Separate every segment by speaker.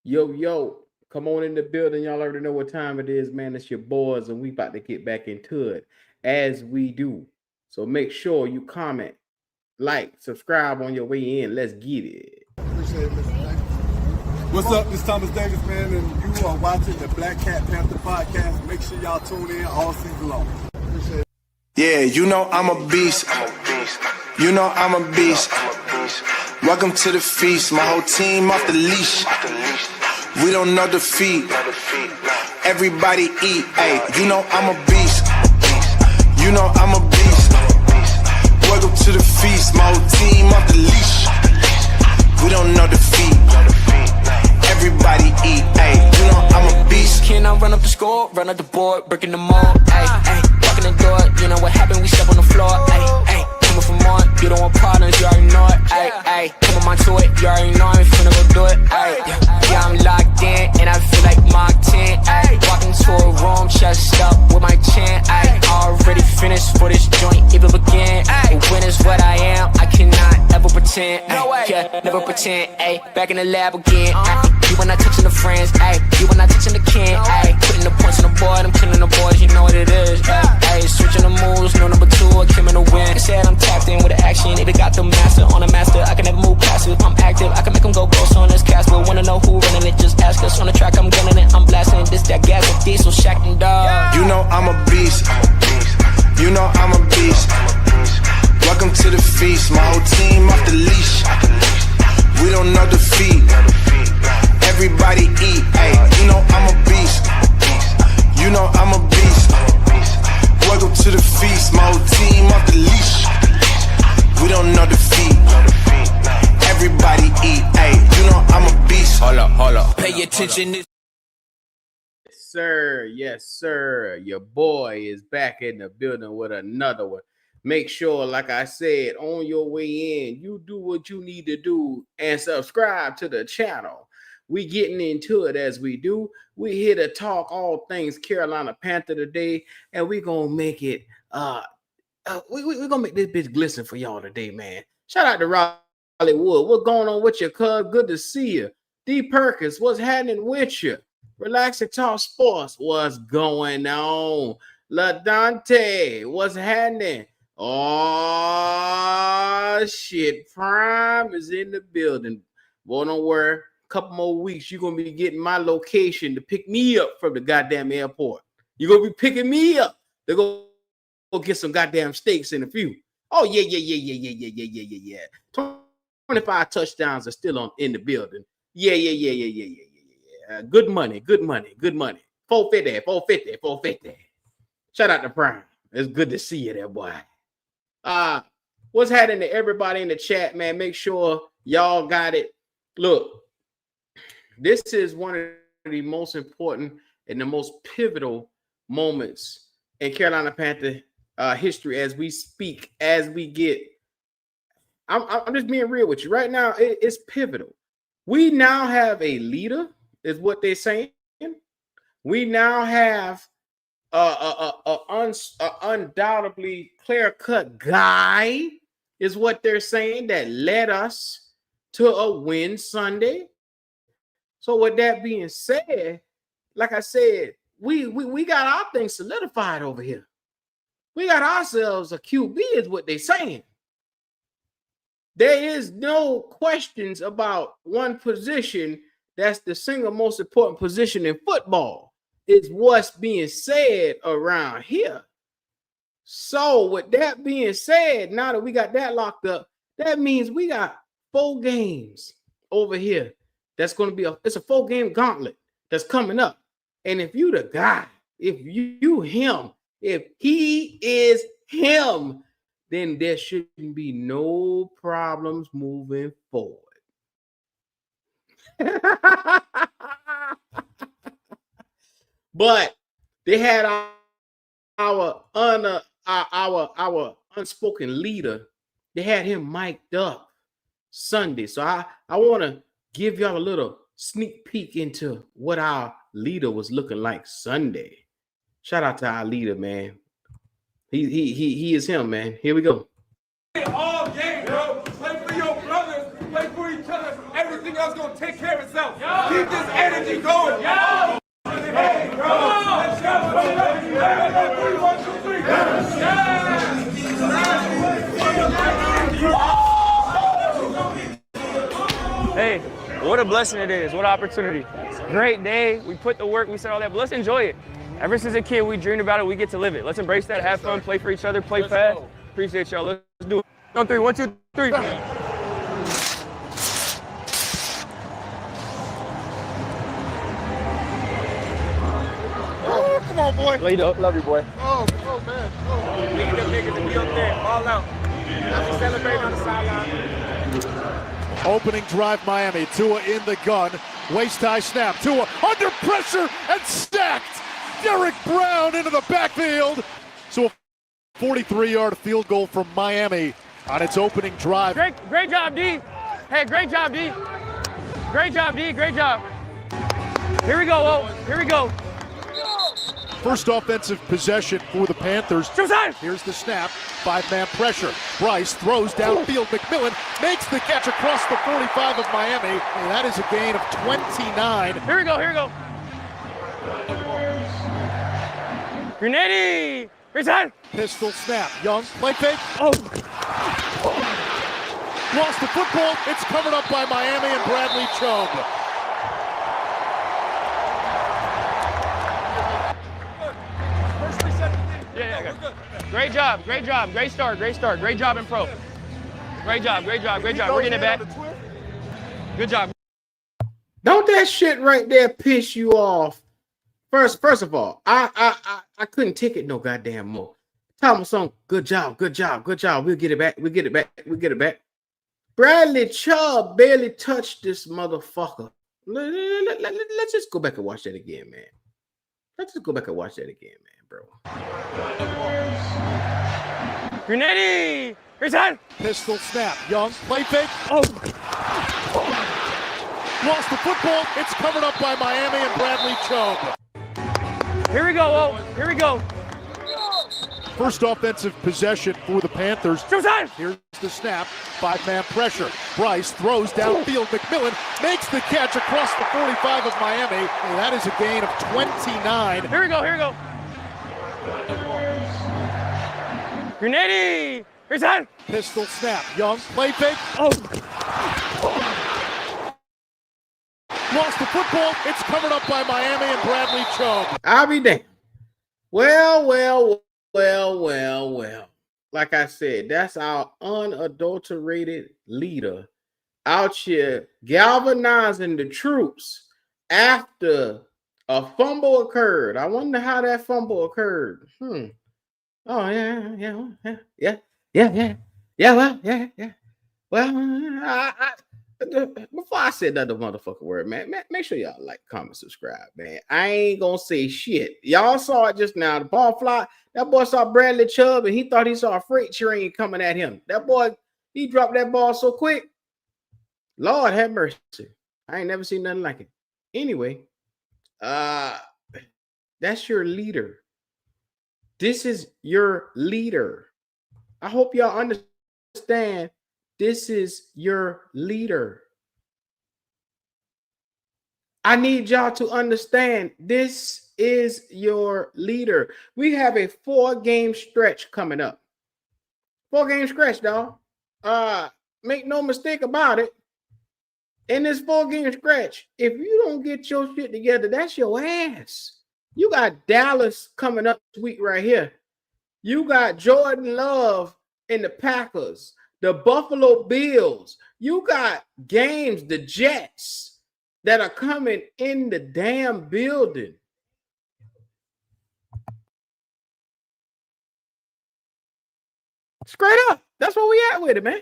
Speaker 1: Yo, come on in the building. Y'all already know what time it is, man. It's your boys, and we about to get back into it as we do. So make sure you comment, like, subscribe on your way in. Let's get it.
Speaker 2: Appreciate it, Mr. Thank you. What's up? This is Thomas Davis, man, and you are watching the Black Cat Panther podcast. Make sure y'all tune in all season long. Appreciate it.
Speaker 3: Yeah, you know I'm a beast. You know I'm a beast. Welcome to the feast. My whole team off the leash. We don't know defeat. Everybody eat. Hey, you know I'm a beast. You know I'm a beast. Welcome to the feast. My whole team off the leash. We don't know defeat. Everybody eat. Hey, you know I'm a beast.
Speaker 4: Can I run up the score, run up the board, breaking them all? Ay, ay, walking the door. You know what happened? We step on the floor. Ay, ay, coming from on. You don't want partners, you already know it. Ay, ay, come on my to it. You already know I'm finna go do it. Ay, yeah, I'm locked in and I feel like Mark 10. Ay, walking to a room, chest up with my chin. Ay, already finished for this joint, even begin. Ay, when is what I am, I cannot ever pretend. Ay, yeah, never pretend. Ay, back in the lab again. Ay, you when I touching the friends. Ay, you when I touching the kin. Ay, putting the points on the board, I'm killing the boys, you know what it is. Ay, switching the moves, no number two, I came in to win. They said I'm tapped in with the action, they got the master on the master. I can never move passive, I'm active, I can make them go ghost on this cast. But wanna know who running it, just ask us. On the track, I'm gunning it, I'm blasting this, that gas, that diesel, Shaq and dog.
Speaker 3: You know I'm a beast. You know I'm a beast. Welcome to the feast. My whole team off the leash. We don't know defeat. Everybody eat. Hey, you know I'm a beast. You know I'm a beast. Welcome to the feast. My whole team off the leash. We don't know defeat. Everybody eat. Hey, you know I'm a beast.
Speaker 4: Hold up. Pay attention.
Speaker 1: Yes, sir. Your boy is back in the building with another one. Make sure, like I said, on your way in, you do what you need to do and subscribe to the channel. We getting into it as we do. We here to talk all things Carolina Panther today, and we gonna make it. We're gonna make this bitch glisten for y'all today, man. Shout out to Raleigh Wood. What's going on with you, cuz? Good to see you. D Perkins, what's happening with you? Relax and Talk Sports, what's going on? LaDante, what's happening? Oh, shit. Prime is in the building. Boy, don't worry. Couple more weeks, you're going to be getting my location to pick me up from the goddamn airport. You're going to be picking me up. They're going to get some goddamn steaks in a few. Oh, yeah. 25 touchdowns are still in the building. Yeah. Good money. 450. Shout out to Prime. It's good to see you there, boy. What's happening to everybody in the chat, man? Make sure y'all got it. Look, this is one of the most important and the most pivotal moments in Carolina Panther history as we speak, as we get. I'm just being real with you. Right now, it's pivotal. We now have a leader, is what they're saying. We now have undoubtedly clear-cut guy, is what they're saying, that led us to a win Sunday. So with that being said, like I said, we got our thing solidified over here. We got ourselves a QB, is what they're saying. There is no questions about one position that's the single most important position in football. Is what's being said around here. So with that being said, now that we got that locked up, that means we got 4 games over here. That's going to be it's a 4-game gauntlet that's coming up. And if you the guy, if he is him, then there shouldn't be no problems moving forward. But they had our unspoken leader. They had him mic'd up Sunday. So I want to give y'all a little sneak peek into what our leader was looking like Sunday. Shout out to our leader, man. He is him, man. Here we go.
Speaker 5: All game, bro. Play for your brothers. Play for each other. Everything else gonna
Speaker 2: gonna take care of itself. Keep this energy going. Hey, bro. Let's go. 1, 2, 3.
Speaker 5: Hey, what a blessing it is. What an opportunity. Great day. We put the work, we said all that, but let's enjoy it. Ever since a kid, we dreamed about it. We get to live it. Let's embrace that, have fun, play for each other, play fast. Appreciate y'all. Let's do it. On 3, 1, 2, 3.
Speaker 2: Oh, come on, boy.
Speaker 5: Later. Love you, boy.
Speaker 2: Oh, man. Oh. Look at them niggas to be up there, all out. Let's celebrate on the sideline.
Speaker 6: Opening drive, Miami. Tua in the gun. Waist-high snap. Tua under pressure and stacked. Derek Brown into the backfield. So a 43-yard field goal from Miami on its opening drive.
Speaker 5: Great job, D. Hey, great job, D. Great job, D. Great job. Here we go, Will. Here we go.
Speaker 6: First offensive possession for the Panthers. Here's the snap. 5-man pressure. Bryce throws downfield. McMillan makes the catch across the 45 of Miami. And that is a gain of 29.
Speaker 5: Here we go. Here we go. Grenade. Return.
Speaker 6: Pistol snap. Young play fake.
Speaker 5: Oh.
Speaker 6: Lost the football. It's covered up by Miami and Bradley Chubb.
Speaker 5: Yeah. Great job. Great job. Great start. Great start. Great job in pro. Great job. Great job. Great job. We're getting it back. Good job.
Speaker 1: Don't that shit right there piss you off? First of all, I couldn't take it no goddamn more. Thomas on, good job. We'll get it back. Bradley Chubb barely touched this motherfucker. Let's just go back and watch that again, man. Bro.
Speaker 5: Grenade. Return.
Speaker 6: Pistol snap. Young play fake.
Speaker 5: Oh.
Speaker 6: Lost the football. It's covered up by Miami and Bradley Chubb.
Speaker 5: Here we go, Will. Here we go.
Speaker 6: First offensive possession for the Panthers. Here's the snap. 5-man pressure. Bryce throws downfield. McMillan makes the catch across the 45 of Miami. And that is a gain of 29.
Speaker 5: Here we go. Here we go. Grenade. Return.
Speaker 6: Pistol snap. Young play fake.
Speaker 5: Oh.
Speaker 6: Lost the football. It's covered up by Miami and Bradley Chubb.
Speaker 1: I'll be damned. Well. Like I said, that's our unadulterated leader out here galvanizing the troops after a fumble occurred. I wonder how that fumble occurred. Oh, yeah. Well, before I said that motherfucker word, man, make sure y'all like, comment, subscribe, man. I ain't gonna say shit. Y'all saw it just now. The ball fly. That boy saw Bradley Chubb and he thought he saw a freight train coming at him. That boy, he dropped that ball so quick. Lord have mercy. I ain't never seen nothing like it. Anyway, that's your leader. This is your leader. I hope y'all understand. This is your leader. I need y'all to understand this is your leader. We have a 4-game stretch coming up. 4-game stretch, dog. Make no mistake about it. In this 4-game stretch, if you don't get your shit together, that's your ass. You got Dallas coming up this week right here. You got Jordan Love and the Packers, the Buffalo Bills. You got games, the Jets, that are coming in the damn building. Straight up. That's where we at with it, man.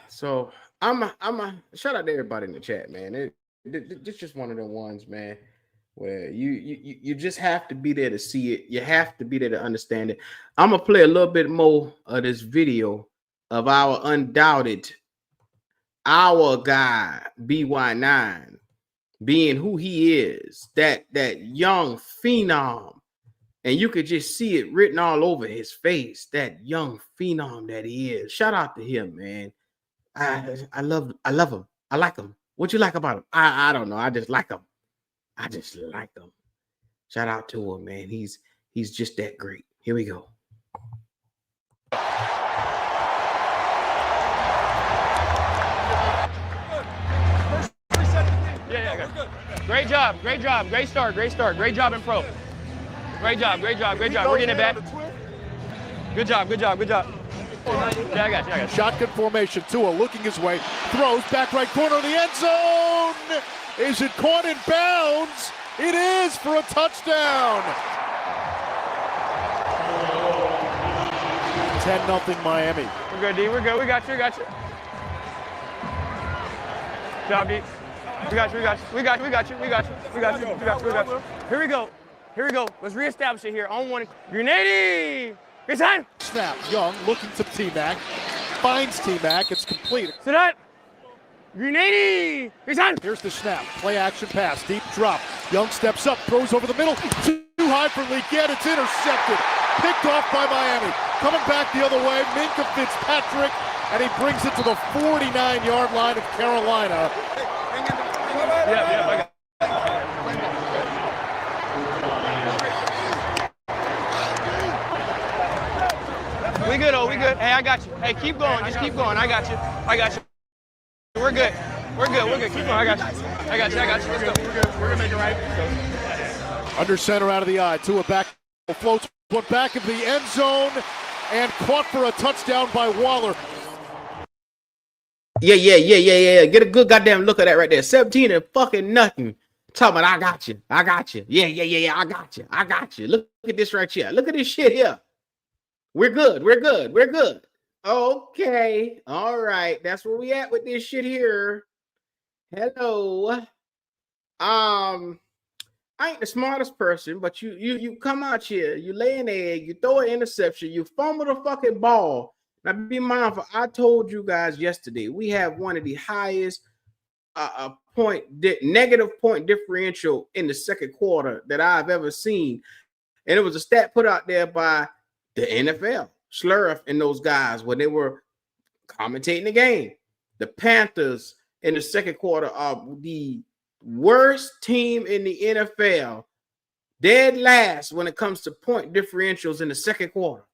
Speaker 1: So I'm a shout out to everybody in the chat, man. It's just one of them ones, man, where you just have to be there to see it. You have to be there to understand it. I'm gonna play a little bit more of this video of our undoubted, our guy BY9 being who he is, that young phenom, and you could just see it written all over his face, that young phenom that he is. Shout out to him, man. I love him. I like him. What you like about him? I don't know. I just like him. I just like him. Shout out to him, man. He's just that great. Here we go.
Speaker 5: Great job, great job, great start, great start, great job in pro. Great job, great job, great job. We're getting it back. Good job, good job, good job. Yeah, I got you.
Speaker 6: Shotgun formation. Tua looking his way, throws back right corner of the end zone. Is it caught in bounds? It is for a touchdown. 10-0 Miami.
Speaker 5: We're good, D. We're good. We got you. Good job, D. We got you. Here we go. Let's reestablish it here. On one. Grenade! It's on!
Speaker 6: Snap. Young looking to T-Mac. Finds T-Mac. It's complete.
Speaker 5: So that. Grenade! It's on!
Speaker 6: Here's the snap. Play action pass. Deep drop. Young steps up. Throws over the middle. Too high for Legette. It's intercepted. Picked off by Miami. Coming back the other way. Minkah Fitzpatrick. And he brings it to the 49-yard line of Carolina.
Speaker 5: Yeah, I got it. We good, we good. Hey, I got you. Hey, keep going. Just keep going. I got you. We're good. Keep going. I got you. Let's go. We're gonna make it right.
Speaker 6: Under center out of the eye. Tua back. Floats one back of the end zone. And caught for a touchdown by Waller.
Speaker 1: Yeah. Get a good goddamn look at that right there. 17 and fucking nothing. Talking about I got you. Yeah. I got you. Look at this right here. Look at this shit here. We're good. Okay. All right. That's where we at with this shit here. Hello. I ain't the smartest person, but you come out here, you lay an egg, you throw an interception, you fumble the fucking ball. Now be mindful, I told you guys yesterday, we have one of the highest negative point differential in the second quarter that I've ever seen. And it was a stat put out there by the NFL, Schlurf and those guys when they were commentating the game. The Panthers in the second quarter are the worst team in the NFL, dead last when it comes to point differentials in the second quarter,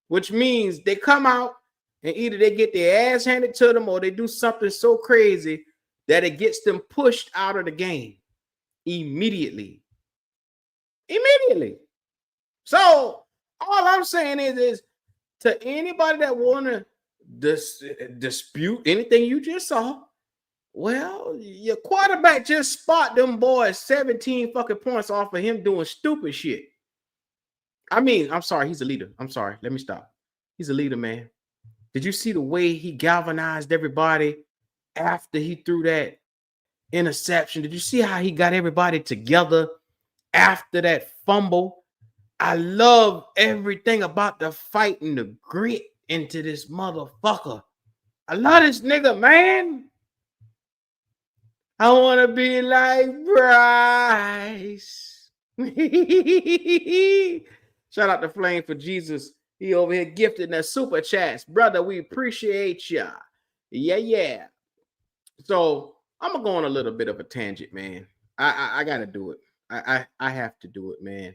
Speaker 1: which means they come out and either they get their ass handed to them or they do something so crazy that it gets them pushed out of the game immediately. So all I'm saying is to anybody that want to dispute anything you just saw, well, your quarterback just spot them boys 17 fucking points off of him doing stupid shit. I mean, I'm sorry, he's a leader. I'm sorry. Let me stop. He's a leader, man. Did you see the way he galvanized everybody after he threw that interception? Did you see how he got everybody together after that fumble? I love everything about the fight and the grit into this motherfucker. I love this nigga, man. I want to be like Bryce. Shout out to Flame for Jesus. He over here gifting that super chats. Brother, we appreciate ya. Yeah. So I'm going to go on a little bit of a tangent, man. I got to do it. I have to do it, man.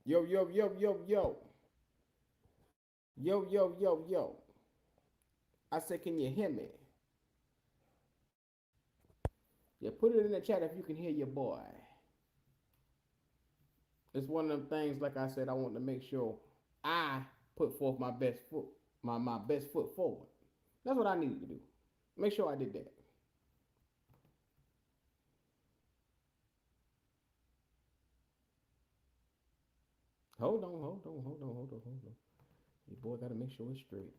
Speaker 1: Yo, yo, yo, yo, yo. Yo, yo, yo, yo. I said, can you hear me? Yeah, put it in the chat if you can hear your boy. It's one of them things, like I said, I want to make sure I put forth my best foot, my best foot forward. That's what I needed to do. Make sure I did that. Hold on. Your boy got to make sure it's straight.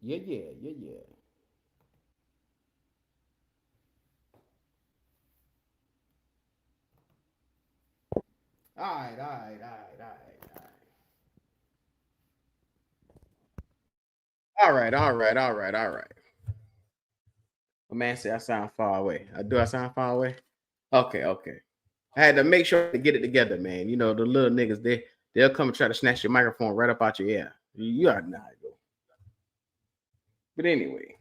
Speaker 1: Yeah. All right. All right. A man say I sound far away. Do I sound far away? Okay. I had to make sure to get it together, man. You know, the little niggas, they'll come and try to snatch your microphone right up out your ear. You already know how it go. But anyway,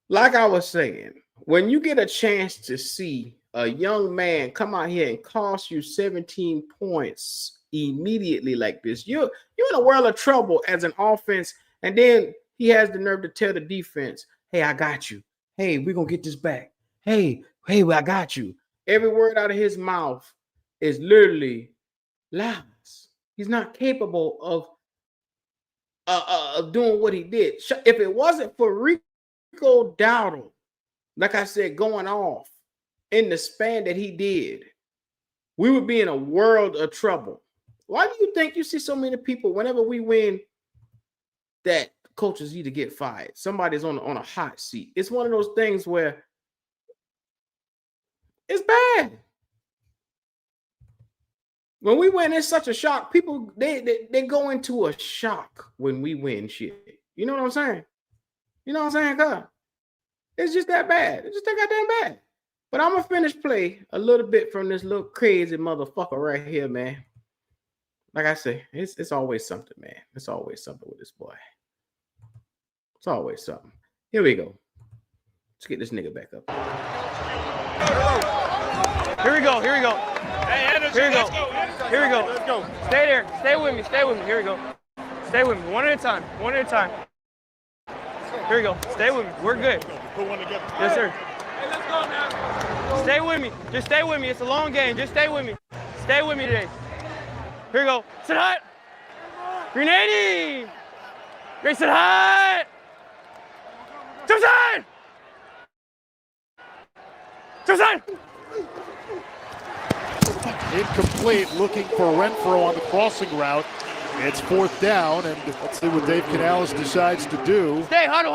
Speaker 1: like I was saying, when you get a chance to see a young man come out here and cost you 17 points immediately like this, you're in a world of trouble as an offense. And then he has the nerve to tell the defense, hey, I got you. Hey, we're going to get this back. Hey, I got you. Every word out of his mouth is literally lies. He's not capable of doing what he did. If it wasn't for Rico Dowdle, like I said, going off in the span that he did, we would be in a world of trouble. Why do you think you see so many people whenever we win that coaches either get fired? Somebody's on a hot seat. It's one of those things where it's bad. When we win, it's such a shock. People, they go into a shock when we win shit. You know what I'm saying? God? It's just that bad. It's just that goddamn bad. But I'm going to finish play a little bit from this little crazy motherfucker right here, man. Like I say, it's always something, man. It's always something with this boy. It's always something. Here we go. Let's get this nigga back up.
Speaker 5: Here we go. Here we go. Let's go. Stay there. Stay with me. Here we go. Stay with me. One at a time. Here we go. Stay with me. We're good.
Speaker 6: Put one together.
Speaker 5: Yes, sir. Hey, let's go now. Stay with me. Just stay with me. It's a long game. Just stay with me. Stay with me today. Here we go. Sit hot. Grenade. Great, sit hot. Jump side.
Speaker 6: Incomplete, looking for Renfro on the crossing route. It's fourth down, and let's see what Dave Canales decides to do.
Speaker 5: Stay, huddle.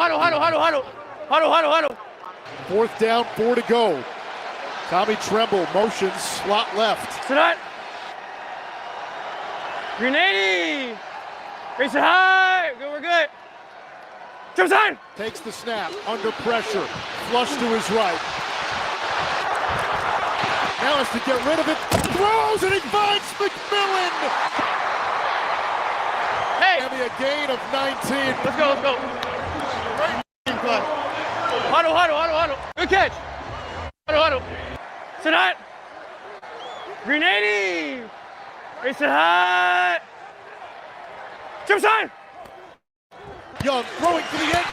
Speaker 6: Fourth down, 4 to go. Tommy Tremble motions, slot left.
Speaker 5: Sit hot. Grenade. Race it high. Good, we're good. Jump side.
Speaker 6: Takes the snap, under pressure, flush to his right. Now has to get rid of it, throws, and he finds McMillan!
Speaker 5: Hey!
Speaker 6: Maybe a gain of 19.
Speaker 5: Let's go. Huddle. Good catch. Huddle. Sit hot. Grenade. Race it high. Jump side.
Speaker 6: Young throwing to the end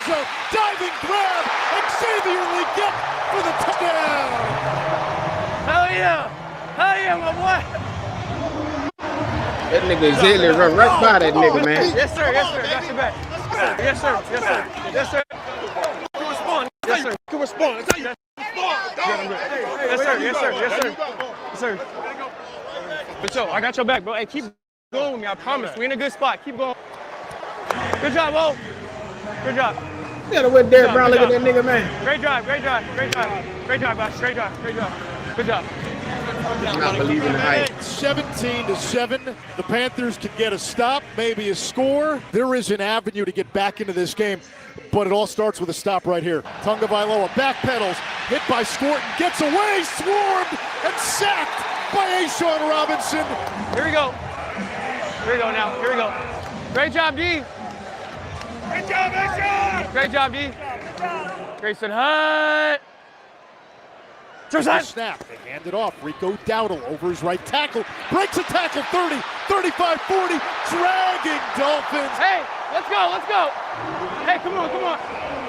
Speaker 6: zone, diving grab, Xavier Legette for the touchdown!
Speaker 5: Hell yeah, my boy.
Speaker 1: That nigga Xavier run right by that nigga, man.
Speaker 5: Yes, sir. Got your back. Yes, sir.
Speaker 2: Can respond. That's how you respond.
Speaker 5: Yes, sir. But yo, I got your back, bro. Hey, keep going with me. I promise. We in a good spot. Keep going. Good job, Bo. Good job.
Speaker 1: You gotta wear Derrick Brown. Look at that nigga, man.
Speaker 5: Great drive, boss. Great job. Good job.
Speaker 1: Not believing the hype.
Speaker 6: 17-7. The Panthers can get a stop, maybe a score. There is an avenue to get back into this game, but it all starts with a stop right here. Tunga Vailoa backpedals, hit by Scorton, gets away, swarmed, and sacked by A'Shawn Robinson.
Speaker 5: Here we go now. Great job, D.
Speaker 2: Good job, A'Shawn.
Speaker 5: Great job, D. Grayson Hunt.
Speaker 6: The snap. They hand it off. Rico Dowdle over his right tackle. Breaks a tackle. 30, 35, 40. Dragging Dolphins.
Speaker 5: Hey, let's go, let's go. Hey, come on, come on.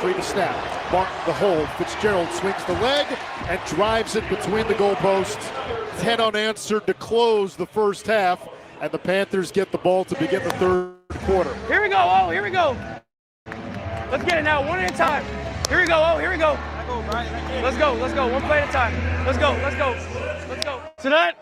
Speaker 6: 3 to snap. Martin the hold. Fitzgerald swings the leg and drives it between the goalposts. 10 unanswered to close the first half. And the Panthers get the ball to begin the third quarter.
Speaker 5: Here we go, oh, here we go. Let's get it now, one at a time. Here we go, oh, here we go. Let's go, one play at a time. Let's go. Tonight.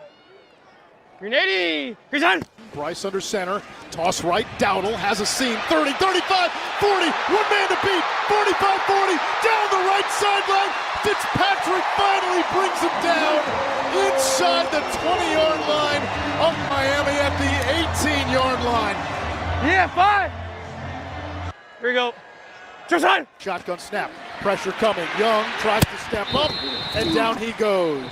Speaker 5: Grenade. Here's on.
Speaker 6: Bryce under center. Toss right. Dowdle has a seam. 30, 35, 40. One man to beat. 45, 40. Down the right sideline. Fitzpatrick finally brings him down inside the 20-yard line of Miami at the 18-yard line.
Speaker 5: Yeah, 5. Here we go. Try.
Speaker 6: Shotgun snap. Pressure coming. Young tries to step up, and down he goes.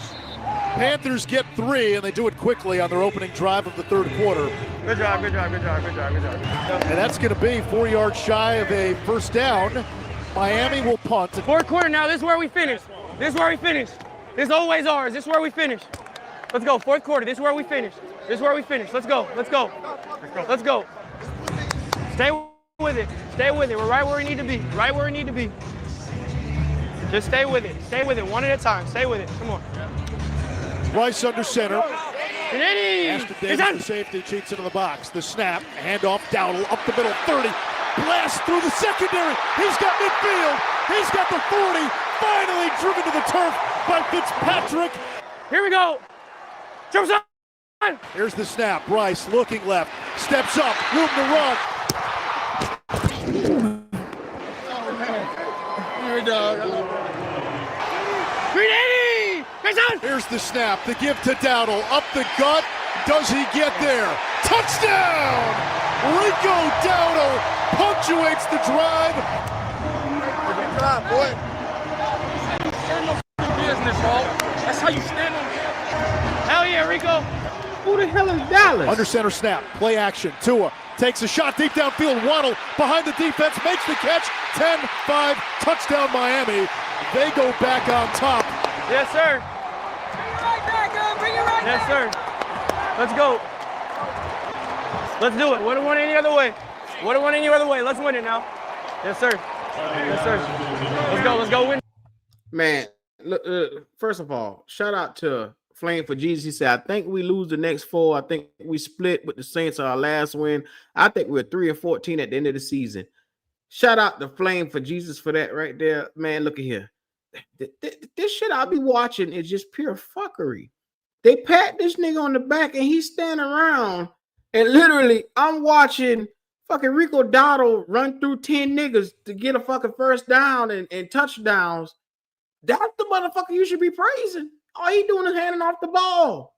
Speaker 6: Panthers get 3, and they do it quickly on their opening drive of the third quarter.
Speaker 5: Good job.
Speaker 6: And that's going to be 4 yards shy of a first down. Miami will punt.
Speaker 5: Fourth quarter now. This is where we finish. This is always ours. This is where we finish. Let's go. Fourth quarter. This is where we finish. Let's go. Stay with it. We're right where we need to be. Just stay with it. One at a time. Stay with it. Come on.
Speaker 6: Bryce under center.
Speaker 5: Grenade.
Speaker 6: Ashton Davis, the safety, cheats into the box. The snap, handoff, Dowdle up the middle, 30. Blast through the secondary. He's got midfield. He's got the 40. Finally driven to the turf by Fitzpatrick.
Speaker 5: Here we go. Jumps on.
Speaker 6: Here's the snap. Bryce looking left. Steps up. Room to run.
Speaker 5: Grenade.
Speaker 6: Here's the snap. The give to Dowdle. Up the gut. Does he get there? Touchdown! Rico Dowdle punctuates the drive.
Speaker 2: Good job, boy.
Speaker 5: That's how you stand on Hell yeah, Rico.
Speaker 1: Who the hell is Dallas?
Speaker 6: Under center snap. Play action. Tua takes a shot deep downfield. Waddle behind the defense. Makes the catch. 10-5. Touchdown Miami. They go back on top.
Speaker 5: Yes, sir.
Speaker 7: Bring it right
Speaker 5: Yes, sir. Let's go. Let's do it. Wouldn't want it any other way. Let's win it now. Yes, sir. Let's go win.
Speaker 1: Man, look, first of all, shout out to Flame for Jesus. He said, I think we lose the next 4. I think we split with the Saints on our last win. I think we're 3-14 at the end of the season. Shout out to Flame for Jesus for that right there. Man, look at here. This shit I'll be watching is just pure fuckery. They pat this nigga on the back and he's standing around, and literally I'm watching fucking Rico Dowdle run through 10 niggas to get a fucking first down and touchdowns. That's the motherfucker you should be praising. All he doing is handing off the ball.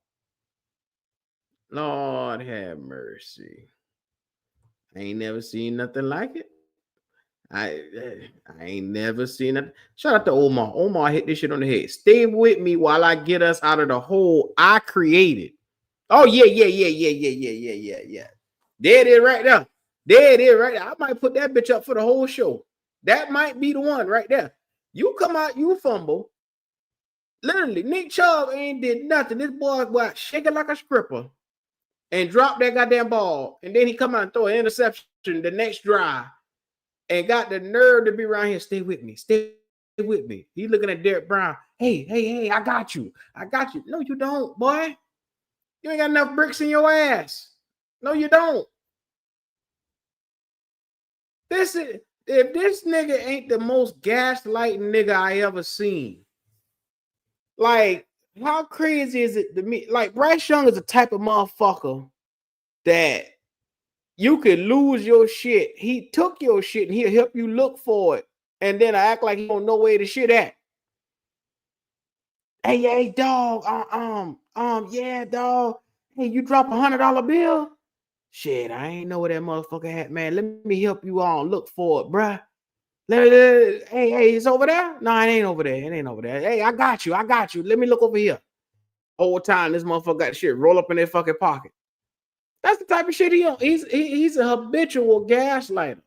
Speaker 1: Lord have mercy. I ain't never seen nothing like it. I ain't never seen it. Shout out to Omar. Omar hit this shit on the head. Stay with me while I get us out of the hole I created. Oh, yeah. There it is right there. I might put that bitch up for the whole show. That might be the one right there. You come out, you fumble. Literally, Nick Chubb ain't did nothing. This boy got shaking like a stripper and dropped that goddamn ball. And then he come out and throw an interception the next drive. And got the nerve to be around here. Stay with me. He's looking at Derek Brown. Hey, I got you. No, you don't, boy. You ain't got enough bricks in your ass. No, you don't. If this nigga ain't the most gaslighting nigga I ever seen. Like, how crazy is it to me? Like, Bryce Young is the type of motherfucker that you could lose your shit. He took your shit and he'll help you look for it. And then I act like he don't know where the shit at. Hey, dog. Yeah, dog. Hey, you drop $100 bill? Shit, I ain't know where that motherfucker at, man. Let me help you all look for it, bruh. Hey, it's over there? No, it ain't over there. Hey, I got you. Let me look over here. Whole time this motherfucker got shit roll up in their fucking pocket. That's the type of shit he's a habitual gaslighter.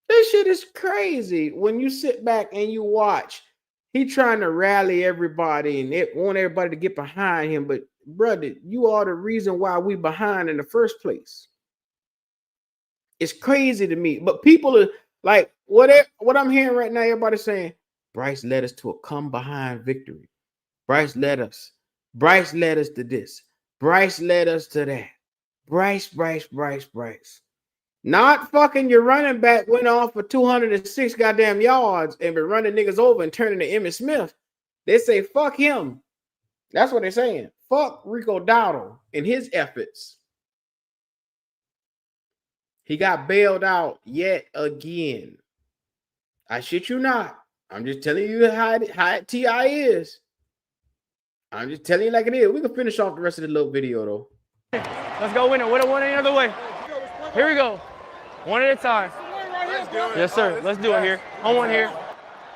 Speaker 1: This shit is crazy. When you sit back and you watch, he trying to rally everybody and want everybody to get behind him. But brother, you are the reason why we behind in the first place. It's crazy to me. But people are like, what I'm hearing right now, everybody saying, Bryce led us to a come behind victory. Bryce led us to this. Bryce led us to that. Bryce. Not fucking your running back went off for 206 goddamn yards and been running niggas over and turning to Emmitt Smith. They say, fuck him. That's what they're saying. Fuck Rico Dowdle and his efforts. He got bailed out yet again. I shit you not. I'm just telling you how T.I. is. I'm just telling you like it is. We can finish off the rest of the little video, though.
Speaker 5: Let's go win it. Win it one any other way. Here we go. One at a time. Yes, sir. Let's do it here. On one here.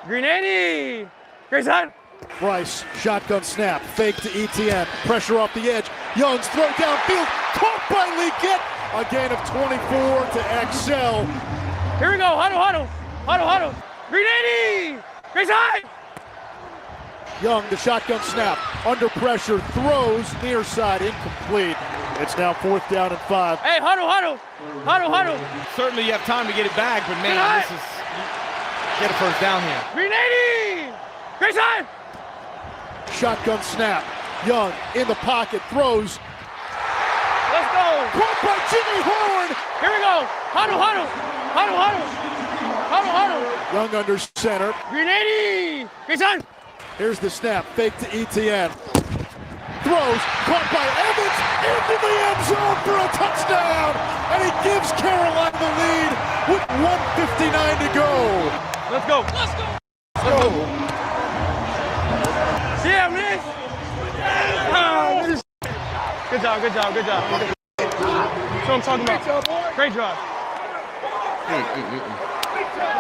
Speaker 5: Green 80. Great side.
Speaker 6: Bryce, shotgun snap, fake to ETN, pressure off the edge. Young's throw downfield, caught by Leggett. A gain of 24 to Excel.
Speaker 5: Here we go. Huddle. Green 80. Great side.
Speaker 6: Young, the shotgun snap, under pressure, throws near side, incomplete. It's now 4th down and 5.
Speaker 5: Hey, huddle.
Speaker 8: Certainly you have time to get it back, but man, this is get a first down here.
Speaker 5: Green 80. Great side.
Speaker 6: Shotgun snap. Young in the pocket, throws.
Speaker 5: Let's go.
Speaker 6: Caught by Jimmy Horn.
Speaker 5: Here we go. Huddle.
Speaker 6: Young under center.
Speaker 5: Green 80. Great side.
Speaker 6: Here's the snap, fake to ETN. Throws, caught by Evans, into the end zone for a touchdown. And he gives Carolina the lead with 1:59 to go.
Speaker 5: Let's go. Yeah, man. Good job. That's what I'm talking about. Great job.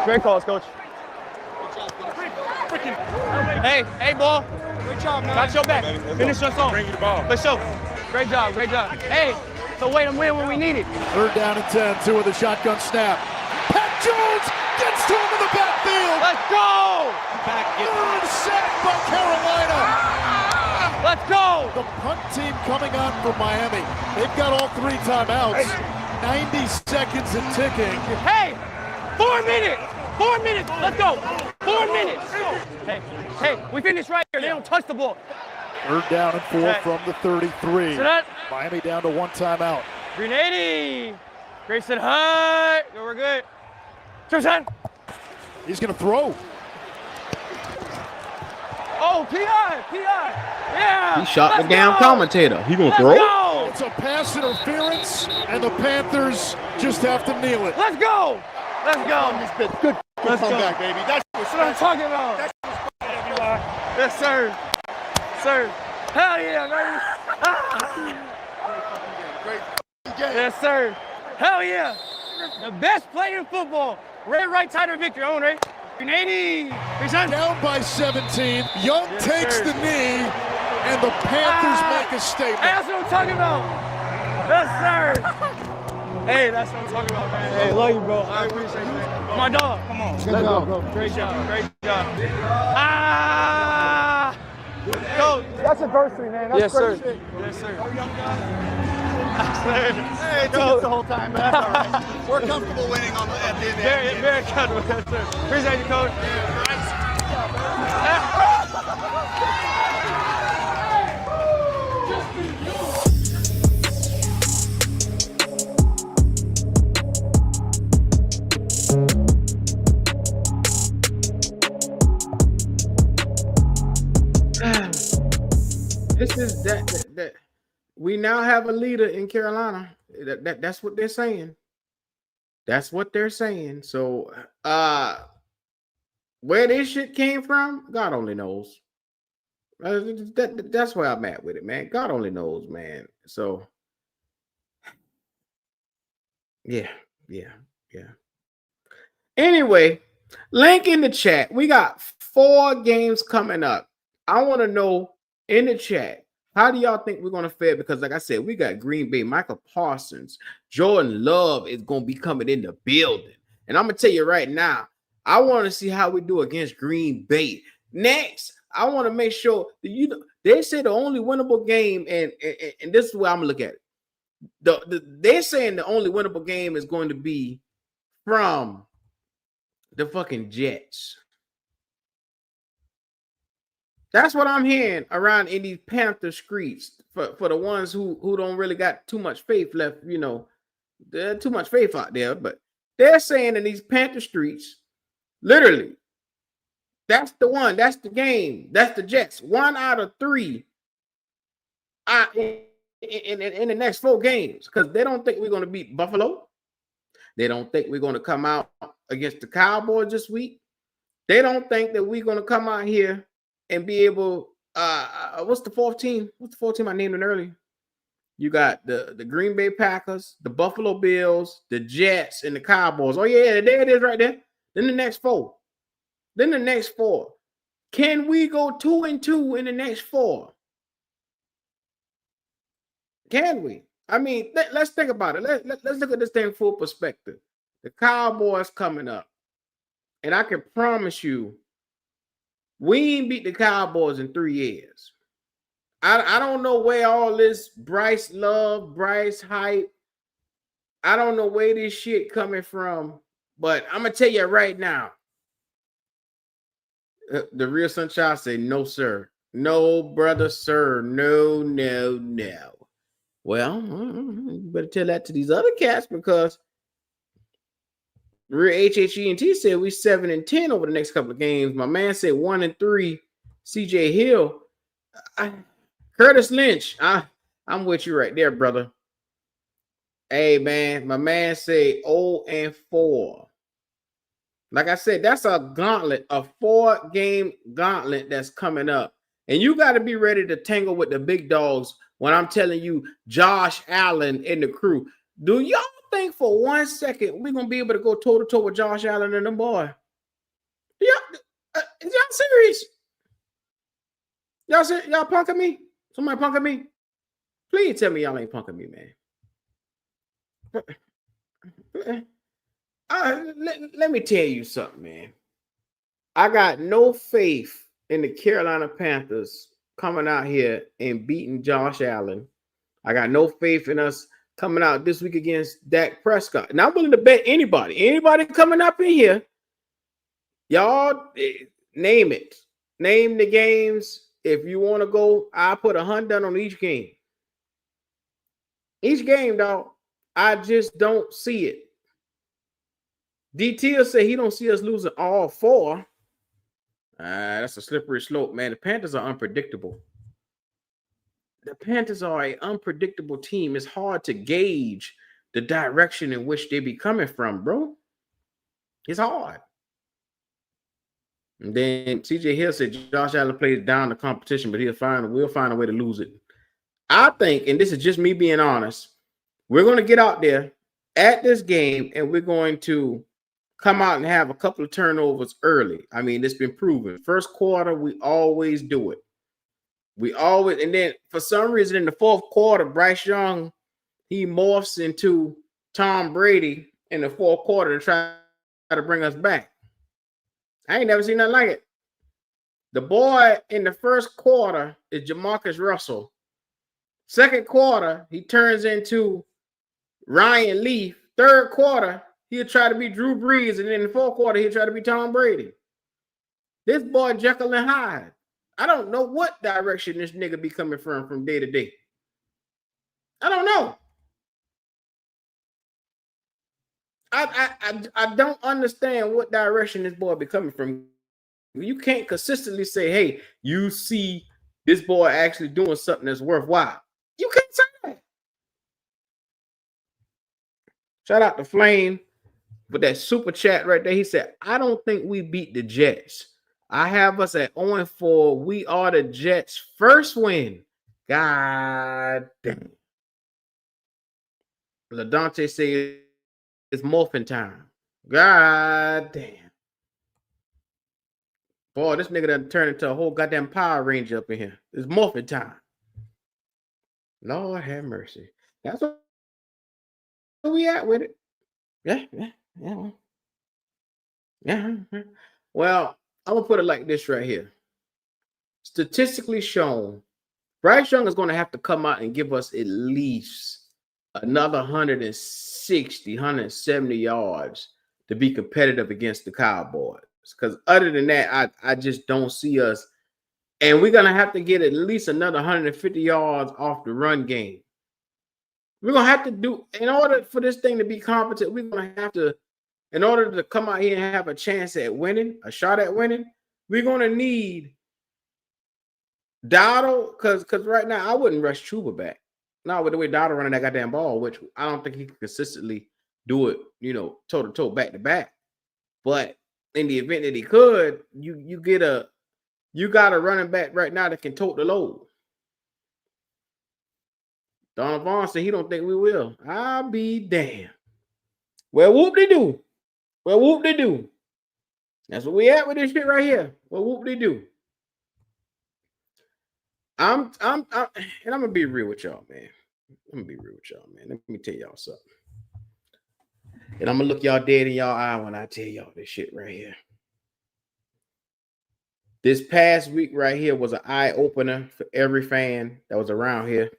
Speaker 5: Great calls, coach. Hey, ball. Great job, man. Got your back. Finish us off. Bring you the ball. Let's show. Great job. Hey, so way to win when we need it.
Speaker 6: 3rd down and 10, 2 with a shotgun snap. Pat Jones gets to him in the backfield.
Speaker 5: Let's go.
Speaker 6: Third sack by Carolina.
Speaker 5: Let's go.
Speaker 6: The punt team coming on from Miami. They've got all 3 timeouts. 90 seconds and ticking.
Speaker 5: Hey, 4 minutes. 4 minutes. Let's go. 4 minutes. Hey, we finished right here. They don't touch the ball.
Speaker 6: 3rd down and 4 from the 33.
Speaker 5: So that,
Speaker 6: Miami down to 1 timeout.
Speaker 5: Green 80. Grayson Hut. We're good. Turn.
Speaker 6: He's going to throw.
Speaker 5: Oh, P.I. Yeah.
Speaker 1: He shot the damn
Speaker 5: go.
Speaker 1: commentator. He gonna
Speaker 5: Let's
Speaker 1: throw?
Speaker 5: Go.
Speaker 6: It's a pass interference, and the Panthers just have to kneel it.
Speaker 5: Let's go.
Speaker 6: Good
Speaker 5: comeback,
Speaker 6: baby. That's
Speaker 5: what I'm talking about. Yes, sir. Hell yeah, baby. Yes, sir. Hell yeah. The best play in football. Right tighter victory. On, Ray. 80.
Speaker 6: Down by 17. Young takes the knee, and the Panthers make a statement.
Speaker 5: Hey, that's what I'm talking about. Yes, sir. Hey, that's what I'm talking about, man. Hey, love you, bro. I appreciate it, man. My dog. Come on. Let's go, bro. Great job. Coach.
Speaker 6: That's adversity, man. That's
Speaker 5: Yes, sir.
Speaker 6: shit.
Speaker 5: Yes, sir.
Speaker 2: Hey, it took us the whole time, but that's all right. We're comfortable winning at the end of the day.
Speaker 5: Very comfortable, yes, sir. Appreciate you, coach.
Speaker 1: This is that we now have a leader in Carolina. That's what they're saying. That's what they're saying. So where this shit came from, God only knows. That's where I'm at with it, man. God only knows, man. So yeah. Anyway, link in the chat. We got 4 games coming up. I want to know in the chat, how do y'all think we're going to fare? Because like I said, we got Green Bay, Michael Parsons, Jordan Love is going to be coming in the building. And I'm gonna tell you right now, I want to see how we do against Green Bay. Next, I want to make sure that they say the only winnable game, and this is where I'm gonna look at it. They're saying the only winnable game is going to be from the fucking Jets. That's what I'm hearing around in these Panther streets for the ones who don't really got too much faith left. There's too much faith out there, but they're saying in these Panther streets, literally, that's the one, that's the game, that's the Jets. 1 out of 3 in the next 4 games, because they don't think we're going to beat Buffalo. They don't think we're going to come out against the Cowboys this week. They don't think that we're going to come out here and be able. What's the 4th team? What's the 4th team I named it earlier? You got the Green Bay Packers, the Buffalo Bills, the Jets, and the Cowboys. Oh yeah, there it is right there. Then the next 4. Can we go 2-2 in the next 4? Can we? I mean, let's think about it. Let's look at this thing full perspective. The Cowboys coming up, and I can promise you, we ain't beat the Cowboys in 3 years. I don't know where all this Bryce love, Bryce hype, I don't know where this shit coming from, but I'm going to tell you right now, the real Sunshine say, no, sir. No, brother, sir. No. Well, you better tell that to these other cats, because real HHENT said we 7-10 over the next couple of games. My man said 1-3. CJ Hill. Curtis Lynch. I'm with you right there, brother. Hey, man. My man said 0-4. Like I said, that's a gauntlet, a 4-game gauntlet that's coming up. And you got to be ready to tangle with the big dogs when I'm telling you Josh Allen and the crew. Do y'all think for 1 second we're going to be able to go toe-to-toe with Josh Allen and them boy? Is y'all serious? Y'all punking me? Somebody punking me? Please tell me y'all ain't punking me, man. Let me tell you something, man. I got no faith in the Carolina Panthers coming out here and beating Josh Allen. I got no faith in us coming out this week against Dak Prescott. And I'm willing to bet anybody coming up in here, y'all name it. Name the games. If you want to go, I'll put $100 on each game. Each game, dog. I just don't see it. DT will say he don't see us losing all 4. That's a slippery slope, man. The Panthers are unpredictable. The Panthers are an unpredictable team. It's hard to gauge the direction in which they be coming from, bro. It's hard. And then CJ Hill said Josh Allen plays down the competition, but we'll find a way to lose it. I think, and this is just me being honest, we're going to get out there at this game and we're going to come out and have a couple of turnovers early. I mean, it's been proven. First quarter, we always do it. And then for some reason in the 4th quarter, Bryce Young, he morphs into Tom Brady in the 4th quarter to try to bring us back. I ain't never seen nothing like it. The boy in the 1st quarter is Jamarcus Russell. 2nd quarter, he turns into Ryan Leaf. 3rd quarter, he'll try to be Drew Brees. And then in the 4th quarter, he'll try to be Tom Brady. This boy Jekyll and Hyde. I don't know what direction this nigga be coming from day to day. I don't know. I don't understand what direction this boy be coming from. You can't consistently say, hey, you see this boy actually doing something that's worthwhile. You can't say that. Shout out to Flame with that super chat right there. He said, I don't think we beat the Jets. I have us at 0-4. We are the Jets' first win. God damn. LaDante says it's morphin' time. God damn. Boy, this nigga done turned into a whole goddamn Power Ranger up in here. It's morphin' time. Lord have mercy. That's what we at with it. Yeah. Yeah. Well, I'm gonna put it like this right here. Statistically shown, Bryce Young is going to have to come out and give us at least another 160, 170 yards to be competitive against the Cowboys. Because other than that, I just don't see us. And we're going to have to get at least another 150 yards off the run game. We're going to have to do, in order for this thing to be competent, we're going to have to, in order to come out here and have a chance at winning, a shot at winning, we're going to need Dowdle, because right now I wouldn't rush Chuba back. Not with the way Dowdle running that goddamn ball, which I don't think he can consistently do it, toe to toe, back to back. But in the event that he could, you got a running back right now that can tote the load. Donald Vaughn said he don't think we will. I'll be damned. Well, whoop-de-doo. Well, whoop-de-doo. That's what we at with this shit right here. Well, whoop-de-doo. And I'm gonna be real with y'all, man. Let me tell y'all something. And I'm gonna look y'all dead in y'all eye when I tell y'all this shit right here. This past week right here was an eye-opener for every fan that was around here.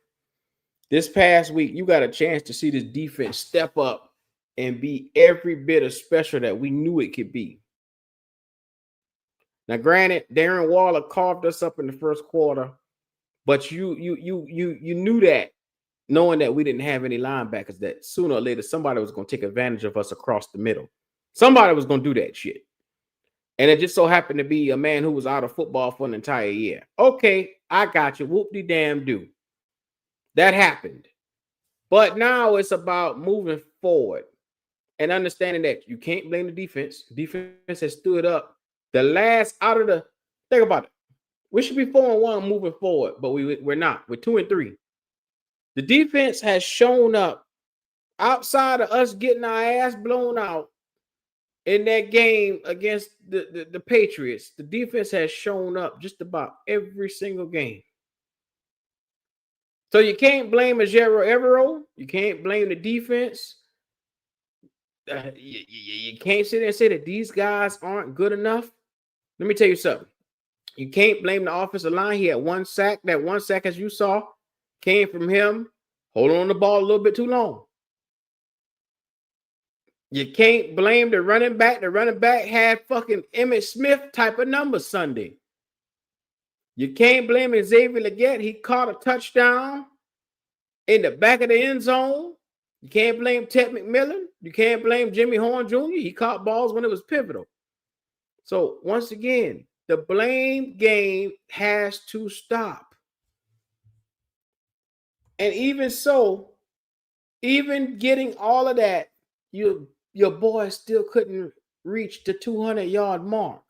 Speaker 1: This past week, you got a chance to see this defense step up and be every bit of special that we knew it could be. Now, granted, Darren Waller carved us up in the first quarter. But you knew that, knowing that we didn't have any linebackers, that sooner or later somebody was going to take advantage of us across the middle. Somebody was going to do that shit. And it just so happened to be a man who was out of football for an entire year. Okay, I got you. Whoop-de-damn-do. That happened. But now it's about moving forward and understanding that you can't blame the defense. Defense has stood up. The last out of the, think about it. We should be 4-1 moving forward, but we're not. We're 2-3. The defense has shown up outside of us getting our ass blown out in that game against the Patriots. The defense has shown up just about every single game. So you can't blame Ejiro Evero. You can't blame the defense. You can't sit there and say that these guys aren't good enough. Let me tell you something. You can't blame the offensive line. He had one sack. That one sack, as you saw, came from him holding on the ball a little bit too long. You can't blame the running back. The running back had fucking Emmitt Smith type of numbers Sunday. You can't blame Xavier Legette. He caught a touchdown in the back of the end zone. You can't blame Ted McMillan. You can't blame Jimmy Horn Jr. He caught balls when it was pivotal. So once again, the blame game has to stop. And even so, even getting all of that, your boy still couldn't reach the 200-yard mark.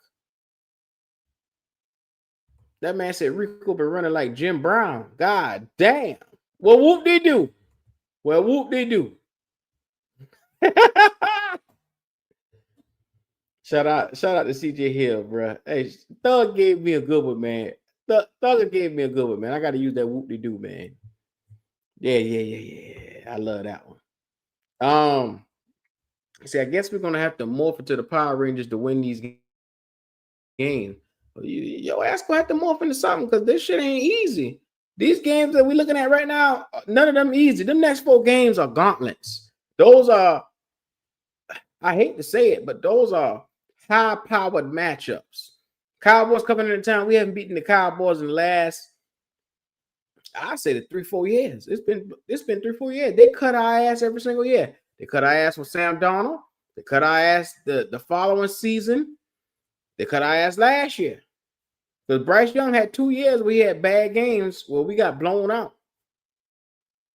Speaker 1: That man said Rico been running like Jim Brown. God damn. Well, whoop-de-doo. Well, whoop-de-doo. Shout out to CJ Hill, bro. Hey, Thug gave me a good one, man. Thug gave me a good one, man. I got to use that whoop-de-doo, man. Yeah. I love that one. See, I guess we're gonna have to morph into the Power Rangers to win these games. Your ass gonna have to morph into something because this shit ain't easy. These games that we're looking at right now, none of them easy. Them next 4 games are gauntlets. Those are, I hate to say it, but those are high-powered matchups. Cowboys coming into town. We haven't beaten the Cowboys in the last, I say, 3-4 years. It's been 3-4 years. They cut our ass every single year. They cut our ass with Sam Darnold. They cut our ass the following season. They cut our ass last year. Because Bryce Young had 2 years where he had bad games where we got blown out.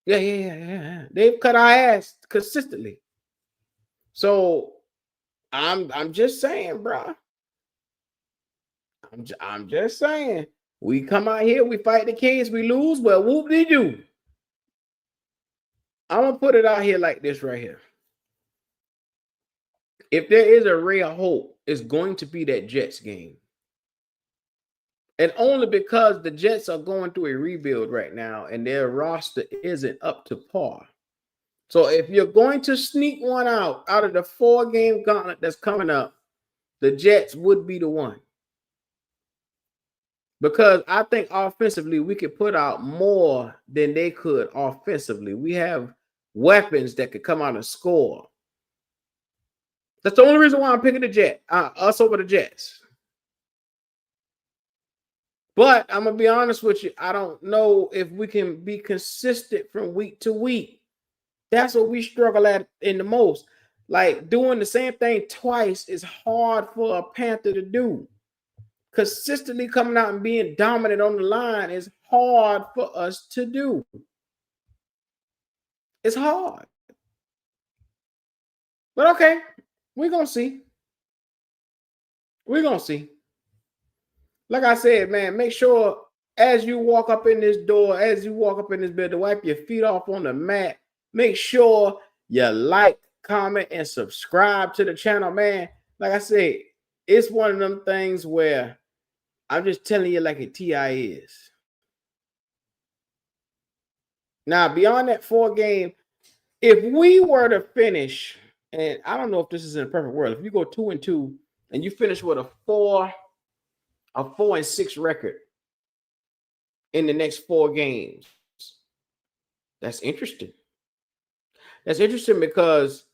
Speaker 1: Yeah. They've cut our ass consistently. So I'm just saying, bro. I'm just saying. We come out here, we fight the case, we lose. Well, whoop-de-doo. I'm going to put it out here like this right here. If there is a ray of hope, it's going to be that Jets game. And only because the Jets are going through a rebuild right now and their roster isn't up to par. So if you're going to sneak one out of the 4-game gauntlet that's coming up, the Jets would be the one. Because I think offensively, we could put out more than they could offensively. We have weapons that could come out and score. That's the only reason why I'm picking the Jets, us over the Jets. But I'm going to be honest with you. I don't know if we can be consistent from week to week. That's what we struggle at in the most. Like, doing the same thing twice is hard for a Panther to do. Consistently coming out and being dominant on the line is hard for us to do. It's hard. But okay, we're going to see. We're going to see. Like I said, man, make sure as you walk up in this door, as you walk up in this bed, to wipe your feet off on the mat. Make sure you like, comment, and subscribe to the channel, man. Like I said, it's one of them things where I'm just telling you like a TI is. Now, beyond that 4 game, if we were to finish, and I don't know if this is in a perfect world, if you go 2-2 and you finish with a 4-6 record in the next 4 games, that's interesting. That's interesting because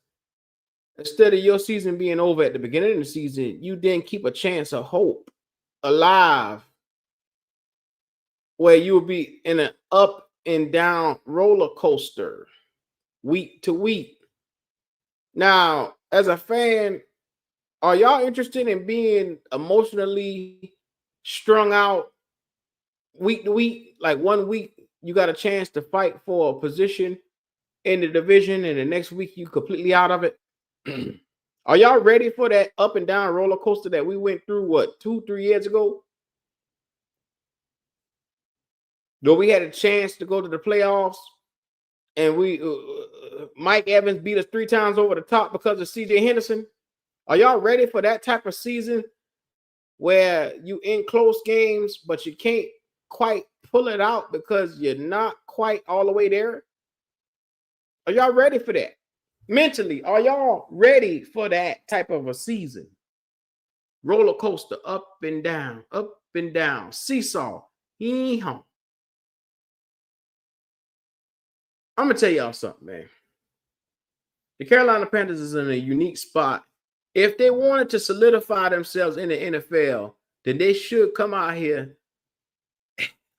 Speaker 1: instead of your season being over at the beginning of the season, you then keep a chance of hope alive where you will be in an up and down roller coaster week to week. Now, as a fan, are y'all interested in being emotionally strung out week to week? Like 1 week, you got a chance to fight for a position in the division, and the next week you completely out of it. Are y'all ready for that up and down roller coaster that we went through, 2-3 years ago? Though we had a chance to go to the playoffs, and we Mike Evans beat us 3 times over the top because of CJ Henderson. Are y'all ready for that type of season where you in close games, but you can't quite pull it out because you're not quite all the way there? Are y'all ready for that? Mentally, are y'all ready for that type of a season? Roller coaster, up and down, seesaw. Hee-haw. I'm going to tell y'all something, man. The Carolina Panthers is in a unique spot. If they wanted to solidify themselves in the NFL, then they should come out here.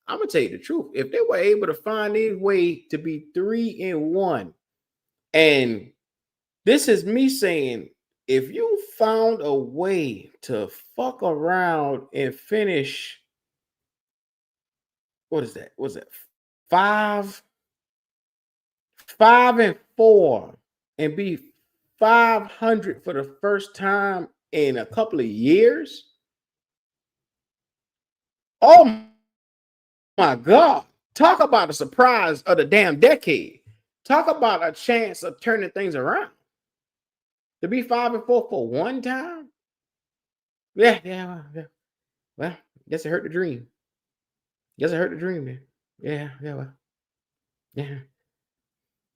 Speaker 1: I'm going to tell you the truth. If they were able to find a way to be 3-1, and this is me saying, if you found a way to fuck around and finish, what is that? What's that? 5-4 and be 500 for the first time in a couple of years. Oh my God. Talk about a surprise of the damn decade. Talk about a chance of turning things around. To be 5-4 for one time? Yeah. Well, guess it hurt the dream. Man. Yeah.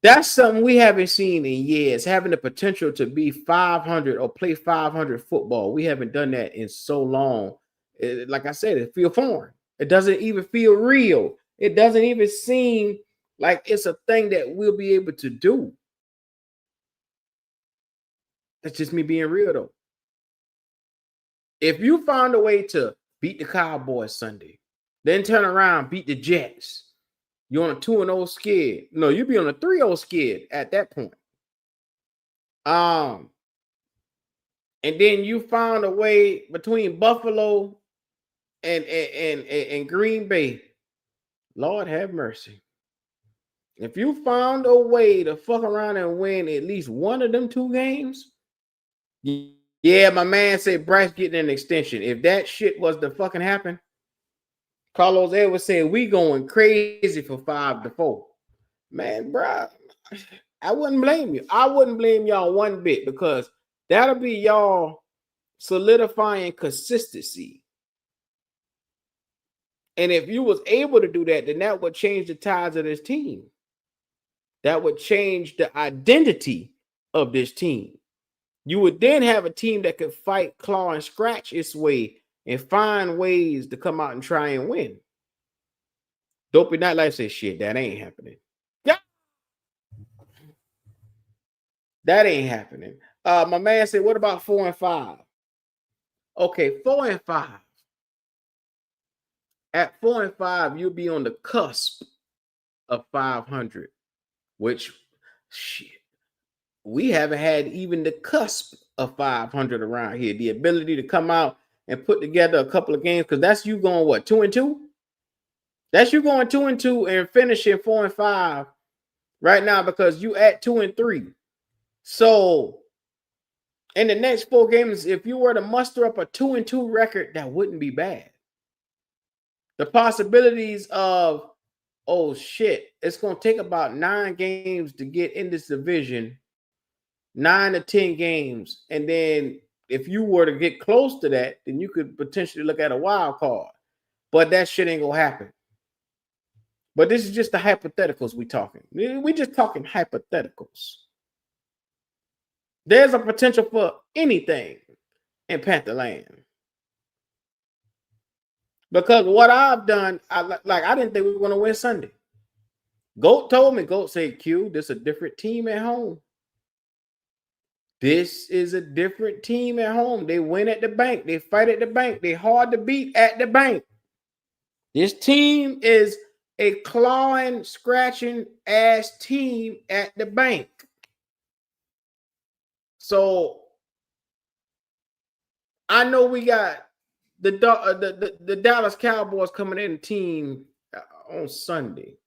Speaker 1: That's something we haven't seen in years, having the potential to be 500 or play 500 football. We haven't done that in so long. Like I said, it feels foreign. It doesn't even feel real. It doesn't even seem like it's a thing that we'll be able to do. That's just me being real, though. If you found a way to beat the Cowboys Sunday, then turn around, beat the Jets, you're on a 2-0 skid. No, you'd be on a 3-0 skid at that point. And then you found a way between Buffalo and Green Bay. Lord have mercy. If you found a way to fuck around and win at least one of them 2 games, yeah, my man said Bryce getting an extension. If that shit was to fucking happen, Carlos Edwards said we going crazy for 5-4. Man, bro, I wouldn't blame you. I wouldn't blame y'all one bit because that'll be y'all solidifying consistency. And if you was able to do that, then that would change the tides of this team. That would change the identity of this team. you would then have a team that could fight, claw, and scratch its way and find ways to come out and try and win. Dopey Nightlife says, shit, that ain't happening. Yeah. That ain't happening. My man said, what about 4 and 5? Okay, 4 and 5. At 4 and 5, you'll be on the cusp of 500, which, shit, we haven't had even the cusp of 500 around here. The ability to come out and put together a couple of games, because that's you going, what, 2-2? That's you going 2-2 and finishing 4 and 5 right now, because you at 2 and 3. So in the next 4 games, if you were to muster up a 2-2 record, that wouldn't be bad. The possibilities of, oh shit, it's going to take about 9 games to get in this division, 9 to 10 games. And then if you were to get close to that, then you could potentially look at a wild card. But that shit ain't going to happen. But this is just the hypotheticals we talking. We just talking hypotheticals. There's a potential for anything in Pantherland. Because what I've done, I didn't think we were going to win Sunday. Goat told me, Goat said, Q, this is a different team at home. This is a different team at home. They win at the bank. They fight at the bank. They hard to beat at the bank. This team is a clawing, scratching ass team at the bank. So I know we got the Dallas Cowboys coming in team on Sunday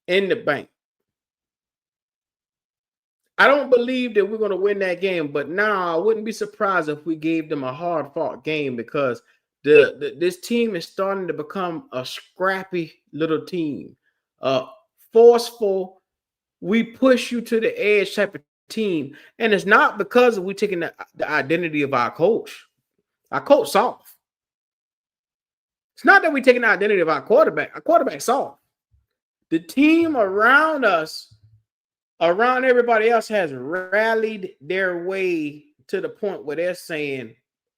Speaker 1: in the bank. I don't believe that we're going to win that game, but now I wouldn't be surprised if we gave them a hard-fought game, because this team is starting to become a scrappy little team, forceful. We push you to the edge type of team, and it's not because we're taking the identity of our coach. Our coach soft. It's not that we're taking the identity of our quarterback. Our quarterback soft. The team around us, around everybody else, has rallied their way to the point where they're saying,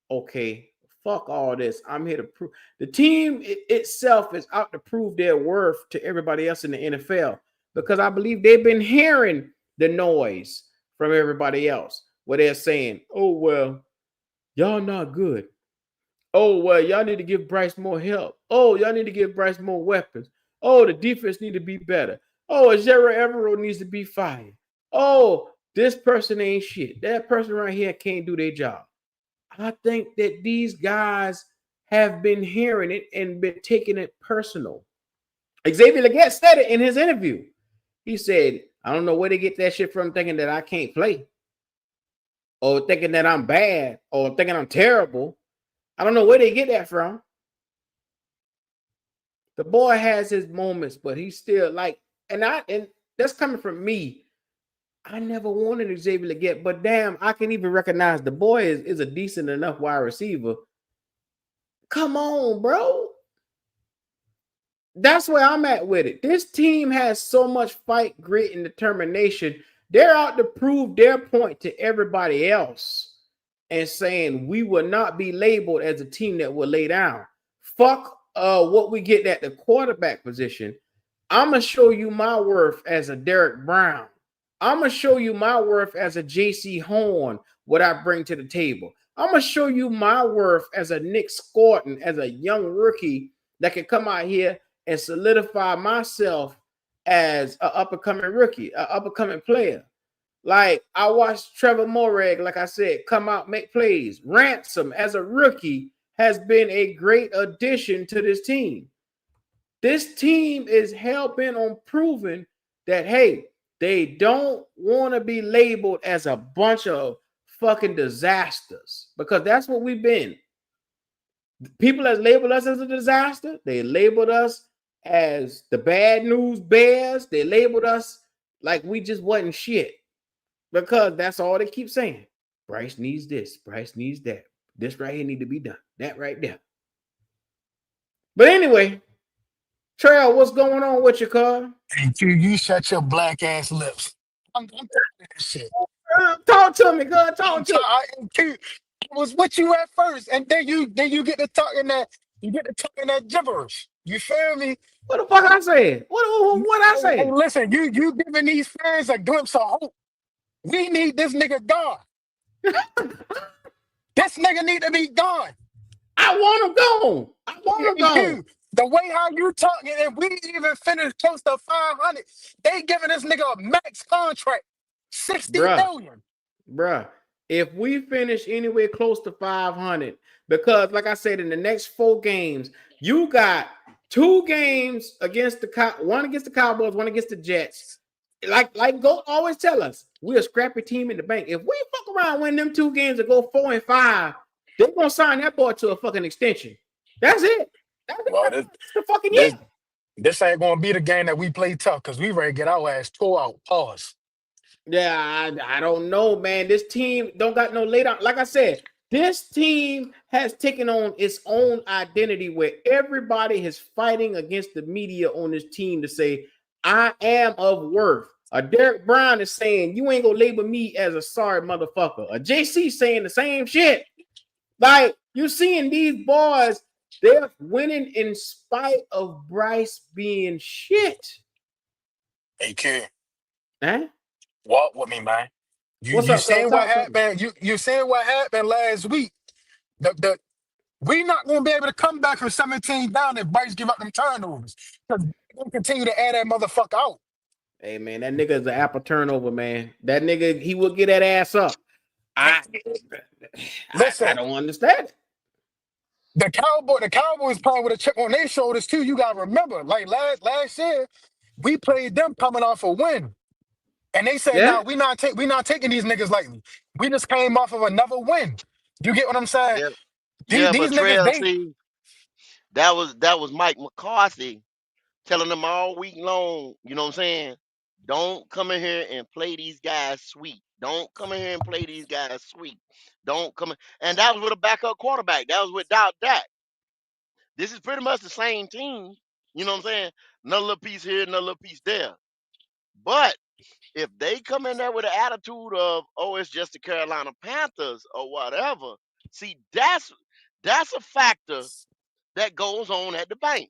Speaker 1: okay, fuck all this. I'm here to prove. The team itself is out to prove their worth to everybody else in the NFL, because I believe they've been hearing the noise from everybody else where they're saying, oh, well, y'all not good. Oh, well, y'all need to give Bryce more help. Oh, y'all need to give Bryce more weapons. Oh, the defense need to be better. Oh, Ejiro Evero needs to be fired. Oh, this person ain't shit. That person right here can't do their job. I think that these guys have been hearing it and been taking it personal. Xavier Legette said it in his interview. He said, I don't know where they get that shit from, thinking that I can't play, or thinking that I'm bad, or thinking I'm terrible. I don't know where they get that from. The boy has his moments, but he's still like, and that's coming from me. I never wanted Xavier Legette, but damn, I can even recognize the boy is a decent enough wide receiver. Come on, bro. That's where I'm at with it. This team has so much fight, grit, and determination. They're out to prove their point to everybody else and saying we will not be labeled as a team that will lay down. Fuck what we get at the quarterback position. I'm going to show you my worth as a Derek Brown. I'm going to show you my worth as a J.C. Horn, what I bring to the table. I'm going to show you my worth as a Nick Scorton, as a young rookie that can come out here and solidify myself as an up-and-coming rookie, an up-and-coming player. Like, I watched Trevor Morag, like I said, come out, make plays. Ransom, as a rookie, has been a great addition to this team. This team is hell-bent on proving that, hey, they don't want to be labeled as a bunch of fucking disasters, because that's what we've been. People that labeled us as a disaster, they labeled us as the bad news bears. They labeled us like we just wasn't shit, because that's all they keep saying. Bryce needs this. Bryce needs that. This right here need to be done. That right there. But anyway, Trail, what's going on with your car?
Speaker 9: Hey, you shut your black ass lips. I'm tired of this shit.
Speaker 1: Talk to me, good. Talk to me.
Speaker 9: I was with you at first, and then you get to talking that gibberish. You feel me?
Speaker 1: What the fuck I said? What I
Speaker 9: Hey,
Speaker 1: say?
Speaker 9: listen, you giving these fans a glimpse of hope. We need this nigga gone. This nigga need to be gone.
Speaker 1: I want him gone. I want him gone.
Speaker 9: The way how you talking, and we even finished close to 500, they giving this nigga a max contract, 60 million.
Speaker 1: Bruh, if we finish anywhere close to 500, because like I said, in the next 4 games, you got 2 games against one against the Cowboys, one against the Jets. Like Goat always tell us, we're a scrappy team in the bank. If we fuck around win them 2 games and go 4-5, they're gonna sign that boy to a fucking extension. That's it. That's the fucking year.
Speaker 9: This ain't gonna be the game that we play tough because we ready to get our ass tore out. Pause.
Speaker 1: Yeah, I don't know, man. This team don't got no lay down. Like I said, this team has taken on its own identity where everybody is fighting against the media on this team to say, I am of worth. Derek Brown is saying, you ain't gonna label me as a sorry motherfucker. A JC saying the same shit. Like, you seeing these boys, they're winning in spite of Bryce being shit.
Speaker 9: Hey, kid.
Speaker 1: Huh?
Speaker 9: Walk with me, man. You saying what happened? You saying what happened last week? We not gonna be able to come back from 17 down if Bryce give up them turnovers. Because they're gonna continue to add that motherfucker out.
Speaker 1: Hey man, that nigga is an apple turnover, man. That nigga, he will get that ass up. I don't understand it.
Speaker 9: The Cowboys playing with a chip on their shoulders too. You gotta remember, like last year, we played them coming off a win. And they said, "No, we not taking these niggas lightly. We just came off of another win." You get what I'm saying?
Speaker 10: Yeah,
Speaker 9: These
Speaker 10: but Trail,
Speaker 9: niggas,
Speaker 10: see, that was Mike McCarthy telling them all week long. You know what I'm saying? Don't come in here and play these guys sweet. Don't come in here and play these guys sweet. Don't come in. And that was with a backup quarterback. That was without Dak. This is pretty much the same team. You know what I'm saying? Another little piece here, another little piece there. But if they come in there with an attitude of, oh, it's just the Carolina Panthers or whatever, see, that's a factor that goes on at the bank.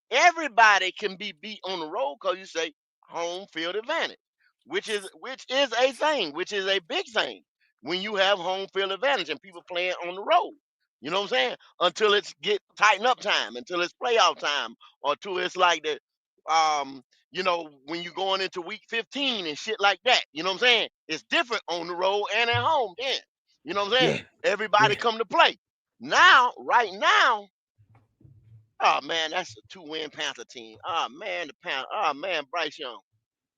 Speaker 10: Everybody can be beat on the road because you say home field advantage, which is a thing, which is a big thing when you have home field advantage and people playing on the road. You know what I'm saying? Until it's get tighten up time, until it's playoff time, or till it's like that. When you're going into week 15 and shit like that. You know what I'm saying? It's different on the road and at home. Then, you know what I'm saying?
Speaker 1: Yeah.
Speaker 10: Everybody come to play. Now, right now. Oh man, that's a 2-win Panther team. Oh man, Bryce Young.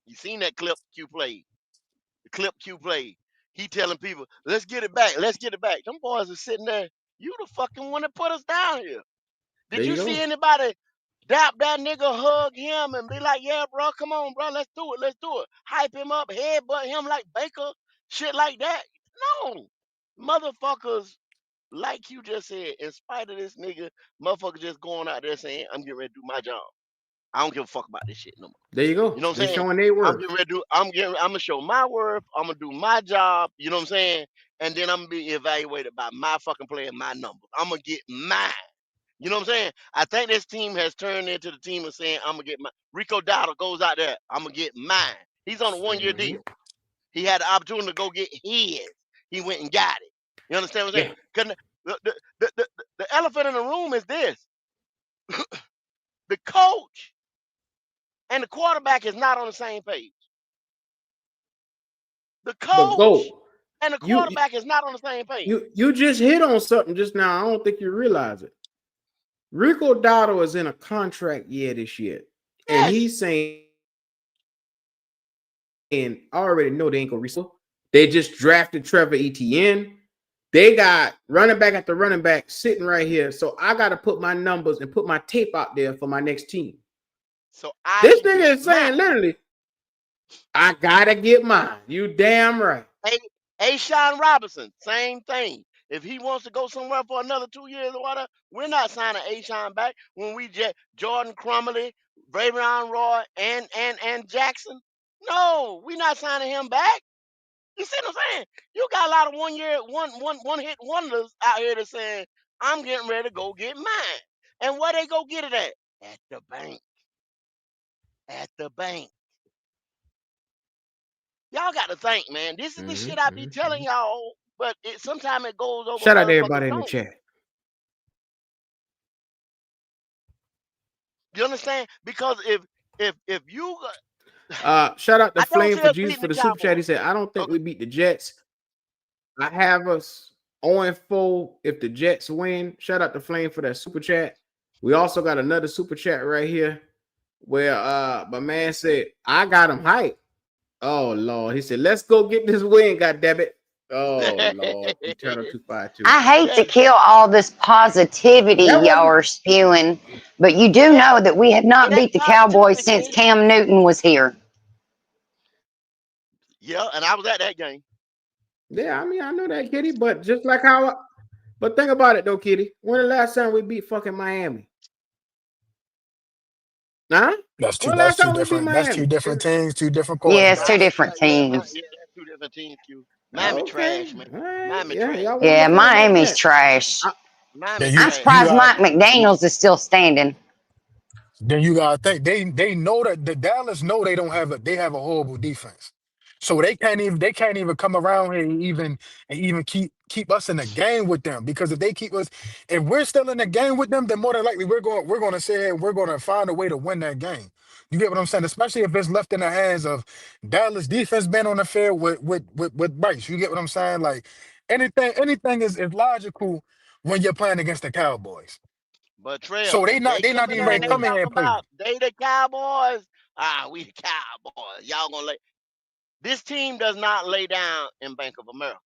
Speaker 10: You seen that clip Q played? The clip Q played. He telling people, let's get it back. Let's get it back. Them boys are sitting there. You the fucking one that put us down here. Did you see anybody dap that nigga, hug him, and be like, yeah, bro, come on, bro, let's do it. Let's do it. Hype him up, headbutt him like Baker, shit like that? No. Motherfuckers, like you just said, in spite of this nigga, motherfucker just going out there saying, I'm getting ready to do my job. I don't give a fuck about this shit no more.
Speaker 1: There you go.
Speaker 10: You know what I'm saying?
Speaker 1: Showing their worth.
Speaker 10: I'm gonna show my worth. I'm gonna do my job. You know what I'm saying? And then I'm gonna be evaluated by my fucking play and my number. I'm gonna get mine. You know what I'm saying? I think this team has turned into the team of saying, I'm gonna get my Rico Dowdle goes out there, I'm gonna get mine. He's on a 1-year deal. He had the opportunity to go get his. He went and got it. You understand what I'm saying? Because the elephant in the room is this. The coach and the quarterback is not on the same page. The coach and the quarterback is not on the same page.
Speaker 1: You just hit on something just now. I don't think you realize it. Rico Dowdle is in a contract year this year. And he's saying, and I already know they ain't gonna resign. They just drafted Trevor Etienne. They got running back after running back sitting right here. So I got to put my numbers and put my tape out there for my next team.
Speaker 10: So
Speaker 1: this nigga is saying literally, I got to get mine. You damn right.
Speaker 10: A'Shawn Robinson, same thing. If he wants to go somewhere for another 2 years or whatever, we're not signing A'Shawn back when we get Jordan Crumley, Bravion Roy, and Jackson. No, we're not signing him back. You see what I'm saying? You got a lot of one hit wonders out here that's saying, I'm getting ready to go get mine. And where they go get it at? At the bank. At the bank. Y'all got to think, man. This is the shit I be telling y'all, but sometimes it goes over
Speaker 1: Shout out to
Speaker 10: motherfuckers'
Speaker 1: everybody in the
Speaker 10: dome.
Speaker 1: chat.
Speaker 10: You understand? Because if you
Speaker 1: Shout out to
Speaker 10: I don't
Speaker 1: Flame
Speaker 10: see
Speaker 1: for
Speaker 10: us
Speaker 1: Jesus
Speaker 10: beating
Speaker 1: for
Speaker 10: the
Speaker 1: the super chat. He
Speaker 10: Cowboys.
Speaker 1: said, I don't think we beat the Jets. I have us 0-4 if the Jets win. Shout out to Flame for that super chat. We also got another super chat right here where my man said, I got him hyped. Oh Lord. He said, let's go get this win, goddammit. Oh Lord. Eternal 252.
Speaker 11: I hate to kill all this positivity y'all are spewing, but you do know that we have not beat the Cowboys since Cam Newton was here.
Speaker 10: Yeah, and I was at that game.
Speaker 1: Yeah, I mean, I know that, Kitty, but just like how but think about it though, Kitty. When the last time we beat fucking Miami? Huh?
Speaker 9: That's two
Speaker 1: When the last time we beat
Speaker 9: different. That's two
Speaker 1: Miami?
Speaker 9: different teams, two different
Speaker 11: Yeah, it's
Speaker 9: quarterbacks.
Speaker 11: two different teams.
Speaker 10: Yeah, that's two different teams, Q. Miami trash, man.
Speaker 1: Right.
Speaker 10: Miami
Speaker 1: Yeah,
Speaker 10: trash.
Speaker 1: y'all wanna
Speaker 11: Yeah,
Speaker 1: look at it like
Speaker 11: Miami's
Speaker 1: that.
Speaker 11: trash.
Speaker 10: Miami
Speaker 9: you
Speaker 11: I'm
Speaker 10: trash.
Speaker 11: surprised
Speaker 9: got
Speaker 11: Mike McDaniels is still standing.
Speaker 9: then you gotta think they know that the Dallas know they don't have they have a horrible defense. So they can't even come around here and even keep us in the game with them, because if they keep us, if we're still in the game with them, then more than likely we're going to say, hey, we're going to find a way to win that game. You get what I'm saying? Especially if it's left in the hands of Dallas defense being on the field with Bryce. You get what I'm saying? Like anything is logical when you're playing against the Cowboys.
Speaker 10: But Trail,
Speaker 9: So
Speaker 10: if they
Speaker 9: they
Speaker 10: come
Speaker 9: not
Speaker 10: in
Speaker 9: even
Speaker 10: there
Speaker 9: ready
Speaker 10: and
Speaker 9: to
Speaker 10: they
Speaker 9: come in
Speaker 10: talk
Speaker 9: here and play.
Speaker 10: about they the Cowboys, we the Cowboys. Y'all gonna lay. This team does not lay down in Bank of America.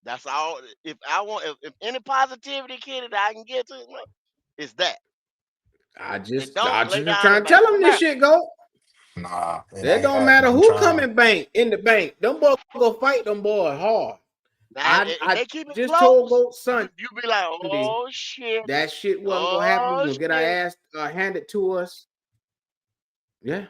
Speaker 10: That's all. If any positivity, kid, that I can get to, it's that.
Speaker 1: I just
Speaker 10: don't lay down
Speaker 1: trying
Speaker 10: in
Speaker 1: to tell
Speaker 10: Bank of
Speaker 1: them this
Speaker 10: America.
Speaker 1: shit go.
Speaker 9: Nah, it
Speaker 1: That
Speaker 9: ain't
Speaker 1: don't matter
Speaker 9: happening.
Speaker 1: who come in the bank. Them boys go fight them boys hard.
Speaker 10: Now, if
Speaker 1: I
Speaker 10: they keep it
Speaker 1: just
Speaker 10: close,
Speaker 1: told Goat Son
Speaker 10: you be like, oh shit,
Speaker 1: that shit wasn't gonna happen. We're gonna get our ass handed to us. Yeah.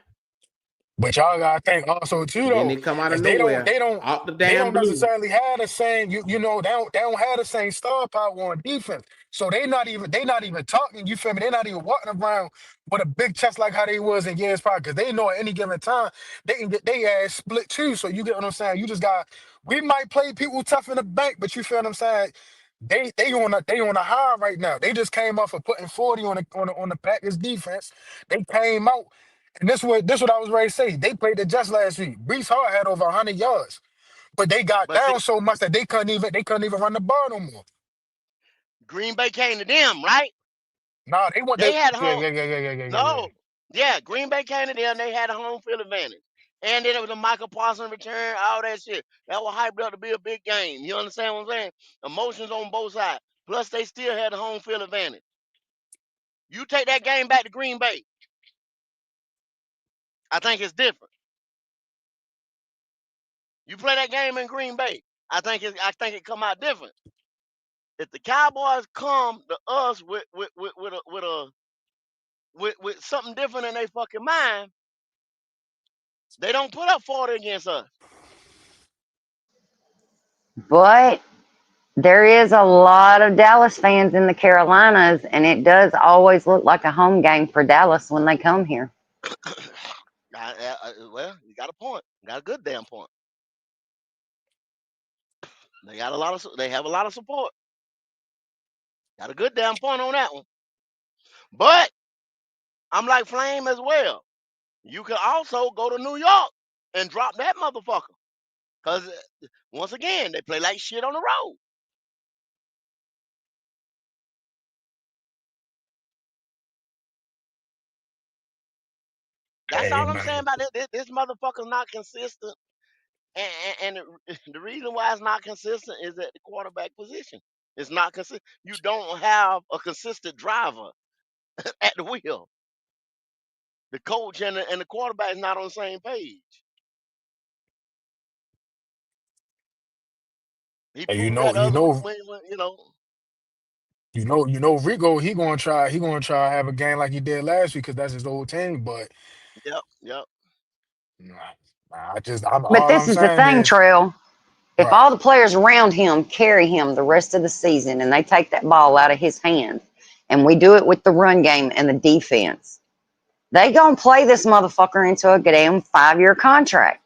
Speaker 9: But y'all gotta think also too,
Speaker 1: Then
Speaker 9: though,
Speaker 1: they come out of
Speaker 9: is
Speaker 1: nowhere.
Speaker 9: they don't
Speaker 1: Out the damn blue.
Speaker 9: necessarily have the same, you know, they don't have the same star power on defense. So they not even talking, you feel me? They're not even walking around with a big chest like how they was in years prior, because they know at any given time they can get their ass split too. So you get what I'm saying? You just got, we might play people tough in the bank, but you feel what I'm saying? They on a high right now. They just came off of putting 40 on the Packers defense. They came out. And this what I was ready to say. They played the Jets last week. Brees Hall had over 100 yards, but they got
Speaker 10: But see,
Speaker 9: down so much that they couldn't even run the ball no more.
Speaker 10: Green Bay came to them, right?
Speaker 9: Nah, they want
Speaker 10: They
Speaker 9: they
Speaker 10: had
Speaker 9: yeah
Speaker 10: home.
Speaker 9: yeah yeah yeah yeah yeah yeah yeah.
Speaker 10: No, yeah, Green Bay came to them. They had a home field advantage, and then it was a Michael Parsons return. All that shit that was hyped up to be a big game. You understand what I'm saying? Emotions on both sides. Plus, they still had a home field advantage. You take that game back to Green Bay, I think it's different. You play that game in Green Bay, I think it come out different. If the Cowboys come to us with something different in their fucking mind, they don't put up 40 against us.
Speaker 11: But there is a lot of Dallas fans in the Carolinas, and it does always look like a home game for Dallas when they come here.
Speaker 10: Well, you got a point. You got a good damn point. They have a lot of support. Got a good damn point on that one. But I'm like Flame as well. You could also go to New York and drop that motherfucker. Because once again, they play like shit on the road. That's
Speaker 9: Hey,
Speaker 10: all I'm
Speaker 9: man.
Speaker 10: saying about it. This motherfucker's not consistent. And the reason why it's not consistent is at the quarterback position. It's not consistent. You don't have a consistent driver at the wheel. The coach and the quarterback is not on the same page. He
Speaker 9: Hey,
Speaker 10: proved that the other week when
Speaker 9: Rico, he gonna try to have a game like he did last week because that's his old team. But
Speaker 10: Yep.
Speaker 9: nah, I'm
Speaker 11: But
Speaker 9: all
Speaker 11: this
Speaker 9: I'm
Speaker 11: is the
Speaker 9: saying
Speaker 11: thing,
Speaker 9: is
Speaker 11: Trail. If all the players around him carry him the rest of the season and they take that ball out of his hands, and we do it with the run game and the defense, they gonna play this motherfucker into a damn 5-year contract.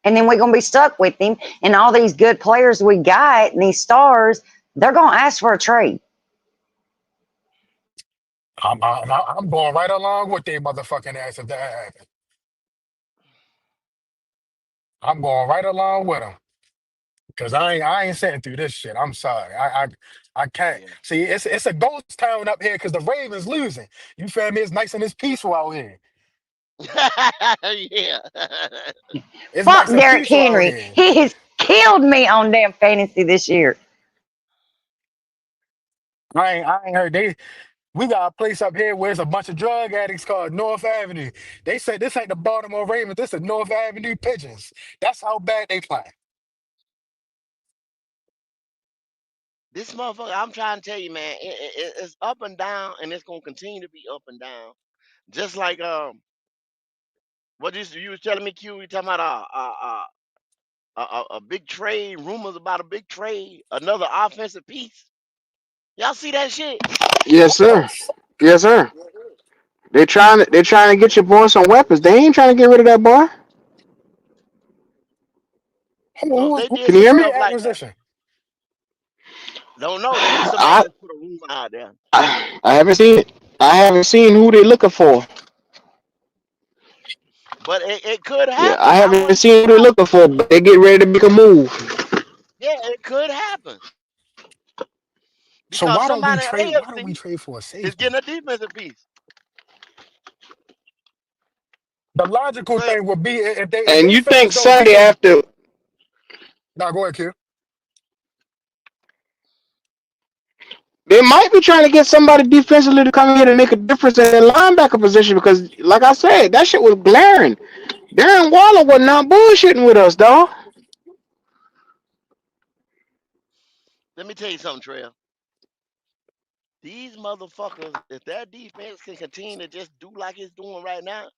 Speaker 11: And then we're gonna be stuck with him. And all these good players we got and these stars, they're gonna ask for a trade.
Speaker 9: I'm going right along with their motherfucking ass if that happens. I'm going right along with them. Cause I ain't sitting through this shit. I'm sorry. I can't see it's a ghost town up here because the Ravens losing. You feel me? It's nice and it's peaceful out here.
Speaker 10: Yeah.
Speaker 9: It's
Speaker 11: Fuck
Speaker 9: nice and
Speaker 11: Derrick
Speaker 9: peaceful out
Speaker 11: Henry.
Speaker 9: here.
Speaker 11: He has killed me on damn fantasy this year.
Speaker 9: I ain't heard we got a place up here where it's a bunch of drug addicts called North Avenue. They say this ain't the Baltimore Ravens, this is North Avenue Pigeons. That's how bad they play.
Speaker 10: This motherfucker, I'm trying to tell you, man, it's up and down, and it's gonna continue to be up and down. Just like what you was telling me, Q? You talking about a big trade, rumors about a big trade, another offensive piece. Y'all see that shit?
Speaker 1: Yes, sir. Yes, sir. They're trying to get your boy some weapons. They ain't trying to get rid of that boy.
Speaker 10: So if they
Speaker 1: Can
Speaker 10: did
Speaker 1: you
Speaker 10: some
Speaker 1: hear me?
Speaker 10: stuff like that,
Speaker 9: Acquisition.
Speaker 10: don't know. Somebody just put a rumor out there.
Speaker 1: I haven't seen it. I haven't seen who they're looking for.
Speaker 10: But it could
Speaker 1: Yeah,
Speaker 10: happen.
Speaker 1: I
Speaker 10: I
Speaker 1: haven't
Speaker 10: wouldn't be
Speaker 1: seen who they're
Speaker 10: surprised.
Speaker 1: looking for, but they get ready to make a move.
Speaker 10: Yeah, it could happen.
Speaker 9: So
Speaker 10: Because somebody in
Speaker 9: why don't we
Speaker 10: AFC
Speaker 9: trade for a
Speaker 10: is
Speaker 9: safety?
Speaker 10: getting a defensive piece.
Speaker 9: The logical
Speaker 10: So
Speaker 9: thing would be if
Speaker 1: And
Speaker 9: they
Speaker 1: you think
Speaker 9: finish those
Speaker 1: Sunday
Speaker 9: deals.
Speaker 1: after?
Speaker 9: Now go ahead, Q.
Speaker 1: They might be trying to get somebody defensively to come here to make a difference in the linebacker position because, like I said, that shit was glaring. Darren Waller was not bullshitting with us, dog.
Speaker 10: let me tell you something, Trail. These motherfuckers, if that defense can continue to just do like it's doing right now,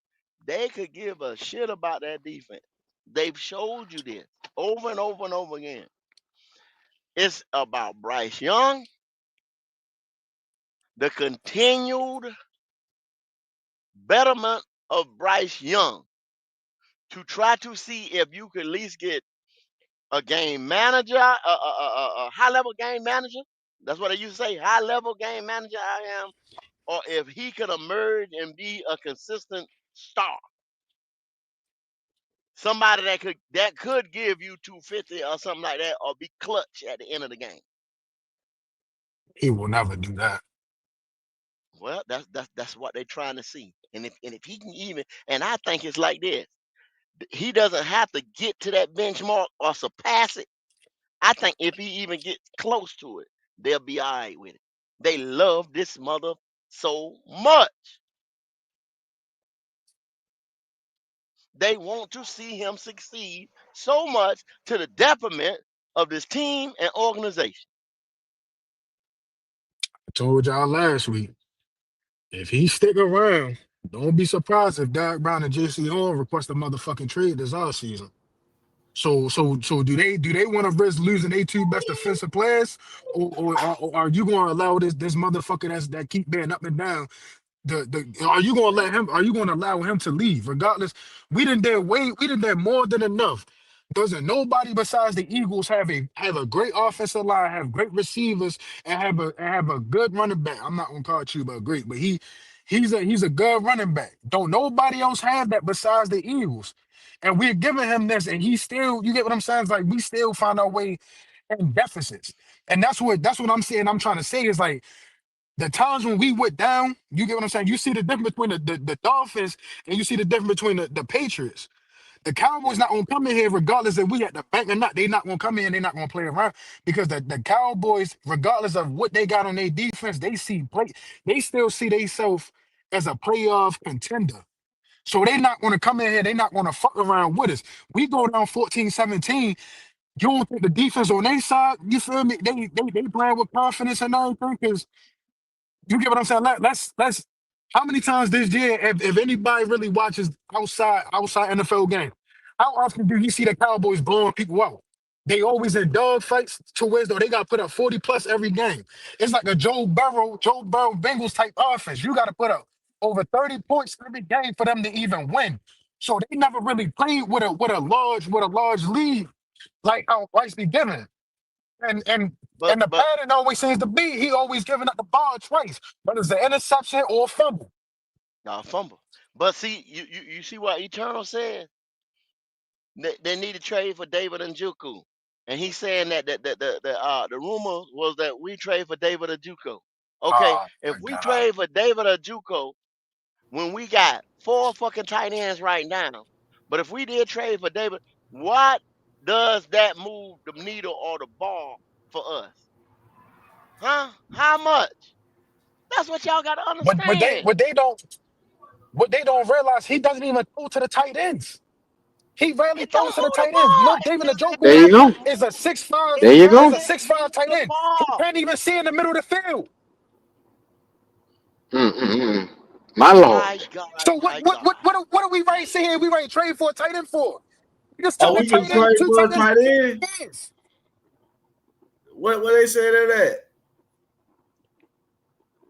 Speaker 10: they could give a shit about that defense. They've showed you this over and over and over again. It's about Bryce Young, the continued betterment of Bryce Young to try to see if you could at least get a game manager, a high level game manager. That's what I used to say, high level game manager I am, or if he could emerge and be a consistent star. Somebody that could give you 250 or something like that, or be clutch at the end of the game.
Speaker 9: He will never do that.
Speaker 10: Well, that's what they're trying to see. And if he can even, and I think it's like this, he doesn't have to get to that benchmark or surpass it. I think if he even gets close to it, they'll be all right with it. They love this mother so much. They want to see him succeed so much to the detriment of this team and organization.
Speaker 9: I told y'all last week, if he stick around, don't be surprised if Derek Brown and JC Horn request a motherfucking trade this offseason. So do they want to risk losing their two best defensive players, or are you going to allow this motherfucker that keep being up and down? Are you going to let him? Are you going to allow him to leave? Regardless, we didn't did more than enough. Doesn't nobody besides the Eagles have a great offensive line, have great receivers, and have a good running back? I'm not gonna call Chuba great, but he's a good running back. Don't nobody else have that besides the Eagles. And we're giving him this, and he still, you get what I'm saying? It's like we still find our way in deficits. And that's what I'm saying. I'm trying to say is like the times when we went down, you get what I'm saying? You see the difference between the Dolphins and you see the difference between the Patriots. The Cowboys not gonna come in here regardless if we at the bank or not. They not gonna come in. They not gonna play around because the Cowboys, regardless of what they got on their defense, they still see themselves as a playoff contender. So they not gonna come in here. They not gonna fuck around with us. We go down 14-17. You don't think the defense on their side? You feel me? They playing with confidence and everything because you get what I'm saying. Let's. How many times this year, if anybody really watches outside NFL game, how often do you see the Cowboys blowing people out? They always in dog fights to where though they got to put up 40 plus every game. It's like a Joe Burrow Bengals type offense. You got to put up over 30 points every game for them to even win. So they never really played with a large lead like how Rice be giving. And
Speaker 10: But
Speaker 9: the pattern always seems to be he always giving up the ball twice, whether it's an interception or a fumble.
Speaker 10: fumble. But see, you see what Eternal said? They need to trade for David Njoku. And he's saying that the rumor was that we trade for David Njoku. Okay,
Speaker 9: Oh
Speaker 10: if
Speaker 9: my
Speaker 10: we
Speaker 9: God.
Speaker 10: trade for David Njoku when we got 4 fucking tight ends right now, but if we did trade for David, what does that move the needle or the ball for us? Huh? How much? That's what y'all gotta
Speaker 9: What
Speaker 10: understand.
Speaker 9: they don't realize he doesn't even throw to the tight ends. He rarely
Speaker 10: It don't
Speaker 9: throws to the
Speaker 10: move the
Speaker 9: tight ends.
Speaker 10: ball.
Speaker 9: No, David
Speaker 10: It
Speaker 12: There
Speaker 9: Njoku
Speaker 12: you go.
Speaker 9: is a 6'5",
Speaker 12: There you
Speaker 9: is
Speaker 12: go.
Speaker 9: a 6'5" tight
Speaker 10: the
Speaker 9: end. He
Speaker 10: ball.
Speaker 9: can't even see in the middle of the field.
Speaker 12: My
Speaker 10: My
Speaker 12: lord.
Speaker 10: God,
Speaker 9: So
Speaker 10: my God.
Speaker 9: what are we ready to say here? We ready to trade for a tight end for? We just
Speaker 2: Oh,
Speaker 9: took a
Speaker 2: we can
Speaker 9: tight end,
Speaker 2: trade
Speaker 9: 2
Speaker 2: for a
Speaker 9: tight ends
Speaker 2: tight
Speaker 9: in
Speaker 2: end?
Speaker 9: 2 years.
Speaker 2: What they say that?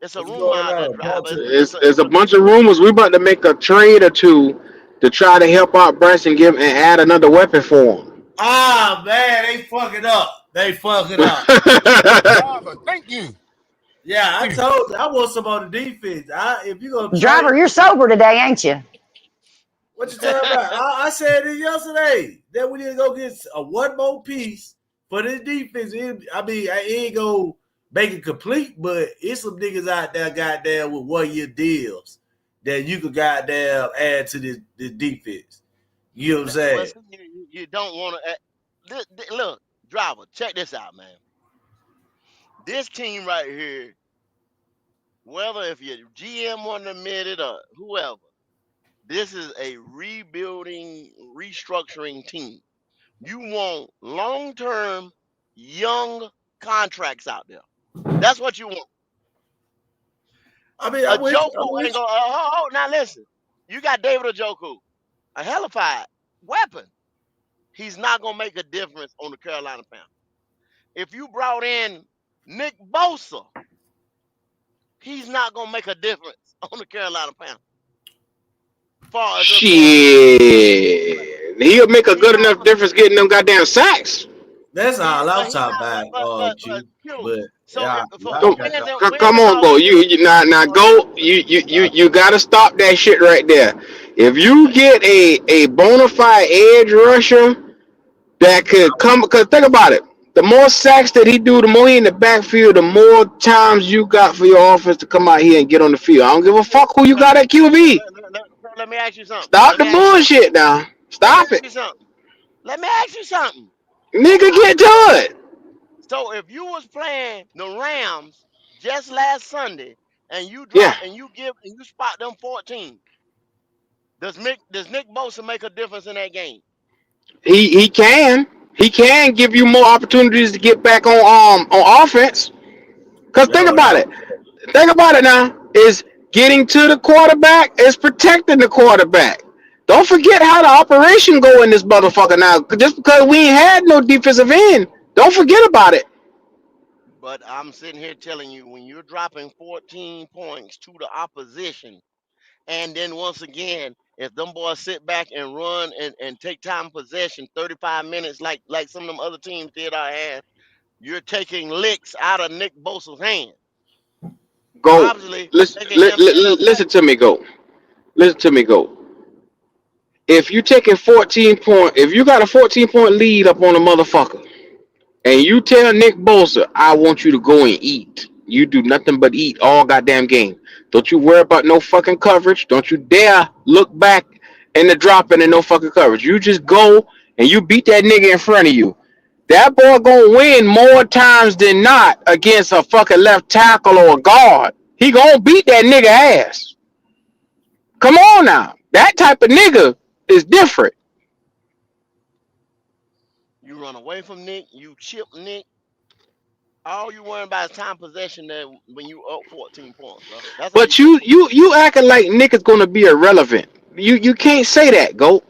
Speaker 10: It's a
Speaker 2: What's
Speaker 10: rumor
Speaker 2: going
Speaker 10: out there,
Speaker 2: on? Talk
Speaker 10: driver.
Speaker 2: to me.
Speaker 12: It's a bunch of rumors. We about to make a trade or two to try to help out Bryce and add another weapon for him.
Speaker 2: Ah, man, they fucking up. They fucking up.
Speaker 9: Driver, thank you.
Speaker 2: Yeah, I told you. I want some on the defense. If you gonna trade,
Speaker 11: Driver, you're sober today, ain't you?
Speaker 2: what you talking about? I said it yesterday that we need to go get a one more piece for this defense. I ain't gonna make it complete, but it's some niggas out there goddamn with 1 year deals that you could goddamn add to this defense. You know what I'm saying?
Speaker 10: Well, you don't want to. Look, driver, check this out, man. This team right here, whether if your GM want to admit it or whoever, this is a rebuilding, restructuring team. You want long-term, young contracts out there. That's what you want.
Speaker 2: I mean,
Speaker 10: A Joku ain't gonna. Now listen, you got David Njoku, a hellified weapon. He's not gonna make a difference on the Carolina Panthers. If you brought in Nick Bosa, he's not gonna make a difference on the Carolina Panthers.
Speaker 12: Shit. He'll make a good enough difference getting them goddamn sacks.
Speaker 2: That's all I'm talking about.
Speaker 12: Come on, Go. You now go. You gotta stop that shit right there. If you get a bona fide edge rusher that could come, because think about it. The more sacks that he do, the more he in the backfield, the more times you got for your offense to come out here and get on the field. I don't give a fuck who you got at QB.
Speaker 10: Let me ask you something.
Speaker 12: Stop the bullshit now. Stop it.
Speaker 10: Let me ask you something.
Speaker 12: Nigga, get to it.
Speaker 10: So if you was playing the Rams just last Sunday and you drop and you spot them 14, does Nick Bosa make a difference in that game?
Speaker 12: He can give you more opportunities to get back on offense. Cause think about it now. Is getting to the quarterback is protecting the quarterback. Don't forget how the operation go in this motherfucker now. Just because we ain't had no defensive end, don't forget about it.
Speaker 10: But I'm sitting here telling you, when you're dropping 14 points to the opposition, and then once again, if them boys sit back and run and take time possession 35 minutes like some of them other teams did I had, you're taking licks out of Nick Bosa's hand.
Speaker 12: Go. Listen to me, Go. Listen to me, Go. If you taking 14 point, if you got a 14-point lead up on a motherfucker, and you tell Nick Bosa, I want you to go and eat. You do nothing but eat all goddamn game. Don't you worry about no fucking coverage. Don't you dare look back in the dropping and no fucking coverage. You just go and you beat that nigga in front of you. That boy gonna win more times than not against a fucking left tackle or a guard. He gonna beat that nigga ass. Come on now. That type of nigga is different.
Speaker 10: You run away from Nick, you chip Nick. All you worrying about is time possession there when you up 14 points, bro.
Speaker 12: But you acting like Nick is gonna be irrelevant. You can't say that, Go.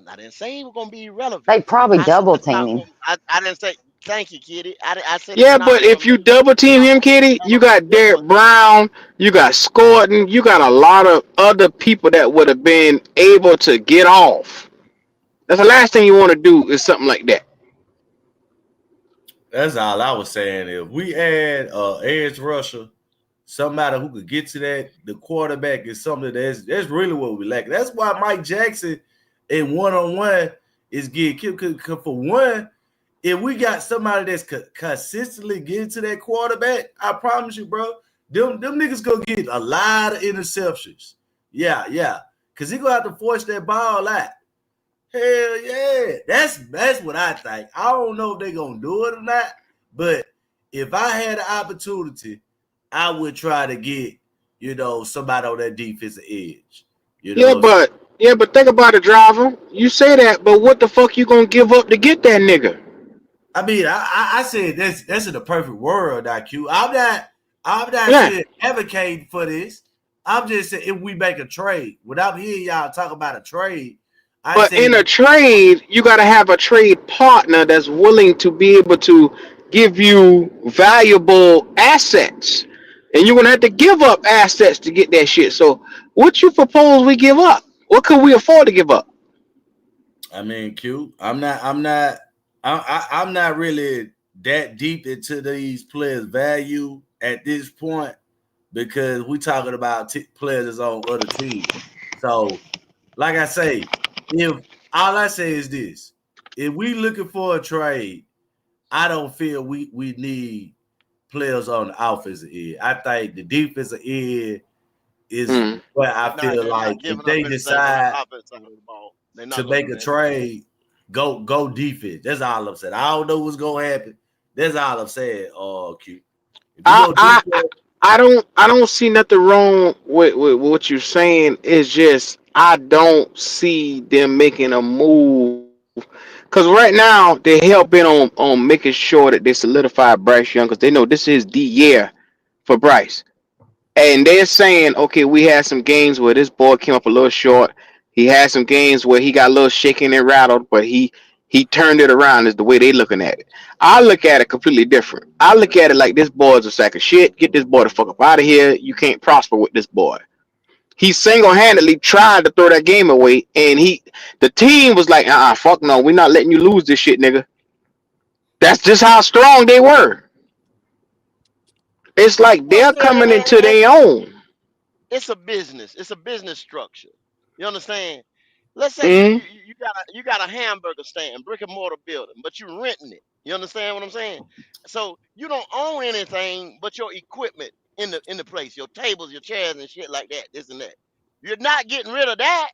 Speaker 10: I didn't say he was gonna be irrelevant.
Speaker 11: They probably
Speaker 10: I said
Speaker 11: double
Speaker 10: it's not
Speaker 11: team him.
Speaker 10: gonna, I didn't say thank you, Kitty. I said it's
Speaker 12: Yeah,
Speaker 10: not
Speaker 12: but if
Speaker 10: gonna
Speaker 12: you double team him, Kitty, you got Derek Brown, you got Scorton, you got a lot of other people that would have been able to get off. That's the last thing you want to do is something like that.
Speaker 2: That's all I was saying. If we add edge rusher, somebody who could get to that, the quarterback is something that's really what we lack. That's why Mike Jackson in one-on-one is getting killed. For one, if we got somebody that's consistently getting to that quarterback, I promise you, bro, them niggas gonna get a lot of interceptions. Yeah, because he gonna have to force that ball out. Hell yeah, that's what I think. I don't know if they're gonna do it or not, but if I had the opportunity, I would try to get, somebody on that defensive edge.
Speaker 12: Yeah, but think about it, driver. You say that, but what the fuck you gonna give up to get that nigga?
Speaker 2: I mean, I said that's in the perfect world, IQ. I'm not saying advocating for this. I'm just saying if we make a trade, without hearing y'all talk about a trade.
Speaker 12: But in a trade, you got to have a trade partner that's willing to be able to give you valuable assets. And you're going to have to give up assets to get that shit. So what you propose we give up? What could we afford to give up?
Speaker 2: I mean, Q, I'm not really that deep into these players' value at this point because we talking about players that's on other teams. So, like I say, if all I say is this, if we looking for a trade, I don't feel we need players on the offensive end. I think the defensive end is where I feel like if they decide to make a trade, go defense. That's all I'm saying. I don't know what's gonna happen. That's all I'm saying. Q.
Speaker 12: I don't see nothing wrong with what you're saying. It's just I don't see them making a move because right now they're helping on making sure that they solidify Bryce Young because they know this is the year for Bryce. And they're saying, okay, we had some games where this boy came up a little short. He had some games where he got a little shaken and rattled, but he turned it around is the way they looking at it. I look at it completely different. I look at it like this boy is a sack of shit. Get this boy the fuck up out of here. You can't prosper with this boy. He single-handedly tried to throw that game away, and the team was like, fuck no, we're not letting you lose this shit, nigga. That's just how strong they were. It's like they're coming into their own.
Speaker 10: It's a business. It's a business structure. You understand? Let's say you got a hamburger stand, brick and mortar building, but you're renting it. You understand what I'm saying? So you don't own anything but your equipment in the place, your tables, your chairs, and shit like that. This and that. You're not getting rid of that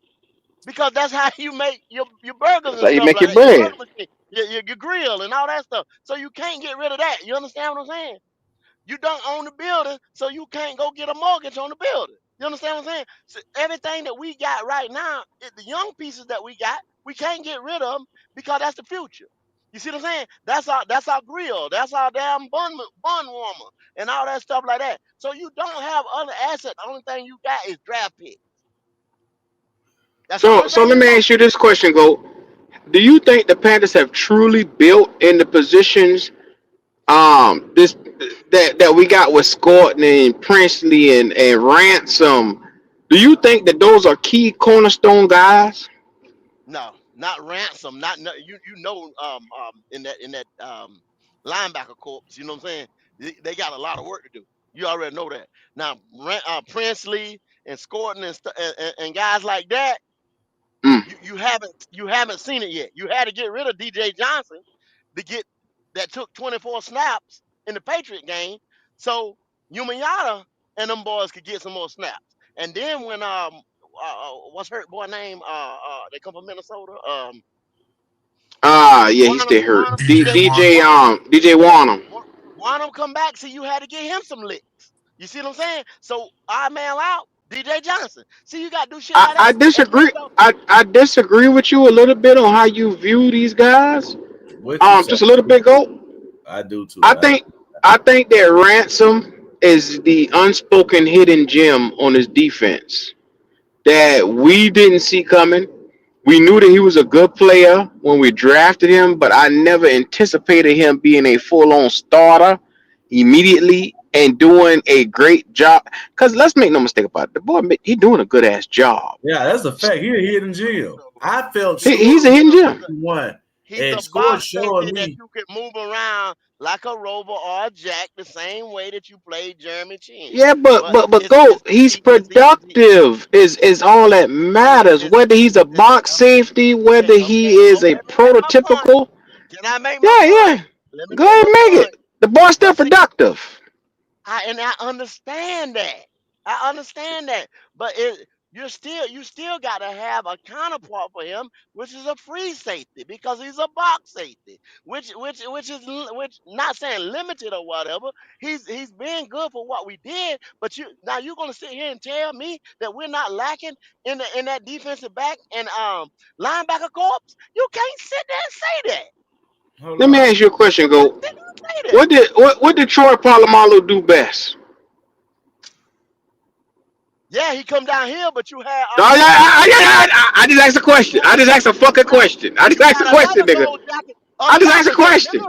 Speaker 10: because that's how you make your burgers and stuff
Speaker 12: you make
Speaker 10: like
Speaker 12: your
Speaker 10: that.
Speaker 12: bread.
Speaker 10: Your grill and all that stuff. So you can't get rid of that. You understand what I'm saying? You don't own the building, so you can't go get a mortgage on the building. You understand what I'm saying? So everything that we got right now, the young pieces that we got, we can't get rid of them because that's the future. You see what I'm saying? That's our grill. That's our damn bun warmer and all that stuff like that. So you don't have other assets. The only thing you got is draft picks.
Speaker 12: So let me ask you this question, Go. Do you think the Panthers have truly built in the positions that we got with Scorton and Princely and Ransom? Do you think that those are key cornerstone guys?
Speaker 10: No, not Ransom. You in that linebacker corps. You know what I'm saying? They got a lot of work to do. You already know that. Now Princely and Scorton and guys like that. You haven't seen it yet. You had to get rid of DJ Johnson that took 24 snaps in the Patriot game, so Yumiyata and them boys could get some more snaps. And then when what's hurt boy name? They come from Minnesota.
Speaker 12: Yeah, he stay hurt. DJ Wanham.
Speaker 10: Wanham come back, so you had to get him some licks. You see what I'm saying? So our man out. DJ Johnson. See, you got to do shit like that.
Speaker 12: I disagree. I disagree with you a little bit on how you view these guys. Just a little bit, Go.
Speaker 2: I do too.
Speaker 12: I think that Ransom is the unspoken hidden gem on his defense that we didn't see coming. We knew that he was a good player when we drafted him, but I never anticipated him being a full-on starter immediately and doing a great job. Because let's make no mistake about it, the boy, he doing a good ass job.
Speaker 2: Yeah, that's a fact. He a hidden gem. I felt
Speaker 12: he's a hidden gem.
Speaker 2: One.
Speaker 10: He's
Speaker 2: and
Speaker 10: a
Speaker 2: Score
Speaker 10: box
Speaker 2: showing
Speaker 10: that
Speaker 2: me.
Speaker 10: you could move around like a rover or a jack the same way that you played Jeremy Chin.
Speaker 12: Yeah, but go. He's productive. Is all that matters. Whether he's a box safety, whether he is a prototypical.
Speaker 10: Can I make my
Speaker 12: Yeah. Go ahead and make it. The boy's still productive.
Speaker 10: I understand that. I understand that. But you still got to have a counterpart for him, which is a free safety, because he's a box safety, which not saying limited or whatever. He's been good for what we did, but you're gonna sit here and tell me that we're not lacking in that defensive back and linebacker corps? You can't sit there and say that.
Speaker 12: Let me ask you a question, Go. What did Troy Polamalu do best?
Speaker 10: Yeah, he come down here, but you had.
Speaker 12: I just asked a question. I just asked a fucking question. I just asked a question, nigga. I just asked a question.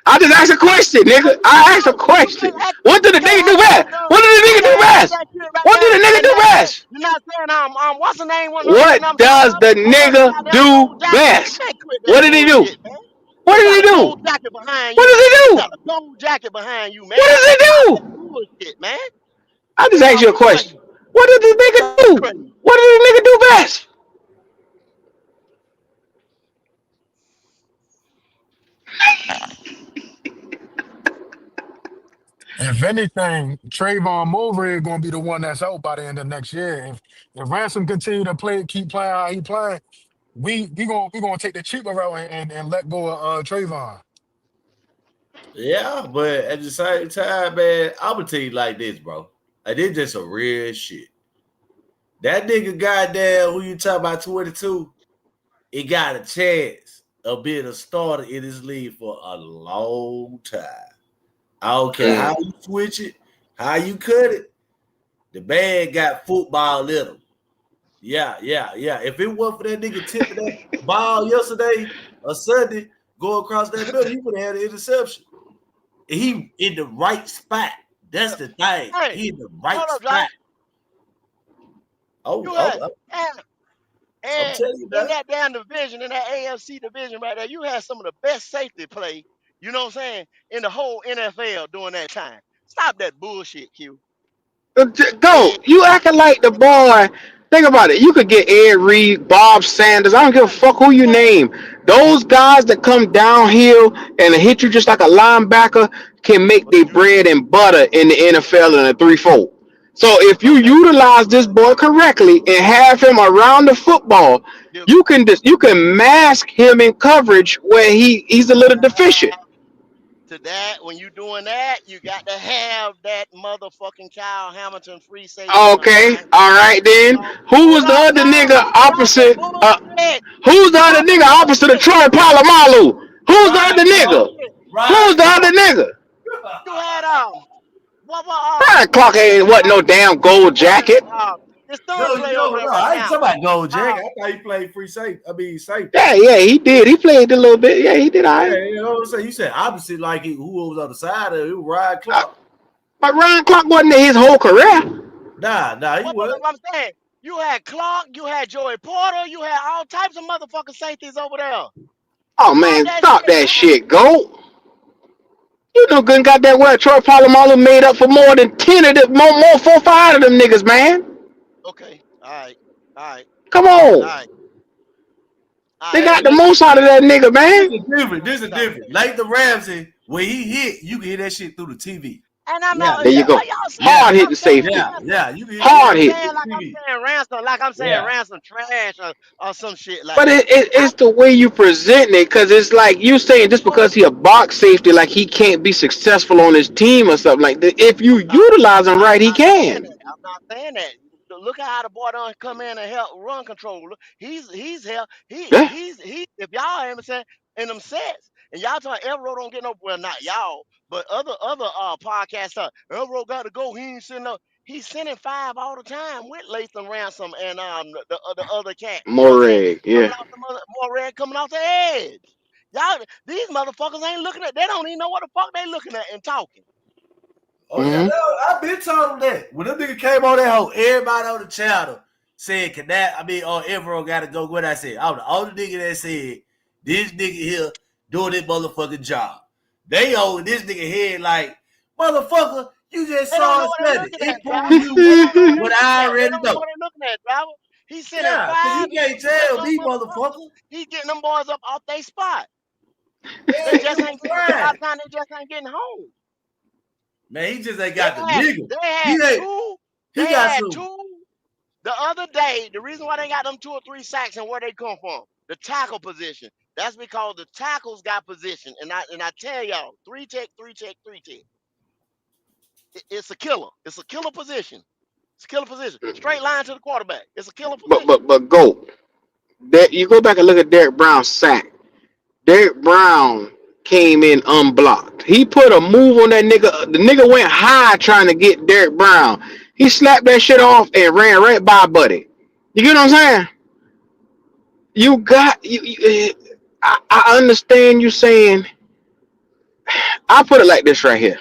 Speaker 12: I just asked a question, nigga. I asked a question. What did the nigga do best? What did the nigga do best? What did the nigga do best?
Speaker 10: You're not saying what's the name?
Speaker 12: What does the nigga do best? What did he do? What did he do? What does he do?
Speaker 10: Got a gold jacket behind you, man.
Speaker 12: What does he do?
Speaker 10: Bullshit, man.
Speaker 12: I just asked you a question. What did the nigga do? What did the nigga do best?
Speaker 9: If anything, Trayvon Mulray is going to be the one that's out by the end of next year. If Ransom continue to keep playing how he playing, we gonna take the cheaper route and let go of Trayvon.
Speaker 2: Yeah, but at the same time, man, I'm gonna tell you like this, bro. Like, this just some real shit. That nigga goddamn who you talking about 22, he got a chance of being a starter in this league for a long time. I don't care how you switch it, how you cut it. The man got football in him. Yeah. If it wasn't for that nigga tipping that ball yesterday or Sunday, go across that middle, he would have had an interception. He in the right spot. That's the thing. He in the right spot.
Speaker 10: And in that damn division, in that AFC division right there, you had some of the best safety play, you know what I'm saying, in the whole NFL during that time. Stop that bullshit, Q.
Speaker 12: Go. You acting like the boy. Think about it. You could get Ed Reed, Bob Sanders. I don't give a fuck who you name. Those guys that come downhill and hit you just like a linebacker can make their bread and butter in the NFL in a 3-4. So if you utilize this boy correctly and have him around the football, you can mask him in coverage where he's a little deficient.
Speaker 10: To that, when you doing that, you got to have that motherfucking Kyle Hamilton free safety.
Speaker 12: Okay, all right then. Who was the other nigga opposite? Who's the other nigga opposite of Troy Polamalu? Who's the other nigga? Who's the other nigga?
Speaker 10: You had
Speaker 12: Brian Clark wasn't no damn gold jacket.
Speaker 2: I ain't talking about gold jacket. I thought he played free safety. I mean safety.
Speaker 12: Yeah, he did. He played a little bit. Yeah, he did. All right.
Speaker 2: Yeah, you know what I'm saying? You said opposite, like who was on the side of it? It was Ryan Clark.
Speaker 12: But Ryan Clark wasn't in his whole career.
Speaker 2: Nah, he wasn't.
Speaker 10: I'm saying, you had Clark, you had Joey Porter, you had all types of motherfucking safeties over there.
Speaker 12: Oh man, stop that shit, go. You know good and goddamn well Troy Polamalu made up for more than 10 of them, more 4 or 5 of them niggas, man.
Speaker 10: Okay, all right.
Speaker 12: Come on.
Speaker 10: All right.
Speaker 12: They got the most out of that nigga, man.
Speaker 2: This is different. Like the Ramsey, when he hit, you can hear that shit through the TV.
Speaker 10: And I'm not.
Speaker 12: There you go. Hard hit the safety.
Speaker 2: Yeah, you can
Speaker 12: hard hit.
Speaker 10: Like I'm saying Ransom trash or some shit like.
Speaker 12: But it's the way you present it, because it's like you saying just because he a box safety, like he can't be successful on his team or something like that. If you utilize him right, he can.
Speaker 10: I'm not saying that. Look at how the boy done come in and help run control. He's if y'all haven't said in them sets and y'all talking Elro don't get no, well not y'all, but other podcasts Elro got to go. He ain't sitting up. He's sending 5 all the time with Latham Ransom and the other cat. You know what I'm saying?
Speaker 12: Moreg, yeah.
Speaker 10: Moreg coming off the edge. Y'all, these motherfuckers ain't looking at. They don't even know what the fuck they looking at and talking.
Speaker 2: Oh yeah, I've been told them that. When them nigga came on that hoe, everybody on the channel said, Evero got to go. What I said, I was the only nigga that said this nigga here doing this motherfucking job. They hold this nigga head like, motherfucker, you just saw us study. It proved you what I already know.
Speaker 10: What they looking at, driver? He's sending 5.
Speaker 2: You can't tell me, motherfucker.
Speaker 10: He's getting them boys up off their spot. They just ain't getting out of time. They just ain't getting home.
Speaker 2: Man, he just ain't got the nigga.
Speaker 10: They had two. The other day, the reason why they got them 2 or 3 sacks and where they come from, the tackle position. That's because the tackles got position. And I tell y'all, 3 tech. It's a killer. It's a killer position. It's a killer position. Straight line to the quarterback. It's a killer position.
Speaker 12: But go. You go back and look at Derek Brown's sack. Derek Brown came in unblocked. He put a move on that nigga. The nigga went high trying to get Derek Brown. He slapped that shit off and ran right by Buddy. You get what I'm saying? You got you. I understand you saying. I'll put it like this right here.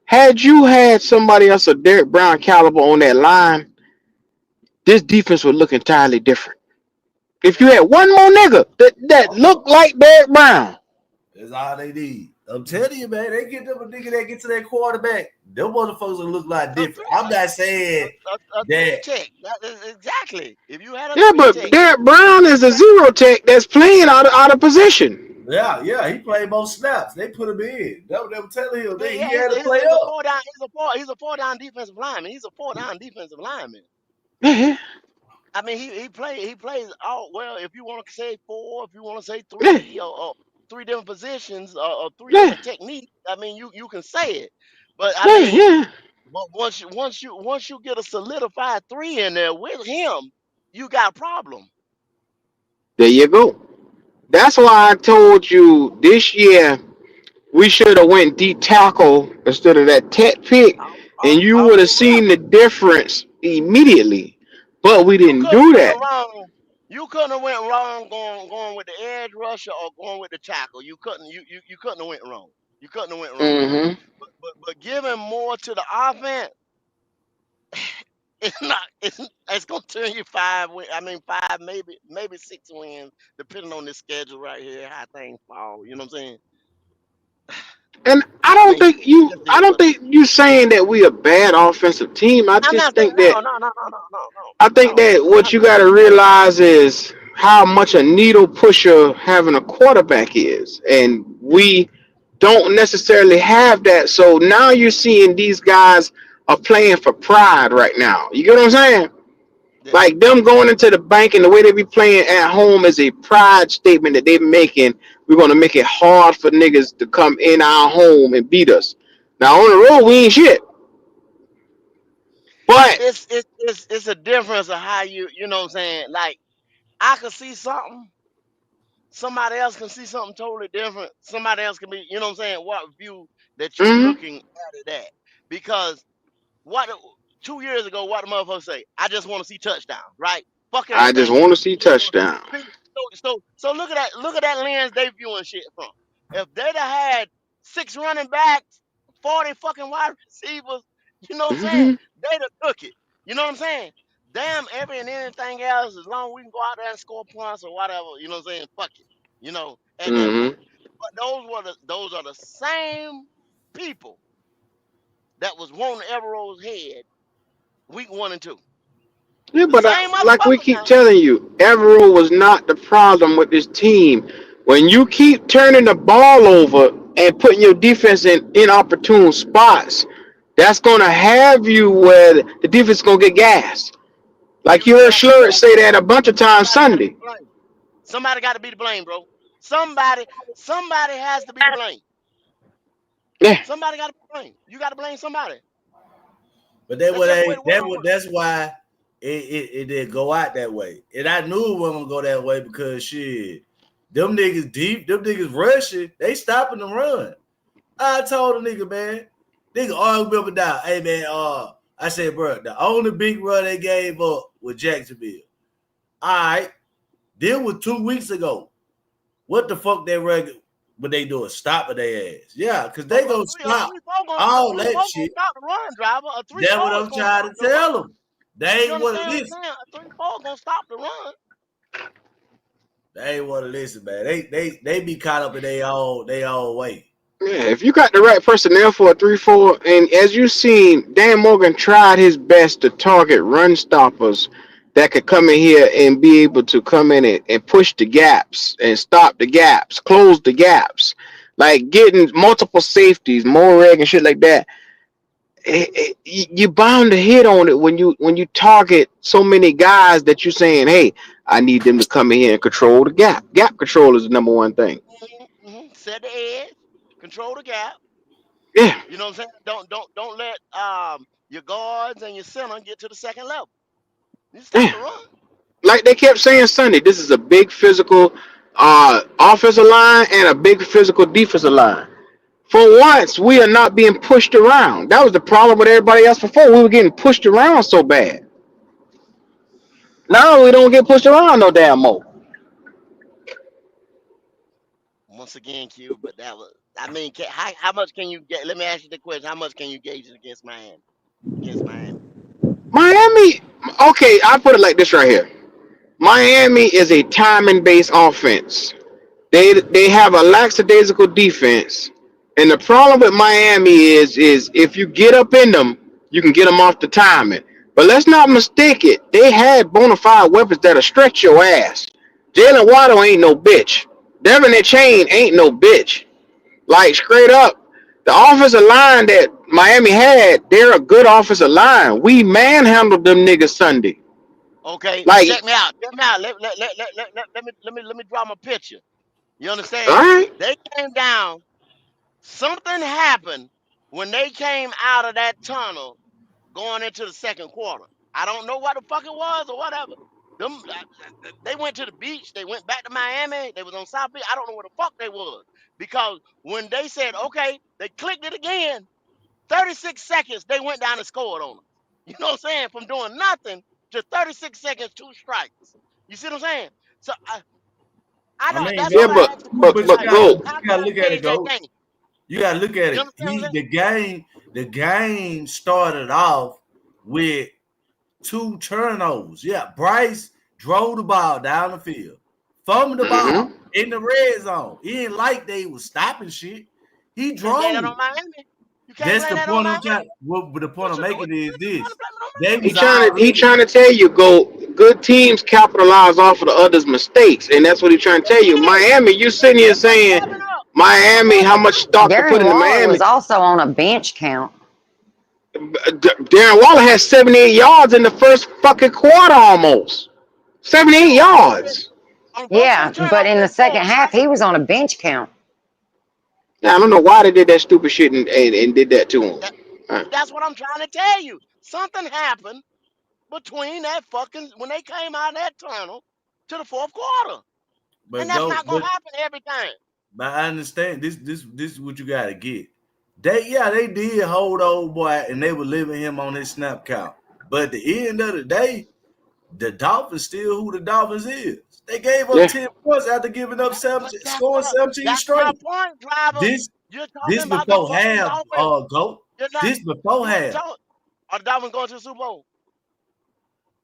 Speaker 12: Had you had somebody else of Derek Brown caliber on that line, this defense would look entirely different. If you had one more nigga that looked like Derek Brown.
Speaker 2: That's all they need. I'm telling you, man, they get them a nigga that get to that quarterback. Them motherfuckers will look like different. I'm not saying that.
Speaker 10: Exactly. If you had
Speaker 12: but Derek Brown is a 0 tech that's playing out of position.
Speaker 2: Yeah, he played both snaps. They put him in. That what they were telling him. He had to play up.
Speaker 10: He's a 4-down defensive lineman. He's a 4-down defensive lineman. I mean, he plays all well. If you want to say 4, if you want to say 3, or 3 different positions, or 3 different techniques, I mean, you can say it. But I mean, but once you get a solidified 3 in there with him, you got a problem.
Speaker 12: There you go. That's why I told you this year we should have went deep tackle instead of that tech pick, and you would have seen the difference immediately. But we didn't do that.
Speaker 10: You couldn't have went wrong going with the edge rusher or going with the tackle. You couldn't have went wrong. You couldn't have went wrong.
Speaker 12: Mm-hmm.
Speaker 10: But giving more to the offense, it's gonna turn you 5 maybe 6 wins, depending on this schedule right here, how things fall. You know what I'm saying?
Speaker 12: And I don't think you saying that we a bad offensive team. I think that what you got to realize is how much a needle pusher having a quarterback is, and we don't necessarily have that. So now you're seeing these guys are playing for pride right now. You get what I'm saying? Yeah. Like them going into the bank and the way they be playing at home is a pride statement that they're making. We're going to make it hard for niggas to come in our home and beat us. Now, on the road, we ain't shit. But
Speaker 10: it's a difference of how you know what I'm saying? Like, I could see something. Somebody else can see something totally different. Somebody else can be, you know what I'm saying, what view that you're looking at it at. Because 2 years ago, what the motherfuckers say? I just want to see touchdown, right? Fucking
Speaker 12: I just want to see touchdown.
Speaker 10: So look at that lens they viewing shit from. If they'd have had 6 running backs, 40 fucking wide receivers, you know what I'm saying? They'd have took it. You know what I'm saying? Damn every and anything else, as long as we can go out there and score points or whatever, you know what I'm saying? Fuck it. You know, but those are the same people that was wanting Evero's head week 1 and 2.
Speaker 12: Yeah, but like we keep telling you, Evero was not the problem with this team. When you keep turning the ball over and putting your defense in inopportune spots, that's going to have you where the defense is going to get gassed. Like you heard Schlurry say that a bunch of times Sunday.
Speaker 10: Somebody got to be to blame, bro. Somebody has to be to blame.
Speaker 12: Yeah.
Speaker 10: Somebody got to be blamed. You got to blame somebody.
Speaker 2: But that's why it didn't go out that way. And I knew it wasn't going to go that way because shit, them niggas deep, them niggas rushing, they stopping the run. I told the nigga, man, nigga argue up and down. Hey, man, I said, bro, the only big run they gave up was Jacksonville. All right. Then was 2 weeks ago. What the fuck they run? What they doing? Stopping their ass. Yeah, because they gonna stop all that shit.
Speaker 10: Stop the run, driver. A 3-4
Speaker 2: That's what I'm trying to tell them. They ain't want to
Speaker 10: listen.
Speaker 2: listen.
Speaker 10: A 3-4 gonna stop the run.
Speaker 2: They ain't want to listen, man. They be caught up in their own way.
Speaker 12: Yeah, if you got the right personnel for a 3-4, and as you seen, Dan Morgan tried his best to target run stoppers that could come in here and be able to come in and push the gaps and stop the gaps, close the gaps, like getting multiple safeties, more reg and shit like that. You're bound to hit on it when you target so many guys that you're saying, hey, I need them to come in here and control the gap. Gap control is the number one thing.
Speaker 10: Set the edge, control the gap.
Speaker 12: Yeah.
Speaker 10: You know what I'm saying? Don't let your guards and your center get to the second level. You stop the run.
Speaker 12: Like they kept saying Sunday, this is a big physical offensive line and a big physical defensive line. For once, we are not being pushed around. That was the problem with everybody else before. We were getting pushed around so bad. Now we don't get pushed around no damn more.
Speaker 10: Once again, Q, but that was, I mean, how much can you get? Let me ask you the question. How much can you gauge it against Miami?
Speaker 12: Miami, okay, I put it like this right here. Miami is a timing-based offense. They have a lackadaisical defense. And the problem with Miami is if you get up in them, you can get them off the timing. But let's not mistake it. They had bona fide weapons that'll stretch your ass. Jalen Waddle ain't no bitch. Devin Chain ain't no bitch. Like, straight up, the offensive line that Miami had, they're a good offensive line. We manhandled them niggas Sunday.
Speaker 10: Okay,
Speaker 12: like,
Speaker 10: check me out. Check me out. Let me draw my picture. You understand?
Speaker 12: All right.
Speaker 10: They came down. Something happened when they came out of that tunnel going into the second quarter. I don't know what the fuck it was or whatever. They went to the beach. They went back to Miami. They was on South Beach. I don't know where the fuck they was. Because when they said, okay, they clicked it again, 36 seconds, they went down and scored on them. You know what I'm saying? From doing nothing to 36 seconds, 2 strikes. You see what I'm saying? So I know that's
Speaker 12: yeah,
Speaker 10: why
Speaker 12: but
Speaker 2: you gotta look at it, though. You gotta look at it. The game started off with 2 turnovers. Yeah, Bryce drove the ball down the field, fumbled the ball in the red zone. He didn't like they was stopping shit. He drove. That's the point I'm trying. What the point I'm making is this:
Speaker 12: he trying to tell you, good teams capitalize off of the others' mistakes, and that's what he's trying to tell you. Miami, you sitting here saying Miami, how much stock to put into Miami?
Speaker 11: Was also on a bench count.
Speaker 12: Darren Waller had 78 yards in the first fucking quarter, almost 78 yards.
Speaker 11: Yeah, but in the second half, he was on a bench count.
Speaker 12: Yeah, I don't know why they did that stupid shit and did that to him.
Speaker 10: That's what I'm trying to tell you. Something happened between that fucking when they came out of that tunnel to the fourth quarter, and that's not gonna happen every time.
Speaker 2: But I understand this is what you gotta get. They did hold old boy and they were leaving him on his snap count. But at the end of the day, the Dolphins still who the Dolphins is. They gave up 10 points after giving up 17 straight.
Speaker 10: Point, driver.
Speaker 2: This before half, go. This before half.
Speaker 10: Are the Dolphins going to the Super Bowl?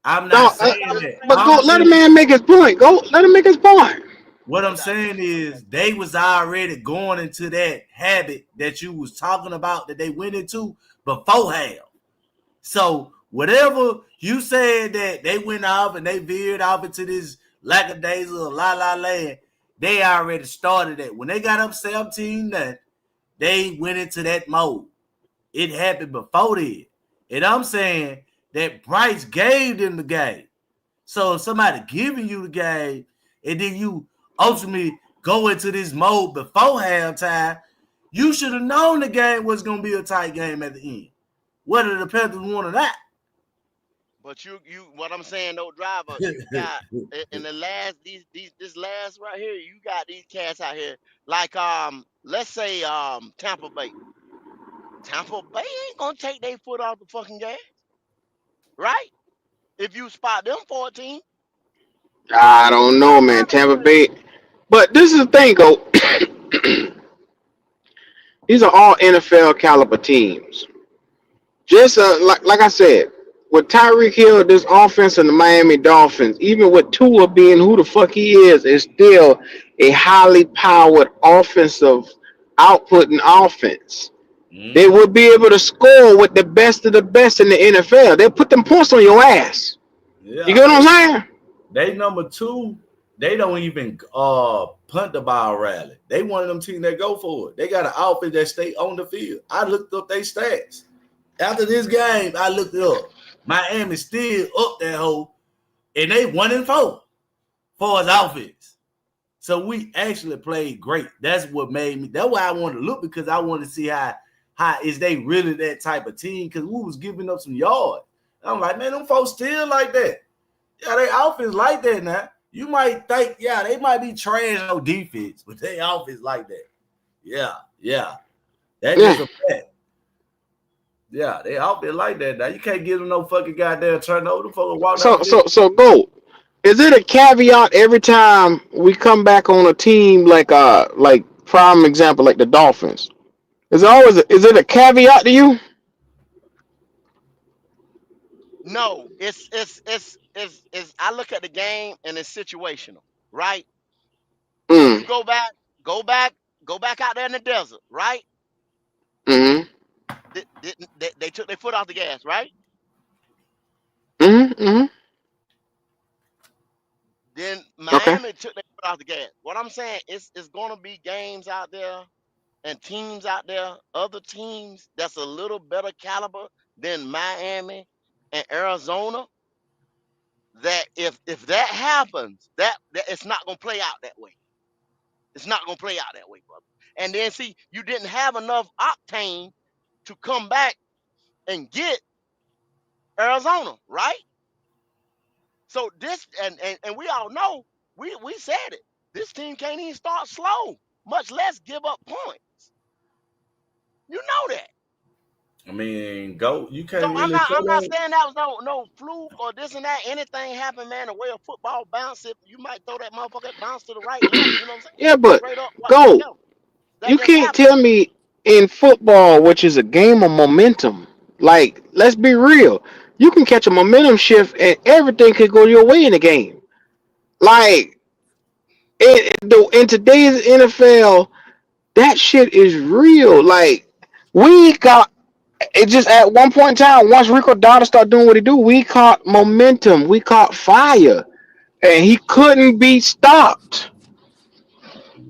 Speaker 2: I'm not saying that.
Speaker 12: But go let a man make his point. Go let him make his point.
Speaker 2: What I'm saying is they was already going into that habit that you was talking about that they went into before half. So whatever you said that they went off and they veered off into this lackadaisical la land, they already started it. When they got up 17-0, they went into that mode. It happened before then. And I'm saying that Bryce gave them the game. So if somebody giving you the game and then you ultimately go into this mode before halftime, you should have known the game was going to be a tight game at the end. Whether the Panthers won or not.
Speaker 10: But you what I'm saying though, driver, you got in the last this last right here, you got these cats out here like let's say Tampa Bay. Tampa Bay ain't gonna take their foot off the fucking gas. right? If you spot them 14.
Speaker 12: I don't know, man. Tampa Bay. But this is the thing, go. These are all NFL caliber teams. Just like I said, with Tyreek Hill, this offense and the Miami Dolphins, even with Tua being who the fuck he is still a highly powered offensive output and offense. They would be able to score with the best of the best in the NFL. They'll put them points on your ass.
Speaker 2: Yeah.
Speaker 12: You get what I'm saying?
Speaker 2: They number 2. They don't even punt the ball rally. They one of them teams that go for it. They got an outfit that stay on the field. I looked up their stats. After this game, I looked it up. Miami still up that hole, and they 1-4 for his offense. So we actually played great. That's what made me. That's why I wanted to look, because I wanted to see how is they really that type of team, because we was giving up some yards. I'm like, man, them folks still like that. Yeah, they offense like that now. You might think, yeah, they might be trash on defense, but they offense like that. Yeah. That is a fact. Yeah, they offense like that now. You can't give them no fucking goddamn turnover.
Speaker 12: So go. Is it a caveat every time we come back on a team like prime example like the Dolphins? Is it a caveat to you?
Speaker 10: No, it's I look at the game and it's situational, right? You go back out there in the desert, right?
Speaker 12: Mm-hmm.
Speaker 10: They took their foot off the gas, right?
Speaker 12: Mm-hmm.
Speaker 10: Then Miami took their foot off the gas. What I'm saying is it's gonna be games out there and teams out there, other teams that's a little better caliber than Miami and Arizona, that if that happens, that it's not gonna play out that way. It's not gonna play out that way, brother. And then see, you didn't have enough octane to come back and get Arizona, right? So this and we all know, we said it. This team can't even start slow, much less give up points. You know that.
Speaker 2: I mean, you can't.
Speaker 10: So
Speaker 2: really
Speaker 10: I'm not saying that was no fluke or this and that. Anything happen, man. The way a football bounce, it you might throw that motherfucker bounce to the right, left. You know what I'm saying?
Speaker 12: Yeah, but
Speaker 10: Straight up,
Speaker 12: go. You can't
Speaker 10: happen.
Speaker 12: tell me in football, which is a game of momentum. Like, let's be real. You can catch a momentum shift and everything could go your way in the game. Like, in today's NFL, that shit is real. Like, we got it just at one point in time, once Rico Dowdle started doing what he do, we caught momentum. We caught fire. And he couldn't be stopped.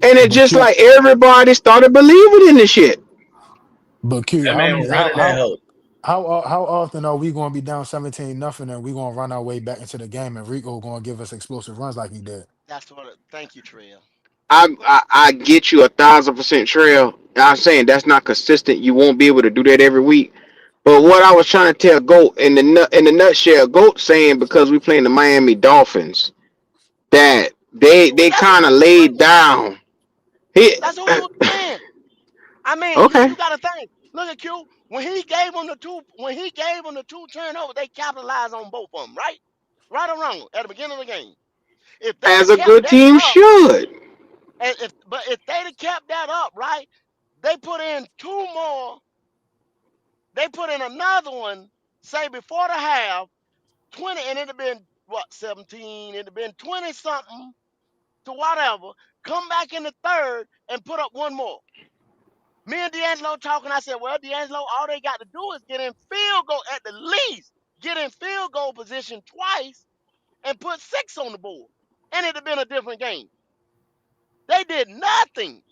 Speaker 12: And it just like everybody started believing in this shit.
Speaker 9: But Q,
Speaker 2: that man was running that hope.
Speaker 9: How often are we going to be down 17-0 and we going to run our way back into the game and Rico going to give us explosive runs like he did?
Speaker 10: That's what. Thank you, Trail.
Speaker 12: I get you 1,000% Trail. I'm saying that's not consistent. You won't be able to do that every week. But what I was trying to tell Goat in the nutshell, Goat saying because we playing the Miami Dolphins, that they kind of laid down.
Speaker 10: That's what he was saying. I mean, you got to think. Look at Q. When he gave them the two turnovers, they capitalized on both of them, right? Right or wrong at the beginning of the game.
Speaker 12: As a good team should.
Speaker 10: If they'd have kept that up, right? They put in two more. They put in another one, say before the half, 20, and it'd have been 17? It'd have been 20 something to whatever. Come back in the third and put up one more. Me and D'Angelo talking. I said, well, D'Angelo, all they got to do is get in field goal at the least, get in field goal position twice, and put 6 on the board, and it'd have been a different game. They did nothing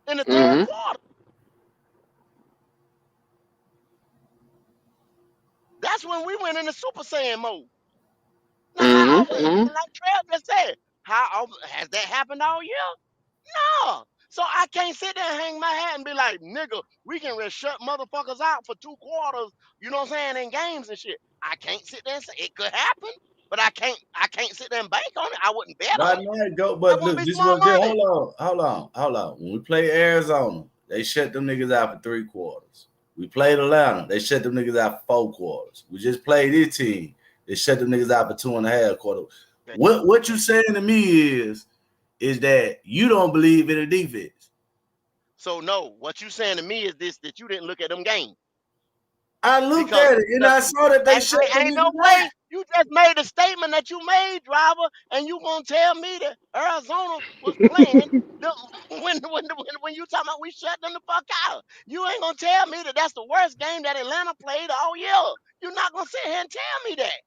Speaker 10: in the third quarter. That's when we went into Super Saiyan mode. Now, like Trev just said, how has that happened all year? No. So I can't sit there and hang my hat and be like, nigga, we can really shut motherfuckers out for 2 quarters, you know what I'm saying, in games and shit. I can't sit there and say it could happen, but I can't sit there and bank on it. I wouldn't bet on it.
Speaker 2: But look, this one hold on. When we play Arizona, they shut them niggas out for 3 quarters. We played Atlanta. They shut them niggas out for 4 quarters. We just played this team. They shut them niggas out for 2.5 quarters. What you saying to me is that you don't believe in the defense.
Speaker 10: So no, what you saying to me is this: that you didn't look at them games.
Speaker 2: I looked at it and I saw that they shut them
Speaker 10: ain't no
Speaker 2: niggas
Speaker 10: way
Speaker 2: out.
Speaker 10: you just made a statement that you made, driver, and you gonna tell me that Arizona was playing when you talking about we shut them the fuck out. You ain't gonna tell me that that's the worst game that Atlanta played all year. You're not gonna sit here and tell me that.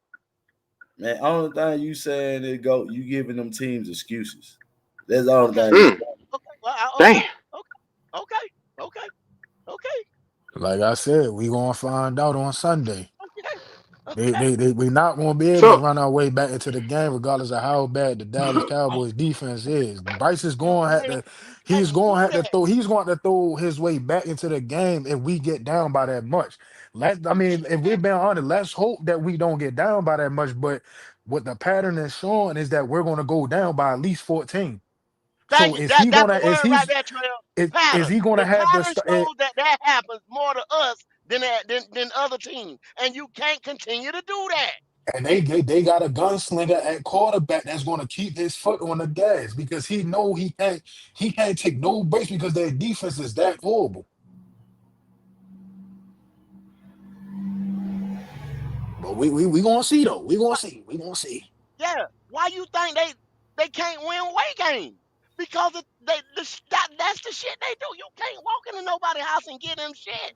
Speaker 2: Man, only thing you saying is you giving them teams excuses. That's all the thing.
Speaker 10: Okay. Okay.
Speaker 9: Like I said, we gonna find out on Sunday.
Speaker 10: Okay.
Speaker 9: We not gonna be able to run our way back into the game, regardless of how bad the Dallas Cowboys defense is. Bryce is going to have to. He's going to throw his way back into the game if we get down by that much. If we're being honest, let's hope that we don't get down by that much. But what the pattern is showing is that we're going to go down by at least 14. So is he going to? Is he going to have
Speaker 10: the pattern shows that happens more to us than other teams, and you can't continue to do that.
Speaker 9: And they got a gunslinger at quarterback that's going to keep his foot on the gas because he know he can't take no breaks because their defense is that horrible. But we gonna see though. We gonna see.
Speaker 10: Yeah. Why you think they can't win away games? Because that's the shit they do. You can't walk into nobody's house and get them shit.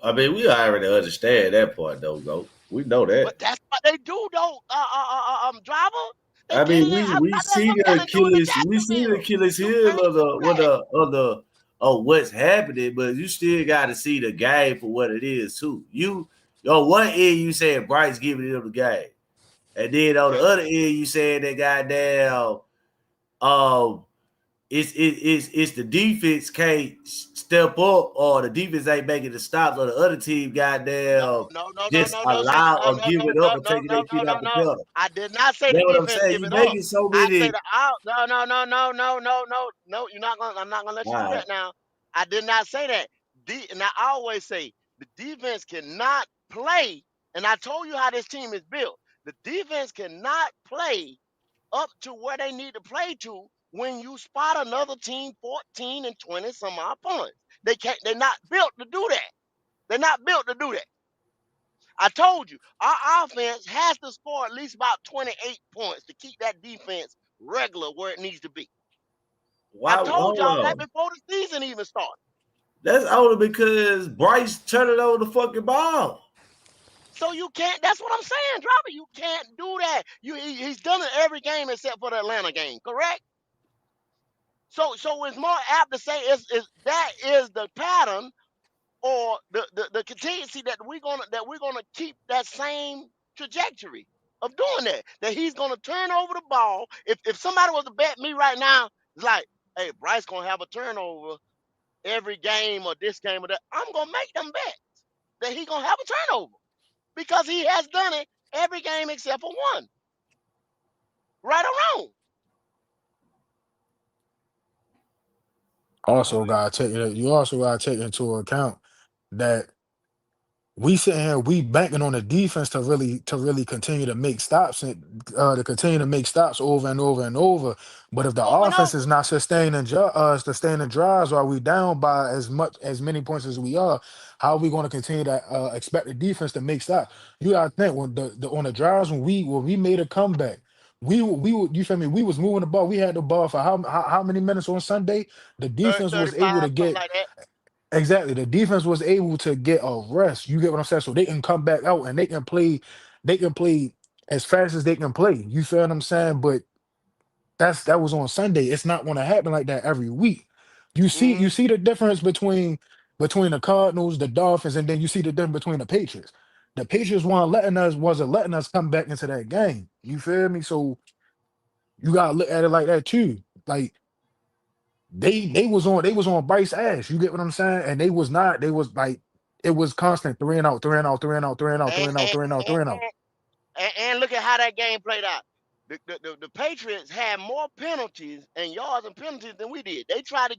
Speaker 2: I mean, we already understand that part, though, Go. We know that.
Speaker 10: But that's what they do, though, driver.
Speaker 2: We see the Achilles. We see the Achilles heel of what's happening, but you still got to see the game for what it is too. One end you said Bryce giving them the game, and then on the other end you said that goddamn, it's the defense can't step up, or the defense ain't making the stops, or the other team goddamn allow or give it up and take their feet off the pedal.
Speaker 10: I did not say
Speaker 2: that's
Speaker 10: the
Speaker 2: what
Speaker 10: defense
Speaker 2: I'm saying.
Speaker 10: give
Speaker 2: You
Speaker 10: it up.
Speaker 2: making so many.
Speaker 10: No. You're not gonna. I'm not gonna let you do that now. I did not say that. And I always say the defense cannot play. And I told you how this team is built. The defense cannot play up to where they need to play to when you spot another team 14 and 20 some odd points. They can't. They're not built to do that. They're not built to do that. I told you, our offense has to score at least about 28 points to keep that defense regular where it needs to be. I told y'all that before the season even started.
Speaker 2: That's only because Bryce turned over the fucking ball.
Speaker 10: So you can't. That's what I'm saying, driver. You can't do that. He's done it every game except for the Atlanta game, correct? So it's more apt to say that is the pattern or the contingency that we're gonna keep that same trajectory of doing that. That he's gonna turn over the ball. If somebody was to bet me right now, it's like, hey, Bryce gonna have a turnover every game or this game or that, I'm gonna make them bets that he's gonna have a turnover because he has done it every game except for one. Right or wrong.
Speaker 9: You also gotta take into account that we sitting here, we banking on the defense to really continue to make stops and to continue to make stops over and over and over. But if the offense is not sustaining drives while we down by as many points as we are, how are we going to continue to expect the defense to make stops? You gotta think when on the drives when we made a comeback. We you feel me? We was moving the ball. We had the ball for how many minutes on Sunday? The defense was able to get
Speaker 10: like that.
Speaker 9: exactly. The defense was able to get a rest. You get what I'm saying? So they can come back out and they can play as fast as they can play. You feel what I'm saying? But that was on Sunday. It's not going to happen like that every week. You see the difference between the Cardinals, the Dolphins, and then you see the difference between the Patriots. The Patriots wasn't letting us come back into that game. You feel me? So you gotta look at it like that too. Like they was on Bryce ass. You get what I'm saying? And they was like it was constant 3 and out.
Speaker 10: And look at how that game played out. The Patriots had more penalties and yards and penalties than we did. They tried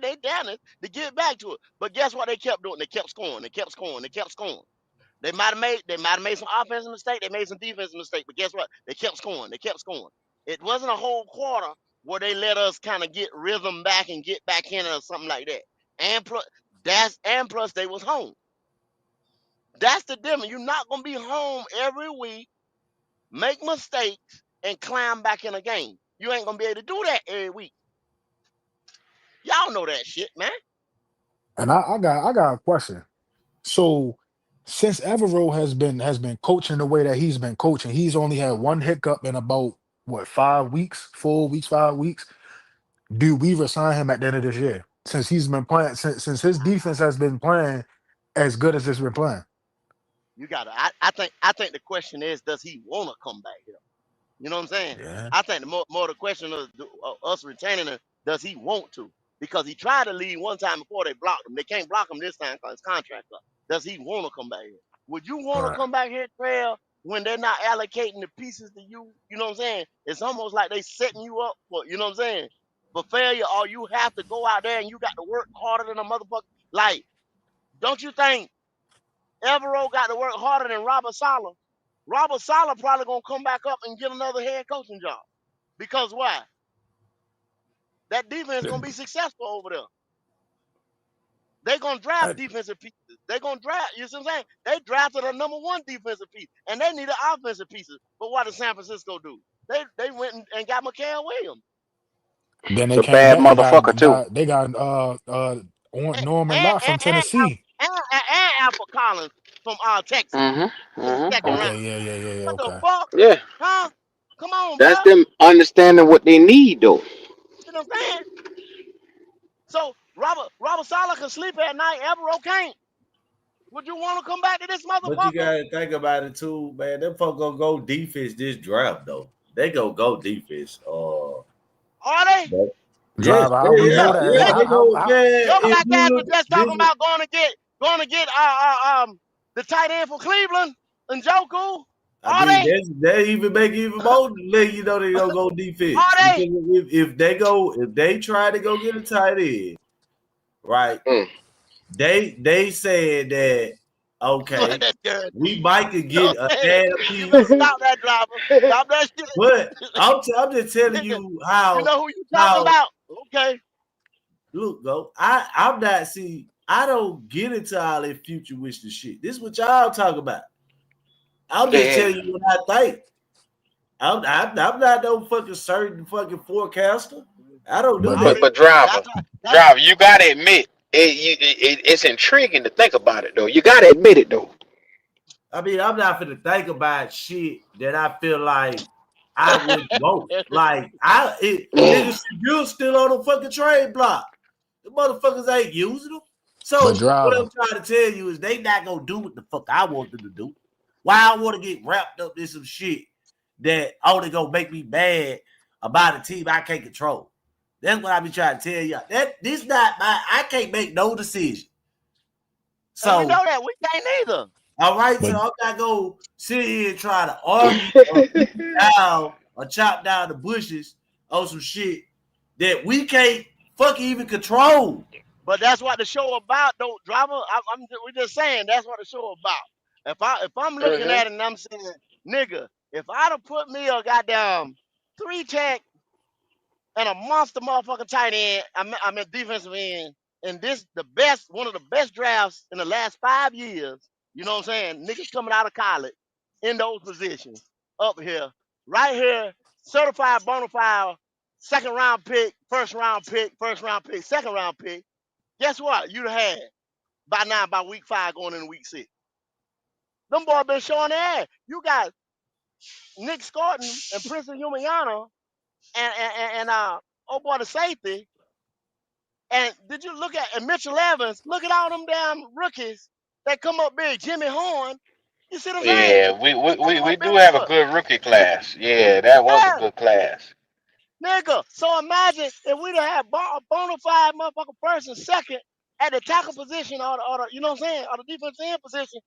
Speaker 10: their damnedest to get back to it. But guess what they kept doing? They kept scoring. They kept scoring. They kept scoring. They might have made some offensive mistake. They made some defensive mistake. But guess what? They kept scoring. They kept scoring. It wasn't a whole quarter where they let us kind of get rhythm back and get back in or something like that. And plus they was home. That's the difference. You're not gonna be home every week, make mistakes, and climb back in a game. You ain't gonna be able to do that every week. Y'all know that shit, man.
Speaker 9: And I got a question. So since Evero has been coaching the way that he's been coaching, he's only had one hiccup in about what 5 weeks, 4 weeks, 5 weeks. Do we resign him at the end of this year? Since he's been playing, since his defense has been playing as good as it's been playing.
Speaker 10: You gotta. I think the question is, does he want to come back here? You know what I'm saying?
Speaker 9: Yeah.
Speaker 10: I think the more the question of us retaining him, does he want to? Because he tried to leave one time before they blocked him. They can't block him this time because his contract up. Does he want to come back here? Would you want to come back here, Trail, when they're not allocating the pieces to you? You know what I'm saying? It's almost like they setting you up for, you know what I'm saying, for failure, or you have to go out there and you got to work harder than a motherfucker. Like, don't you think Evero got to work harder than Robert Saleh? Robert Saleh probably gonna come back up and get another head coaching job. Because why? That defense gonna be successful over there. They're gonna draft defensive pieces. They're gonna draft, you see what I'm saying? They drafted a number 1 defensive piece, and they needed offensive pieces. But what did San Francisco do? They went and got Mikael Williams.
Speaker 9: Then they
Speaker 12: It's a
Speaker 9: came
Speaker 12: bad
Speaker 9: back.
Speaker 12: motherfucker too.
Speaker 9: They got Norman Lott from Tennessee.
Speaker 10: And Alpha Collins from Texas. Second round.
Speaker 9: Okay, yeah.
Speaker 10: What the
Speaker 9: Okay.
Speaker 10: fuck?
Speaker 12: Yeah.
Speaker 10: Huh? Come on,
Speaker 12: That's
Speaker 10: bro.
Speaker 12: them understanding what they need though.
Speaker 10: You know what I'm saying? So Robert Saleh can sleep at night. Evero can't. Would you want to come back to this motherfucker?
Speaker 2: But you gotta think about it too, man. Them folks gonna go defense this draft though. They go defense.
Speaker 10: Are they?
Speaker 9: Driver, how we know that?
Speaker 2: Yeah, they go.
Speaker 10: Your black guys were just talking about going to get the tight end for Cleveland, Njoku.
Speaker 2: I mean, they even make even more let you know they gonna go defense.
Speaker 10: Are they?
Speaker 2: If they try to go get a tight end, right? They said that okay, we might could get a add piece.
Speaker 10: Stop that, driver. Stop that shit.
Speaker 2: But I'm just telling you how.
Speaker 10: You know who you talking about? Okay.
Speaker 2: Look, go. I'm not see. I don't get into all that future wish and shit. This is what y'all talk about. I'm just telling you what I think. I'm not no fucking certain fucking forecaster. I don't do that.
Speaker 12: But driver, you gotta admit it's intriguing to think about it though. You gotta admit it though.
Speaker 2: I mean, I'm not gonna think about shit that I feel like I would vote. Like niggas still on the fucking trade block. The motherfuckers ain't using them. So what I'm trying to tell you is they not gonna do what the fuck I want them to do. Why I want to get wrapped up in some shit that only gonna make me mad about a team I can't control. That's what I be trying to tell y'all. This not I can't make no decision. So
Speaker 10: we know that we can't either.
Speaker 2: All right, so I'm not gonna sit here and try to argue down or chop down the bushes on some shit that we can't fucking even control.
Speaker 10: But that's what the show about, though, driver. We're just saying that's what the show about. If I'm looking at it and I'm saying, nigga, if I'd have put me a goddamn 3-tech and a monster motherfucking tight end, I'm a defensive end, and one of the best drafts in the last 5 years, you know what I'm saying? Niggas coming out of college in those positions up here, right here, certified bona fide, second round pick, first round pick, second round pick. Guess what? You'd have had by week 5 going into week 6. Them boys been showing their ass. You got Nick Scorton and Princeton Humaniano and old boy the safety. And did you look at Mitchell Evans? Look at all them damn rookies that come up big. Jimmy Horn. You see what I'm saying?
Speaker 12: Yeah, we do have a good rookie class. Yeah, that was a good class.
Speaker 10: Nigga, so imagine if we'd have had a bona fide motherfucking person second at the tackle position or the you know what I'm saying, or the defensive end position,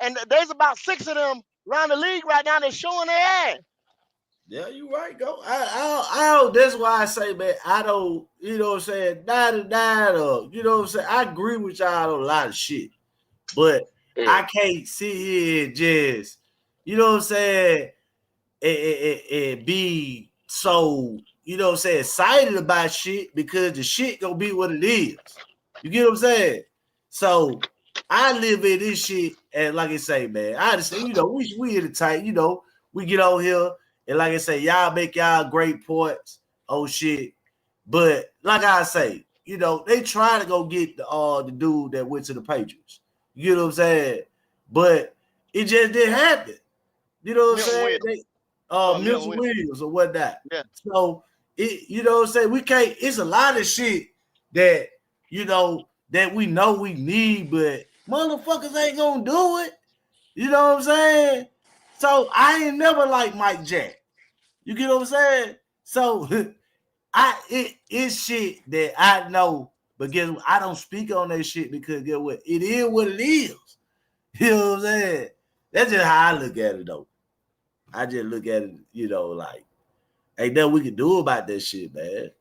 Speaker 10: and there's about 6 of them around the league right now that's showing their ass.
Speaker 2: Yeah, you right. Go. I that's why I say, man, I don't, you know what I'm saying, or you know what I'm saying. I agree with y'all on a lot of shit, but I can't sit here and just, you know what I'm saying, and be so, you know what I'm saying, excited about shit because the shit gonna be what it is. You get what I'm saying? So I live in this shit, and like I say, man, I understand, you know, we in the tight, you know, we get on here. And like I say, y'all make y'all great points. Oh shit. But like I say, you know, they try to go get the dude that went to the Patriots. You know what I'm saying? But it just didn't happen. You know what I'm saying? Milton Williams or whatnot.
Speaker 10: Yeah.
Speaker 2: So it, you know what I'm saying? We can't, it's a lot of shit that, you know we need, but motherfuckers ain't gonna do it. You know what I'm saying? So I ain't never liked Mike Jack. You get what I'm saying? So it's shit that I know, but guess what? I don't speak on that shit because guess what? It is what it is. You know what I'm saying? That's just how I look at it though. I just look at it, you know, like ain't nothing we can do about that shit, man.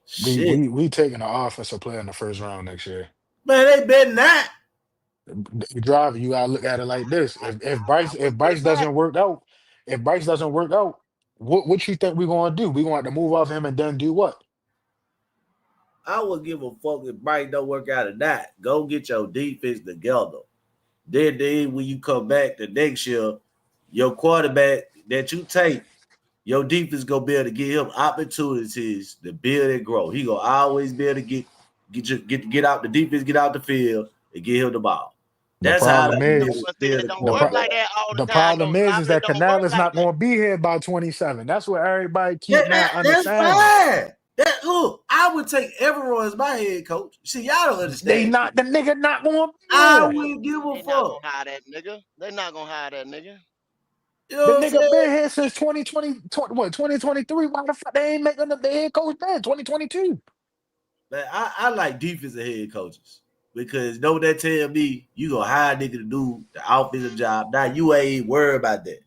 Speaker 2: Shit.
Speaker 9: We taking an offensive player in the first round next year.
Speaker 2: Man, they better not.
Speaker 9: Driver, you gotta look at it like this. If Bryce doesn't work out, what you think we're gonna do? We want to move off him and then do what?
Speaker 2: I would give a fuck if Bryce don't work out or not. Go get your defense together. Then when you come back the next year, your quarterback that you take, your defense gonna be able to give him opportunities to build and grow. He gonna always be able to get out the defense, get out the field, and get him the ball.
Speaker 9: The problem is that Canales not going to be here by 27. That's what everybody keep not understanding.
Speaker 2: That's fine. Look, I would take everyone as my head coach. See, y'all don't understand.
Speaker 9: The nigga not going to be here.
Speaker 2: I wouldn't give a fuck.
Speaker 10: They're not gonna hire that nigga. They're not gonna hire that nigga.
Speaker 2: You know
Speaker 9: the nigga been here since 2023. Why the fuck they ain't making the head coach then? 2022.
Speaker 2: But I like defensive head coaches. Because know what that tell me? You gonna hire a nigga to do the offensive job. Now you ain't worried about that.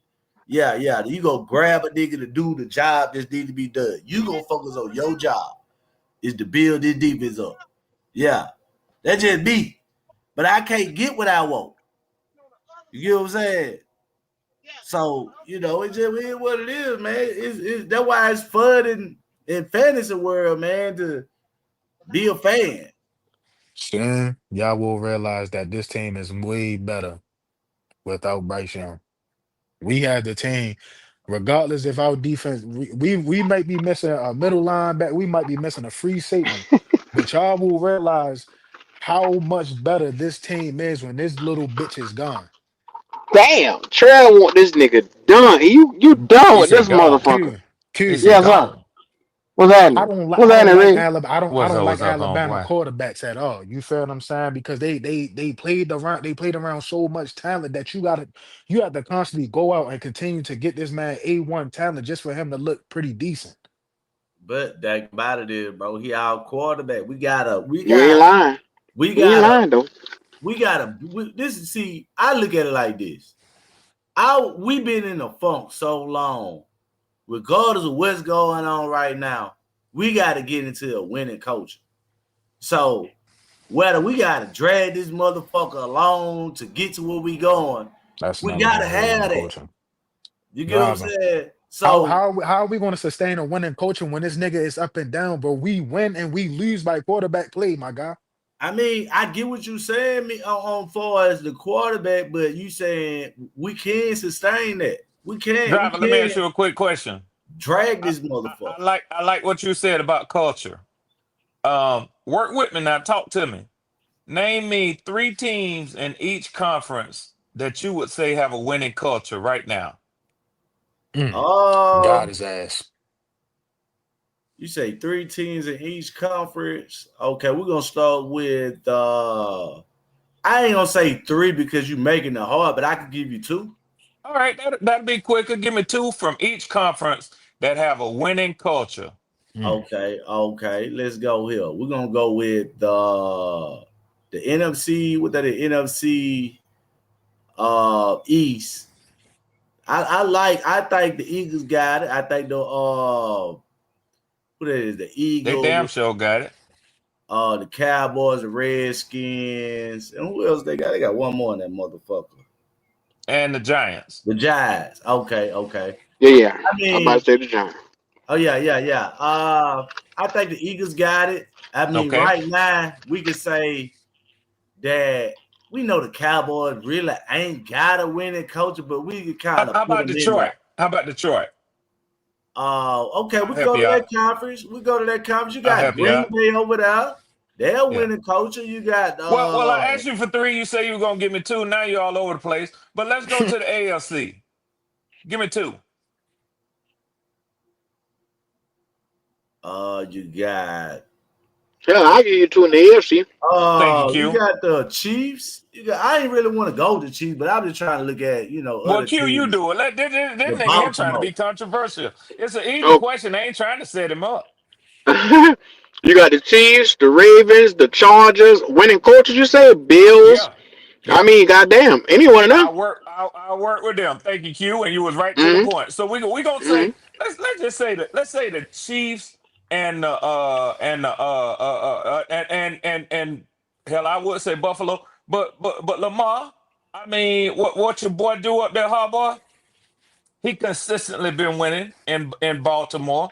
Speaker 2: Yeah. You gonna grab a nigga to do the job that need to be done. You gonna focus on your job is to build this defense up. Yeah. That's just me. But I can't get what I want. You get what I'm saying? So, you know, it just is what it is, man. It's that's why it's fun in fantasy world, man, to be a fan.
Speaker 9: Soon, y'all will realize that this team is way better without Bryce Young. We had the team, regardless if our defense, we might be missing a middle linebacker, we might be missing a free safety, but y'all will realize how much better this team is when this little bitch is gone.
Speaker 12: Damn, Trail want this nigga done. You done with this motherfucker. Yeah, sir. What's happening?
Speaker 9: I don't like Alabama. I don't like Alabama quarterbacks at all. You feel what I'm saying? Because they played around so much talent that you have to constantly go out and continue to get this man A1 talent just for him to look pretty decent.
Speaker 2: But that about it is, bro. He our quarterback. You
Speaker 12: ain't lying.
Speaker 2: We gotta. See, I look at it like this. We've been in a funk so long. Regardless of what's going on right now, we got to get into a winning culture. So whether we got to drag this motherfucker along to get to where we going, we got to have that. You get what I'm saying? So
Speaker 9: how are we going to sustain a winning culture when this nigga is up and down, bro? We win and we lose by quarterback play, my guy.
Speaker 2: I mean, I get what you're saying on far as the quarterback, but you saying we can sustain that. We can.
Speaker 13: Driver, let me ask you a quick question.
Speaker 2: Drag this motherfucker.
Speaker 13: I like what you said about culture. Work with me now. Talk to me. Name me 3 teams in each conference that you would say have a winning culture right now.
Speaker 9: God his ass.
Speaker 2: You say 3 teams in each conference. Okay, we're gonna start with I ain't gonna say 3 because you're making it hard, but I could give you 2.
Speaker 13: All right, that'd be quicker. Give me 2 from each conference that have a winning culture.
Speaker 2: Okay. Let's go here. We're gonna go with the NFC. What that is? NFC East. I think the Eagles got it. I think what is the Eagles?
Speaker 13: They damn sure got it.
Speaker 2: The Cowboys, the Redskins, and who else they got? They got one more in that motherfucker.
Speaker 13: And the Giants.
Speaker 2: The Giants. Okay.
Speaker 12: Yeah. I'm about to say the Giants.
Speaker 2: Oh yeah. I think the Eagles got it. I mean, right now we can say that we know the Cowboys really ain't got a winning culture, but we can kind of.
Speaker 13: How about Detroit?
Speaker 2: Okay, we go to that conference. You got Green Bay over there. They're winning culture. You got.
Speaker 13: Well, I asked you for 3. You say you were gonna give me 2. Now you're all over the place. But let's go to the AFC. Give me 2.
Speaker 2: You got.
Speaker 12: Hell, I'll give you 2 in the AFC.
Speaker 13: Thank you.
Speaker 2: You got the Chiefs. I ain't really want to go to Chiefs, but I'm just trying to look at
Speaker 13: Well, Q,
Speaker 2: teams.
Speaker 13: you do it. This nigga here trying to be controversial. It's an easy question. They ain't trying to set him up.
Speaker 12: You got the Chiefs, the Ravens, the Chargers, winning coaches. You say Bills. Yeah. I mean, goddamn, anyone of them.
Speaker 13: I'll work with them. Thank you, Q, and you was right to the point. So we gonna say let's just say that the Chiefs and hell, I would say Buffalo, but Lamar. I mean, what your boy do up there, Harbaugh? He consistently been winning in Baltimore.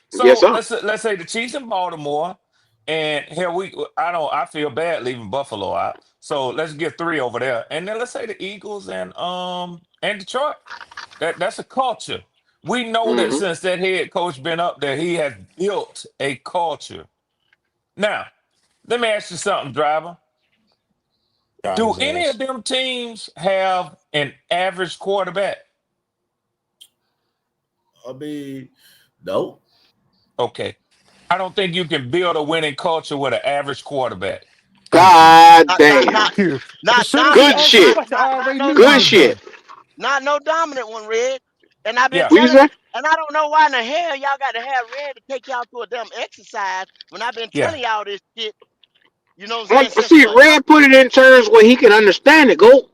Speaker 13: So let's say the Chiefs in Baltimore, and here I feel bad leaving Buffalo out. So let's get 3 over there, and then let's say the Eagles and Detroit. That's a culture. We know that since that head coach been up there, he has built a culture. Now, let me ask you something, Driver. Do any of them teams have an average quarterback?
Speaker 2: I mean, no.
Speaker 13: Okay. I don't think you can build a winning culture with an average quarterback.
Speaker 12: God damn. Good shit. Good shit.
Speaker 10: Not no dominant one, Red. And I've been and I don't know why in the hell y'all got to have Red to take y'all to a damn exercise when I've been telling y'all this shit. You know what I'm saying?
Speaker 12: See, Red put it in terms where he can understand it, go.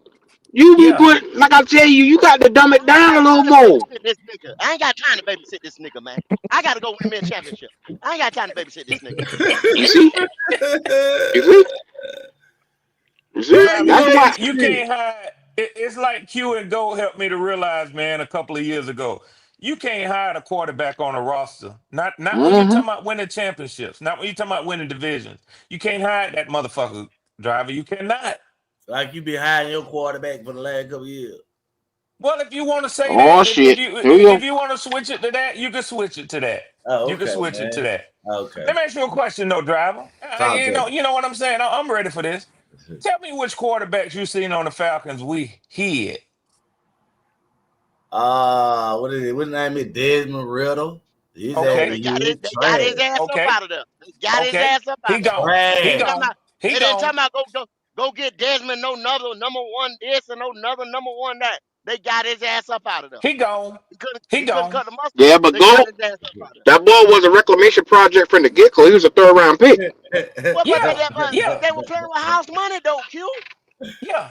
Speaker 12: You be put, like I tell you, you got to dumb it down a little more.
Speaker 10: I ain't got time to babysit this nigga, man. I got to go win me a championship. I ain't got time to babysit this nigga.
Speaker 12: You see? That's why
Speaker 13: you can't hide. It's like Q and Go helped me to realize, man, a couple of years ago. You can't hide a quarterback on a roster. Not when you're talking about winning championships. Not when you're talking about winning divisions. You can't hide that motherfucker, Driver. You cannot.
Speaker 2: Like you been hiding your quarterback for the last couple of years.
Speaker 13: Well, if you want to say that,
Speaker 12: shit.
Speaker 13: If you want to switch it to that, you can switch it to that.
Speaker 2: Oh, okay,
Speaker 13: you can switch it to that.
Speaker 2: Okay.
Speaker 13: Let me ask you a question, though, Driver. You know what I'm saying? I'm ready for this. Tell me which quarterbacks you seen on the Falcons we hid.
Speaker 2: What is it? What's his name? Is Desmond Riddle?
Speaker 10: They got his ass up out of there. They got his ass up out of there. He gone. They didn't talk about go get Desmond no another number one this and no another number one that. They got his ass up out of there.
Speaker 13: He gone.
Speaker 10: He gone. Cut the mustard.
Speaker 12: Yeah, but that boy was a reclamation project from the get-go. He was a 3rd-round pick.
Speaker 10: They were playing with house money though, Q.
Speaker 13: Yeah.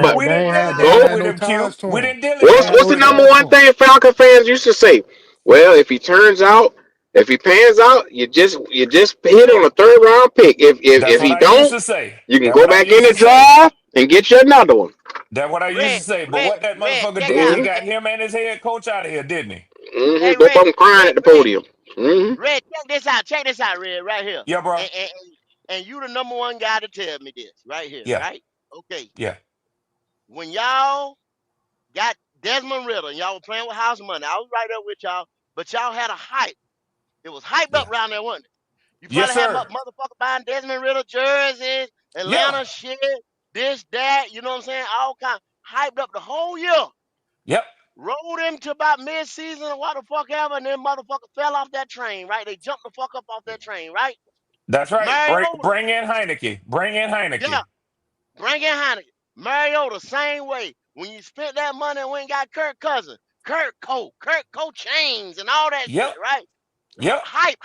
Speaker 12: But
Speaker 13: we didn't deal with him, Q. We didn't deal with him.
Speaker 12: What's the number one thing Falcon fans used to say? Well, if he pans out, you just hit on a 3rd-round pick. If he don't, you can go back in the draft and get you another one.
Speaker 13: That's what I used to say. But what that motherfucker did, he got him and his head coach out of here, didn't he?
Speaker 12: Hey, both of them crying at the podium.
Speaker 10: Red, check this out, Red, right here.
Speaker 13: Yeah, bro.
Speaker 10: And you the number one guy to tell me this, right here, right? Okay.
Speaker 13: Yeah.
Speaker 10: When y'all got Desmond Riddle and y'all were playing with house money, I was right there with y'all, but y'all had a hype. It was hyped up around there, wasn't it? You probably had motherfucker buying Desmond Riddle jerseys, Atlanta shit, this, that, you know what I'm saying? All kind hyped up the whole year.
Speaker 13: Yep.
Speaker 10: Rolled into about mid-season or what the fuck ever, and then motherfucker fell off that train, right? They jumped the fuck up off that train, right?
Speaker 13: That's right. Bring in Heineke. Yeah. Bring in
Speaker 10: Heineke. Mariota, same way. When you spent that money and went and got Kirk Cousins, Kirk Coe chains and all that shit, right?
Speaker 13: Yep.
Speaker 10: Hype.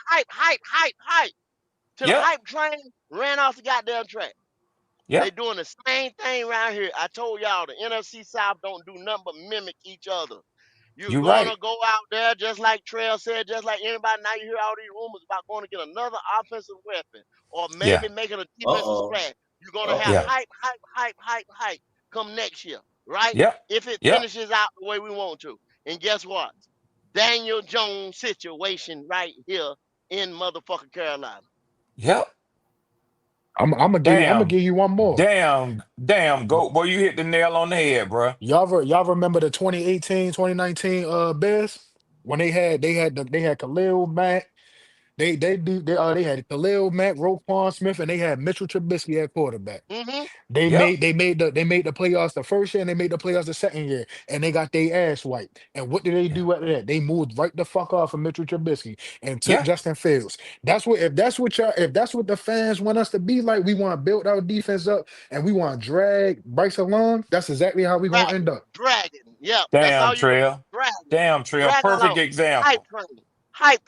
Speaker 10: Till the hype train ran off the goddamn track. They doing the same thing around here. I told y'all the NFC South don't do nothing but mimic each other. You're
Speaker 13: You
Speaker 10: gonna
Speaker 13: right.
Speaker 10: go out there just like Trail said, just like anybody. Now you hear all these rumors about going to get another offensive weapon or
Speaker 13: Yeah.
Speaker 10: maybe making a defensive splash. You're gonna have
Speaker 13: Yeah.
Speaker 10: hype come next year, right?
Speaker 13: Yep.
Speaker 10: If it
Speaker 13: Yep.
Speaker 10: finishes out the way we want to. And guess what? Daniel Jones situation right here in motherfucking Carolina.
Speaker 13: Yep.
Speaker 9: I'm gonna
Speaker 13: Damn.
Speaker 9: give you one more.
Speaker 13: Damn. Goat. Boy, you hit the nail on the head, bro.
Speaker 9: Y'all remember the 2018, 2019 Bears when they had Khalil Mack. They had Khalil Mack, Roquan Smith, and they had Mitchell Trubisky at quarterback.
Speaker 10: Mm-hmm.
Speaker 9: They
Speaker 13: Yep.
Speaker 9: made the playoffs the first year, and they made the playoffs the second year, and they got their ass wiped. And what did they
Speaker 13: Yeah.
Speaker 9: do after that? They moved right the fuck off of Mitchell Trubisky and took
Speaker 13: Yeah.
Speaker 9: Justin Fields. If that's what the fans want us to be like, we want to build our defense up and we want to drag Bryce along. That's exactly how we gonna end up.
Speaker 10: Dragon. Yep. That's
Speaker 13: Damn,
Speaker 10: all you gonna
Speaker 13: Trail.
Speaker 10: drag.
Speaker 13: Damn, Trail.
Speaker 10: Drag
Speaker 13: Perfect
Speaker 10: along.
Speaker 13: example.
Speaker 10: Hype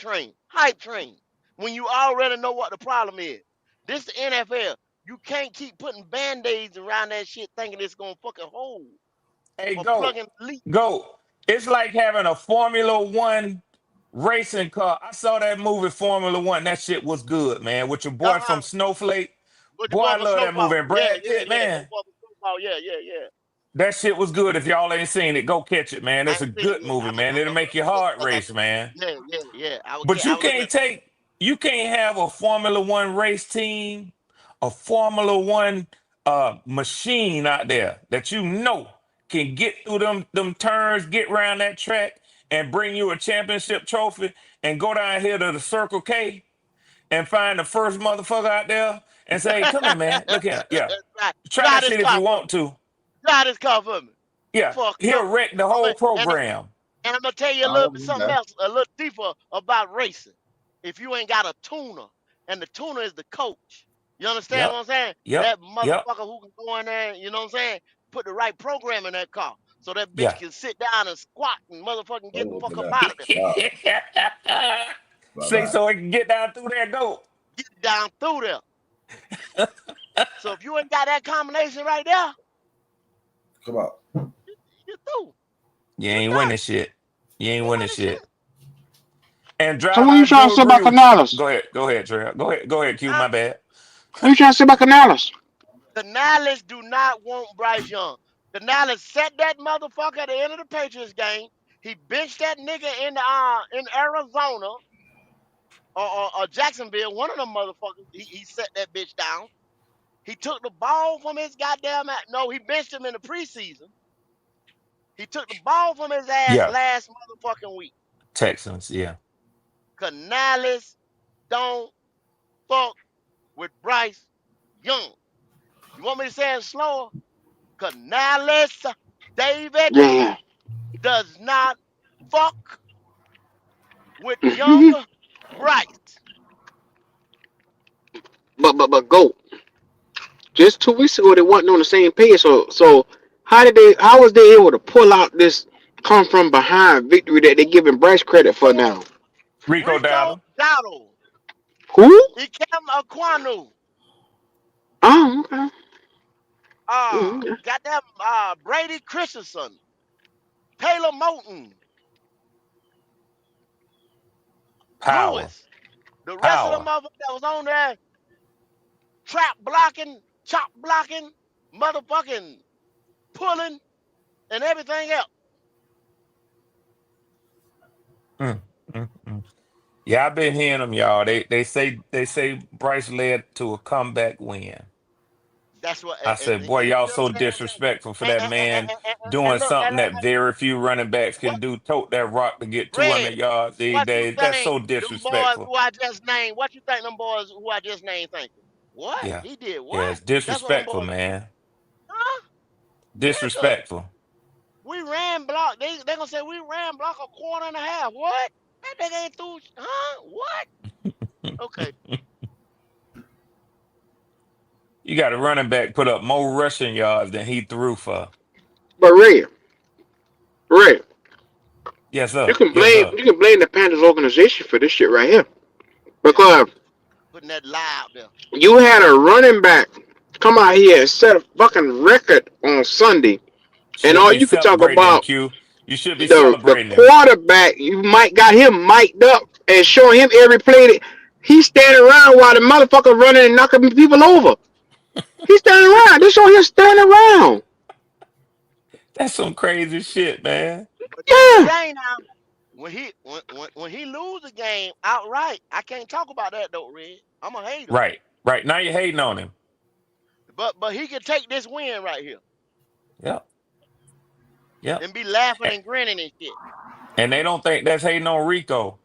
Speaker 10: train. When you already know what the problem is. This the NFL. You can't keep putting band-aids around that shit thinking it's gonna fucking hold.
Speaker 13: Hey,
Speaker 10: Or
Speaker 13: Goat.
Speaker 10: plugging leak.
Speaker 13: Goat. It's like having a Formula One racing car. I saw that movie Formula One. That shit was good, man. With your boy from Snowflake.
Speaker 10: With
Speaker 13: Boy, I
Speaker 10: your
Speaker 13: love that movie.
Speaker 10: Snowball.
Speaker 13: And Brad Pitt, man.
Speaker 10: Yeah.
Speaker 13: That shit was good. If y'all ain't seen it, go catch it, man. It's a good movie, man. It'll make your heart race, man.
Speaker 10: Yeah.
Speaker 13: But you can't have a Formula One race team, a Formula One machine out there that you know can get through them turns, get around that track, and bring you a championship trophy, and go down here to the Circle K and find the first motherfucker out there and say, "Hey, come here, man. Look here. Yeah. Try that shit if you want to.
Speaker 10: Try this car for me.
Speaker 13: Yeah.
Speaker 10: Fuck
Speaker 13: He'll
Speaker 10: no.
Speaker 13: wreck the whole program."
Speaker 10: And I'm gonna tell you a little bit something else, a little deeper about racing. If you ain't got a tuner, and the tuner is the coach, you understand what I'm saying? That motherfucker who can go in there, you know what I'm saying? Put the right program in that car, so that bitch can sit down and squat and motherfucking get the fuck up out of there.
Speaker 13: Say so it can get down through that Goat.
Speaker 10: Get down through there. So if you ain't got that combination right there,
Speaker 2: come on,
Speaker 10: you're through.
Speaker 13: You ain't winning shit. You ain't winning shit. And drive.
Speaker 12: So what you trying to say about Canales?
Speaker 13: Go ahead, Trey. Go ahead, Q. My bad.
Speaker 12: What you trying to say about Canales?
Speaker 10: Canales do not want Bryce Young. Canales set that motherfucker at the end of the Patriots game. He benched that nigga in Arizona or Jacksonville. One of them motherfuckers. He set that bitch down. He took the ball from his goddamn ass. No, he benched him in the preseason. He took the ball from his ass last motherfucking week.
Speaker 13: Texans, yeah.
Speaker 10: Canales don't fuck with Bryce Young. You want me to say it slower? Canales David does not fuck with young Bryce.
Speaker 12: But Goat. Just 2 weeks ago they wasn't on the same page. So how was they able to pull out this come from behind victory that they're giving Bryce credit for now?
Speaker 13: Rico Dowdle.
Speaker 12: Who?
Speaker 10: Ikem Aquanu.
Speaker 12: Oh, okay.
Speaker 10: Got that Brady Christensen. Taylor Moton.
Speaker 13: Power.
Speaker 10: Lewis. The rest of the motherfuckers that was on there, trap blocking, chop blocking, motherfucking pulling, and everything else.
Speaker 13: Yeah, I've been hearing them, y'all. They say Bryce led to a comeback win.
Speaker 10: That's what
Speaker 13: I said, boy, y'all so disrespectful for that man doing something that very few running backs can do. Tote that rock to get 200 yards these days. That's so disrespectful.
Speaker 10: Who I just named, what you think them boys who I just named thinking? What?
Speaker 13: Yeah.
Speaker 10: He did what?
Speaker 13: Yeah, it's disrespectful, man.
Speaker 10: Huh?
Speaker 13: Disrespectful.
Speaker 10: We ran block. They gonna say we ran block a quarter and a half. What? That nigga ain't through. Huh? What? Okay.
Speaker 13: You got a running back put up more rushing yards than he threw for.
Speaker 12: But Ray.
Speaker 13: Yes, sir.
Speaker 12: You can blame the Panthers organization for this shit right here. Because
Speaker 10: putting that lie out there.
Speaker 12: You had a running back come out here and set a fucking record on Sunday, and
Speaker 13: Should
Speaker 12: all
Speaker 13: be
Speaker 12: you could talk
Speaker 13: celebrating him,
Speaker 12: about
Speaker 13: Q. You should be
Speaker 12: the
Speaker 13: celebrating him.
Speaker 12: quarterback, you might got him mic'd up and showing him every play that he's standing around while the motherfucker running and knocking people over. He's standing around. They show him standing around.
Speaker 13: That's some crazy shit, man.
Speaker 10: But this the thing now. When he lose the game outright, I can't talk about that though, Red. I'm a hater.
Speaker 13: Right. Now you're hating on him.
Speaker 10: But he can take this win right here.
Speaker 13: Yep.
Speaker 10: And be laughing and grinning and shit.
Speaker 13: And they don't think that's hating on Rico.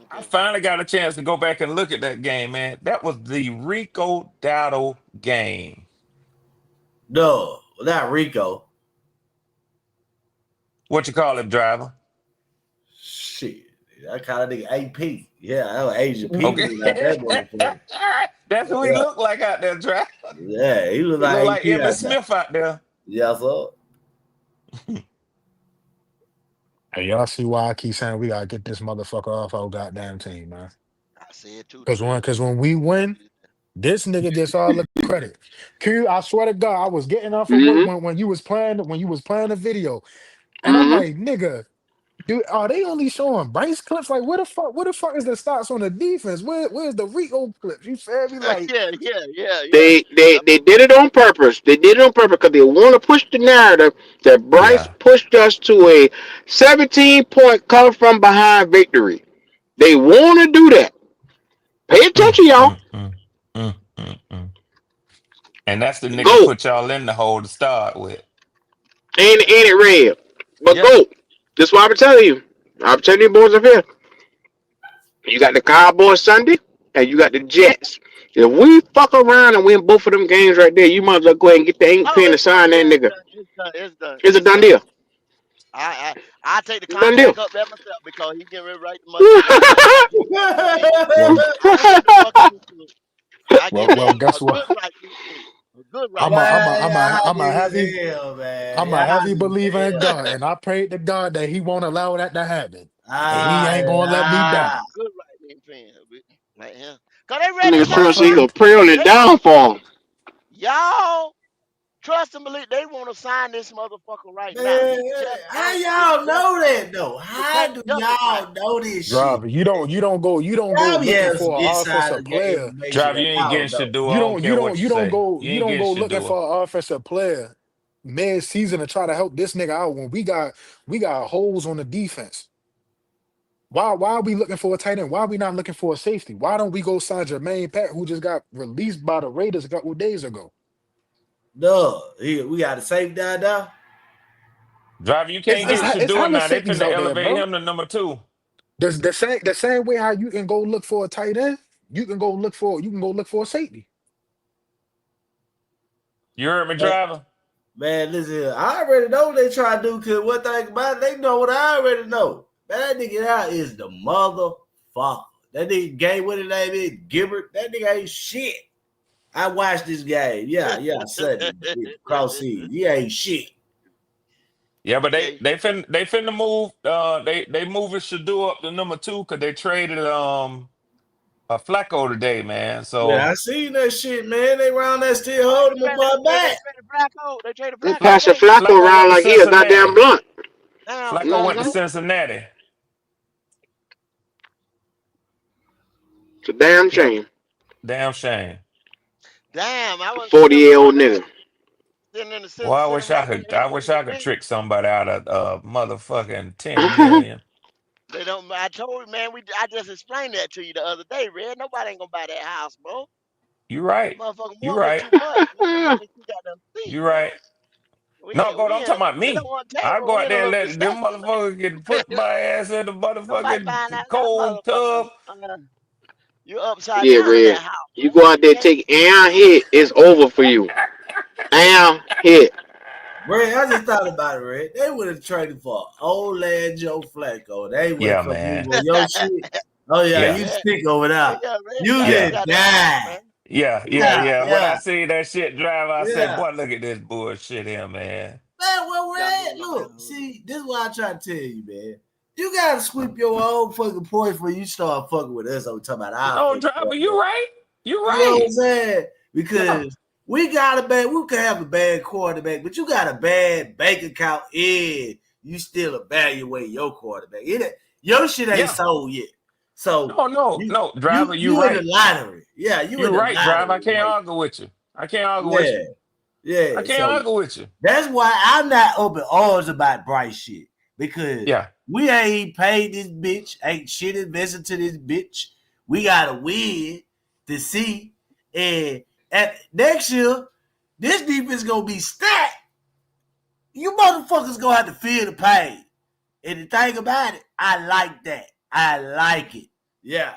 Speaker 10: Okay.
Speaker 13: I finally got a chance to go back and look at that game, man. That was the Rico Dowdle game.
Speaker 2: No, not Rico.
Speaker 13: What you call him, driver?
Speaker 2: Shit, I call that nigga AP. Yeah, that was Asian people.
Speaker 13: Okay.
Speaker 2: Like that motherfucker.
Speaker 13: That's who he looked like out there, driver.
Speaker 2: Yeah, he looked
Speaker 13: He
Speaker 2: like
Speaker 13: Emmitt Smith out there.
Speaker 2: Yeah, so.
Speaker 9: Hey, y'all see why I keep saying we gotta get this motherfucker off our goddamn team, man?
Speaker 10: I said too.
Speaker 9: Because when we win, this nigga gets all the credit. Q, I swear to God, I was getting off of work when you was playing the video, and I'm like, nigga, dude, are they only showing Bryce clips? Like, where the fuck is the stats on the defense? Where's the Rico clips? You feel me? Like,
Speaker 10: yeah.
Speaker 12: They did it on purpose. They did it on purpose because they want to push the narrative that Bryce pushed us to a 17-point come from behind victory. They want to do that. Pay attention, y'all.
Speaker 13: And that's the nigga put y'all in the hole to start with.
Speaker 12: Ain't it red? But go. This is what I'm telling you. I'm telling you boys up here. You got the Cowboys Sunday and you got the Jets. If we fuck around and win both of them games right there, you might as well go ahead and get the ink pen and sign that nigga.
Speaker 10: It's done.
Speaker 12: It's a done deal.
Speaker 10: I take the contract up there myself because he getting ready to write the money.
Speaker 9: well, guess what? I'm a heavy believer in God, and I prayed to God that He won't allow that to happen. And He ain't gonna let me down.
Speaker 10: Good right fan. Like him. Cause they ready
Speaker 12: to go pray on the downfall.
Speaker 10: Y'all trust and believe they want to sign this motherfucker right
Speaker 2: Man,
Speaker 10: now.
Speaker 2: how y'all know that though? How do y'all know this
Speaker 9: Driver,
Speaker 2: shit?
Speaker 9: you don't go looking for an offensive player.
Speaker 13: Driver, you ain't getting Shadua.
Speaker 9: You don't go looking for an offensive player mid-season to try to help this nigga out when we got holes on the defense. Why are we looking for a tight end? Why are we not looking for a safety? Why don't we go sign Jermaine Pat, who just got released by the Raiders a couple of days ago?
Speaker 2: No, we got a safe down there.
Speaker 13: Driver, you can't get Shadua now. They finna elevate him to number 2.
Speaker 9: The same way how you can go look for a tight end, you can go look for a safety.
Speaker 13: You heard me, driver?
Speaker 2: Man, listen, I already know what they try to do, because one thing about it, they know what I already know. Man, that nigga out is the motherfucker. That nigga game, what his name is, Gibbert. That nigga ain't shit. I watched this game. Yeah, Sunday. Cross seas. He ain't shit.
Speaker 13: Yeah, but they finna move. They moving Shadua up to number 2 because they traded a Flacco today, man. So
Speaker 2: yeah, I seen that shit, man. They round that still holding him by back.
Speaker 10: They traded Flacco.
Speaker 12: They passing Flacco around like he a goddamn blunt.
Speaker 13: Flacco went to Cincinnati.
Speaker 12: It's a damn shame.
Speaker 13: Damn shame.
Speaker 10: Damn, I was
Speaker 12: 40-year-old nigga.
Speaker 13: Well, I wish I could trick somebody out of motherfucking 10 million.
Speaker 10: They don't. I told you, man. I just explained that to you the other day, Red. Nobody ain't gonna buy that house, bro.
Speaker 13: You right.
Speaker 10: Motherfucker,
Speaker 13: You right. You right. No, go. Don't talk about me. I go out there and let them motherfuckers get put my ass in the motherfucking cold tub.
Speaker 10: You upside
Speaker 12: Yeah,
Speaker 10: down
Speaker 12: Red.
Speaker 10: in that house.
Speaker 12: You go out there, take Am hit, it's over for you. Am hit.
Speaker 2: Red, I just thought about it, Red. They would have traded for old lad Joe Flacco. They would have your shit. Oh yeah, you stick over there. You just die.
Speaker 13: Yeah. When I see that shit drive, I said, boy, look at this bullshit here, man.
Speaker 2: Man, well, Red, look, see, this is what I try to tell you, man. You gotta sweep your own fucking point before you start fucking with us. I'm talking about
Speaker 13: driver, you right. You right.
Speaker 2: You know what I'm saying? Because We can have a bad quarterback, but you got a bad bank account and you still evaluate your quarterback. Your shit ain't sold yet. So
Speaker 13: no, driver, you
Speaker 2: in
Speaker 13: right.
Speaker 2: the lottery. Yeah,
Speaker 13: you're right, driver. I can't argue with you. I can't argue with you.
Speaker 2: Yeah,
Speaker 13: I can't argue with you.
Speaker 2: That's why I'm not up in arms about Bryce shit. Because we ain't paid this bitch, ain't shit invested to this bitch. We gotta win to see. And at next year, this defense gonna be stacked. You motherfuckers gonna have to feel the pain. And the thing about it, I like that. I like it. Yeah,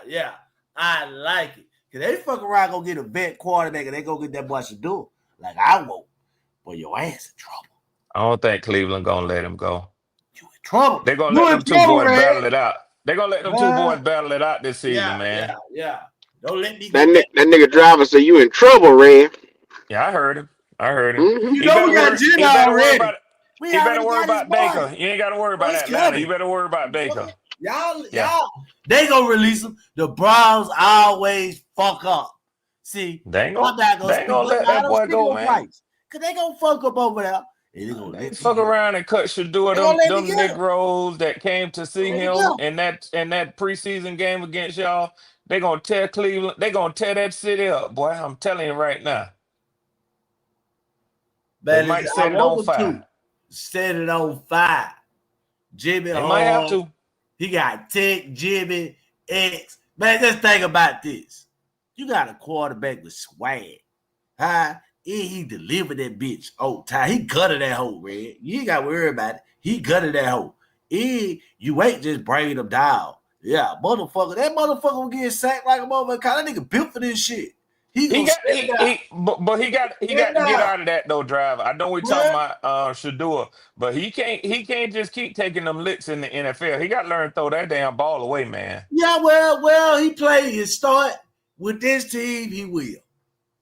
Speaker 2: I like it. Cause they fuck around gonna get a vet quarterback and they go get that boy Shador. Like I won't. But your ass in trouble.
Speaker 13: I don't think Cleveland gonna let him go.
Speaker 2: You in trouble.
Speaker 13: They're gonna let them two boys battle it out. They're gonna let them two boys battle it out this season, man.
Speaker 2: Yeah. Don't let me
Speaker 12: that nigga driver say you in trouble, Red.
Speaker 13: Yeah, I heard him.
Speaker 2: Mm-hmm. You know we got Jim already.
Speaker 13: You better worry about Baker. You ain't got to worry about Atlanta. You better worry about Baker.
Speaker 2: Y'all, they gonna release him. The Browns always fuck up. See,
Speaker 13: they ain't gonna let that boy go, man.
Speaker 2: Cause they gonna fuck up over there. They
Speaker 13: fuck around and cut Shador, them Negroes that came to see him in that preseason game against y'all. They gonna tear Cleveland. They gonna tear that city up, boy. I'm telling you right now. They might set it on fire.
Speaker 2: Set it on fire. Jimmy,
Speaker 13: they might have to.
Speaker 2: He got Tech, Jimmy, X. Man, just think about this. You got a quarterback with swag. Huh? He delivered that bitch on time. He gutted that hole, Red. You ain't got to worry about it. He gutted that hole. You ain't just bringing him down. Yeah, motherfucker. That motherfucker will get sacked like a motherfucker. That nigga built for this shit.
Speaker 13: He got to get out of that though, driver. I know we're talking about Shador, but he can't just keep taking them licks in the NFL. He got to learn to throw that damn ball away, man.
Speaker 2: Yeah, well, he played his start with this team. He will.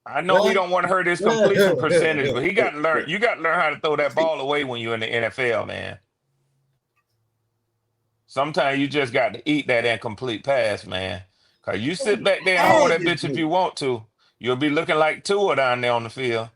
Speaker 13: I know he don't want to hurt his completion percentage, but he got to learn. You got to learn how to throw that ball away when you're in the NFL, man. Sometimes you just got to eat that incomplete pass, man. Cause you sit back there and hold that bitch if you want to. You'll be looking like Tua down there on the field.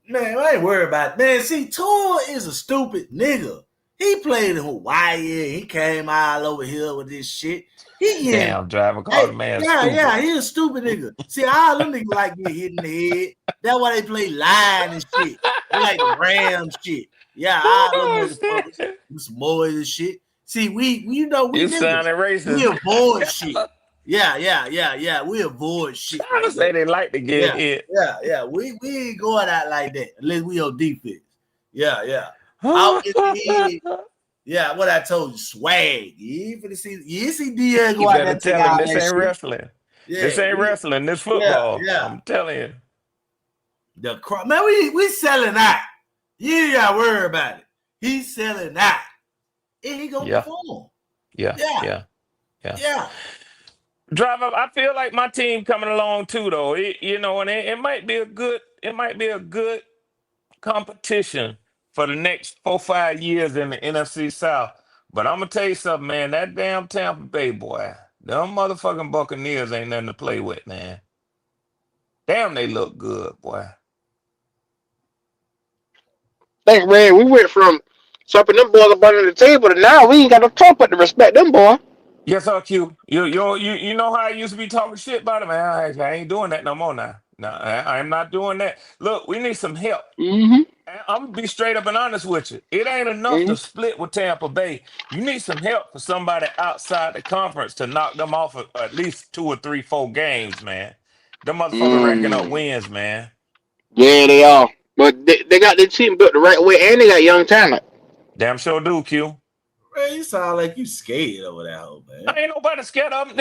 Speaker 2: Man, I ain't worried about it. Man, see, Tua is a stupid nigga. He played in Hawaii. He came all over here with this shit.
Speaker 13: Damn, driver called the man stupid.
Speaker 2: Yeah, he a stupid nigga. See, all them niggas like get hit in the head. That's why they play line and shit. They like the Rams shit. Yeah, all them niggas, some boys and shit. See, we
Speaker 13: sounded racist.
Speaker 2: We avoid shit. Yeah. We avoid shit.
Speaker 13: I would say they like to get hit.
Speaker 2: Yeah. We ain't going out like that unless we on defense. Yeah. Yeah, what I told you, swag. You see Diaz go out there.
Speaker 13: Tell him this ain't wrestling. Yeah, this ain't wrestling. This football. Yeah. I'm telling you.
Speaker 2: Man, we selling out. You ain't got to worry about it. He's selling out. And he gonna perform.
Speaker 13: Yeah. Driver, I feel like my team coming along too, though. And it might be a good competition for the next 4-5 years in the NFC South. But I'm gonna tell you something, man. That damn Tampa Bay boy, them motherfucking Buccaneers ain't nothing to play with, man. Damn, they look good, boy.
Speaker 12: Thank Red. We went from swapping them boys up under the table to now we ain't got no talk but to respect them, boy.
Speaker 13: Yes, sir, Q. You know how I used to be talking shit about it, man. I ain't doing that no more now. No, I am not doing that. Look, we need some help.
Speaker 12: Mm-hmm.
Speaker 13: I'm gonna be straight up and honest with you. It ain't enough to split with Tampa Bay. You need some help for somebody outside the conference to knock them off of at least 2 or 3, 4 games, man. Them motherfuckers racking up wins, man.
Speaker 12: Yeah, they are. But they got their team built the right way, and they got young talent.
Speaker 13: Damn sure do, Q.
Speaker 2: Man, you sound like you scared over that whole man.
Speaker 13: I ain't nobody scared of them.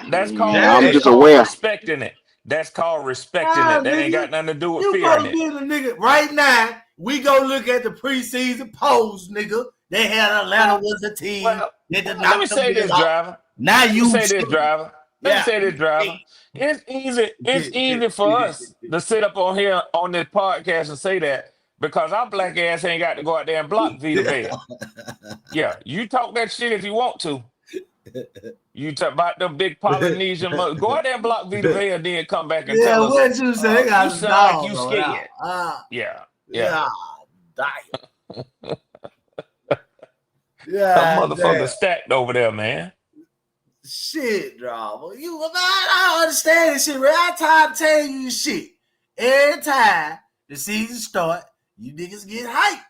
Speaker 13: That's called,
Speaker 12: I'm just aware.
Speaker 13: Respecting it. That's called respecting it. That ain't got nothing to do with fearing it.
Speaker 2: You probably be the nigga right now. We go look at the preseason polls, nigga. They had Atlanta was a team.
Speaker 13: Well, let me say this, driver.
Speaker 2: Now you
Speaker 13: say this, driver. Let me say this, driver. It's easy for us to sit up on here on this podcast and say that because our black ass ain't got to go out there and block Vita Vea. Yeah, you talk that shit if you want to. You talk about the big Polynesian. Go out there and block Vita Vea, and then come back and
Speaker 2: Yeah,
Speaker 13: tell us.
Speaker 2: what you say? They got
Speaker 13: You
Speaker 2: some
Speaker 13: sound like
Speaker 2: dogs
Speaker 13: you
Speaker 2: on
Speaker 13: scared.
Speaker 2: that.
Speaker 13: Yeah.
Speaker 2: Damn.
Speaker 13: Some
Speaker 2: Yeah,
Speaker 13: motherfucker
Speaker 2: damn.
Speaker 13: stacked over there, man.
Speaker 2: Shit, drama. I don't understand this shit, man. I time to tell you shit. Every time the season start, you niggas get hyped.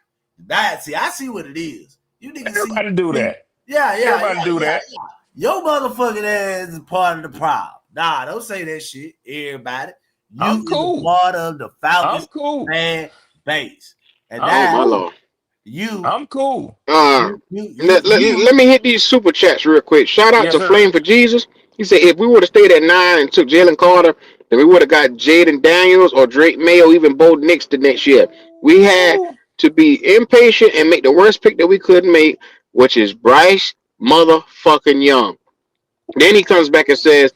Speaker 2: I see what it is. You niggas
Speaker 13: Everybody do that.
Speaker 2: Yeah.
Speaker 13: Everybody do that.
Speaker 2: Your motherfucking ass is part of the problem. Nah, don't say that shit, everybody. You is a part of the Falcons fan base. And
Speaker 12: my lord.
Speaker 13: I'm cool.
Speaker 12: Let me hit these super chats real quick. Shout out to Flame for Jesus. He said if we would have stayed at 9 and took Jalen Carter, then we would have got Jaden Daniels or Drake May or even Bo Nix the next year. We had to be impatient and make the worst pick that we could make, which is Bryce motherfucking Young. Then he comes back and says,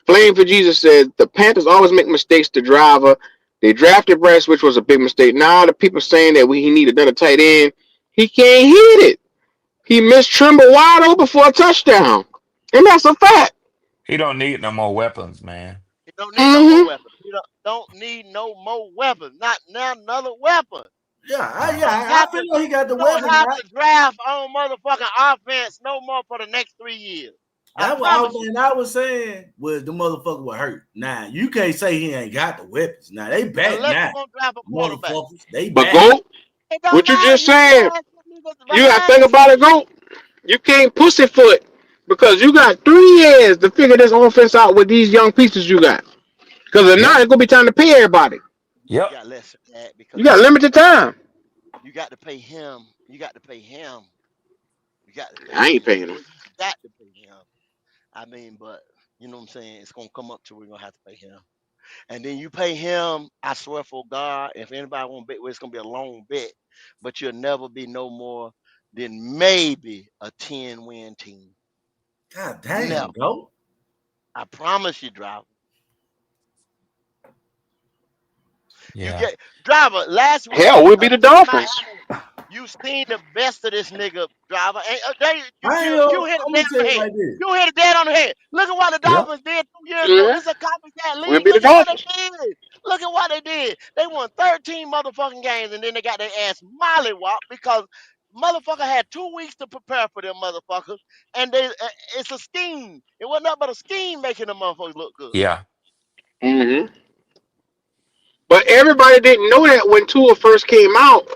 Speaker 12: Flame for Jesus says the Panthers always make mistakes to driver. They drafted Bryce, which was a big mistake. Now the people saying that he needed another tight end. He can't hit it. He missed Trimble wide open for a touchdown. And that's a fact.
Speaker 13: He don't need no more weapons, man.
Speaker 10: He don't need no more weapons. He don't need no more weapons. Not another weapon.
Speaker 2: I feel like he got the weapons.
Speaker 10: You don't have to draft on motherfucking offense no more for the next 3 years.
Speaker 2: That's what I was saying was the motherfucker was hurt. Now you can't say he ain't got the weapons. Now they back now. Motherfuckers, they back.
Speaker 12: But Goat, what you just said, you gotta think about it, Goat. You can't pussyfoot because you got 3 years to figure this offense out with these young pieces you got. Because if not, it's gonna be time to pay everybody.
Speaker 13: Yep.
Speaker 10: You got less than that because
Speaker 12: you got limited time.
Speaker 10: You got to pay him. You got to pay him.
Speaker 12: I ain't paying him.
Speaker 10: You got to pay him. I mean, but you know what I'm saying? It's gonna come up to we're gonna have to pay him. And then you pay him, I swear for God, if anybody won't bet, well, it's gonna be a long bet, but you'll never be no more than maybe a 10-win team.
Speaker 2: God damn, Goat.
Speaker 10: I promise you, driver.
Speaker 13: Yeah.
Speaker 10: Driver, last week.
Speaker 12: Hell, we'll be the Dolphins.
Speaker 10: You seen the best of this nigga, driver. You hit a dead on the head. Look at what the Dolphins did 2 years ago. It's a copycat league.
Speaker 12: We'll be the Dolphins.
Speaker 10: Look at what they did. They won 13 motherfucking games, and then they got their ass mollywhopped because motherfucker had 2 weeks to prepare for them motherfuckers, and it's a scheme. It wasn't nothing but a scheme making them motherfuckers look good.
Speaker 13: Yeah.
Speaker 12: But everybody didn't know that when Tua first came out,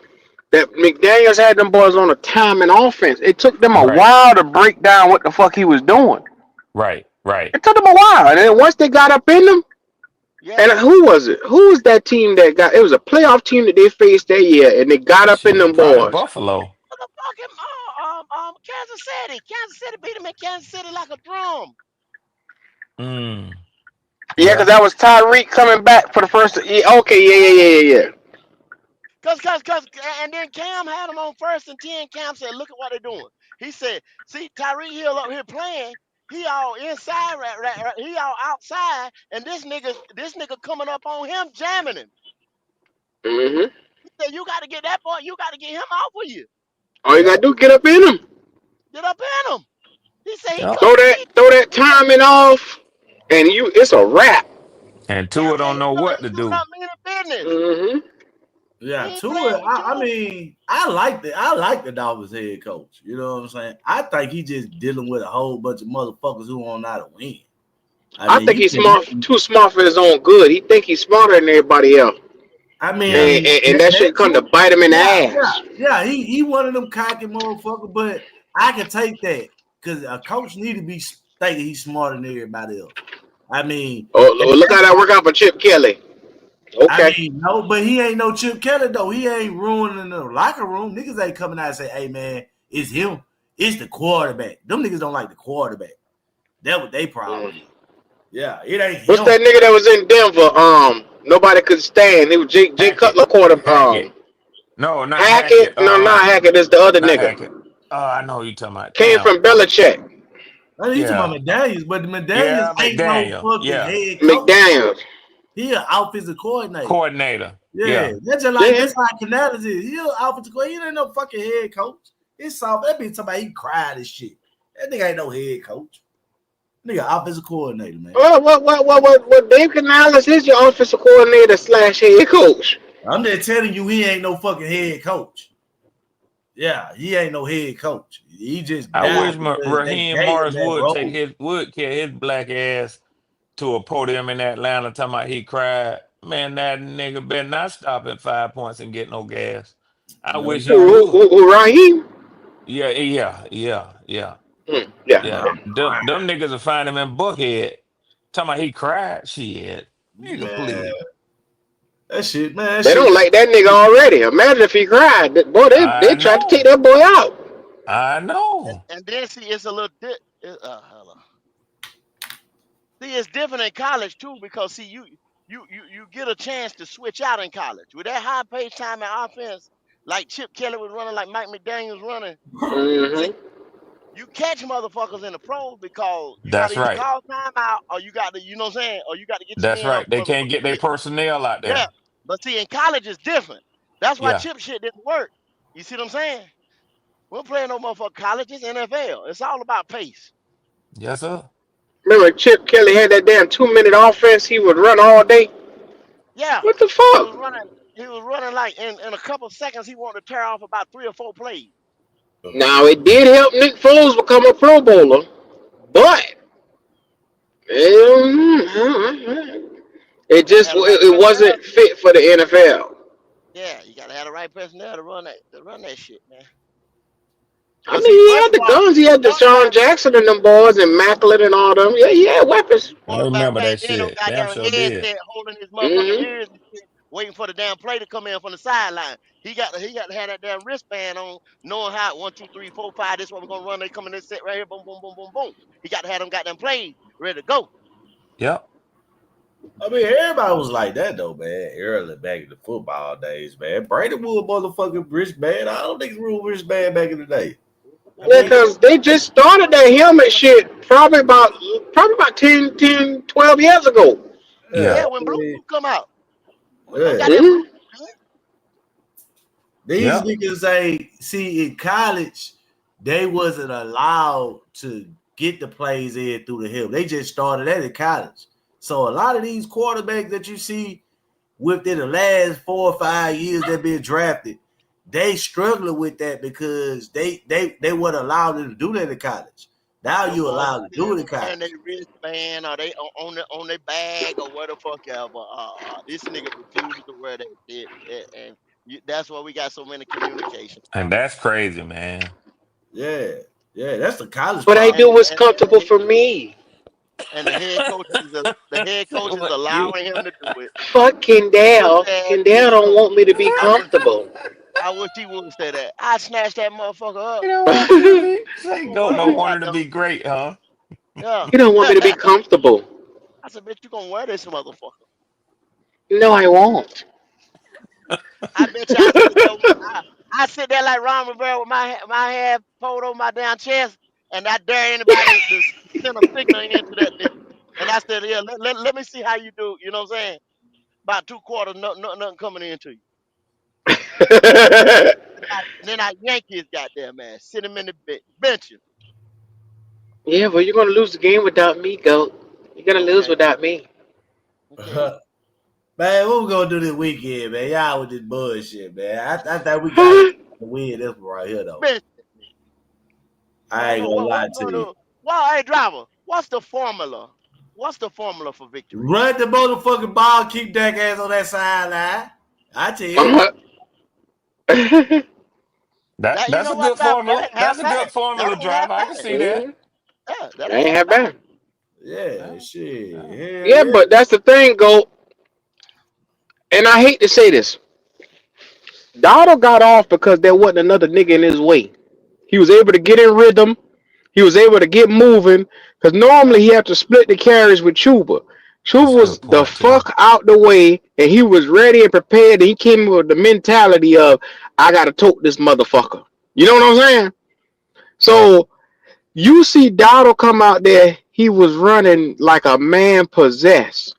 Speaker 12: that McDaniels had them boys on a timing offense. It took them a while to break down what the fuck he was doing.
Speaker 13: Right.
Speaker 12: It took them a while. And then once they got up in them, and who was it? Who was that team that got, it was a playoff team that they faced that year, and they got up in them boys.
Speaker 13: Buffalo.
Speaker 10: Kansas City. Kansas City beat them in Kansas City like a drum.
Speaker 12: Yeah, because that was Tyreek coming back for the first. Okay, yeah.
Speaker 10: Cause, and then Cam had him on 1st and 10. Cam said, "Look at what they're doing." He said, "See, Tyreek Hill up here playing. He all inside, right. He all outside, and this nigga coming up on him, jamming him." He said, "You got to get that boy. You got to get him off of you.
Speaker 12: All you gotta do, get up in him.
Speaker 10: Get up in him." He said,
Speaker 12: "Throw that timing off, and it's a wrap."
Speaker 13: And Tua don't know what to do.
Speaker 2: Yeah, Tua. I mean, I like the Dolphins head coach. You know what I'm saying? I think he just dealing with a whole bunch of motherfuckers who want how to win.
Speaker 12: I think he's too smart for his own good. He think he's smarter than everybody else.
Speaker 2: I mean,
Speaker 12: and that shit come to bite him in the ass.
Speaker 2: Yeah, he one of them cocky motherfuckers, but I can take that because a coach need to be thinking he's smarter than everybody else. I mean,
Speaker 12: look how that work out for Chip Kelly. Okay.
Speaker 2: I mean, no, but he ain't no Chip Kelly though. He ain't ruining the locker room. Niggas ain't coming out and say, "Hey man, it's him. It's the quarterback." Them niggas don't like the quarterback. That what they problem. Yeah, it ain't.
Speaker 12: What's that nigga that was in Denver? Nobody could stand. It was Jay Cutler quarterback.
Speaker 13: No, not
Speaker 12: Hackett. No, not Hackett. It's the other nigga.
Speaker 13: Hackett. I know who you talking about.
Speaker 12: Came from Belichick.
Speaker 2: I mean, you talking about McDaniels, but the McDaniels ain't no fucking head coach.
Speaker 12: McDaniels.
Speaker 2: He an offensive coordinator.
Speaker 12: Yeah.
Speaker 2: That's just like that's how Canales is. He an offensive coordinator. He ain't no fucking head coach. It's soft. That be somebody he cried and shit. That nigga ain't no head coach. Nigga, offensive coordinator, man.
Speaker 12: What Dave Canales is your offensive coordinator / head coach.
Speaker 2: I'm just telling you, he ain't no fucking head coach. Yeah, he ain't no head coach. He just.
Speaker 13: I wish Raheem Morris would carry his black ass to a podium in Atlanta talking about he cried. Man, that nigga better not stop at 5 points and get no gas. I wish he would.
Speaker 12: Raheem?
Speaker 13: Yeah.
Speaker 12: Yeah.
Speaker 13: Them niggas will find him in Buckhead. Talking about he cried. Shit. Nigga, please.
Speaker 2: That shit, man.
Speaker 12: They don't like that nigga already. Imagine if he cried. Boy, they tried to take that boy out.
Speaker 13: I know.
Speaker 10: And then see, it's a little hold on. See, it's different in college too, because see, you get a chance to switch out in college with that high pace time and offense, like Chip Kelly was running, like Mike McDaniel was running. See, you catch motherfuckers in the pros because you got to either call timeout or you got to, you know what I'm saying, or you got to get.
Speaker 13: That's right. They can't get their personnel out there.
Speaker 10: Yeah, but see, in college it's different. That's why Chip shit didn't work. You see what I'm saying? We're playing no motherfucking college. It's NFL. It's all about pace.
Speaker 13: Yes, sir.
Speaker 12: Remember Chip Kelly had that damn 2-minute offense he would run all day?
Speaker 10: Yeah.
Speaker 12: What the fuck?
Speaker 10: He was running like in a couple of seconds he wanted to tear off about 3 or 4 plays.
Speaker 12: Now it did help Nick Foles become a Pro Bowler, but it wasn't fit for the NFL.
Speaker 10: Yeah, you gotta have the right personnel to run that shit, man.
Speaker 12: I mean, he had the guns. He had Deshaun Jackson and them boys and Macklin and all them. Yeah, he had weapons.
Speaker 13: I remember that shit. Damn sure did.
Speaker 10: Holding his motherfucking ears and shit, waiting for the damn play to come in from the sideline. He got to have that damn wristband on, knowing how 1, 2, 3, 4, 5. This is what we're gonna run. They come in this set right here. Boom, boom, boom, boom, boom. He got to have them goddamn plays ready to go.
Speaker 13: Yep.
Speaker 2: I mean, everybody was like that though, man. Early back in the football days, man. Brady Wood motherfucking wristband. I don't think it was wristband back in the day.
Speaker 12: Yeah, because they just started that helmet shit probably about 10, 12 years ago.
Speaker 10: Yeah, when Blue come out.
Speaker 2: Yeah. These niggas say, see, in college, they wasn't allowed to get the plays in through the helmet. They just started that in college. So a lot of these quarterbacks that you see within the last 4 or 5 years that been drafted, they struggling with that because they weren't allowed to do that in college. Now you allowed to do it in college.
Speaker 10: And they wristband or they on their bag or what the fuck ever. This nigga refused to wear that shit, and that's why we got so many communications.
Speaker 13: And that's crazy, man.
Speaker 2: Yeah, that's the college.
Speaker 12: But I do what's comfortable for me.
Speaker 10: And the head coach is allowing him to do it.
Speaker 12: Fuck Kendall. Kendall don't want me to be comfortable.
Speaker 10: I wish he wouldn't say that. I snatched that motherfucker up.
Speaker 13: You don't want her to be great, huh?
Speaker 10: Yeah.
Speaker 12: You don't want me to be comfortable.
Speaker 10: I said, bitch, you gonna wear this motherfucker.
Speaker 12: No, I won't.
Speaker 10: I bet you I sit there like Ron Rivera with my head pulled over my damn chest, and I dare anybody to send a signal into that thing. And I said, yeah, let me see how you do. You know what I'm saying? About 2 quarters, nothing coming into you. Then I yank his goddamn man, sit him in the bench.
Speaker 12: Yeah, well, you're gonna lose the game without me, Goat. You're gonna lose without me.
Speaker 2: Man, what we gonna do this weekend, man? Y'all with this bullshit, man. I thought we got to win this one right here, though. I ain't gonna lie to you.
Speaker 10: Well, hey, driver, what's the formula? What's the formula for victory?
Speaker 2: Run the motherfucking ball, keep that ass on that sideline. I tell you.
Speaker 13: That's a good formula. That's a good formula, driver. I can see that.
Speaker 10: Yeah,
Speaker 12: that ain't half bad.
Speaker 2: Yeah, shit.
Speaker 12: Yeah, but that's the thing, Goat. And I hate to say this. Donald got off because there wasn't another nigga in his way. He was able to get in rhythm. He was able to get moving. Because normally he had to split the carries with Chuba. Chuba was the fuck out the way, and he was ready and prepared. And he came with the mentality of, I got to tote this motherfucker. You know what I'm saying? So you see Donald come out there, he was running like a man possessed.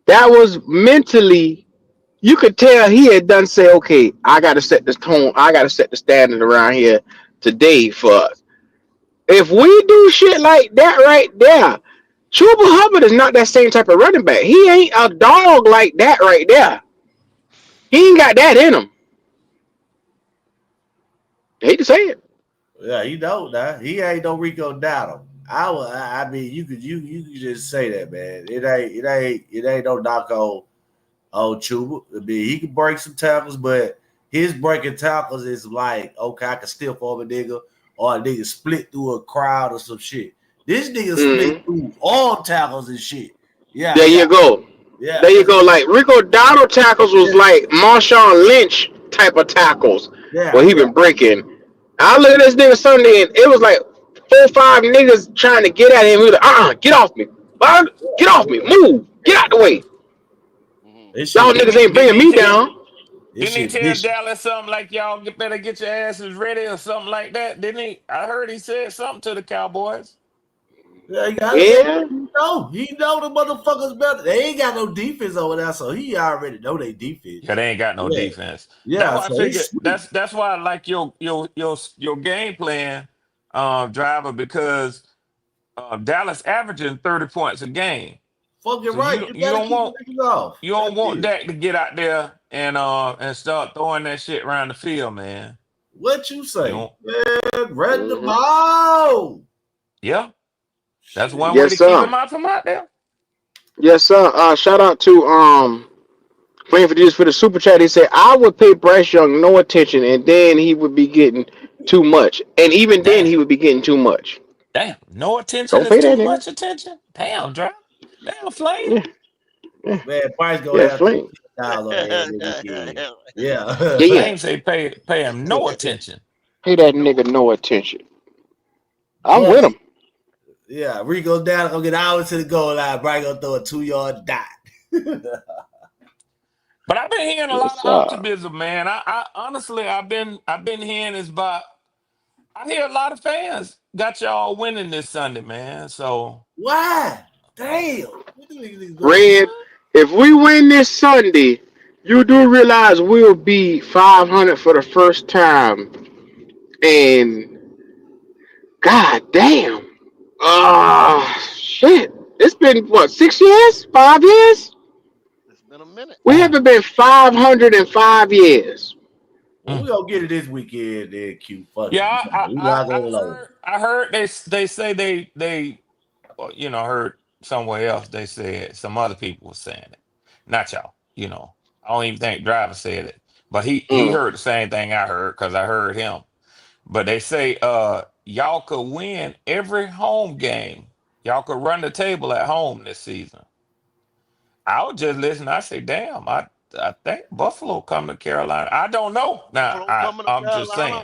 Speaker 12: That was mentally, you could tell he had done say, okay, I got to set this tone. I got to set the standard around here today for us. If we do shit like that right there, Chuba Hubbard is not that same type of running back. He ain't a dog like that right there. He ain't got that in him. I hate to say it.
Speaker 2: Yeah, he don't now. He ain't no Rico Dowdle. I mean, you could just say that, man. It ain't no knock on Chuba. I mean, he can break some tackles, but his breaking tackles is like, okay, I can still form a nigga, or a nigga split through a crowd or some shit. This nigga split through all tackles and shit. Yeah.
Speaker 12: There you go.
Speaker 2: Yeah.
Speaker 12: There you go. Like Rico Dowdle tackles was like Marshawn Lynch type of tackles.
Speaker 2: Yeah.
Speaker 12: Where he been breaking. I look at this nigga Sunday and it was like 4 or 5 niggas trying to get at him. He was like, get off me. Get off me. Move. Get out the way. Y'all niggas ain't bringing me down.
Speaker 13: Didn't he tell Dallas something like y'all better get your asses ready or something like that? Didn't he? I heard he said something to the Cowboys.
Speaker 2: Yeah. He know the motherfuckers better. They ain't got no defense over there, so he already know they defense.
Speaker 13: Yeah, they ain't got no defense.
Speaker 2: Yeah,
Speaker 13: that's why I figured, that's why I like your game plan, driver, because Dallas averaging 30 points a game.
Speaker 2: Fucking
Speaker 13: So
Speaker 2: right.
Speaker 13: You don't want
Speaker 2: that
Speaker 13: Dak to get out there and start throwing that shit around the field, man.
Speaker 2: What you say? Man, run the ball.
Speaker 13: Yeah. That's one way to keep him out from out there.
Speaker 12: Yes, sir. Shout out to Playing for Jesus for the super chat. He said, I would pay Bryce Young no attention, and then he would be getting too much. And even then, he would be getting too much.
Speaker 13: Damn, no attention is too much attention? Damn, Drop. Damn, Flame.
Speaker 2: Yeah. Man, Bryce go have
Speaker 12: Flame.
Speaker 2: Yeah.
Speaker 13: Flame say pay him no attention.
Speaker 12: Pay that nigga no attention. I'm with him.
Speaker 2: Yeah, Rico's down, gonna get hours to the goal line. Bryce gonna throw a 2-yard dot.
Speaker 13: But I've been hearing a lot of optimism, man. I honestly, I've been hearing this about. I hear a lot of fans got y'all winning this Sunday, man. So
Speaker 2: why? Damn.
Speaker 12: Red, if we win this Sunday, you do realize we'll be 500 for the first time, and god damn, shit, it's been what, 6 years, 5 years?
Speaker 10: Been a minute.
Speaker 12: We haven't been 500 in 5 years.
Speaker 2: Well, we gonna get it this weekend, then. Q. Fuck
Speaker 13: yeah,
Speaker 2: it.
Speaker 13: I heard they say they well, you know, heard somewhere else they said some other people were saying it, not y'all. You know, I don't even think Driver said it, but he heard the same thing I heard because I heard him. But they say y'all could win every home game. Y'all could run the table at home this season. I was just listening. I say, damn, I think Buffalo coming to Carolina. I don't know. Now, I'm just saying.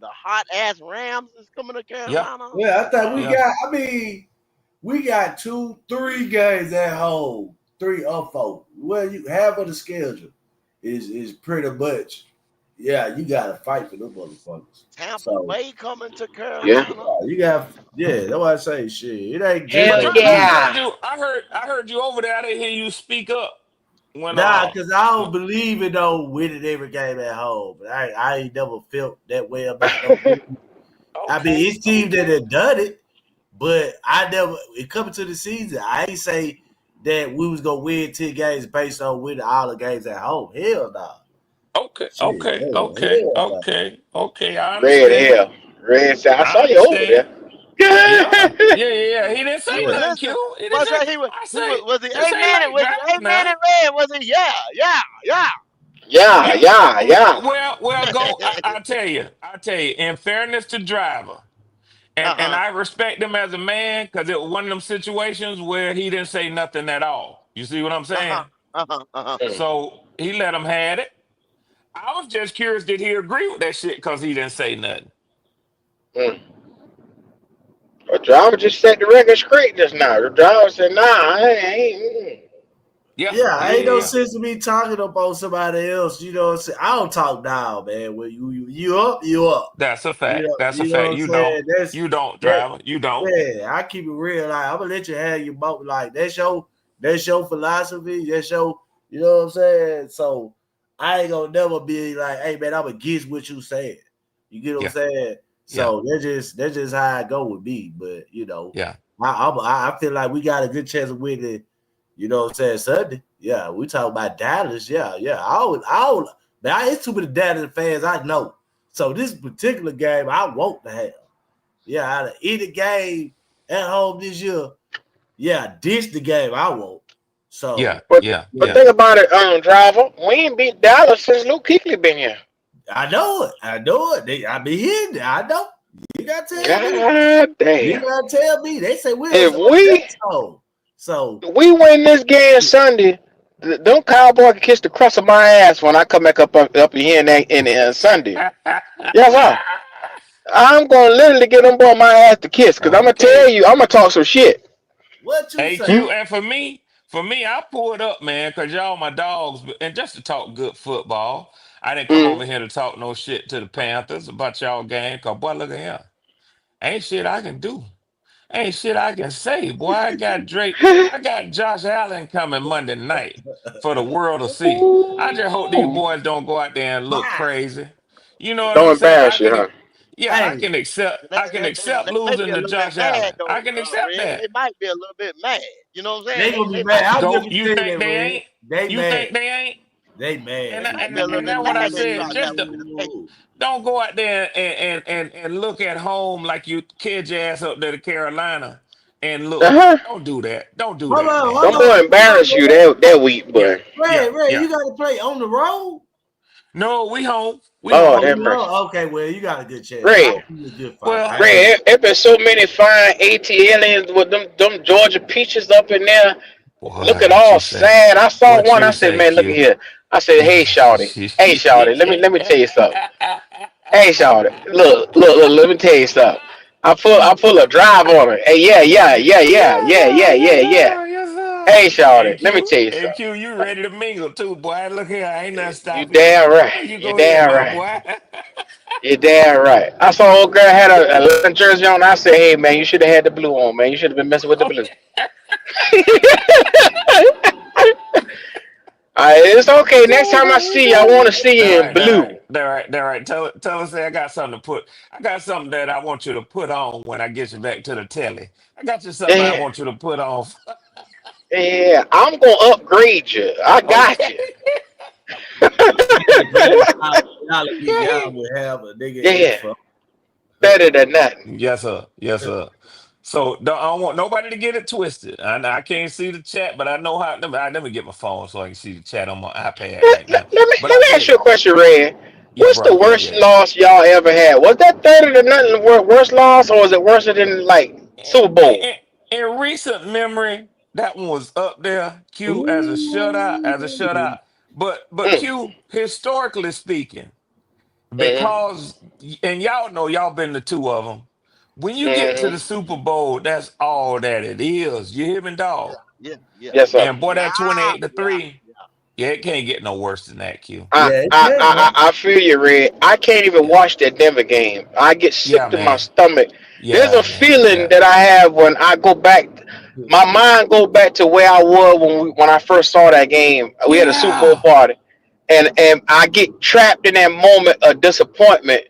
Speaker 10: The hot ass Rams is coming to Carolina.
Speaker 2: Yeah, I thought we got 2-3 games at home, 3 or 4. Well, you half of the schedule is pretty much. Yeah, you gotta fight for them motherfuckers.
Speaker 10: Tampa Bay coming to Carolina.
Speaker 2: You got that's why I say shit. It ain't
Speaker 11: just
Speaker 13: I heard you over there. I didn't hear you speak up.
Speaker 2: Because I don't believe in winning every game at home. But I ain't never felt that way about it. I mean, it's teams that have done it, but I never. It coming to the season, I ain't say that we was gonna win 10 games based on winning all the games at home. Hell no.
Speaker 13: Okay. I understand.
Speaker 12: Red. I saw you over there.
Speaker 13: Yeah. He didn't say nothing, Q. He didn't say.
Speaker 10: Was he amen? Was he amen and red? Was he
Speaker 12: Yeah.
Speaker 13: Well, go. I tell you. In fairness to Driver, and I respect him as a man because it was one of them situations where he didn't say nothing at all. You see what I'm saying? So he let him have it. I was just curious, did he agree with that shit because he didn't say nothing?
Speaker 12: The driver just set the record straight just now. The driver said, nah, I ain't.
Speaker 2: Yeah, ain't no sense to me talking up on somebody else. You know what I'm saying? I don't talk down, man. When you up, you up.
Speaker 13: That's a fact. That's a fact. You don't, Driver. You don't.
Speaker 2: Yeah, I keep it real. Like, I'm gonna let you have your boat. Like, that's your philosophy. That's your, you know what I'm saying? So I ain't gonna never be like, hey man, I'm against what you said. You get what I'm saying? So that's just how I go with me. But
Speaker 13: Yeah.
Speaker 2: I feel like we got a good chance of winning. You know what I'm saying? Sunday. Yeah, we talk about Dallas. Yeah. Man, it's too many Dallas fans I know. So this particular game I want to have. Yeah, out of any game at home this year, this the game I want. So
Speaker 12: But think about it, driver. We ain't beat Dallas since Luke Kuechly been here.
Speaker 2: I know it. I be hearing it. I know. You gotta tell me.
Speaker 12: God damn.
Speaker 2: You gotta tell me. They say
Speaker 12: if we win this game Sunday, them Cowboys can kiss the crust of my ass when I come back up here in Sunday. Yes, sir. I'm gonna literally get them boy my ass to kiss because I'm gonna tell you, I'm gonna talk some shit.
Speaker 2: What you say?
Speaker 13: Q, and for me, I pulled up, man, because y'all my dogs, and just to talk good football. I didn't come over here to talk no shit to the Panthers about y'all game, because, boy, look at here. Ain't shit I can do. Ain't shit I can say. Boy, I got Josh Allen coming Monday night for the world to see. I just hope these boys don't go out there and look crazy. You know what
Speaker 12: Don't
Speaker 13: I'm saying?
Speaker 12: embarrass you, huh?
Speaker 13: Yeah, I can accept losing to Josh Allen. I can accept that.
Speaker 10: They might be a little bit mad. You know what I'm saying?
Speaker 2: They gonna be mad.
Speaker 13: You think they ain't? You think they ain't?
Speaker 2: They mad.
Speaker 13: And that's what I said. Just don't go out there and look at home like you kid your ass up there to Carolina and look. Don't do that. Don't do that.
Speaker 12: Don't go embarrass you that week, boy.
Speaker 2: Ray, you got to play on the road.
Speaker 13: No, we home.
Speaker 2: Okay, well, you got a good chance.
Speaker 12: Ray, it been so many fine ATLians with them Georgia peaches up in there.
Speaker 13: Boy,
Speaker 12: looking all sad. I saw one. I said, man, look at here. I said, hey, Shawty. Hey, Shawty, let me tell you something. Hey, Shawty, look, let me tell you something. I pull a drive on her. Hey, yeah. Hey, Shawty, let me tell you something.
Speaker 13: Q, you ready to mingle too, boy. Look here, I ain't nothing stopping
Speaker 12: you. Damn right. You damn right. You're damn right. I saw old girl had a jersey on. I said, hey, man, you should have had the blue on, man. You should have been messing with the blue. It's okay. Next time I see you, I want to see you in blue.
Speaker 13: All right. Tell us, I got something to put. I got something that I want you to put on when I get you back to the telly. I got you something I want you to put on.
Speaker 12: Yeah, I'm gonna upgrade you. I got you.
Speaker 2: Y'all will have a nigga.
Speaker 12: Yeah, better than nothing.
Speaker 13: Yes, sir. So I don't want nobody to get it twisted. I can't see the chat, but I know how. Let me get my phone so I can see the chat on my iPad right now.
Speaker 12: Let me ask you a question, Red. What's the worst loss y'all ever had? Was that 30-0 worst loss, or was it worse than like Super Bowl?
Speaker 13: In recent memory, that one was up there. Q as a shutout. But Q, historically speaking, because and y'all know y'all been the two of them. When you get to the Super Bowl, that's all that it is. You hear me, dog?
Speaker 10: Yeah.
Speaker 12: Yes, sir.
Speaker 13: And boy, that 28-3, it can't get no worse than that, Q.
Speaker 12: I feel you, Red. I can't even watch that Denver game. I get sick to my stomach. There's a feeling that I have when I go back. My mind go back to where I was when I first saw that game. We had a Super Bowl party, and I get trapped in that moment of disappointment.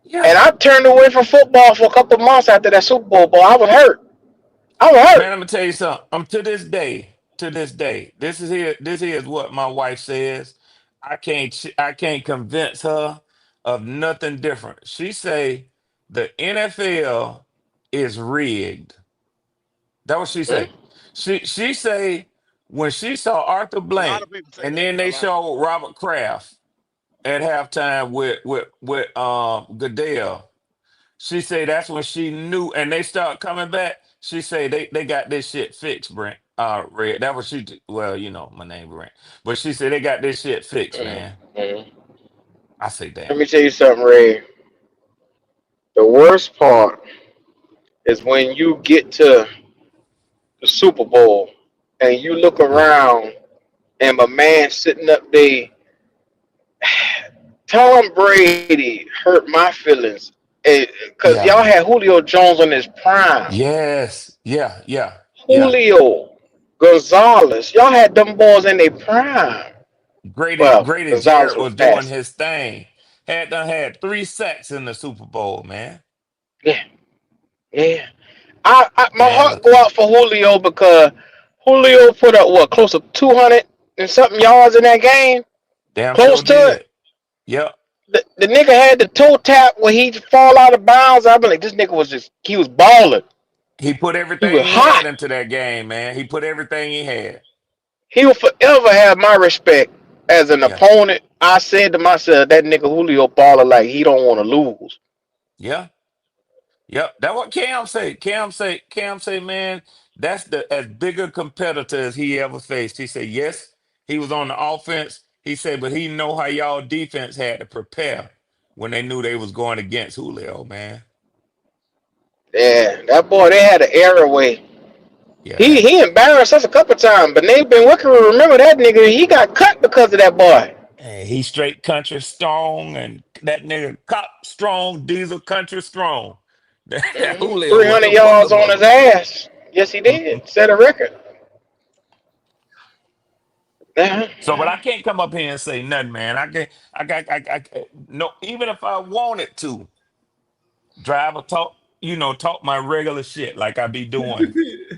Speaker 12: Yeah. And I turned away from football for a couple of months after that Super Bowl. Boy, I was hurt. Man,
Speaker 13: I'm gonna tell you something. To this day, this is what my wife says. I can't convince her of nothing different. She say the NFL is rigged. That's what she say. She say when she saw Arthur Blank and then they showed Robert Kraft at halftime with Goodell. She say that's when she knew, and they start coming back. She say they got this shit fixed, Brent. Red. That was she. Well, you know my name, Brent. But she said they got this shit fixed, man. I say that.
Speaker 12: Let me tell you something, Ray. The worst part is when you get to the Super Bowl and you look around and my man sitting up there. Tom Brady hurt my feelings because y'all had Julio Jones on his prime.
Speaker 13: Yes. Yeah.
Speaker 12: Julio, Gonzalez, y'all had them boys in their prime.
Speaker 13: Grady Jarrett was doing his thing. Had 3 sacks in the Super Bowl, man.
Speaker 12: Yeah, yeah. My
Speaker 13: Man,
Speaker 12: heart
Speaker 13: look,
Speaker 12: go out for Julio because Julio put up what close to 200 and something yards in that game,
Speaker 13: damn
Speaker 12: close
Speaker 13: sure
Speaker 12: to it.
Speaker 13: did. Yep.
Speaker 12: The nigga had the toe tap when he fall out of bounds. I be like, this nigga was he was balling.
Speaker 13: He put
Speaker 12: He
Speaker 13: everything
Speaker 12: was
Speaker 13: he
Speaker 12: hot.
Speaker 13: had into that game, man. He put everything he had.
Speaker 12: He will forever have my respect as an
Speaker 13: Yeah.
Speaker 12: opponent. I said to myself, that nigga Julio baller like he don't want to lose.
Speaker 13: Yeah. Yep. That's what Cam say. Cam say, man, that's the as big a competitor as he ever faced. He said, yes, he was on the offense. He said, but he know how y'all defense had to prepare when they knew they was going against Julio, man.
Speaker 12: Yeah, that boy, they had an airway.
Speaker 13: Yeah.
Speaker 12: He embarrassed us a couple times, but Nate Ben Wicker remember that nigga. He got cut because of that boy.
Speaker 13: And he straight country strong, and that nigga cop strong, diesel country strong. That Julio was
Speaker 12: 300
Speaker 13: a
Speaker 12: yards on his
Speaker 13: motherfucker.
Speaker 12: ass. Yes, he did. Set a record.
Speaker 13: So, but I can't come up here and say nothing, man. No, even if I wanted to drive or talk, talk my regular shit like I be doing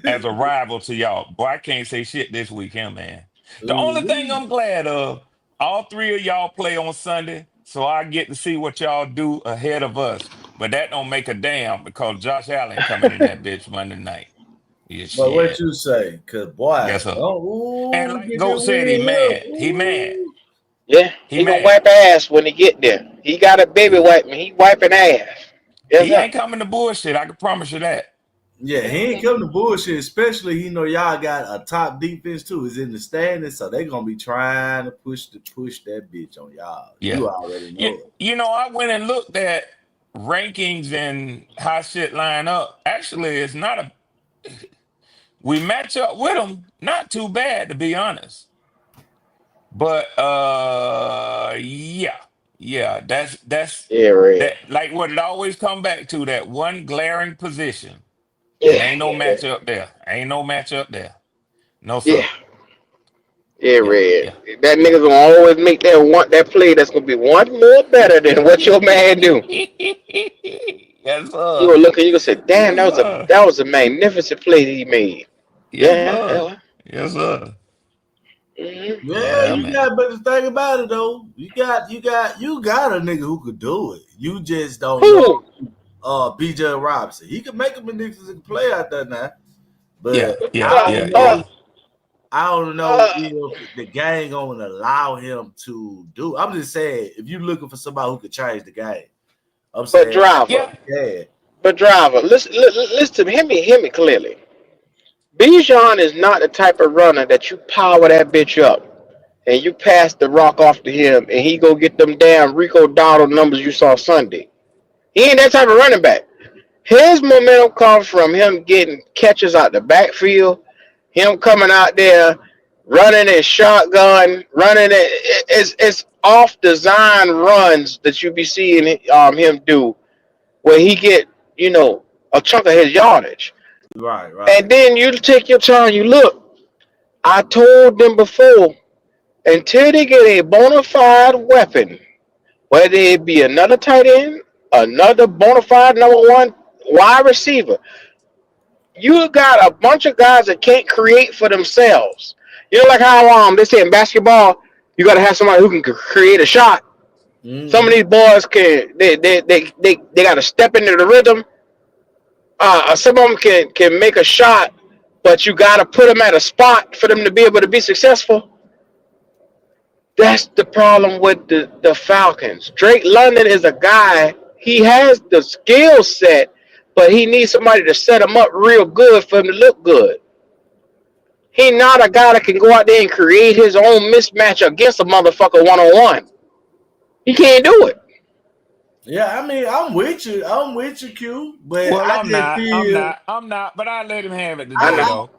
Speaker 13: as a rival to y'all. Boy, I can't say shit this weekend, man. The only thing I'm glad of, all three of y'all play on Sunday, so I get to see what y'all do ahead of us. But that don't make a damn because Josh Allen coming in that bitch Monday night. Yeah,
Speaker 2: But what
Speaker 13: shit.
Speaker 2: you say? Cause boy,
Speaker 13: Yes, sir. And
Speaker 2: don't
Speaker 13: like
Speaker 2: get
Speaker 13: Goat
Speaker 2: that
Speaker 13: said, he
Speaker 2: win
Speaker 13: mad.
Speaker 2: up.
Speaker 13: He mad.
Speaker 12: Yeah,
Speaker 13: He
Speaker 12: he gonna
Speaker 13: mad.
Speaker 12: wipe ass when he get there. He got a baby
Speaker 13: Yeah.
Speaker 12: wiping. He wiping ass. Yes,
Speaker 13: He
Speaker 12: sir.
Speaker 13: ain't coming to bullshit. I can promise you that.
Speaker 2: Yeah, he ain't coming to bullshit, especially y'all got a top defense too. Is in the standings, so they gonna be trying to push that bitch on y'all.
Speaker 13: Yeah.
Speaker 2: You already know it.
Speaker 13: I went and looked at rankings and how shit line up. Actually, it's not a. We match up with them. Not too bad, to be honest. But yeah. That's
Speaker 12: Yeah, Red.
Speaker 13: that. Like what it always come back to, that one glaring position. It
Speaker 12: Yeah,
Speaker 13: ain't no
Speaker 12: yeah,
Speaker 13: match up there. Ain't no match up there. No
Speaker 12: yeah,
Speaker 13: sir.
Speaker 12: yeah,
Speaker 13: Yeah.
Speaker 12: Red.
Speaker 13: Yeah.
Speaker 12: That
Speaker 13: Yeah.
Speaker 12: nigga gonna always make that play that's gonna be one more better than what your man do.
Speaker 13: Yes,
Speaker 12: You
Speaker 13: sir.
Speaker 12: gonna look and you gonna say, damn,
Speaker 13: Yes, sir.
Speaker 12: that was a magnificent play he made.
Speaker 13: Yes,
Speaker 12: Yeah,
Speaker 13: sir.
Speaker 12: yeah.
Speaker 13: Yes, sir.
Speaker 2: Yeah,
Speaker 13: Yeah,
Speaker 2: you
Speaker 13: man.
Speaker 2: got, but the thing about it though, you got a nigga who could do it. You just don't know.
Speaker 12: Who?
Speaker 2: B.J. Robinson, he could make a magnificent play out there now,
Speaker 13: Yeah,
Speaker 2: but
Speaker 13: yeah,
Speaker 2: I
Speaker 13: yeah,
Speaker 2: don't
Speaker 13: yeah.
Speaker 2: know. I don't know if the game gonna allow him to do. I'm just saying, if you're looking for somebody who could change the game, I'm
Speaker 12: But
Speaker 2: saying,
Speaker 12: driver,
Speaker 13: Yeah.
Speaker 2: yeah,
Speaker 12: listen to me. Hear me clearly. Bijan is not the type of runner that you power that bitch up and you pass the rock off to him and he go get them damn Rico Dowdle numbers you saw Sunday. He ain't that type of running back. His momentum comes from him getting catches out the backfield, him coming out there running his shotgun, it's off design runs that you be seeing him do where he get, a chunk of his yardage.
Speaker 2: right.
Speaker 12: And then you take your time, you look. I told them before, until they get a bona fide weapon, whether it be another tight end, another bona fide number one wide receiver, you got a bunch of guys that can't create for themselves. You know, like how they say in basketball, you got to have somebody who can create a shot. Some of these boys they got to step into the rhythm. Some of them can make a shot, but you got to put them at a spot for them to be able to be successful. That's the problem with the Falcons. Drake London is a guy, he has the skill set, but he needs somebody to set him up real good for him to look good. He not a guy that can go out there and create his own mismatch against a motherfucker one-on-one. He can't do it.
Speaker 2: Yeah, I mean, I'm with you, Q. But
Speaker 13: Well,
Speaker 2: I
Speaker 13: I'm
Speaker 2: just
Speaker 13: not. I'm
Speaker 2: feel,
Speaker 13: not. I'm not. But I let him have it
Speaker 12: I
Speaker 13: today,
Speaker 12: know.
Speaker 13: though.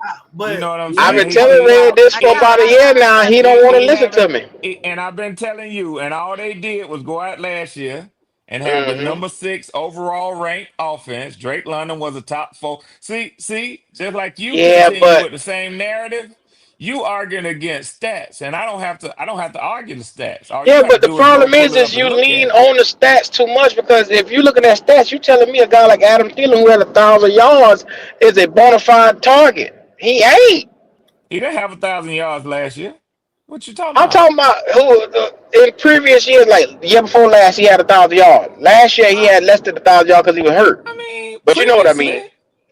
Speaker 13: You know
Speaker 2: but
Speaker 13: what I'm
Speaker 12: I've
Speaker 13: saying?
Speaker 12: been
Speaker 13: He
Speaker 12: telling
Speaker 13: he
Speaker 12: Red this for
Speaker 10: Yeah,
Speaker 12: about a year now. He don't want to
Speaker 13: he
Speaker 12: listen to
Speaker 13: haven't.
Speaker 12: me.
Speaker 13: And I've been telling you. And all they did was go out last year and have the
Speaker 12: Hmm.
Speaker 13: number 6 overall ranked offense. Drake London was a top 4. See, just like you
Speaker 12: Yeah,
Speaker 13: continue
Speaker 12: but
Speaker 13: with the same narrative, you arguing against stats, and I don't have to argue the stats. All you
Speaker 12: Yeah,
Speaker 13: got to
Speaker 12: but the
Speaker 13: do is go
Speaker 12: problem
Speaker 13: pull it
Speaker 12: is
Speaker 13: up and
Speaker 12: you
Speaker 13: look
Speaker 12: lean
Speaker 13: at it.
Speaker 12: on the stats too much because if you're looking at stats, you telling me a guy like Adam Thielen who had 1,000 yards is a bona fide target. He ain't.
Speaker 13: He didn't have 1,000 yards last year. What you talking
Speaker 12: I'm
Speaker 13: about?
Speaker 12: talking about who in previous years, like the year before last, he had 1,000 yards. Last year he had less than 1,000 yards because he was hurt.
Speaker 13: I mean,
Speaker 12: But you know what I mean.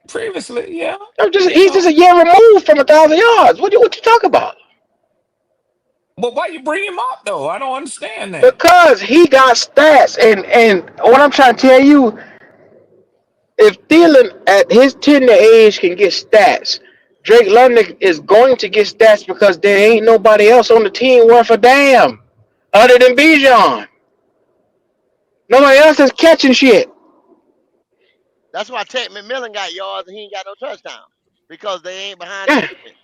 Speaker 13: previously, yeah.
Speaker 12: He's just a year removed from 1,000 yards. What you talk about?
Speaker 13: But why you bring him up though? I don't understand that.
Speaker 12: Because he got stats, and what I'm trying to tell you, if Thielen at his tender age can get stats, Drake London is going to get stats because there ain't nobody else on the team worth a damn other than Bijan. Nobody else is catching shit.
Speaker 10: That's why Ted McMillan got yards and he ain't got no touchdown because they ain't behind the defense.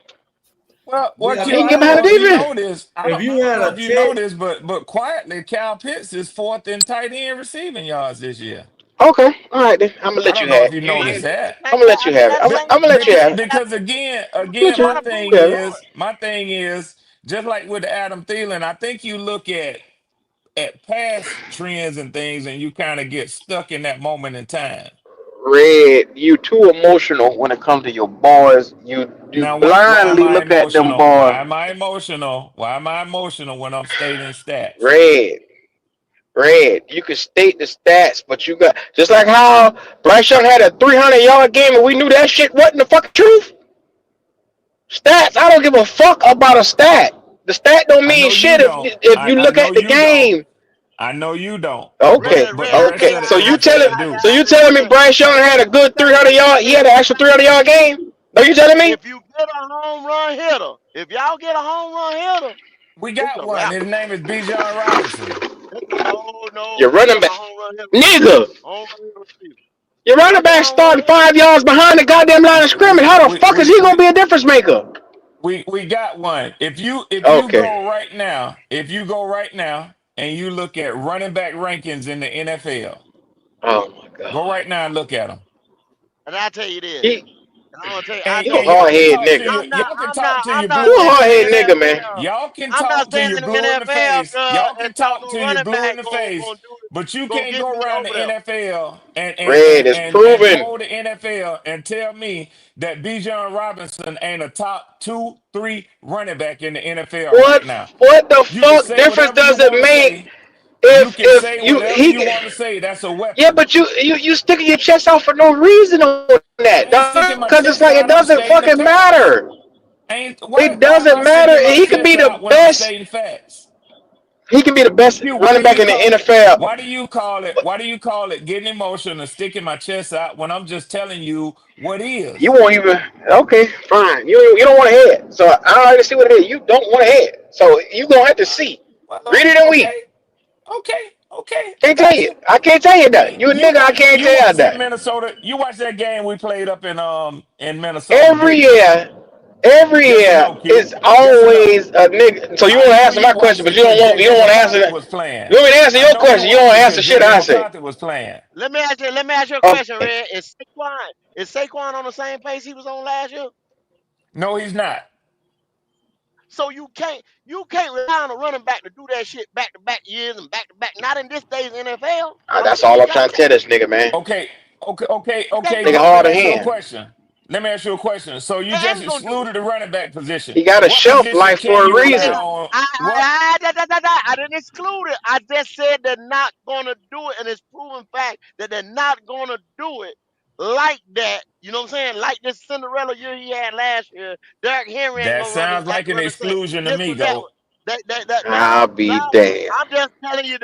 Speaker 13: Well,
Speaker 2: Yeah,
Speaker 13: Q,
Speaker 12: He
Speaker 13: I
Speaker 12: get
Speaker 13: don't
Speaker 12: behind
Speaker 13: know
Speaker 12: the
Speaker 13: if you
Speaker 12: defense.
Speaker 13: know this. I
Speaker 2: if you
Speaker 13: don't
Speaker 2: had
Speaker 13: know
Speaker 2: a
Speaker 13: if you know
Speaker 2: Ted,
Speaker 13: this, but quietly, Cal Pitts is fourth in tight end receiving yards this year.
Speaker 12: Okay, all right then. I'm gonna
Speaker 13: I
Speaker 12: let you
Speaker 13: don't know
Speaker 12: have
Speaker 13: if
Speaker 12: it.
Speaker 13: you
Speaker 10: You
Speaker 13: noticed
Speaker 10: ain't
Speaker 13: that.
Speaker 12: I'm gonna let you have it.
Speaker 10: that same
Speaker 12: I'm gonna let you have it.
Speaker 13: Because again,
Speaker 12: Let
Speaker 13: my
Speaker 12: you
Speaker 13: thing
Speaker 12: have it.
Speaker 13: is just like with Adam Thielen. I think you look at past trends and things, and you kind of get stuck in that moment in time.
Speaker 12: Red, you too emotional when it comes to your boys. You
Speaker 13: Now, why am
Speaker 12: blindly
Speaker 13: I
Speaker 12: look at them
Speaker 13: emotional? Why
Speaker 12: boys.
Speaker 13: am I emotional? Why am I emotional when I'm stating stats?
Speaker 12: Red, you can state the stats, but you got just like how Bryce Young had a 300-yard game and we knew that shit wasn't the fucking truth. Stats, I don't give a fuck about a stat. The stat don't
Speaker 13: I
Speaker 12: mean
Speaker 13: know you
Speaker 12: shit
Speaker 13: don't.
Speaker 12: if you
Speaker 13: I
Speaker 12: look
Speaker 13: know
Speaker 12: at the
Speaker 13: you don't.
Speaker 12: game.
Speaker 13: I know you don't.
Speaker 12: Okay,
Speaker 13: But the rest
Speaker 12: okay.
Speaker 13: of the
Speaker 12: So you
Speaker 13: NFL
Speaker 12: telling
Speaker 13: do.
Speaker 12: me Bryce Young had a good 300-yard? He had an extra 300-yard game? Are you telling me?
Speaker 10: if you get a home run hitter, if y'all get a home run hitter,
Speaker 13: We
Speaker 10: it's
Speaker 13: got
Speaker 10: a
Speaker 13: one.
Speaker 10: wrap.
Speaker 13: His name is Bijan Robinson.
Speaker 10: No,
Speaker 12: Your
Speaker 10: we
Speaker 12: running
Speaker 10: talking
Speaker 12: back,
Speaker 10: about home run hitter receiver.
Speaker 12: nigga.
Speaker 10: Home run hitter receiver.
Speaker 12: Your
Speaker 10: Y'all
Speaker 12: running
Speaker 10: get a
Speaker 12: back
Speaker 10: home run
Speaker 12: starting
Speaker 10: hitter.
Speaker 12: 5 yards behind the goddamn line of scrimmage. How the fuck is he gonna be a difference maker?
Speaker 13: We got one. If you
Speaker 12: Okay.
Speaker 13: if you go right now and you look at running back rankings in the NFL,
Speaker 12: Oh my
Speaker 13: go
Speaker 12: god.
Speaker 13: right now and look at them.
Speaker 10: And I tell you this,
Speaker 12: He
Speaker 10: and I'm gonna tell you, I
Speaker 13: And,
Speaker 12: you a
Speaker 10: know
Speaker 13: and
Speaker 10: this.
Speaker 13: y'all can
Speaker 12: hard head
Speaker 13: talk to
Speaker 12: nigga.
Speaker 13: your
Speaker 10: I'm not
Speaker 12: You a
Speaker 13: blue in the
Speaker 12: hard
Speaker 10: saying
Speaker 12: head
Speaker 13: face.
Speaker 10: the
Speaker 12: nigga, man.
Speaker 10: NFL.
Speaker 13: Y'all can
Speaker 10: I'm
Speaker 13: talk
Speaker 10: not
Speaker 13: to
Speaker 10: saying
Speaker 13: your
Speaker 10: the
Speaker 13: blue in the
Speaker 10: NFL
Speaker 13: face. Y'all can
Speaker 10: and talk
Speaker 13: talk
Speaker 10: no
Speaker 13: to your
Speaker 10: running
Speaker 13: blue in
Speaker 10: back
Speaker 13: the face.
Speaker 10: gonna do it,
Speaker 13: But you
Speaker 10: gonna
Speaker 13: can't
Speaker 10: get
Speaker 13: go
Speaker 10: me
Speaker 13: around the
Speaker 10: over there.
Speaker 13: NFL
Speaker 12: Red is
Speaker 13: and
Speaker 12: proven.
Speaker 13: poll the NFL and tell me that Bijan Robinson ain't a top 2, 3 running back in the NFL right now.
Speaker 12: What the
Speaker 13: You can
Speaker 12: fuck
Speaker 13: say
Speaker 12: difference
Speaker 13: whatever you
Speaker 12: does it
Speaker 13: want to
Speaker 12: make
Speaker 13: say. You can
Speaker 12: if
Speaker 13: say
Speaker 12: you
Speaker 13: whatever
Speaker 12: he
Speaker 13: you want to say. That's a
Speaker 12: yeah,
Speaker 13: weapon.
Speaker 12: but you sticking your chest out for no reason on that,
Speaker 13: I ain't sticking my
Speaker 12: because it's
Speaker 13: chest
Speaker 12: like it
Speaker 13: out. I'm
Speaker 12: doesn't
Speaker 13: stating the
Speaker 12: fucking
Speaker 13: facts.
Speaker 12: matter.
Speaker 13: Ain't
Speaker 12: It
Speaker 13: why am
Speaker 12: doesn't
Speaker 13: I
Speaker 12: matter.
Speaker 13: sticking my
Speaker 12: He could be
Speaker 13: chest
Speaker 12: the
Speaker 13: out when I'm
Speaker 12: best.
Speaker 13: stating facts?
Speaker 12: He can be the best
Speaker 13: Q, why
Speaker 12: running
Speaker 13: do
Speaker 12: back
Speaker 13: you
Speaker 12: in the
Speaker 13: call it?
Speaker 12: NFL.
Speaker 13: Why do you call it? Why do you call it getting emotional and sticking my chest out when I'm just telling you what
Speaker 12: You
Speaker 13: is?
Speaker 12: won't even. Okay, fine. You don't want to hear it. So I already see what it is. You don't want to hear it. So you gonna have to see. Read
Speaker 13: Well,
Speaker 12: it and
Speaker 13: okay,
Speaker 12: read.
Speaker 13: I
Speaker 12: Can't tell
Speaker 13: got
Speaker 12: you.
Speaker 13: you.
Speaker 12: I can't tell you that.
Speaker 13: Hey,
Speaker 12: You a nigga. I can't
Speaker 13: you
Speaker 12: tell you
Speaker 13: watched that
Speaker 12: that.
Speaker 13: Minnesota. You watched that game we played up in Minnesota,
Speaker 12: Every
Speaker 13: didn't you?
Speaker 12: year, every
Speaker 13: Yes or
Speaker 12: year,
Speaker 13: no, Q?
Speaker 12: it's
Speaker 13: Yes or no?
Speaker 12: always a nigga. So you want
Speaker 13: I
Speaker 12: to
Speaker 13: know
Speaker 12: answer my
Speaker 13: you
Speaker 12: question,
Speaker 13: watched
Speaker 12: but
Speaker 13: it because
Speaker 12: you don't
Speaker 13: JJ
Speaker 12: want to answer
Speaker 13: McCarthy
Speaker 12: that.
Speaker 13: was playing.
Speaker 12: You want me to answer
Speaker 13: I
Speaker 12: your
Speaker 13: know you
Speaker 12: question. You don't
Speaker 13: watched it
Speaker 12: answer
Speaker 13: because
Speaker 12: shit
Speaker 13: JJ
Speaker 12: I say.
Speaker 13: McCarthy was playing.
Speaker 10: Let me ask you a question,
Speaker 12: Okay.
Speaker 10: Red. Is Saquon on the same pace he was on last year?
Speaker 13: No, he's not.
Speaker 10: So you can't rely on a running back to do that shit back to back years and back to back. Not in this day's NFL. I'm
Speaker 12: That's
Speaker 10: saying
Speaker 12: all
Speaker 10: you
Speaker 12: I'm
Speaker 10: can't
Speaker 12: trying to tell this nigga, man.
Speaker 10: you can't do
Speaker 12: Nigga
Speaker 10: it.
Speaker 13: Let
Speaker 12: hard
Speaker 13: me
Speaker 12: of
Speaker 13: ask you a
Speaker 12: hand.
Speaker 13: question. So you
Speaker 10: I
Speaker 13: just
Speaker 10: ain't gonna do it.
Speaker 13: excluded the running back position.
Speaker 12: He got a
Speaker 13: What
Speaker 12: shelf
Speaker 13: position
Speaker 12: life
Speaker 13: can
Speaker 12: for a
Speaker 13: you rely
Speaker 12: reason.
Speaker 13: on? What?
Speaker 10: I didn't exclude it. I just said they're not gonna do it, and it's proven fact that they're not gonna do it like that. You know what I'm saying? Like this Cinderella year he had last year. Derrick Henry ain't
Speaker 13: That
Speaker 10: gonna run
Speaker 13: sounds like an
Speaker 10: run the same.
Speaker 13: exclusion to
Speaker 10: This
Speaker 13: me,
Speaker 10: one, that
Speaker 13: go.
Speaker 10: one. That
Speaker 12: I'll be
Speaker 10: no.
Speaker 12: damned.
Speaker 10: I'm just telling you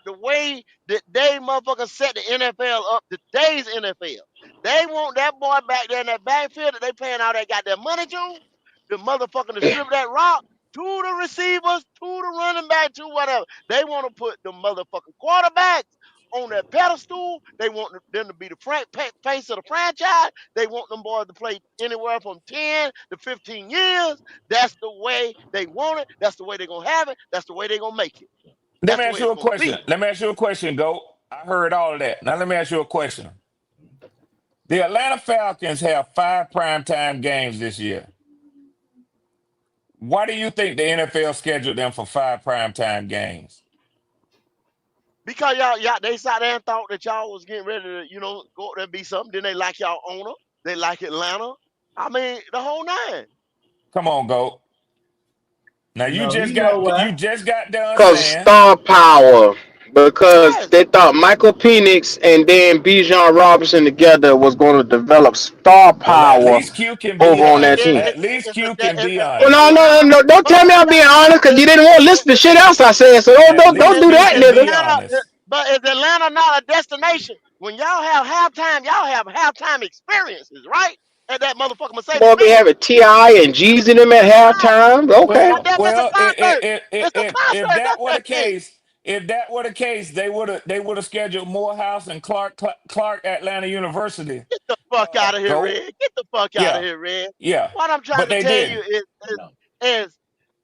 Speaker 10: the way that they motherfuckers set the NFL up, today's NFL. They want that boy back there in that backfield that they paying all that goddamn money to. The motherfucking distribute that rock to the receivers, to the running back, to whatever. They want to put the motherfucking quarterbacks on that pedestal. They want them to be the face of the franchise. They want them boys to play anywhere from 10 to 15 years. That's the way they want it. That's the way they're going to have it. That's the way they're going to make it.
Speaker 13: Let
Speaker 10: That's
Speaker 13: me
Speaker 10: the
Speaker 13: ask
Speaker 10: way
Speaker 13: you
Speaker 10: it's
Speaker 13: a
Speaker 10: going to
Speaker 13: question.
Speaker 10: be.
Speaker 13: Let me ask you a question, go. I heard all of that. Now let me ask you a question. The Atlanta Falcons have 5 primetime games this year. Why do you think the NFL scheduled them for 5 primetime games?
Speaker 10: Because y'all, they sat there and thought that y'all was getting ready to, go up there and be something. Then they like y'all owner. They like Atlanta. I mean, the whole nine.
Speaker 13: Come on, GOAT. Now you just got done
Speaker 12: Because
Speaker 13: saying
Speaker 12: star power. Because
Speaker 10: Yes.
Speaker 12: they thought Michael Penix and then Bijan Robinson together was going to develop star
Speaker 13: well,
Speaker 12: power
Speaker 13: at least Q can be
Speaker 12: over on that
Speaker 13: honest.
Speaker 12: team.
Speaker 13: At least Q can be
Speaker 12: Well,
Speaker 13: honest.
Speaker 12: no. Don't tell me I'm being honest because you didn't want to listen to shit else I said. So don't do that,
Speaker 13: Q can be
Speaker 12: nigga.
Speaker 13: honest.
Speaker 10: But is Atlanta not a destination? When y'all have halftime experiences, right? At that motherfucking Mercedes
Speaker 12: Boy, be
Speaker 10: Benz.
Speaker 12: having T.I. and G's in them at halftime. Okay.
Speaker 10: It's a concert. It's a
Speaker 13: If
Speaker 10: concert.
Speaker 13: that
Speaker 10: That's
Speaker 13: were the
Speaker 10: that shit.
Speaker 13: case, they would have scheduled Morehouse and Clark Atlanta University.
Speaker 10: Get the fuck out of here,
Speaker 13: GOAT.
Speaker 10: Red. Get the fuck out of here, Red.
Speaker 13: Yeah.
Speaker 10: What I'm trying
Speaker 13: But
Speaker 10: to
Speaker 13: they
Speaker 10: tell
Speaker 13: didn't.
Speaker 10: you is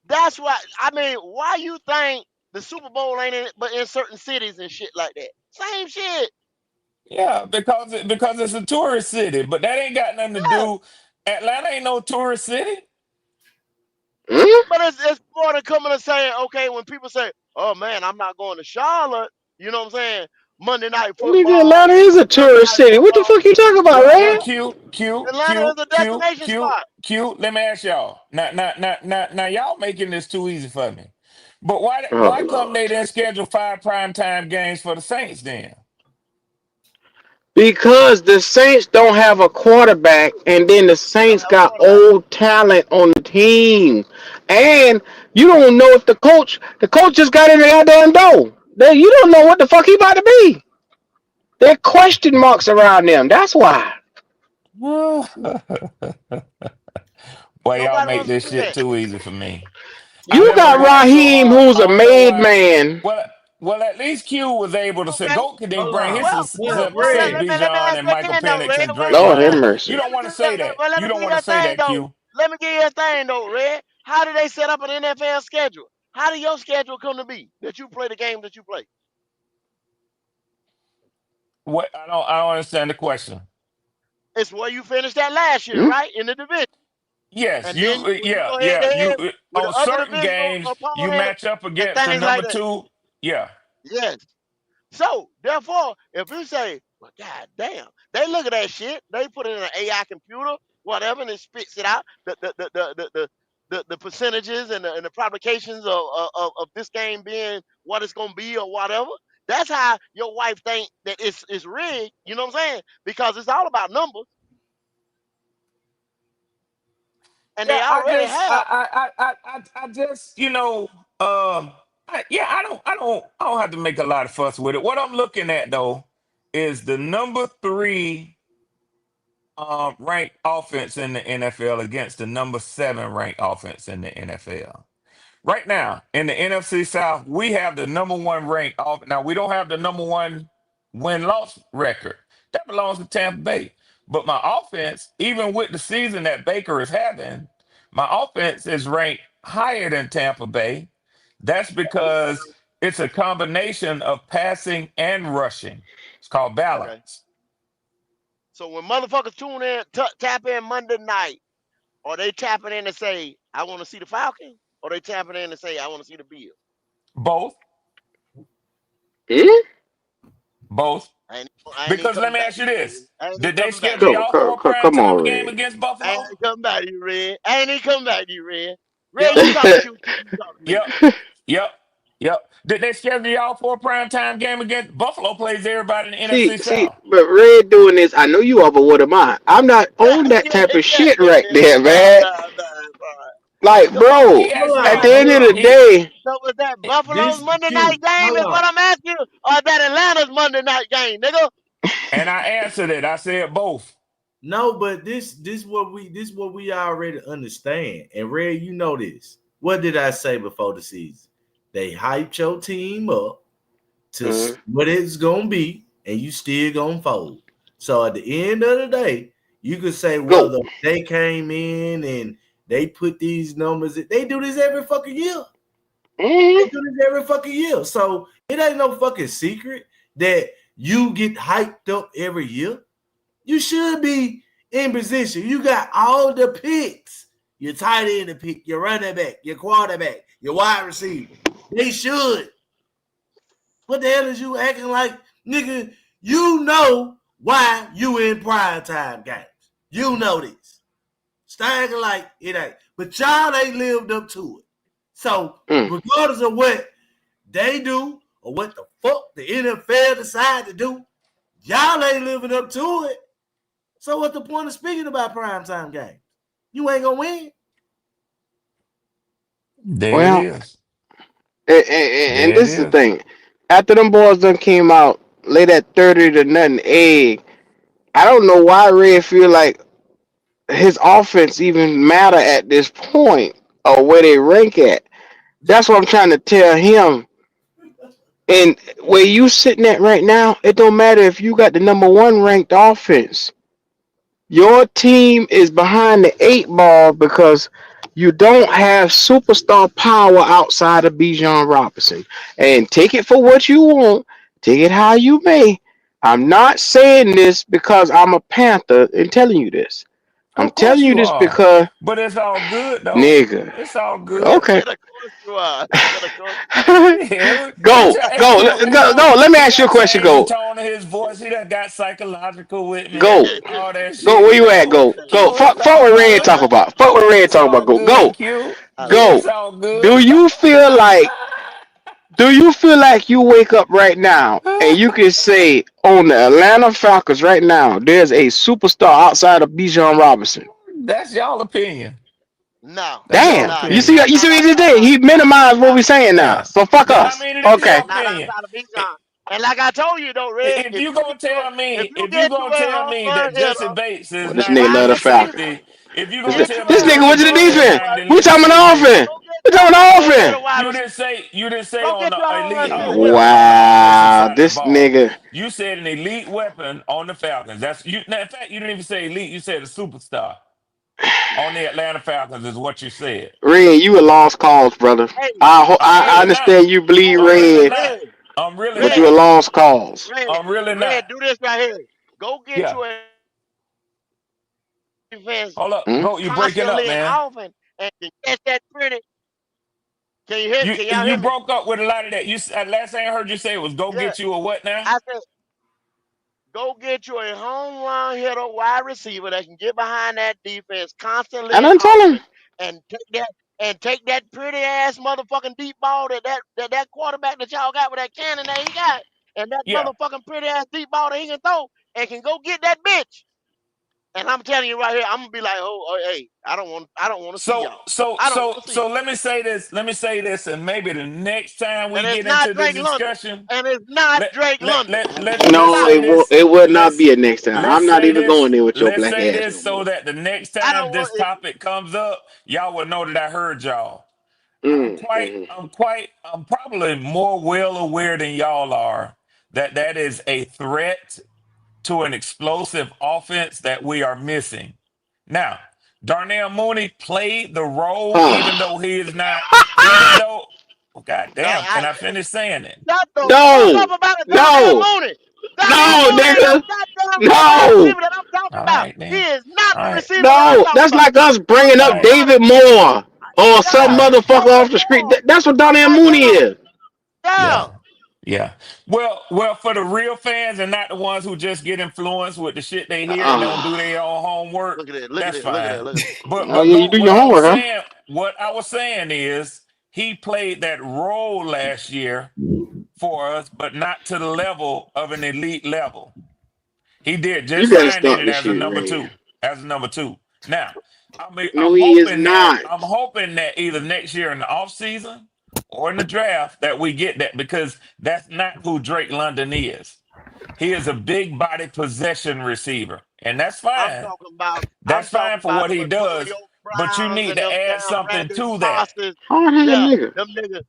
Speaker 10: that's why. I mean, why you think the Super Bowl ain't in it, but in certain cities and shit like that? Same shit.
Speaker 13: Yeah, because it's a tourist city, but that ain't got nothing to do. Atlanta ain't no tourist city.
Speaker 10: But it's more than coming and saying, okay, when people say, "Oh man, I'm not going to Charlotte," you know what I'm saying? Monday night
Speaker 12: Nigga,
Speaker 10: football.
Speaker 12: Atlanta is a tourist city. What the fuck you talking about,
Speaker 13: Well,
Speaker 12: Red?
Speaker 10: Atlanta is a destination spot.
Speaker 13: Q. Let me ask y'all. Now, y'all making this too easy for me. But why
Speaker 12: Oh,
Speaker 13: come they
Speaker 12: Lord.
Speaker 13: didn't schedule 5 primetime games for the Saints then?
Speaker 12: Because the Saints don't have a quarterback, and then the Saints got old talent on the team, and you don't know if the coach just got in the goddamn door. You don't know what the fuck he about to be. There are question marks around them. That's why.
Speaker 13: Boy, y'all
Speaker 10: Nobody
Speaker 13: make
Speaker 10: wants to
Speaker 13: this
Speaker 10: do
Speaker 13: shit
Speaker 10: that.
Speaker 13: too easy for me.
Speaker 12: You got Raheem, who's a made man.
Speaker 13: Well, at least Q was able to say,
Speaker 10: Okay.
Speaker 13: Goat didn't bring his
Speaker 10: Well,
Speaker 13: say
Speaker 10: let me
Speaker 13: Bijan
Speaker 10: ask
Speaker 13: and
Speaker 10: you
Speaker 13: Michael
Speaker 10: again though,
Speaker 13: Penix
Speaker 10: Red.
Speaker 13: and
Speaker 10: Wait,
Speaker 13: Drake
Speaker 12: Lord have
Speaker 13: London.
Speaker 12: mercy.
Speaker 13: You don't want to say that.
Speaker 10: Let
Speaker 13: You
Speaker 10: me
Speaker 13: don't
Speaker 10: give you
Speaker 13: want to
Speaker 10: that
Speaker 13: say
Speaker 10: thing
Speaker 13: that,
Speaker 10: though.
Speaker 13: Q.
Speaker 10: Let me give you that thing though, Red. How do they set up an NFL schedule? How do your schedule come to be that you play the game that you play?
Speaker 13: What I don't understand the question.
Speaker 10: It's where you finished that last year,
Speaker 12: Hmm?
Speaker 10: right? In the division.
Speaker 13: Yes,
Speaker 10: And then when you go head
Speaker 13: yeah.
Speaker 10: to
Speaker 13: You
Speaker 10: head with
Speaker 13: on
Speaker 10: the other
Speaker 13: certain
Speaker 10: divisional
Speaker 13: games you
Speaker 10: opponent
Speaker 13: match up
Speaker 10: and
Speaker 13: against the
Speaker 10: things
Speaker 13: number
Speaker 10: like that.
Speaker 13: 2. Yeah.
Speaker 10: Yes. So, therefore, if you say, well, god damn, they look at that shit, they put it in an AI computer, whatever, and it spits it out, the percentages and the provocations of this game being what it's gonna be or whatever. That's how your wife think that it's rigged, you know what I'm saying? Because it's all about numbers. And they
Speaker 13: Yeah, I
Speaker 10: already
Speaker 13: just
Speaker 10: have
Speaker 13: I just, I don't have to make a lot of fuss with it. What I'm looking at though is the number 3 ranked offense in the NFL against the number 7 ranked offense in the NFL. Right now, in the NFC South, we have the number 1 ranked off. Now we don't have the number 1 win-loss record. That belongs to Tampa Bay. But my offense, even with the season that Baker is having, my offense is ranked higher than Tampa Bay. That's because it's a combination of passing and rushing. It's called
Speaker 10: okay.
Speaker 13: balance.
Speaker 10: So when motherfuckers tune in, tap in Monday night, or they tapping in and say, I want to see the Falcons, or they tapping in and say, I want to see the Bills.
Speaker 13: Both.
Speaker 12: Hmm?
Speaker 13: Both.
Speaker 10: I ain't even
Speaker 13: Because let
Speaker 10: coming
Speaker 13: me
Speaker 10: back
Speaker 13: ask
Speaker 10: to
Speaker 13: you
Speaker 10: you, Red.
Speaker 13: this.
Speaker 10: I ain't even
Speaker 13: Did they
Speaker 10: coming back to
Speaker 13: schedule
Speaker 10: you.
Speaker 13: y'all for a
Speaker 12: Come on,
Speaker 13: primetime game
Speaker 12: Red.
Speaker 13: against
Speaker 10: I ain't
Speaker 13: Buffalo?
Speaker 10: even coming back to you, Red. I ain't even coming back to you, Red. Red,
Speaker 13: Yep.
Speaker 10: you talk to Q, you talk to me.
Speaker 13: Yep. Yep. Yep. Did they schedule y'all for a primetime game against Buffalo? Plays everybody in the NFC
Speaker 12: See,
Speaker 13: South.
Speaker 12: but Red doing this, I know you are, but what am I? I'm not on that type of shit right there, man. Like,
Speaker 13: Come on,
Speaker 12: bro,
Speaker 13: he asked
Speaker 12: at
Speaker 13: y'all.
Speaker 12: the end of the
Speaker 13: He
Speaker 12: day,
Speaker 10: So was that Buffalo's
Speaker 2: This
Speaker 10: Monday night
Speaker 2: Q.
Speaker 10: game
Speaker 2: Hold
Speaker 10: is what
Speaker 2: on.
Speaker 10: I'm asking you? Or that Atlanta's Monday night game, nigga?
Speaker 13: and I answered it. I said both.
Speaker 2: No, but this what we already understand. And Red, you know this. What did I say before the season? They hyped your team up to what it's gonna be, and you still gonna fold. So at the end of the day, you could say whether they came in and they put these numbers. They do this every fucking year. They do this every fucking year. So it ain't no fucking secret that you get hyped up every year. You should be in position. You got all the picks. your tight end to pick, your running back, your quarterback, your wide receiver. They should. What the hell is you acting like, nigga? You know why you in prime time games. You know this. Stop acting like it ain't. But y'all ain't lived up to it. So regardless of what they do or what the fuck the NFL decide to do, y'all ain't living up to it. So what's the point of speaking about primetime games? You ain't gonna win.
Speaker 13: There
Speaker 12: Well,
Speaker 13: it is.
Speaker 12: and
Speaker 13: There
Speaker 12: this
Speaker 13: it
Speaker 12: is the
Speaker 13: is.
Speaker 12: thing. After them boys done came out, lay that 30-0 egg. I don't know why Red feel like his offense even matter at this point or where they rank at. That's what I'm trying to tell him. And where you sitting at right now, it don't matter if you got the number 1 ranked offense. Your team is behind the 8 ball because you don't have superstar power outside of Bijan Robinson. And take it for what you want. Take it how you may. I'm not saying this because I'm a Panther and telling you this. I'm
Speaker 13: Of course
Speaker 12: telling you
Speaker 13: you
Speaker 12: this
Speaker 13: are.
Speaker 12: because,
Speaker 13: But it's all good though.
Speaker 12: nigga.
Speaker 13: It's all good.
Speaker 12: Okay.
Speaker 10: Of course you are. Of course.
Speaker 13: Yeah,
Speaker 12: Go. Let me ask you a question.
Speaker 13: change the
Speaker 12: Go.
Speaker 13: tone of his voice. He done got psychological with me.
Speaker 12: Go.
Speaker 13: All that
Speaker 12: Go.
Speaker 13: shit.
Speaker 12: Where
Speaker 13: You
Speaker 12: you at?
Speaker 13: know,
Speaker 12: Go. Go.
Speaker 13: Q, it's
Speaker 12: Fuck
Speaker 13: all
Speaker 12: what Red
Speaker 13: good.
Speaker 12: talk about. Fuck what Red
Speaker 13: It's
Speaker 12: talk about.
Speaker 13: all
Speaker 12: Go. Go.
Speaker 13: good, Q.
Speaker 12: Go.
Speaker 13: It's all good.
Speaker 12: Do you feel like you wake up right now and you can say on the Atlanta Falcons right now, there's a superstar outside of Bijan Robinson?
Speaker 13: That's y'all opinion.
Speaker 10: No.
Speaker 13: That's y'all
Speaker 12: Damn. You see
Speaker 13: opinion.
Speaker 12: what he just did? He minimized what we saying now.
Speaker 13: Yeah.
Speaker 12: So fuck
Speaker 13: I
Speaker 12: us.
Speaker 13: mean, it is your
Speaker 12: Okay.
Speaker 10: Not
Speaker 13: opinion.
Speaker 10: outside of Bijan. And like I told you though, Red,
Speaker 13: If you gonna tell me,
Speaker 10: if you get to a home run
Speaker 13: that
Speaker 10: hitter,
Speaker 13: Jesse Bates is
Speaker 12: Well, this
Speaker 13: not
Speaker 12: nigga
Speaker 10: wide
Speaker 12: love
Speaker 13: even
Speaker 12: the
Speaker 13: a
Speaker 12: Falcons.
Speaker 10: receiver,
Speaker 13: safety, if you gonna
Speaker 12: This,
Speaker 10: get
Speaker 13: tell
Speaker 10: you
Speaker 13: me
Speaker 12: this
Speaker 10: a
Speaker 12: nigga
Speaker 13: Jesse
Speaker 12: went to the
Speaker 10: home
Speaker 13: Bates is
Speaker 10: run hitter
Speaker 12: defense.
Speaker 13: not an
Speaker 10: right
Speaker 12: We
Speaker 10: now.
Speaker 13: elite
Speaker 12: talking about
Speaker 13: safety,
Speaker 12: offense.
Speaker 10: Go
Speaker 12: We
Speaker 10: get you
Speaker 12: talking
Speaker 10: a
Speaker 12: about
Speaker 10: home run
Speaker 12: offense.
Speaker 10: hitter wide receiver.
Speaker 13: you didn't say
Speaker 10: Go
Speaker 13: on
Speaker 10: get
Speaker 13: the
Speaker 10: you a home run
Speaker 13: elite
Speaker 10: hitter.
Speaker 13: weapon on the offensive
Speaker 12: Wow.
Speaker 13: side of the
Speaker 12: This
Speaker 13: ball.
Speaker 12: nigga.
Speaker 13: You said an elite weapon on the Falcons. That's you. Now, in fact, you didn't even say elite. You said a superstar on the Atlanta Falcons is what you said.
Speaker 12: Red, you a lost cause, brother.
Speaker 10: Hey,
Speaker 13: I'm
Speaker 12: I
Speaker 10: hey,
Speaker 13: really not.
Speaker 12: understand you bleed
Speaker 10: hold on,
Speaker 13: I'm really
Speaker 12: red,
Speaker 13: not.
Speaker 10: Red,
Speaker 13: I'm really
Speaker 12: but you a
Speaker 10: Red,
Speaker 13: not.
Speaker 12: lost cause.
Speaker 10: Red,
Speaker 13: I'm really not.
Speaker 10: Red, do this right here. Go get
Speaker 13: Yeah.
Speaker 10: you a defense
Speaker 13: Hold up.
Speaker 12: Hmm?
Speaker 13: Go. You breaking up,
Speaker 10: constantly and
Speaker 13: man.
Speaker 10: often and can catch that pretty. Can you hear?
Speaker 13: You
Speaker 10: Can y'all
Speaker 13: you
Speaker 10: hear me?
Speaker 13: broke up with a lot of that. Last thing I heard you say was go
Speaker 10: Yeah.
Speaker 13: get you a what now?
Speaker 10: I said, go get you a home run hitter wide receiver that can get behind that defense constantly
Speaker 12: I
Speaker 10: and
Speaker 12: done tell him.
Speaker 10: often and take that pretty ass motherfucking deep ball that quarterback that y'all got with that cannon that he got and that
Speaker 13: Yeah.
Speaker 10: motherfucking pretty ass deep ball that he can throw and can go get that bitch. And I'm telling you right here, I'm gonna be like, hey, I don't want to see
Speaker 13: So
Speaker 10: y'all.
Speaker 13: so
Speaker 10: I don't
Speaker 13: so
Speaker 10: want to see
Speaker 13: so
Speaker 10: you.
Speaker 13: let me say this. Let me say this, and maybe the next time we
Speaker 10: And it's
Speaker 13: get
Speaker 10: not
Speaker 13: into this
Speaker 10: Drake London.
Speaker 13: discussion,
Speaker 10: And it's not
Speaker 13: let
Speaker 10: Drake
Speaker 13: let
Speaker 10: London.
Speaker 13: let let let's
Speaker 12: No,
Speaker 10: Stop
Speaker 13: say
Speaker 10: it.
Speaker 13: this.
Speaker 12: it would not
Speaker 13: Let's
Speaker 12: be a next time.
Speaker 13: let's
Speaker 12: I'm not
Speaker 13: say
Speaker 12: even
Speaker 13: this.
Speaker 12: going there with your
Speaker 13: Let's
Speaker 12: black
Speaker 13: say
Speaker 12: ass
Speaker 13: this
Speaker 12: no
Speaker 13: so
Speaker 12: more.
Speaker 13: that the next
Speaker 10: I don't
Speaker 13: time
Speaker 10: want
Speaker 13: this
Speaker 10: it.
Speaker 13: topic comes up, y'all will know that I heard y'all.
Speaker 12: Mm.
Speaker 13: I'm probably more well aware than y'all are that that is a threat to an explosive offense that we are missing. Now, Darnell Mooney played the role, even though he is not, even though, oh, God damn, can I finish saying it?
Speaker 10: Shut the fuck
Speaker 12: No,
Speaker 10: up about the Darnell
Speaker 12: no,
Speaker 10: Mooney. Darnell
Speaker 12: no,
Speaker 10: Mooney ain't no
Speaker 12: nigga.
Speaker 10: goddamn wide
Speaker 12: No,
Speaker 10: receiver that I'm talking
Speaker 13: All
Speaker 10: about.
Speaker 13: right,
Speaker 10: He
Speaker 13: then.
Speaker 10: is not
Speaker 13: All
Speaker 10: the
Speaker 13: right.
Speaker 10: receiver that I'm
Speaker 12: no.
Speaker 10: talking
Speaker 12: That's
Speaker 10: about.
Speaker 12: like us
Speaker 10: I'm
Speaker 12: bringing
Speaker 13: All
Speaker 12: up
Speaker 10: talking
Speaker 13: right.
Speaker 10: about
Speaker 12: David Moore or
Speaker 13: All
Speaker 12: some
Speaker 10: yeah,
Speaker 13: right.
Speaker 12: motherfucker off
Speaker 10: David
Speaker 12: the street.
Speaker 10: Moore.
Speaker 12: That's what
Speaker 10: Stuff
Speaker 12: Darnell
Speaker 10: like
Speaker 12: Mooney
Speaker 10: that.
Speaker 12: is.
Speaker 10: Yeah.
Speaker 13: Yeah. Yeah. Well, for the real fans and not the ones who just get influenced with the shit they hear and don't do their own homework,
Speaker 10: Look at it. Look at
Speaker 13: that's
Speaker 10: it. Look at
Speaker 13: fine.
Speaker 10: it. Look at it.
Speaker 13: But
Speaker 12: Oh yeah, you do your homework, huh?
Speaker 13: what I was saying is he played that role last year for us, but not to the level of an elite level. He did
Speaker 12: You
Speaker 13: just
Speaker 12: better
Speaker 13: fine in
Speaker 12: stop
Speaker 13: it
Speaker 12: this
Speaker 13: as a
Speaker 12: shit,
Speaker 13: number
Speaker 12: Red.
Speaker 13: two. As a number two. Now, I mean,
Speaker 12: No, he is not.
Speaker 13: I'm hoping that either next year in the offseason or in the draft that we get that because that's not who Drake London is. He is a big body possession receiver, and that's
Speaker 10: I'm
Speaker 13: fine.
Speaker 10: talking about.
Speaker 13: That's fine for what
Speaker 10: Them
Speaker 13: he does,
Speaker 10: Antonio
Speaker 13: but you
Speaker 10: Browns
Speaker 13: need
Speaker 10: and
Speaker 13: to
Speaker 10: them
Speaker 13: add
Speaker 10: damn
Speaker 13: something
Speaker 10: Randy
Speaker 13: to that.
Speaker 10: Mosses.
Speaker 12: Hard headed
Speaker 10: Yeah,
Speaker 12: nigga.
Speaker 10: them niggas.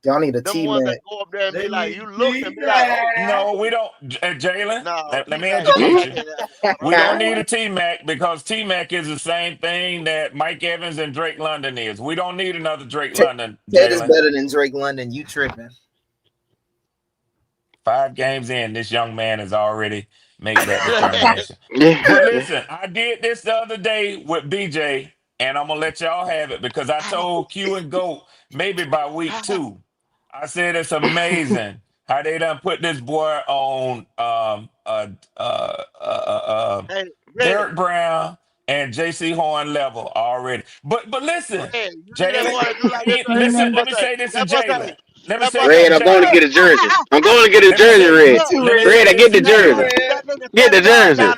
Speaker 14: Y'all need a
Speaker 10: Them ones that
Speaker 14: T-Mac.
Speaker 10: go up there and
Speaker 2: They
Speaker 10: be like,
Speaker 2: need
Speaker 10: you look and be like, oh,
Speaker 2: T-Mac.
Speaker 13: No, we don't. Jalen,
Speaker 10: no,
Speaker 13: let me
Speaker 10: T-Mac
Speaker 13: educate you.
Speaker 10: ain't that water.
Speaker 13: We don't need a T-Mac because T-Mac is the same thing that Mike Evans and Drake London is. We don't need another Drake London,
Speaker 14: Ted is
Speaker 13: Jalen.
Speaker 14: better than Drake London. You tripping.
Speaker 13: 5 games in, this young man has already made that determination.
Speaker 12: Yeah,
Speaker 13: But
Speaker 12: yeah.
Speaker 13: listen, I did this the other day with BJ, and I'm gonna let y'all have it because I told Q and Goat maybe by week 2. I said it's amazing how they done put this boy on
Speaker 10: Hey,
Speaker 13: Derek Brown and JC Horn level already. But listen,
Speaker 10: Red, you need that
Speaker 13: Jalen,
Speaker 10: boy to do like this.
Speaker 13: listen, let me say this to Jalen. Let me say
Speaker 12: Red,
Speaker 13: this,
Speaker 12: I'm going to
Speaker 13: Jalen.
Speaker 12: get a jersey. I'm going to get a
Speaker 13: Let me
Speaker 12: jersey,
Speaker 13: say,
Speaker 12: Red.
Speaker 13: let me
Speaker 12: Red,
Speaker 13: say
Speaker 12: I get
Speaker 13: this
Speaker 12: the
Speaker 13: to
Speaker 12: jersey.
Speaker 13: Jalen.
Speaker 12: Get the jersey.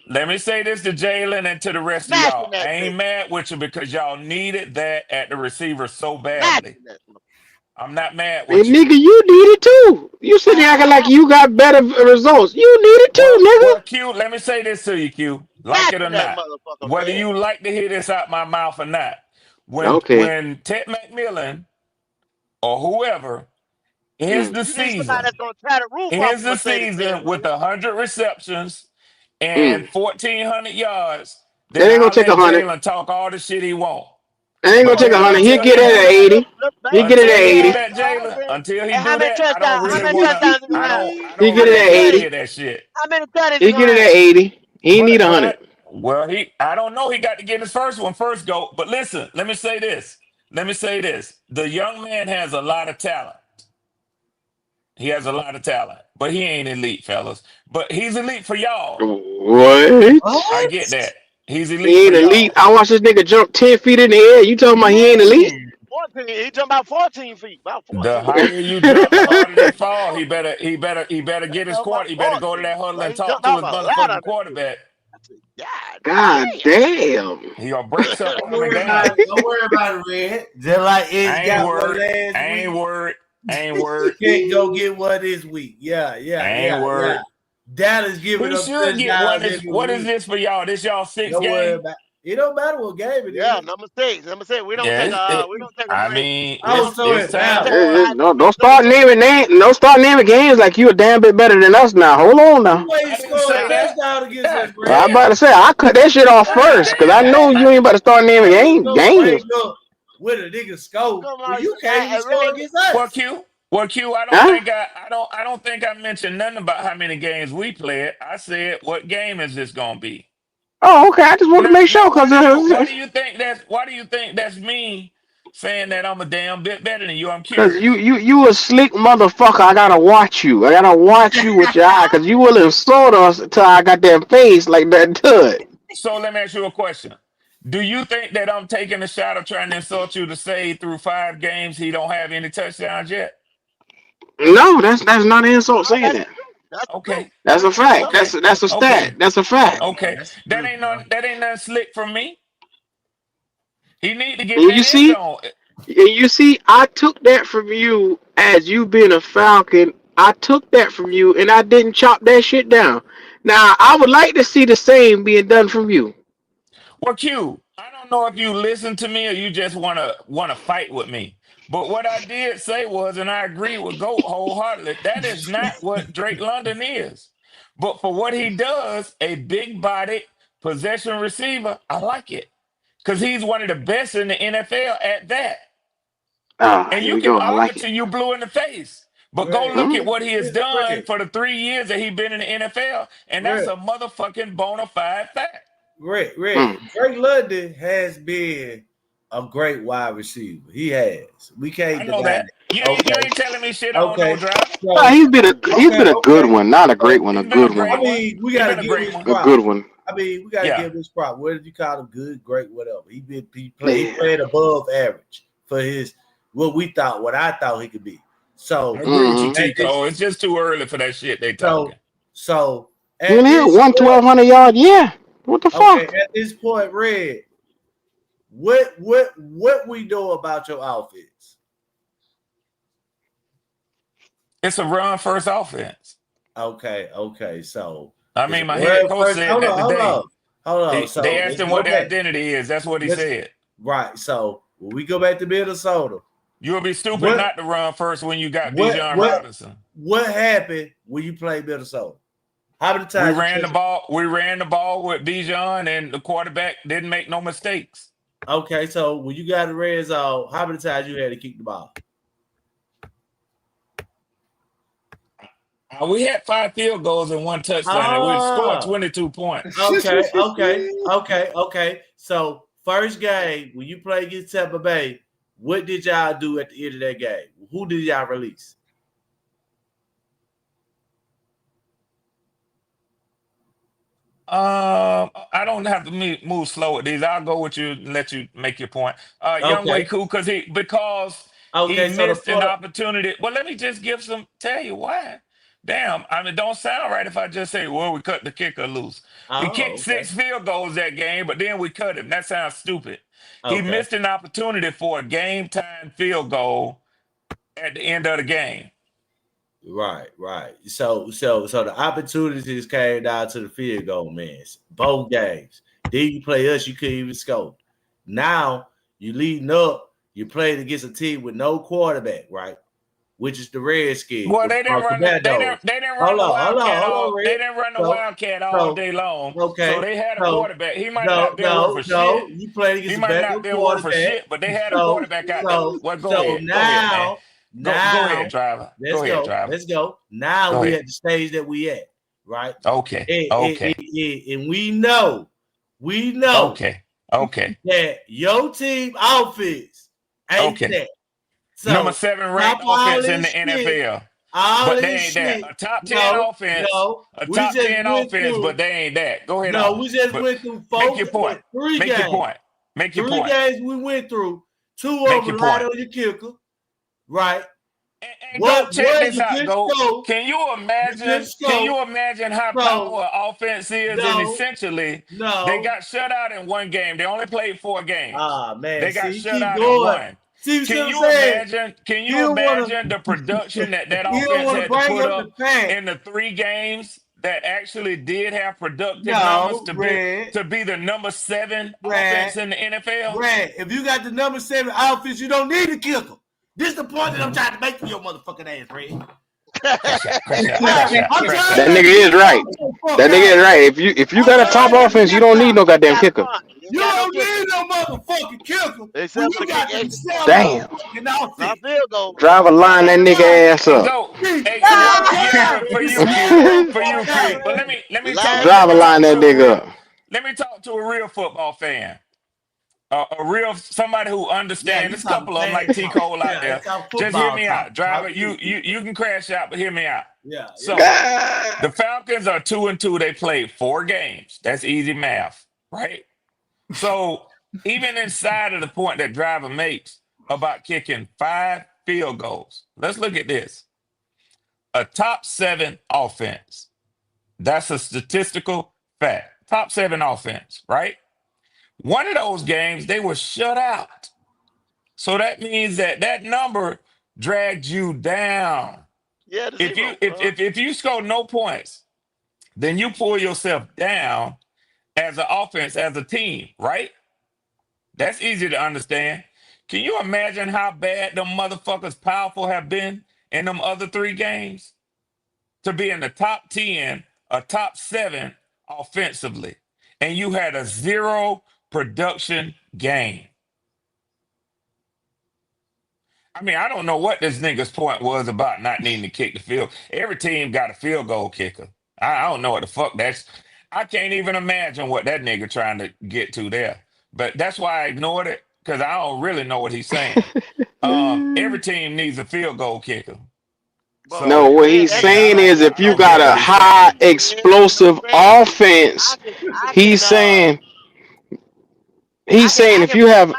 Speaker 13: Let me say this to Jalen and to the rest of
Speaker 10: Smashing
Speaker 13: y'all.
Speaker 10: that
Speaker 13: I ain't
Speaker 10: bitch.
Speaker 13: mad with you because y'all needed that at the receiver so badly.
Speaker 10: Smashing that motherfucker.
Speaker 13: I'm not mad
Speaker 12: And
Speaker 13: with you.
Speaker 12: nigga, you need it too. You sitting here acting like you got better results. You need it too,
Speaker 13: Well, Q, let me say this to you, Q. Like it or
Speaker 10: Smashing that
Speaker 13: not,
Speaker 10: motherfucker,
Speaker 13: whether
Speaker 10: Red.
Speaker 13: you like to hear this out my mouth or not,
Speaker 12: nigga. Okay.
Speaker 13: when Ted McMillan or whoever ends the
Speaker 10: You need somebody
Speaker 13: season,
Speaker 10: that's gonna tear the roof off of Mercedes-Benz,
Speaker 13: with
Speaker 10: nigga.
Speaker 13: 100 receptions and 1,400 yards,
Speaker 12: That
Speaker 13: then
Speaker 12: ain't gonna
Speaker 13: I'll
Speaker 12: take
Speaker 13: let
Speaker 12: 100.
Speaker 13: Jalen talk all the shit he want.
Speaker 12: That ain't gonna
Speaker 13: But
Speaker 12: take
Speaker 10: Okay,
Speaker 12: 100.
Speaker 10: look,
Speaker 12: He'll
Speaker 13: until
Speaker 12: get
Speaker 13: he
Speaker 12: it
Speaker 13: do
Speaker 12: at
Speaker 13: that,
Speaker 12: 80. He'll get it
Speaker 13: until
Speaker 12: at
Speaker 13: he do
Speaker 12: 80.
Speaker 13: that, Jalen, until he
Speaker 10: And how
Speaker 13: do
Speaker 10: many
Speaker 13: that,
Speaker 10: touchdowns? How many touchdowns he
Speaker 13: I
Speaker 10: have?
Speaker 12: He'll
Speaker 13: don't
Speaker 12: get it
Speaker 13: really
Speaker 12: at
Speaker 13: want to
Speaker 12: 80.
Speaker 13: hear that shit.
Speaker 10: How many touchdowns he
Speaker 12: He'll get
Speaker 10: gonna
Speaker 12: it at
Speaker 10: have?
Speaker 12: 80. He ain't need 100.
Speaker 13: Well, I don't know. He got to get his first one first, go. But listen, let me say this. The young man has a lot of talent. He has a lot of talent, but he ain't elite, fellas. But he's elite for y'all.
Speaker 12: What?
Speaker 13: I get that. He's elite
Speaker 12: He
Speaker 13: for
Speaker 12: ain't elite.
Speaker 13: y'all.
Speaker 12: I watched this nigga jump 10 feet in the air. You talking about he ain't elite?
Speaker 10: 14. He jumped about 14 feet. About
Speaker 13: The
Speaker 10: 14
Speaker 13: higher
Speaker 10: feet.
Speaker 13: you jump, the harder they fall. He better get his
Speaker 10: Jumped about
Speaker 13: quarter. He better go to
Speaker 10: 14.
Speaker 13: that huddle
Speaker 10: But
Speaker 13: and
Speaker 10: he
Speaker 13: talk
Speaker 10: jumped
Speaker 13: to
Speaker 10: off
Speaker 13: his
Speaker 10: a ladder.
Speaker 13: motherfucking quarterback.
Speaker 10: I said, God
Speaker 12: God
Speaker 10: damn.
Speaker 12: damn.
Speaker 13: He gonna break something
Speaker 2: Don't
Speaker 13: coming
Speaker 2: worry about
Speaker 13: down.
Speaker 2: it. Don't worry about it, Red. Just like
Speaker 13: I
Speaker 2: Edge
Speaker 13: ain't
Speaker 2: got one
Speaker 13: worried.
Speaker 2: last
Speaker 13: I ain't
Speaker 2: week.
Speaker 13: worried. I ain't worried.
Speaker 2: Can't go get one this week.
Speaker 13: I ain't worried.
Speaker 2: Dallas giving
Speaker 13: He
Speaker 2: up
Speaker 13: should get one.
Speaker 2: touchdowns every
Speaker 13: What is
Speaker 2: week.
Speaker 13: this for y'all? This y'all sixth
Speaker 2: Don't worry
Speaker 13: game?
Speaker 2: about it. It don't matter what game it
Speaker 10: Yeah,
Speaker 2: is.
Speaker 10: number six. Number six. We don't take
Speaker 13: Yeah,
Speaker 10: a
Speaker 13: I
Speaker 10: break.
Speaker 13: mean,
Speaker 2: Oh, so
Speaker 13: it's
Speaker 2: it
Speaker 10: We don't
Speaker 13: time.
Speaker 10: take a
Speaker 2: matters.
Speaker 10: 5
Speaker 12: Don't
Speaker 10: week
Speaker 12: start
Speaker 10: break.
Speaker 12: naming games like you a damn bit better than us now. Hold on now.
Speaker 2: You ain't
Speaker 13: I didn't
Speaker 2: scored a
Speaker 13: say that.
Speaker 2: touchdown against us,
Speaker 13: God
Speaker 12: I'm
Speaker 2: Red.
Speaker 12: about
Speaker 13: damn.
Speaker 12: to say I cut that shit off
Speaker 13: God
Speaker 12: first because I
Speaker 13: damn.
Speaker 12: know you ain't about to start naming
Speaker 2: How you gonna break
Speaker 12: games.
Speaker 2: up with a nigga score
Speaker 10: Come
Speaker 2: when
Speaker 10: on,
Speaker 2: you can't even score
Speaker 10: Red.
Speaker 2: against
Speaker 13: Well,
Speaker 2: us?
Speaker 13: Q. Well, Q.
Speaker 12: Huh?
Speaker 13: I don't think I mentioned nothing about how many games we played. I said, what game is this gonna be?
Speaker 12: Oh, okay. I just want to make sure
Speaker 13: Now,
Speaker 12: because
Speaker 13: why do you think that's me saying that I'm a damn bit better than you? I'm
Speaker 12: you
Speaker 13: curious.
Speaker 12: you you a slick motherfucker. I gotta watch you. I gotta watch you with your eye because you will insult us until I got that face like that Tud.
Speaker 13: So let me ask you a question. Do you think that I'm taking a shot of trying to insult you to say through 5 games he don't have any touchdowns yet?
Speaker 12: No, that's not an insult
Speaker 10: No,
Speaker 12: saying
Speaker 10: that's the
Speaker 12: that.
Speaker 10: truth. That's the truth.
Speaker 13: Okay.
Speaker 12: That's a fact.
Speaker 13: Okay.
Speaker 12: That's a stat.
Speaker 13: Okay.
Speaker 12: That's a fact.
Speaker 13: Okay.
Speaker 2: That's
Speaker 13: That
Speaker 2: true,
Speaker 13: ain't
Speaker 2: bro.
Speaker 13: nothing slick from me. He need to get in
Speaker 12: And you
Speaker 13: that end
Speaker 12: see,
Speaker 13: zone.
Speaker 12: I took that from you as you being a Falcon. I took that from you, and I didn't chop that shit down. Now, I would like to see the same being done from you.
Speaker 13: Well, Q, I don't know if you listen to me or you just wanna fight with me. But what I did say was, and I agree with Goat wholeheartedly, that is not what Drake London is. But for what he does, a big bodied possession receiver, I like it. Because he's one of the best in the NFL at that.
Speaker 12: Ah,
Speaker 13: And
Speaker 12: here
Speaker 13: you
Speaker 12: we
Speaker 13: can
Speaker 12: go. I
Speaker 13: argue
Speaker 12: like it.
Speaker 13: till you blue in the face. But go
Speaker 2: Red,
Speaker 13: look at
Speaker 12: Mm.
Speaker 13: what he has done
Speaker 2: Red,
Speaker 13: for the 3 years that he's been in the NFL, and that's
Speaker 2: Red,
Speaker 13: a motherfucking bona fide fact.
Speaker 12: Mm.
Speaker 2: Drake London has been a great wide receiver. He has. We
Speaker 13: I
Speaker 2: can't
Speaker 13: know
Speaker 2: deny
Speaker 13: that.
Speaker 2: it.
Speaker 13: You ain't telling me shit I don't know,
Speaker 2: Okay.
Speaker 13: driver.
Speaker 12: Nah,
Speaker 2: So
Speaker 12: he's been a good
Speaker 2: okay.
Speaker 12: one, not a great
Speaker 2: So
Speaker 12: one, a
Speaker 13: He's been a
Speaker 12: good one,
Speaker 2: I
Speaker 13: great one.
Speaker 2: mean, we
Speaker 13: He's
Speaker 2: gotta
Speaker 13: been a
Speaker 2: give
Speaker 13: great
Speaker 2: his
Speaker 13: one.
Speaker 12: a good
Speaker 2: props.
Speaker 12: one.
Speaker 2: I mean, we gotta
Speaker 13: Yeah.
Speaker 2: give his props. What did you call him? Good, great, whatever. He
Speaker 12: Yeah.
Speaker 2: played above average for his what I thought he could be.
Speaker 13: I
Speaker 2: So
Speaker 13: agree with you,
Speaker 12: Mm-hmm.
Speaker 2: at this
Speaker 13: Tico. It's just too early for that shit they
Speaker 2: so
Speaker 13: talking.
Speaker 2: so
Speaker 12: He
Speaker 2: at
Speaker 12: only hit
Speaker 2: this
Speaker 12: one
Speaker 2: point,
Speaker 12: 1,200 yard. Yeah. What the
Speaker 2: okay,
Speaker 12: fuck?
Speaker 2: at this point, Red, what we know about your offense?
Speaker 13: It's a run first offense.
Speaker 2: Okay. So
Speaker 13: I
Speaker 2: it's a
Speaker 13: mean, my head
Speaker 2: run
Speaker 13: coach
Speaker 2: first.
Speaker 13: said that today.
Speaker 2: Hold on.
Speaker 13: They
Speaker 2: So
Speaker 13: asked
Speaker 2: let's
Speaker 13: him
Speaker 2: go
Speaker 13: what their
Speaker 2: back.
Speaker 13: identity is. That's what he
Speaker 2: Let's
Speaker 13: said.
Speaker 2: right. So when we go back to Minnesota,
Speaker 13: You would be stupid
Speaker 2: what
Speaker 13: not to run first when you got
Speaker 2: what
Speaker 13: Bijan
Speaker 2: what
Speaker 13: Robinson.
Speaker 2: what happened when you played Minnesota? How many
Speaker 13: We
Speaker 2: times you
Speaker 13: ran the
Speaker 2: catch?
Speaker 13: ball. We ran the ball with Bijan, and the quarterback didn't make no mistakes.
Speaker 2: Okay, so when you got the red zone, how many times you had to kick the ball?
Speaker 13: We had 5 field goals and 1 touchdown, and we scored
Speaker 2: Ah,
Speaker 13: 22 points.
Speaker 2: okay. So first game when you play against Tampa Bay, what did y'all do at the end of that game? Who did y'all release?
Speaker 13: I don't have to move slow with these. I'll go with you and let you make your point. Young Way Cool because he missed an opportunity. Well, let me just tell you why. Damn, I mean, don't sound right if I just say, well, we cut the kicker loose. He kicked 6 field goals that game, but then we cut him. That sounds stupid. He missed an opportunity for a game time field goal at the end of the game.
Speaker 2: Right. So the opportunities came down to the field goal, man. Both games. Then you play us, you couldn't even score. Now you leading up, you played against a team with no quarterback, right? Which is the Redskins.
Speaker 13: Well, they didn't run the Wildcat all day long.
Speaker 2: Okay.
Speaker 13: So they had a quarterback. He might not be worth for shit.
Speaker 2: You played against
Speaker 13: he might not be worth for shit, but they had a quarterback out there. Well, go ahead. Go ahead, driver.
Speaker 2: Let's go. Now we at the stage that we at, right?
Speaker 13: Okay.
Speaker 2: And we know that your team offense ain't that. So,
Speaker 13: number 7 ranked offense in the NFL. But they ain't that. A top 10 offense. A top 10 offense, but they ain't that. Go ahead.
Speaker 2: We just went through 4.
Speaker 13: Make your point. Make your point.
Speaker 2: 3 games we went through. 2 of them relied on your kicker. Right.
Speaker 13: And check this out, Go. Can you imagine how powerful offense is? And essentially, they got shut out in 1 game. They only played 4 games.
Speaker 2: Man.
Speaker 13: They got shut out in 1. Can you imagine the production that offense had to put up in the 3 games that actually did have productive numbers to be the number 7 offense in the NFL?
Speaker 2: Brad, if you got the number 7 offense, you don't need a kicker. This is the point that I'm trying to make to your motherfucking ass, Brad.
Speaker 12: That nigga is right. If you got a top offense, you don't need no goddamn kicker.
Speaker 2: You don't need no motherfucking kicker. You got
Speaker 12: damn. Drive a line that nigga ass up.
Speaker 13: For you, Creek. But let me talk.
Speaker 12: Drive a line that nigga up.
Speaker 13: Let me talk to a real football fan. Somebody who understands. There's a couple of them like T. Cole out there. Just hear me out, driver. You can crash out, but hear me out. So the Falcons are 2-2. They played 4 games. That's easy math, right? So even inside of the point that driver makes about kicking 5 field goals, let's look at this. A top 7 offense. That's a statistical fact. Top 7 offense, right? One of those games, they were shut out. So that means that number dragged you down.
Speaker 10: Yeah,
Speaker 13: if you score no points, then you pull yourself down as an offense, as a team, right? That's easy to understand. Can you imagine how bad them motherfuckers powerful have been in them other 3 games? To be in the top 10, a top 7 offensively, and you had a 0 production game. I mean, I don't know what this nigga's point was about not needing to kick the field. Every team got a field goal kicker. I don't know what the fuck that's. I can't even imagine what that nigga trying to get to there. But that's why I ignored it, because I don't really know what he's saying. Every team needs a field goal kicker.
Speaker 12: No, what he's saying is if you got a high explosive offense, he's saying if you have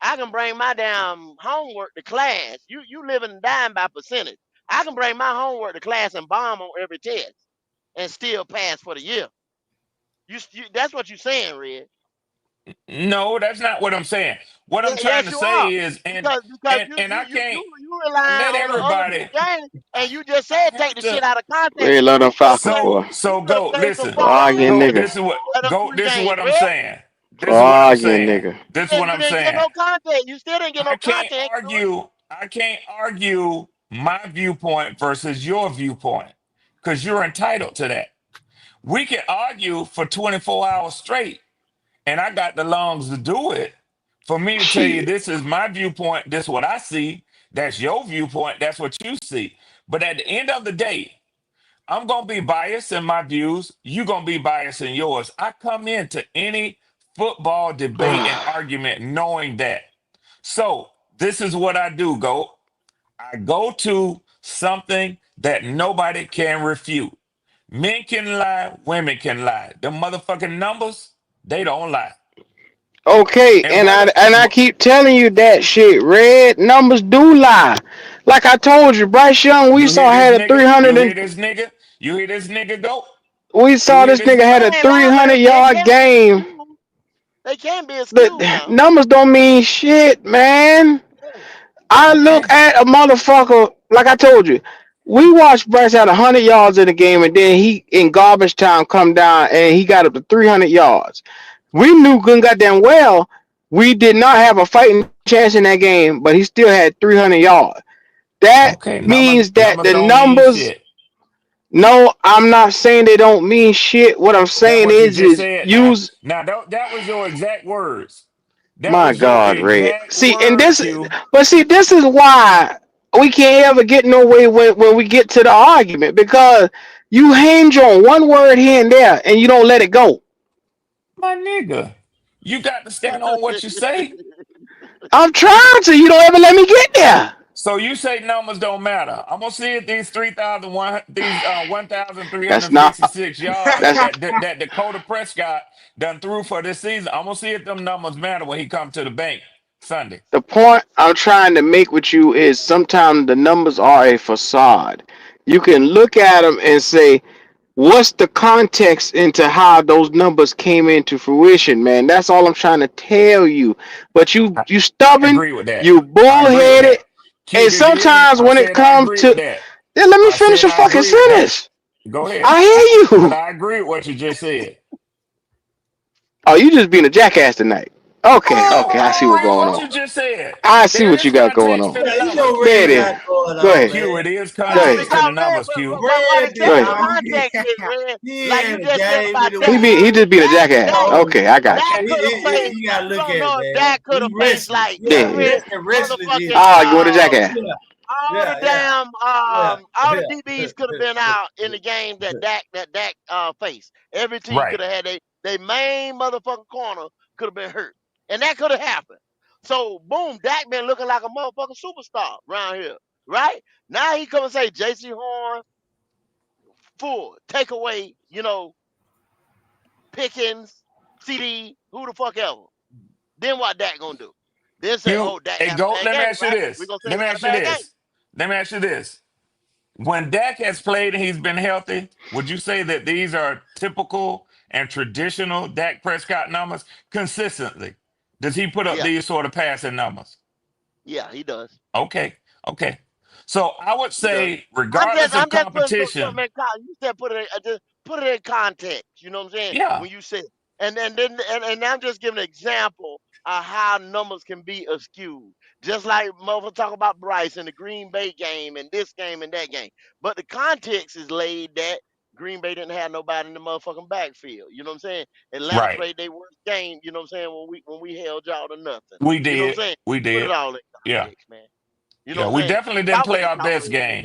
Speaker 10: I can bring my damn homework to class. You live and dying by percentage. I can bring my homework to class and bomb on every test and still pass for the year. You that's what you're saying, Red.
Speaker 13: No, that's not what I'm saying. What I'm trying to say is, and I can't let everybody.
Speaker 10: And you just said take the shit out of context.
Speaker 12: Red love them Falcons for.
Speaker 13: So go listen.
Speaker 12: This
Speaker 13: is what I'm saying. This is what I'm saying.
Speaker 10: You still didn't get no context.
Speaker 13: I can't argue my viewpoint versus your viewpoint, because you're entitled to that. We can argue for 24 hours straight, and I got the lungs to do it. For me to tell you, this is my viewpoint, this is what I see, that's your viewpoint, that's what you see. But at the end of the day, I'm going to be biased in my views, you're going to be biased in yours. I come into any football debate and argument knowing that. So this is what I do, Go. I go to something that nobody can refute. Men can lie, women can lie. The motherfucking numbers, they don't lie.
Speaker 12: Okay, and I keep telling you that shit. Red numbers do lie. Like I told you, Bryce Young, we saw had a 300.
Speaker 13: You hear this nigga? You hear this nigga go?
Speaker 12: We saw this nigga had a 300-yard game.
Speaker 10: They can't be excused now.
Speaker 12: Numbers don't mean shit, man. I look at a motherfucker, like I told you, we watched Bryce had 100 yards in the game, and then he, in garbage time, come down, and he got up to 300 yards. We knew good and goddamn well we did not have a fighting chance in that game, but he still had 300 yards. That means that the numbers... No, I'm not saying they don't mean shit. What I'm saying is use...
Speaker 13: Now, that was your exact words.
Speaker 12: My God, Red. See, and this is why we can't ever get no way when we get to the argument, because you hinge on one word here and there and you don't let it go.
Speaker 13: My nigga, you got to stand on what you say.
Speaker 12: I'm trying to. You don't ever let me get there.
Speaker 13: So you say numbers don't matter. I'm gonna see if these 1,366 yards that Dakota Prescott done threw for this season. I'm gonna see if them numbers matter when he come to the bank Sunday.
Speaker 12: The point I'm trying to make with you is sometimes the numbers are a facade. You can look at them and say, what's the context into how those numbers came into fruition, man? That's all I'm trying to tell you. But you stubborn, you bullheaded, and sometimes when it comes to... Then let me finish a fucking sentence.
Speaker 13: Go ahead.
Speaker 12: I hear you.
Speaker 13: But I agree with what you just said.
Speaker 12: Oh, you just being a jackass tonight. Okay, I see what's going on.
Speaker 13: You just said.
Speaker 12: I see what you got going on. There it is. Go ahead.
Speaker 13: Q, it is context to the numbers, Q.
Speaker 12: Go ahead. He just being a jackass. Okay, I got you.
Speaker 2: You gotta look at it,
Speaker 10: That could have faced like
Speaker 12: you want a jackass.
Speaker 10: all the damn all the DBs could have been out in the game that Dak faced. Every team could have had their main motherfucking corner could have been hurt. And that could have happened. So boom, Dak been looking like a motherfucking superstar around here. Right? Now he come and say JC Horn, full, take away, Pickens, CD, who the fuck ever. Then what Dak gonna do? Then say, Dak.
Speaker 13: Hey, let me ask you this. Let me ask you this. When Dak has played and he's been healthy, would you say that these are typical and traditional Dak Prescott numbers consistently? Does he put up these sort of passing numbers?
Speaker 10: Yeah, he does.
Speaker 13: Okay. So I would say, regardless of competition,
Speaker 10: you said put it in context. You know what I'm saying?
Speaker 13: Yeah.
Speaker 10: When you said, and I'm just giving an example of how numbers can be skewed. Just like motherfucker talk about Bryce in the Green Bay game and this game and that game. But the context is laid that Green Bay didn't have nobody in the motherfucking backfield. You know what I'm saying? Atlanta played their worst game, you know what I'm saying, when we held y'all to nothing.
Speaker 13: We did.
Speaker 10: You know what I'm saying?
Speaker 13: We did.
Speaker 10: Put it all in context, man. You know
Speaker 13: we definitely didn't play our best game.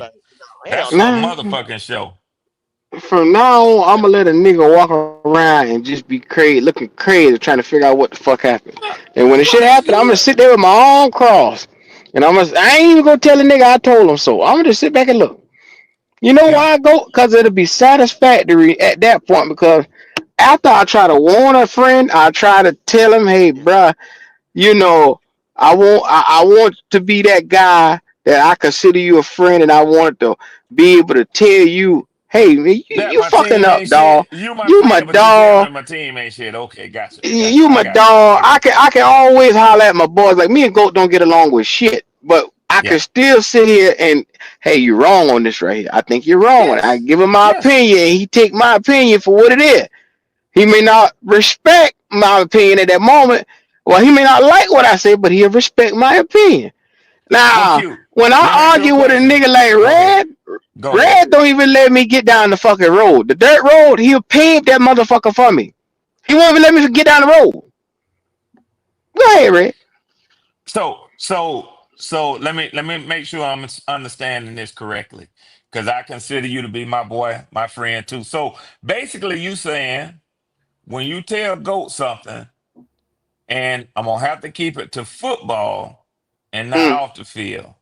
Speaker 13: That's a motherfucking show.
Speaker 12: From now on, I'm gonna let a nigga walk around and just be crazy, looking crazy, trying to figure out what the fuck happened. And when the shit happened, I'm gonna sit there with my arm crossed, and I ain't even gonna tell the nigga I told him so. I'm gonna just sit back and look. You know why I go? Because it'll be satisfactory at that point. Because after I try to warn a friend, I try to tell him, hey, bruh, I want to be that guy that I consider you a friend, and I want to be able to tell you, hey, man, you fucking up, dog. You my dog.
Speaker 13: My team ain't shit. Okay, gotcha.
Speaker 12: You my dog. I can always holler at my boys. Like, me and Goat don't get along with shit, but I can still sit here and, hey, you're wrong on this right here. I think you're wrong. I give him my opinion, and he take my opinion for what it is. He may not respect my opinion at that moment. Well, he may not like what I say, but he'll respect my opinion. Now, when I argue with a nigga like Red don't even let me get down the fucking road. The dirt road, he'll pave that motherfucker for me. He won't even let me get down the road. Go ahead, Red.
Speaker 13: So let me make sure I'm understanding this correctly, because I consider you to be my boy, my friend too. So basically, you saying when you tell Goat something, and I'm gonna have to keep it to football and not off the field,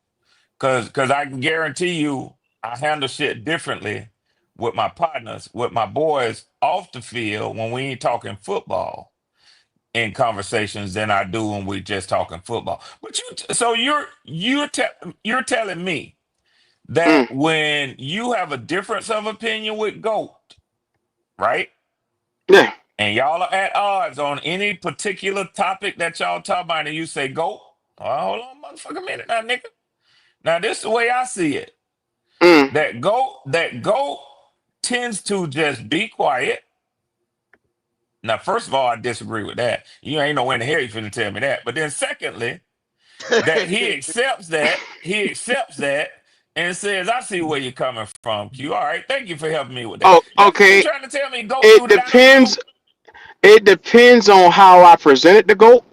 Speaker 13: cause I can guarantee you I handle shit differently with my partners, with my boys off the field when we ain't talking football in conversations than I do when we just talking football. But you're telling me that when you have a difference of opinion with GOAT, right?
Speaker 12: Yeah.
Speaker 13: And y'all are at odds on any particular topic that y'all talk about, and you say GOAT. Oh, hold on, motherfucker, minute now, nigga. Now, this is the way I see it. That GOAT tends to just be quiet. Now, first of all, I disagree with that. You ain't no in the hell you finna tell me that. But then secondly, that he accepts that and says, I see where you're coming from, Q. All right, thank you for helping me with that.
Speaker 12: Oh, okay.
Speaker 13: You trying to tell me GOAT
Speaker 12: It depends on how I presented the GOAT.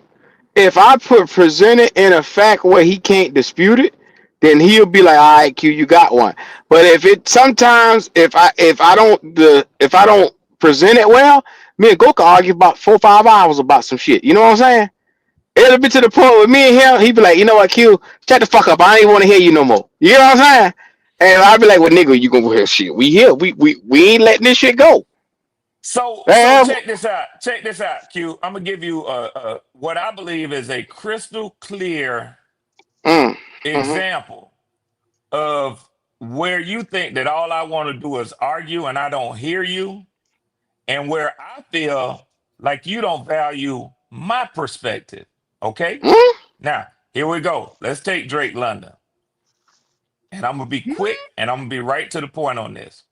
Speaker 12: If I present it in a fact where he can't dispute it, then he'll be like, all right, Q, you got one. But if I don't present it well, me and GOAT can argue about 4 or 5 hours about some shit. You know what I'm saying? It'll be to the point with me and him, he'd be like, you know what, Q, shut the fuck up. I ain't want to hear you no more. You know what I'm saying? And I'll be like, well, nigga, you gonna hear shit. We here. We ain't letting this shit go.
Speaker 13: So check this out. Check this out, Q. I'm gonna give you what I believe is a crystal clear example of where you think that all I want to do is argue and I don't hear you, and where I feel like you don't value my perspective. Okay? Now, here we go. Let's take Drake London. And I'm gonna be quick and I'm gonna be right to the point on this.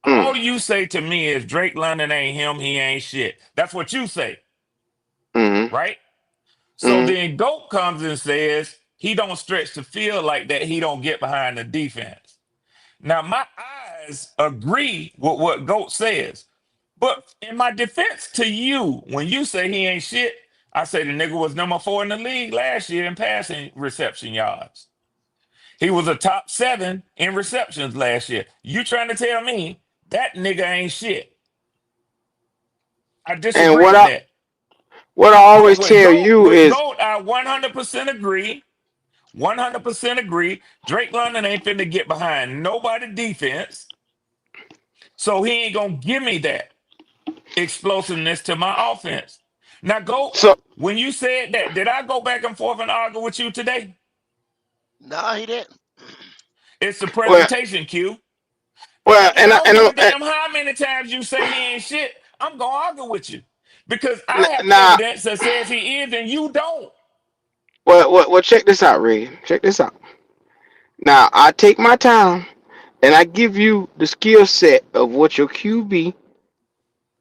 Speaker 13: All you say to me is Drake London ain't him, he ain't shit. That's what you say. Right? So then GOAT comes and says he don't stretch the field like that, he don't get behind the defense. Now my eyes agree with what GOAT says. But in my defense to you, when you say he ain't shit, I say the nigga was number 4 in the league last year in passing reception yards. He was a top 7 in receptions last year. You trying to tell me that nigga ain't shit? I disagree with that.
Speaker 12: What I always tell you is,
Speaker 13: GOAT, I 100% agree. 100% agree. Drake London ain't finna get behind nobody defense. So he ain't gonna give me that explosiveness to my offense. Now, GOAT, when you said that, did I go back and forth and argue with you today?
Speaker 10: No, he didn't.
Speaker 13: It's the presentation, Q.
Speaker 12: Well,
Speaker 13: and I don't give a damn how many times you say he ain't shit, I'm gonna argue with you. Because I have evidence that says he is and you don't.
Speaker 12: Well, check this out, Ray. Check this out. Now, I take my time and I give you the skill set of what your QB,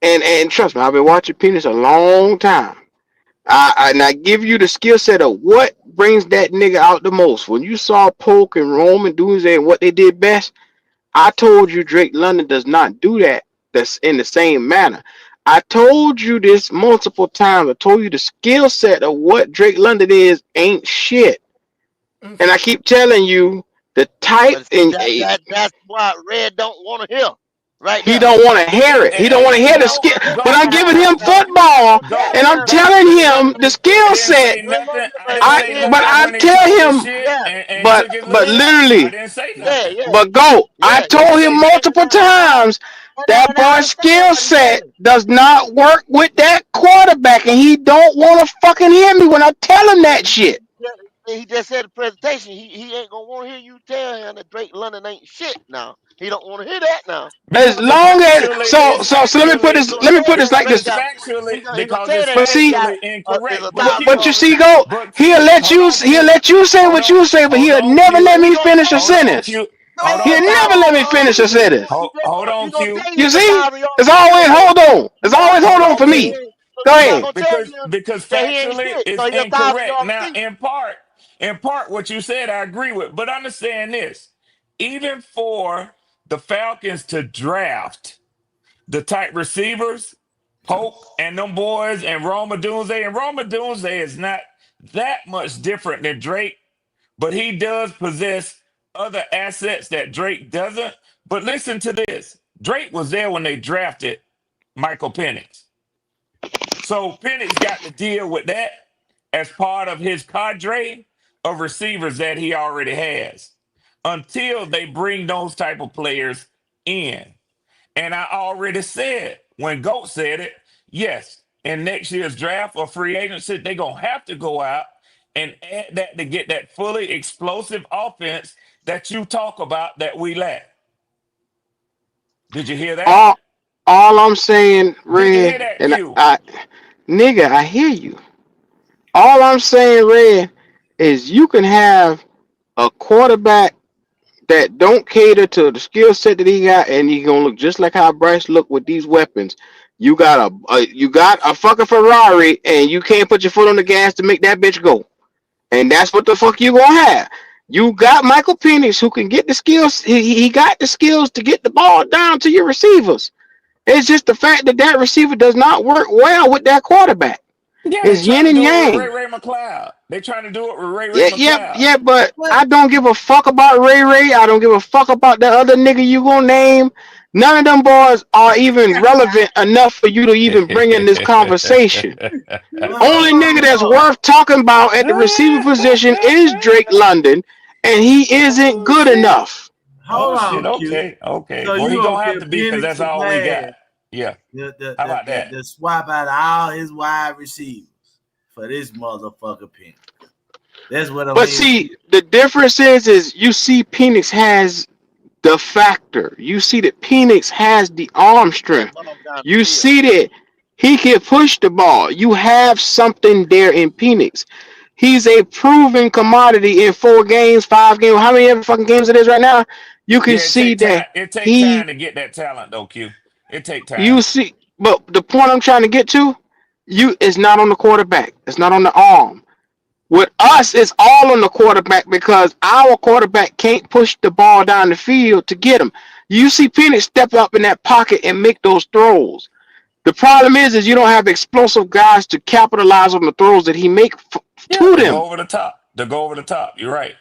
Speaker 12: and trust me, I've been watching Penis a long time. And I give you the skill set of what brings that nigga out the most. When you saw Polk and Rome and Doomsday and what they did best, I told you Drake London does not do that. That's in the same manner. I told you this multiple times. I told you the skill set of what Drake London is ain't shit. And I keep telling you the type
Speaker 10: that's what Red don't want to hear. Right?
Speaker 12: He don't want to hear it. He don't want to hear the skill. But I'm giving him football, and I'm telling him the skill set. I tell him, but literally, but go. I told him multiple times that boy's skill set does not work with that quarterback, and he don't want to fucking hear me when I tell him that shit.
Speaker 10: He just said the presentation. He ain't gonna want to hear you tell him that Drake London ain't shit now. He don't want to hear that now.
Speaker 12: As long as so let me put this like this. But see, but you see, go. He'll let you say what you say, but he'll never let me finish a sentence. He'll never let me finish a sentence.
Speaker 13: Hold on, Q.
Speaker 12: You see, it's always hold on. It's always hold on for me. Go ahead.
Speaker 13: Because factually it's incorrect. Now, in part, what you said I agree with, but understand this: even for the Falcons to draft the type receivers, Polk and them boys and Rome Odunze, and Rome Odunze is not that much different than Drake, but he does possess other assets that Drake doesn't. But listen to this: Drake was there when they drafted Michael Penix. So Penix got to deal with that as part of his cadre of receivers that he already has until they bring those type of players in. And I already said, when GOAT said it, yes, in next year's draft or free agency, they're going to have to go out and add that to get that fully explosive offense that you talk about that we lack. Did you hear that?
Speaker 12: All I'm saying,
Speaker 13: Did you hear
Speaker 12: Red,
Speaker 13: that,
Speaker 12: and
Speaker 13: Q?
Speaker 12: nigga, I hear you. All I'm saying, Red, is you can have a quarterback that don't cater to the skill set that he got, and he gonna look just like how Bryce looked with these weapons. You got a fucking Ferrari, and you can't put your foot on the gas to make that bitch go. And that's what the fuck you gonna have. You got Michael Penix who can get the skills. He got the skills to get the ball down to your receivers. It's just the fact that receiver does not work well with that quarterback.
Speaker 13: Yeah,
Speaker 12: It's yin and yang.
Speaker 13: Ray McLeod. They trying to do it with Ray McLeod.
Speaker 12: Yeah, but I don't give a fuck about Ray. I don't give a fuck about the other nigga you gonna name. None of them boys are even relevant enough for you to even bring in this conversation. Only nigga that's worth talking about at the receiver position is Drake London, and he isn't good enough.
Speaker 2: Hold on,
Speaker 13: okay.
Speaker 2: So
Speaker 13: Well, he
Speaker 2: you
Speaker 13: gonna have to be because that's all we got. Yeah. How about that?
Speaker 2: The swap out all his wide receivers for this motherfucker Penix. That's what I mean.
Speaker 12: But see, the difference is you see Penix has the factor. You see that Penix has the arm strength. You see that he can push the ball. You have something there in Penix. He's a proven commodity in 4 games, 5 games, how many fucking games it is right now. You can see that
Speaker 13: it takes time to get that talent, though, Q. It takes time.
Speaker 12: You see, but the point I'm trying to get to, it's not on the quarterback. It's not on the arm. With us, it's all on the quarterback because our quarterback can't push the ball down the field to get him. You see Penix step up in that pocket and make those throws. The problem is you don't have explosive guys to capitalize on the throws that he make to them.
Speaker 13: Go over the top. To go over the top. You're right.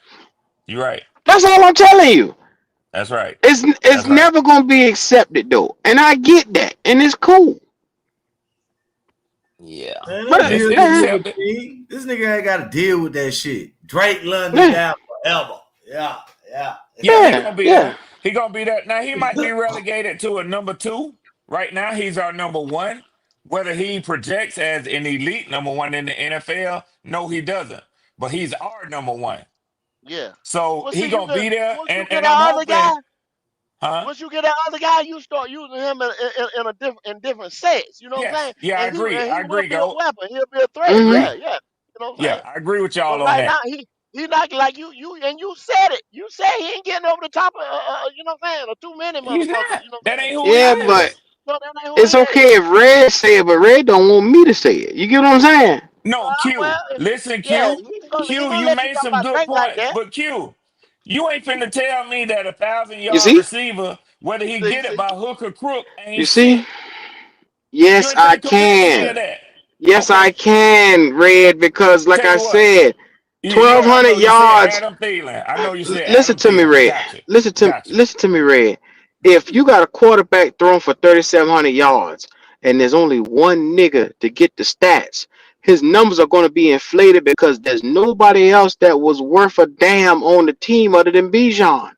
Speaker 12: That's all I'm telling you.
Speaker 13: That's right.
Speaker 12: It's never going to be accepted, though. And I get that. And it's cool.
Speaker 14: Yeah.
Speaker 2: Man, this nigga ain't got to deal with that shit. Drake London down forever. Yeah.
Speaker 13: He gonna be that. Now he might be relegated to a number 2. Right now he's our number 1. Whether he projects as an elite number 1 in the NFL, no, he doesn't. But he's our number 1.
Speaker 10: Yeah.
Speaker 13: So he gonna be there, and
Speaker 10: I'm hoping. Once you get that other guy, you start using him in different sets. You know what I'm saying?
Speaker 13: Yeah, I agree. I agree,
Speaker 10: He'll be a weapon. He'll be a threat.
Speaker 12: Mm-hmm.
Speaker 10: Yeah. You know what I'm saying?
Speaker 13: I agree with y'all on
Speaker 10: right
Speaker 13: that.
Speaker 10: Now, he's not like you, and you said it. You said he ain't getting over the top of, you know what I'm saying, or too many motherfuckers. You know
Speaker 13: that ain't who he is.
Speaker 12: But
Speaker 10: no,
Speaker 12: it's okay if Red say it, but Red don't want me to say it. You get what I'm saying?
Speaker 13: No, Q. Listen, Q. You made some good points, but Q, you ain't finna tell me that 1,000-yard receiver, whether he get it by hook or crook, ain't
Speaker 12: you see?
Speaker 13: shit.
Speaker 12: Yes, I can. Yes, I can, Red, because like I said, 1,200 yards.
Speaker 13: I know you said.
Speaker 12: Listen to me, Red. Listen to me, Red. If you got a quarterback throwing for 3,700 yards and there's only one nigga to get the stats, his numbers are going to be inflated because there's nobody else that was worth a damn on the team other than Bijan.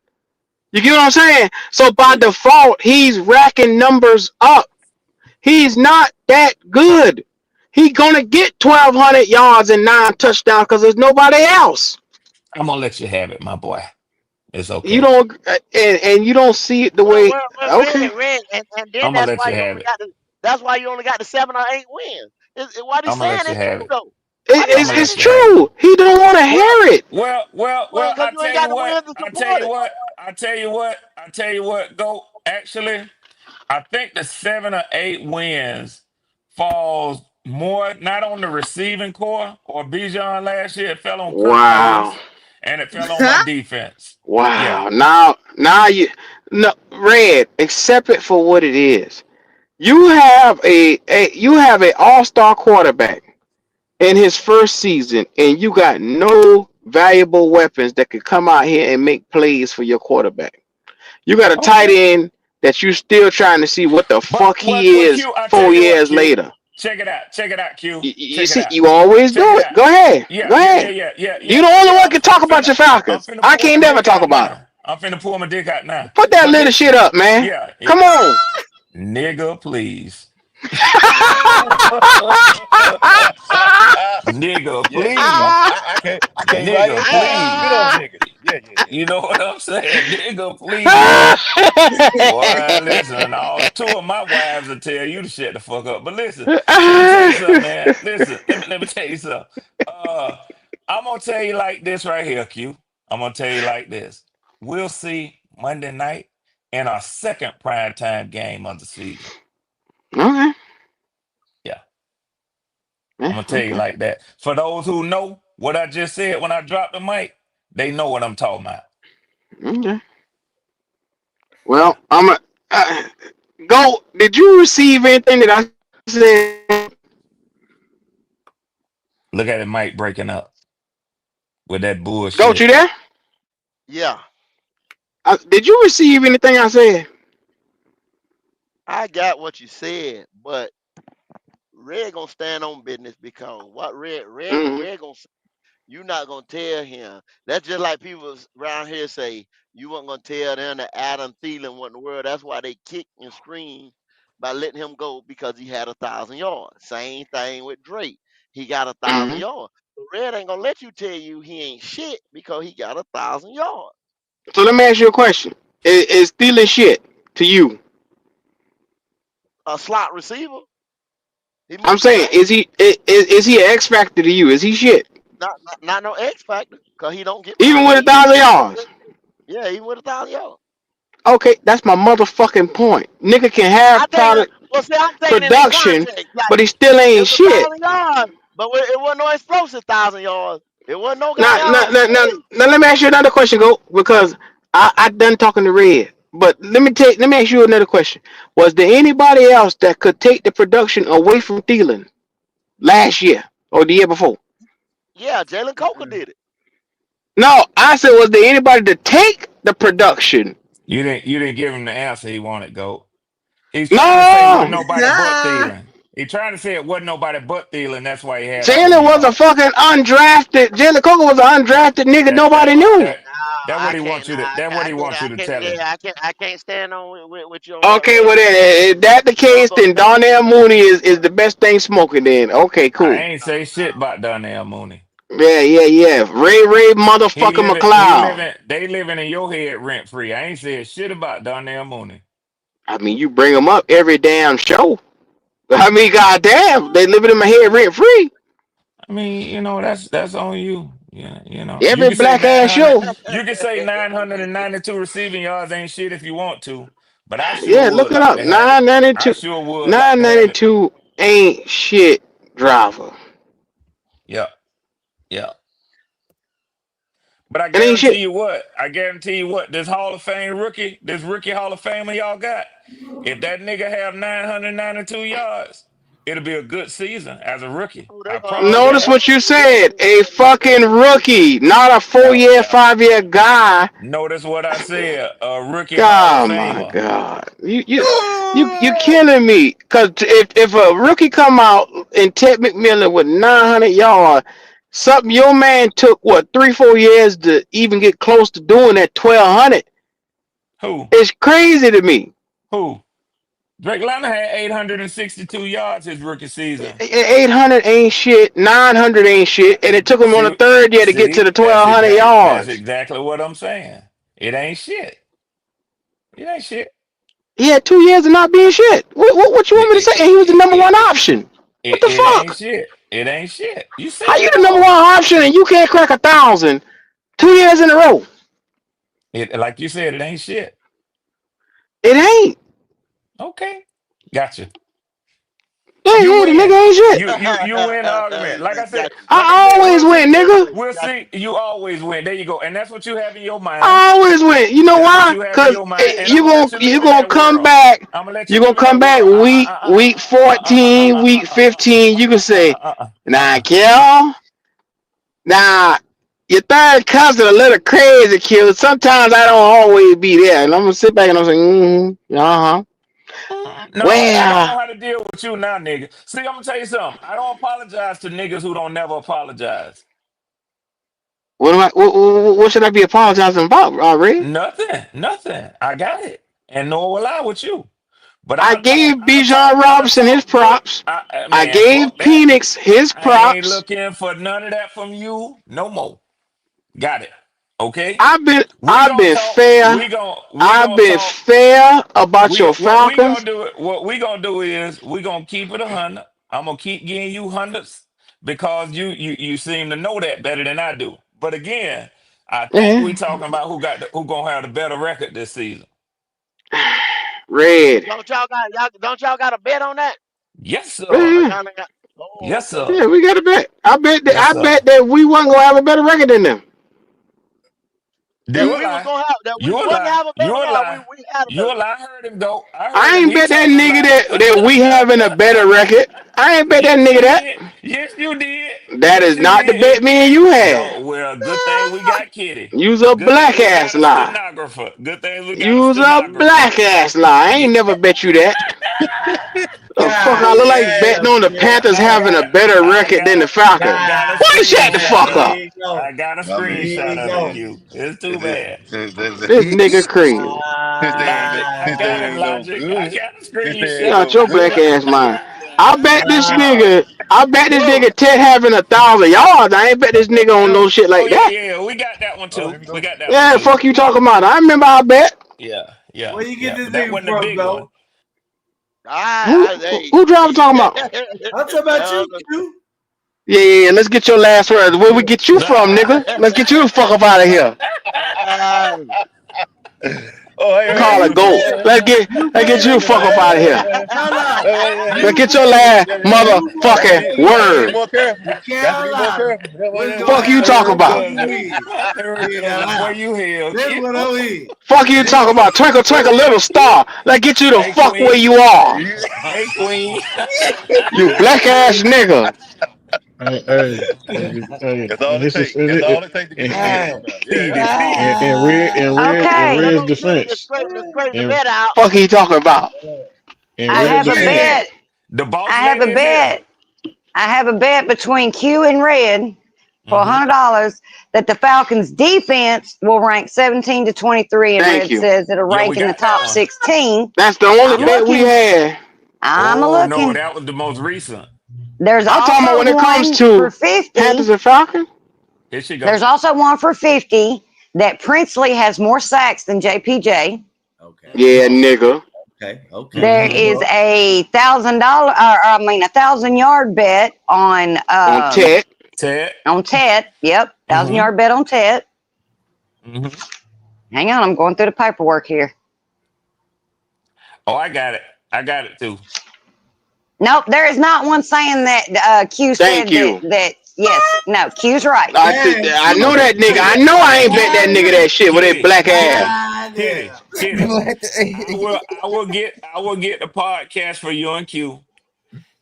Speaker 12: You get what I'm saying? So by default, he's racking numbers up. He's not that good. He's gonna get 1,200 yards and 9 touchdowns because there's nobody else.
Speaker 13: I'm gonna let you have it, my boy. It's okay.
Speaker 12: You don't, and you don't see it the way. Okay.
Speaker 10: Red, and then that's why you only got that's why you only got the 7 or 8 wins. What he's saying is true, though.
Speaker 12: It's true. He don't want to hear it.
Speaker 13: Well, I tell you what, Go. Actually, I think the 7 or 8 wins falls more not on the receiving core or Bijan last year. It fell on Kirk Cousins, and it fell on my defense.
Speaker 12: Wow. Now you Red, accept it for what it is. You have a all-star quarterback in his first season, and you got no valuable weapons that could come out here and make plays for your quarterback. You got a tight end that you still trying to see what the fuck he is 4 years later.
Speaker 13: Check it out. Check it out, Q.
Speaker 12: You see, you always do it. Go ahead.
Speaker 13: Yeah,
Speaker 12: Go ahead.
Speaker 13: Yeah.
Speaker 12: You the only one can talk about your Falcons. I can't never talk about them.
Speaker 13: I'm finna pull my dick out now.
Speaker 12: Put that little shit up, man.
Speaker 13: Yeah.
Speaker 12: Come on.
Speaker 13: Nigga, please. Nigga, please.
Speaker 2: I can't
Speaker 13: Nigga, please.
Speaker 2: Yeah.
Speaker 13: You know what I'm saying? Nigga, please. Boy, listen, all two of my wives will tell you to shut the fuck up. But listen, let me tell you something, man. Listen, let me tell you something. I'm gonna tell you like this right here, Q. I'm gonna tell you like this. We'll see Monday night in our second primetime game of the season.
Speaker 12: Okay.
Speaker 13: Yeah. I'm gonna tell you like that. For those who know what I just said when I dropped the mic, they know what I'm talking about.
Speaker 12: Okay. Well, I'm a go. Did you receive anything that I said?
Speaker 13: Look at the mic breaking up with that bullshit.
Speaker 12: Go, you there?
Speaker 10: Yeah.
Speaker 12: Did you receive anything I said?
Speaker 10: I got what you said, but Red gonna stand on business because what Red gonna say, you not gonna tell him. That's just like people around here say you weren't gonna tell them that Adam Thielen wasn't the world. That's why they kicked and screamed by letting him go because he had 1,000 yards. Same thing with Drake. He got 1,000 yards. So Red ain't gonna let you tell you he ain't shit because he got 1,000 yards.
Speaker 12: So let me ask you a question: Is Thielen shit to you?
Speaker 10: A slot receiver.
Speaker 12: I'm saying, is he an X factor to you? Is he shit?
Speaker 10: Not no X factor because he don't get
Speaker 12: even with 1,000 yards.
Speaker 10: Yeah, even with 1,000 yards.
Speaker 12: Okay, that's my motherfucking point. Nigga can have production, but he still ain't shit.
Speaker 10: Yards, but it wasn't no explosive 1,000 yards. It wasn't no.
Speaker 12: Now, let me ask you another question, Go, because I done talking to Red. But let me ask you another question. Was there anybody else that could take the production away from Thielen last year or the year before?
Speaker 10: Yeah, Jalen Coker did it.
Speaker 12: No, I said, was there anybody to take the production?
Speaker 13: You didn't give him the answer he wanted, Go. He's trying to say it wasn't nobody but Thielen. He's trying to say it wasn't nobody but Thielen. That's why he had.
Speaker 12: Jalen was a fucking undrafted. Jalen Coker was an undrafted nigga. Nobody knew.
Speaker 13: That's what he wants you to. That's what he wants you to tell him.
Speaker 10: I can't stand on with you.
Speaker 12: Okay, well then, if that's the case, then Darnell Mooney is the best thing smoking. Then okay, cool.
Speaker 13: I ain't say shit about Darnell Mooney.
Speaker 12: Yeah. Ray motherfucking McLeod.
Speaker 13: They living in your head rent free. I ain't said shit about Darnell Mooney.
Speaker 12: I mean, you bring them up every damn show. I mean, goddamn, they living in my head rent free.
Speaker 13: I mean, you know, that's on you. Yeah, you know.
Speaker 12: Every black ass show.
Speaker 13: You can say 992 receiving yards ain't shit if you want to, but I sure
Speaker 12: yeah, look it up. 992.
Speaker 13: I sure would.
Speaker 12: 992 ain't shit, driver.
Speaker 13: Yeah. But I guarantee you what, this Hall of Fame rookie, this rookie Hall of Famer y'all got, if that nigga have 992 yards, it'll be a good season as a rookie.
Speaker 12: Notice what you said. A fucking rookie, not a 4-year, 5-year guy.
Speaker 13: Notice what I said. A rookie.
Speaker 12: Oh my God. You killing me. Cause if a rookie come out and Ted McMillan with 900 yards, something your man took 3-4 years to even get close to doing that 1,200.
Speaker 13: Who?
Speaker 12: It's crazy to me.
Speaker 13: Who? Drake London had 862 yards his rookie season.
Speaker 12: 800 ain't shit. 900 ain't shit. And it took him on the third year to get to the 1,200 yards.
Speaker 13: That's exactly what I'm saying. It ain't shit. It ain't shit.
Speaker 12: He had 2 years of not being shit. What you want me to say? And he was the number one option. What the fuck?
Speaker 13: Ain't shit. It ain't shit. You said
Speaker 12: how you the number one option and you can't crack 1,000 2 years in a row?
Speaker 13: Like you said, it ain't shit.
Speaker 12: It ain't.
Speaker 13: Okay. Gotcha.
Speaker 12: Yeah, the nigga ain't shit.
Speaker 13: You win the argument. Like I said,
Speaker 12: I always win, nigga.
Speaker 13: We'll see. You always win. There you go. And that's what you have in your mind.
Speaker 12: I always win. You know why? Because you gonna come back. You gonna come back week 14, week 15. You can say, nah, Kel. Nah, your third cousin a little crazy, Kel. Sometimes I don't always be there, and I'm gonna sit back and I'm saying,
Speaker 13: No, I don't know
Speaker 12: Well,
Speaker 13: how to deal with you now, nigga. See, I'm gonna tell you something. I don't apologize to niggas who don't never apologize.
Speaker 12: what should I be apologizing about, Red?
Speaker 13: Nothing. I got it, and nor will I with you. But
Speaker 12: I gave Bijan
Speaker 13: I'll
Speaker 12: Robinson his
Speaker 13: talk good.
Speaker 12: props. I
Speaker 13: Man,
Speaker 12: gave
Speaker 13: fuck that.
Speaker 12: Penix his
Speaker 13: I ain't
Speaker 12: props.
Speaker 13: looking for none of that from you no more. Got it. Okay.
Speaker 12: I've been fair.
Speaker 13: We gonna
Speaker 12: I've been
Speaker 13: talk.
Speaker 12: fair about your Falcons.
Speaker 13: What we gonna do is we gonna keep it 100. I'm gonna keep giving you hundreds because you seem to know that better than I do. But again, I think we talking about who gonna have the better record this season.
Speaker 12: Red.
Speaker 10: Don't y'all got a bet on that?
Speaker 13: Yes, sir. Yes, sir.
Speaker 12: Yeah, we got a bet. I bet
Speaker 13: Yes,
Speaker 12: that we wasn't gonna have a better record than them.
Speaker 10: You a lie.
Speaker 13: You a lie. I heard him go.
Speaker 12: I ain't bet that nigga that we having a better record. I ain't bet that nigga that.
Speaker 13: Yes, you did.
Speaker 12: That is not the bet me and you had.
Speaker 13: No, well, good thing we got Kitty.
Speaker 12: You's a black ass lie.
Speaker 13: Stenographer. Good thing we got
Speaker 12: You's a black ass lie. I ain't never bet you that. The fuck I look like betting on the Panthers having a better record than the Falcons. Boy, shut the fuck up.
Speaker 13: I got a screenshot of you. It's too bad.
Speaker 12: This nigga crazy.
Speaker 13: I got it, Logic. I got a screenshot.
Speaker 12: Not your black ass mind. I bet this nigga Ted having 1,000 yards. I ain't bet this nigga on no shit like that.
Speaker 13: Yeah, we got that one too. We got that.
Speaker 12: Yeah,
Speaker 13: one too.
Speaker 12: fuck you talking about. I remember I bet.
Speaker 13: Yeah.
Speaker 2: Where you get this
Speaker 13: that
Speaker 2: nigga
Speaker 13: wasn't a
Speaker 2: from,
Speaker 13: big
Speaker 2: though?
Speaker 13: one.
Speaker 12: Who driver talking about?
Speaker 2: I'm talking about you.
Speaker 12: Yeah. Let's get your last word. Where we get you from, nigga? Let's get you the fuck up out of here. Call it go. Let's get you the fuck up out of here. Let's get your last motherfucking word. Fuck you talk about. Fuck you talk about. Twinkle, twinkle, little star. Let's get you the fuck where you are.
Speaker 13: Hey, Queen.
Speaker 12: You black ass nigga.
Speaker 15: That's all it takes. That's all it takes to get
Speaker 11: Okay.
Speaker 6: Red's defense.
Speaker 12: Fuck he talking about?
Speaker 11: I have a bet. I have a bet between Q and Red for $100 that the Falcons defense will rank 17 to 23, and Red says it'll rank in the top 16.
Speaker 12: That's the only bet we had.
Speaker 11: I'm looking.
Speaker 13: No, that was the most recent.
Speaker 11: There's
Speaker 12: I'm
Speaker 11: also
Speaker 12: talking about when it comes to Panthers and Falcons.
Speaker 13: Here she goes.
Speaker 11: There's also one for 50 that Princely has more sacks than JPJ.
Speaker 2: Okay.
Speaker 12: Yeah, nigga.
Speaker 2: Okay.
Speaker 11: There is a $1,000-yard bet on
Speaker 12: Ted.
Speaker 11: On Ted. Yep. 1,000-yard bet on Ted. Hang on, I'm going through the paperwork here.
Speaker 13: Oh, I got it. I got it too.
Speaker 11: Nope, there is not one saying that Q said that. Yes, no, Q's right.
Speaker 12: I know that nigga. I know I ain't bet that nigga that shit with that black ass.
Speaker 13: Kitty. I will get the podcast for you and Q,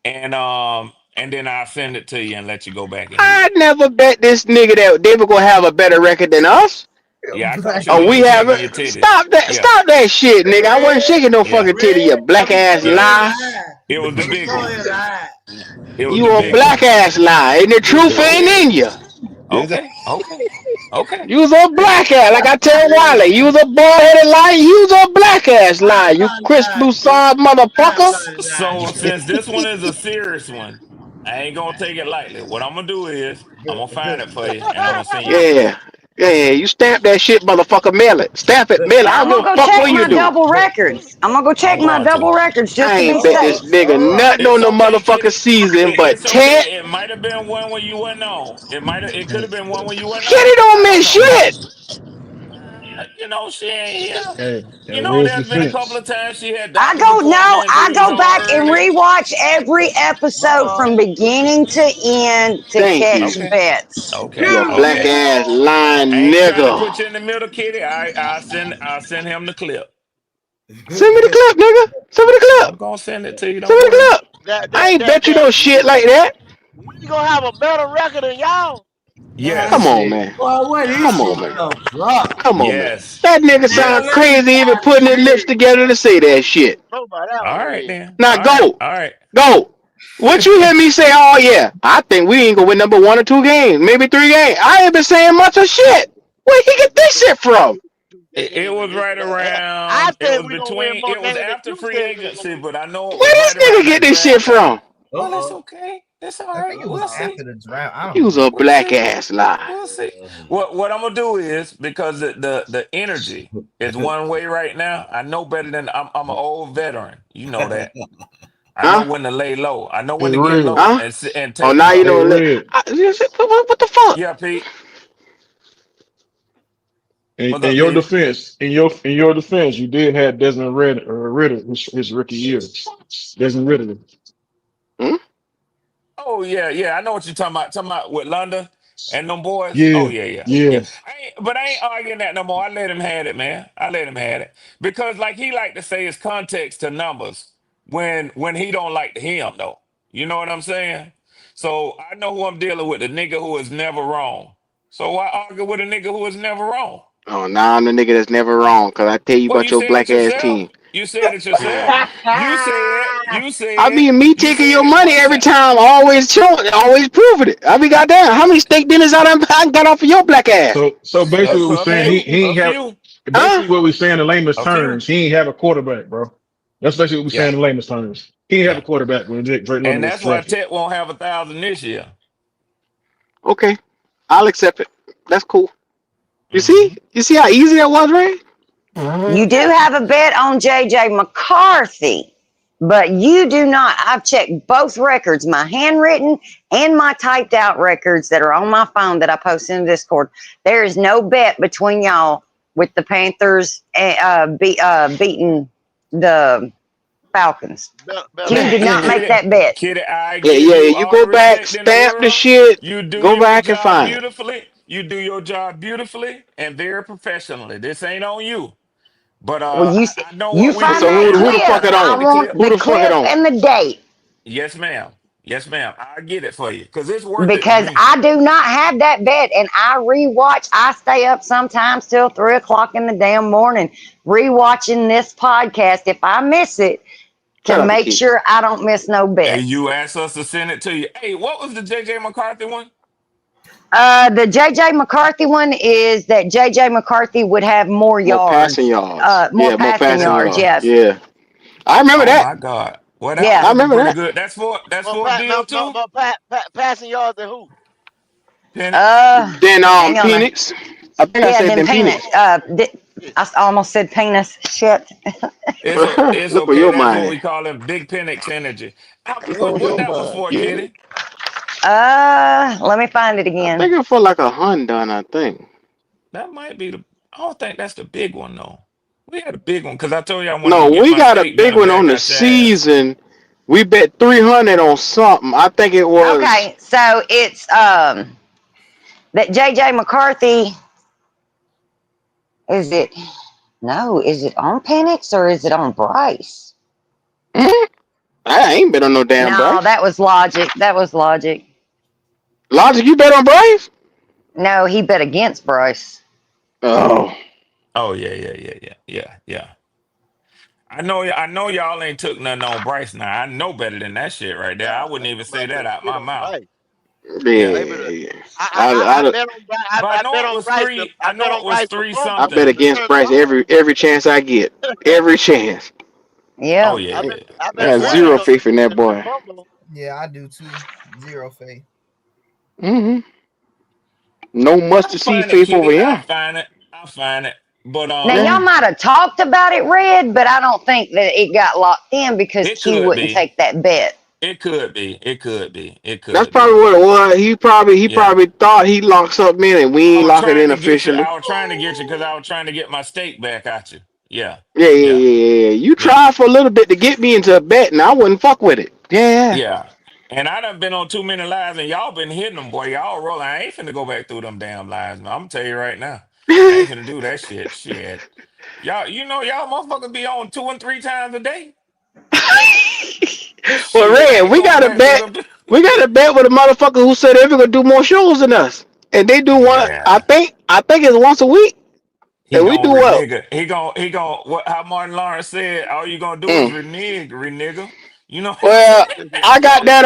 Speaker 13: and then I'll send it to you and let you go back.
Speaker 12: I never bet this nigga that they were gonna have a better record than us.
Speaker 13: Yeah,
Speaker 12: we haven't. Stop that! Yeah. Stop that shit, nigga! I wasn't shaking no fucking titty, you black ass lie.
Speaker 13: It was the big one.
Speaker 12: You a black ass lie, and the truth ain't in you.
Speaker 13: Okay.
Speaker 12: You was a black ass, like I tell Wiley. You was a bald-headed lie. You was a black ass lie. You Chris Broussard motherfucker.
Speaker 13: So since this one is a serious one, I ain't gonna take it lightly. What I'm gonna do is I'm gonna find it for you, and I'm gonna send you.
Speaker 12: Yeah, you stamp that shit, motherfucker. Mail it. Stamp it, mail it.
Speaker 11: I'm gonna go check my double records. I'm gonna go check my double records just to be safe.
Speaker 12: I ain't bet this nigga nothing on the motherfucking season, but Ted.
Speaker 13: It might have been one when you wasn't on. It could have been one when you wasn't on.
Speaker 12: Kitty don't miss shit.
Speaker 13: You know she ain't here. There's been a couple of times she had.
Speaker 11: I go back and rewatch every episode from beginning to end to catch bets.
Speaker 12: Okay. You black ass lying nigga.
Speaker 13: Put you in the middle, Kitty. I'll send him the clip.
Speaker 12: Send me the clip, nigga. Send me the clip.
Speaker 13: I'm gonna send it to you.
Speaker 12: Send me the clip. I ain't bet you no shit like that.
Speaker 10: We gonna have a better record than y'all.
Speaker 13: Yes.
Speaker 12: Come on, man.
Speaker 2: Boy, what is
Speaker 12: Come on, man. Come on, man.
Speaker 13: Yes.
Speaker 12: That nigga sound crazy even putting his lips together to say that shit.
Speaker 10: Talk about that
Speaker 13: All
Speaker 10: one,
Speaker 13: right
Speaker 10: Red.
Speaker 13: then.
Speaker 12: Now
Speaker 13: All right.
Speaker 12: go.
Speaker 13: All right.
Speaker 12: Go. What you hear me say? Oh yeah, I think we ain't gonna win number 1 or 2 games, maybe 3 games. I ain't been saying much of shit. Where he get this shit from?
Speaker 13: It was right
Speaker 10: I
Speaker 13: around. It
Speaker 10: said
Speaker 13: was
Speaker 10: we gonna win
Speaker 13: between.
Speaker 10: more
Speaker 13: It was
Speaker 10: games than
Speaker 13: after
Speaker 10: you
Speaker 13: free
Speaker 10: said we was gonna
Speaker 13: agency,
Speaker 10: win.
Speaker 13: but I know it was
Speaker 12: Where this
Speaker 13: right
Speaker 12: nigga
Speaker 13: around
Speaker 12: get
Speaker 13: that
Speaker 12: this shit
Speaker 13: draft time.
Speaker 12: from?
Speaker 13: Well, it's okay. It's all
Speaker 14: I
Speaker 13: right.
Speaker 14: think it was
Speaker 13: We'll see.
Speaker 14: after the draft. I
Speaker 12: He
Speaker 14: don't
Speaker 12: was
Speaker 14: know.
Speaker 12: a
Speaker 13: We'll
Speaker 12: black
Speaker 13: see.
Speaker 12: ass lie.
Speaker 13: We'll see. What I'm gonna do is because the energy is one way right now. I know better than I'm an old veteran. You know that. I know
Speaker 12: Huh?
Speaker 13: when to lay low. I know when
Speaker 6: Hey,
Speaker 13: to get
Speaker 6: Red.
Speaker 13: low
Speaker 12: Huh?
Speaker 13: and
Speaker 12: Oh,
Speaker 13: take
Speaker 12: now you
Speaker 13: cover.
Speaker 6: Hey,
Speaker 12: know.
Speaker 6: Red.
Speaker 12: What the fuck?
Speaker 13: Yeah, Pete.
Speaker 6: In,
Speaker 13: What's
Speaker 6: in
Speaker 13: up,
Speaker 6: your
Speaker 13: Petey?
Speaker 6: defense, in your defense, you did have Desmond Ritter his rookie year. Desmond Ritter.
Speaker 12: Hmm?
Speaker 13: Oh yeah. I know what you're talking about. Talking about with London and them boys. Oh
Speaker 6: Yeah,
Speaker 13: yeah.
Speaker 6: yeah.
Speaker 13: But I ain't arguing that no more. I let him have it, man. I let him have it because, like he like to say, it's context to numbers when he don't like to hear 'em, though. You know what I'm saying? So I know who I'm dealing with. The nigga who is never wrong. So why argue with a nigga who is never wrong?
Speaker 12: Oh, now I'm the nigga that's never wrong because I tell you
Speaker 13: Well,
Speaker 12: about
Speaker 13: you
Speaker 12: your
Speaker 13: said it
Speaker 12: black ass
Speaker 13: yourself.
Speaker 12: team.
Speaker 13: You said it yourself. You said. You
Speaker 12: I
Speaker 13: said.
Speaker 12: mean, me
Speaker 13: You
Speaker 12: taking
Speaker 13: said
Speaker 12: your
Speaker 13: it
Speaker 12: money
Speaker 13: one
Speaker 12: every
Speaker 13: time.
Speaker 12: time, always showing, always proving it. I mean, goddamn, how many steak dinners I got off of your black ass?
Speaker 6: So basically, what we're
Speaker 13: A
Speaker 6: saying,
Speaker 13: few.
Speaker 6: he
Speaker 13: A
Speaker 6: ain't have.
Speaker 13: few.
Speaker 12: Huh?
Speaker 6: Basically, what we're saying in layman's
Speaker 13: A few.
Speaker 6: terms, he ain't have a quarterback, bro. That's basically what we're
Speaker 13: Yeah.
Speaker 6: saying in layman's terms. He didn't have a
Speaker 13: Yeah.
Speaker 6: quarterback when Drake London
Speaker 13: And
Speaker 6: was
Speaker 13: that's why
Speaker 6: drafted.
Speaker 13: Tech won't have 1,000 this year.
Speaker 12: Okay, I'll accept it. That's cool. You see?
Speaker 13: Hmm.
Speaker 12: You see how easy that was, Ray?
Speaker 11: You do
Speaker 13: Yeah.
Speaker 11: have a bet on JJ McCarthy, but you do not. I've checked both records, my handwritten and my typed out records that are on my phone that I posted in Discord. There is no bet between y'all with the Panthers beating the Falcons. You did not make
Speaker 13: Kitty,
Speaker 11: that bet.
Speaker 13: Kitty, I
Speaker 12: Yeah,
Speaker 13: give
Speaker 12: yeah, yeah.
Speaker 13: you
Speaker 12: You
Speaker 13: all the
Speaker 12: go back,
Speaker 13: respect in the
Speaker 12: stamp the
Speaker 13: world.
Speaker 12: shit,
Speaker 13: You do
Speaker 12: go
Speaker 13: your
Speaker 12: back and
Speaker 13: job
Speaker 12: find it.
Speaker 13: beautifully. You do your job beautifully and very professionally. This ain't on you. But
Speaker 11: Well,
Speaker 13: I know
Speaker 11: you
Speaker 13: what we
Speaker 11: find
Speaker 12: So
Speaker 13: do
Speaker 11: that
Speaker 13: and
Speaker 12: who
Speaker 13: I
Speaker 12: the
Speaker 11: clip.
Speaker 12: fuck it
Speaker 13: appreciate
Speaker 11: I
Speaker 12: on?
Speaker 13: the
Speaker 11: want
Speaker 13: clip.
Speaker 12: Who
Speaker 11: the
Speaker 12: the fuck it
Speaker 11: clip
Speaker 12: on?
Speaker 11: and the date.
Speaker 13: Yes, ma'am. Yes, ma'am. I get it for you because it's worth it to
Speaker 11: Because
Speaker 13: me.
Speaker 11: I do not have that bet, and I rewatch. I stay up sometimes till 3 o'clock in the damn morning rewatching this podcast if I miss it to
Speaker 12: Shut up,
Speaker 11: make
Speaker 12: Keith.
Speaker 11: sure I don't miss no
Speaker 13: And
Speaker 11: bets.
Speaker 13: you asked us to send it to you. Hey, what was the JJ McCarthy one?
Speaker 11: The JJ McCarthy one is that JJ McCarthy would have more
Speaker 12: More passing
Speaker 11: yards,
Speaker 12: yards.
Speaker 11: more
Speaker 12: Yeah, more
Speaker 11: passing
Speaker 12: passing
Speaker 11: yards.
Speaker 12: yards.
Speaker 11: Yes,
Speaker 12: Yeah, I remember
Speaker 13: Oh
Speaker 12: that.
Speaker 13: my God. Well, that was
Speaker 11: yeah.
Speaker 12: I
Speaker 13: looking
Speaker 12: remember
Speaker 13: pretty
Speaker 12: that.
Speaker 13: good. That's for a deal too.
Speaker 10: Passing yards and who?
Speaker 13: Penix.
Speaker 12: Then
Speaker 11: Hang on there.
Speaker 12: Penix. I think I
Speaker 11: Yeah,
Speaker 12: said
Speaker 11: then
Speaker 12: then
Speaker 11: penis.
Speaker 12: Penix.
Speaker 11: I almost said penis. Shit.
Speaker 13: It's
Speaker 12: Look for
Speaker 13: okay.
Speaker 12: your
Speaker 13: That's what
Speaker 12: mind.
Speaker 13: we call him, Big Penix energy.
Speaker 6: Oh,
Speaker 13: What
Speaker 6: your
Speaker 13: that was
Speaker 6: mind,
Speaker 13: for,
Speaker 6: yeah.
Speaker 13: Kitty?
Speaker 11: Let me find it
Speaker 12: I
Speaker 11: again.
Speaker 12: think it for like a Honda, I think.
Speaker 13: That might be the. I don't think that's the big one though. We had a big one because I told you I wanted to
Speaker 12: No,
Speaker 13: get
Speaker 12: we
Speaker 13: my
Speaker 12: got a
Speaker 13: steak
Speaker 12: big
Speaker 13: dinner
Speaker 12: one
Speaker 13: back
Speaker 12: on the
Speaker 13: out your ass.
Speaker 12: season. We bet 300 on something. I think it was.
Speaker 11: Okay, so it's that JJ McCarthy. Is it no? Is it on Penix or is it on Bryce?
Speaker 12: I ain't bet on no damn
Speaker 11: No,
Speaker 12: Bryce.
Speaker 11: that was Logic. That was Logic.
Speaker 12: Logic, you bet on Bryce?
Speaker 11: No, he bet against Bryce.
Speaker 12: Oh.
Speaker 13: Oh yeah. I know y'all ain't took nothing on Bryce now. I know better than that shit right there. I wouldn't even say
Speaker 10: Somebody
Speaker 13: that
Speaker 10: took
Speaker 13: out
Speaker 10: shit
Speaker 13: my
Speaker 10: on
Speaker 13: mouth.
Speaker 10: Bryce.
Speaker 13: Yeah.
Speaker 12: Yeah.
Speaker 10: I bet on
Speaker 13: But I
Speaker 10: I
Speaker 13: know
Speaker 10: bet
Speaker 13: it
Speaker 10: on
Speaker 13: was
Speaker 10: Bryce.
Speaker 13: three.
Speaker 10: I
Speaker 13: I
Speaker 10: bet
Speaker 13: know
Speaker 10: on
Speaker 13: it was
Speaker 10: Bryce for
Speaker 13: three
Speaker 12: I
Speaker 10: fumbles
Speaker 12: bet
Speaker 13: something.
Speaker 10: to
Speaker 12: against
Speaker 10: turn the
Speaker 12: Bryce
Speaker 10: ball.
Speaker 12: every chance I get. Every chance.
Speaker 13: Oh
Speaker 11: Yep.
Speaker 13: yeah.
Speaker 10: I
Speaker 12: I
Speaker 10: bet
Speaker 12: got
Speaker 13: That's
Speaker 10: Bryce
Speaker 12: zero
Speaker 13: why.
Speaker 10: because
Speaker 12: faith in that
Speaker 10: to
Speaker 12: boy.
Speaker 10: fumble.
Speaker 14: Yeah, I do too. Zero faith.
Speaker 12: hmm No
Speaker 13: I'll
Speaker 12: mustard seed
Speaker 13: find it,
Speaker 12: faith over
Speaker 13: Kitty. I'll
Speaker 12: here.
Speaker 13: find it. I'll find it. But
Speaker 11: Now y'all
Speaker 12: Yeah.
Speaker 11: might have talked about it, Red, but I don't think that it got locked in because
Speaker 13: it
Speaker 11: Q
Speaker 13: could
Speaker 11: wouldn't
Speaker 13: be.
Speaker 11: take that bet.
Speaker 13: It could be. It could be. It
Speaker 12: That's
Speaker 13: could
Speaker 12: probably
Speaker 13: be.
Speaker 12: what it was. He
Speaker 13: Yeah.
Speaker 12: probably thought he locked something in and we
Speaker 13: I
Speaker 12: ain't
Speaker 13: was
Speaker 12: lock it
Speaker 13: trying
Speaker 12: in
Speaker 13: to get you.
Speaker 12: officially.
Speaker 13: I was trying to get you because I was trying to get my steak back at you. Yeah.
Speaker 12: Yeah, yeah,
Speaker 13: Yeah.
Speaker 12: yeah, yeah. You
Speaker 13: Yeah.
Speaker 12: tried for a little bit to get me into a bet and I wouldn't fuck with it. Yeah.
Speaker 13: Yeah. And I done been on too many lives and y'all been hitting them, boy. Y'all rolling. I ain't finna go back through them damn lives. Man. I'm gonna tell you right now. I ain't finna do that shit. Shit. Y'all, y'all motherfuckers be on 2 and 3 times a day.
Speaker 12: Well,
Speaker 13: Shit, I
Speaker 12: Red,
Speaker 13: ain't
Speaker 12: we
Speaker 13: going
Speaker 12: got a
Speaker 13: back through
Speaker 12: bet.
Speaker 13: them.
Speaker 12: We got a bet with a motherfucker who said they were gonna do more shows than us. And they do one.
Speaker 13: Yeah.
Speaker 12: I think it's once a week.
Speaker 13: He
Speaker 12: And we
Speaker 13: gonna
Speaker 12: do what?
Speaker 13: renege. He gonna what? How Martin Lawrence said, all you gonna do is renege. You know.
Speaker 12: Well, I got that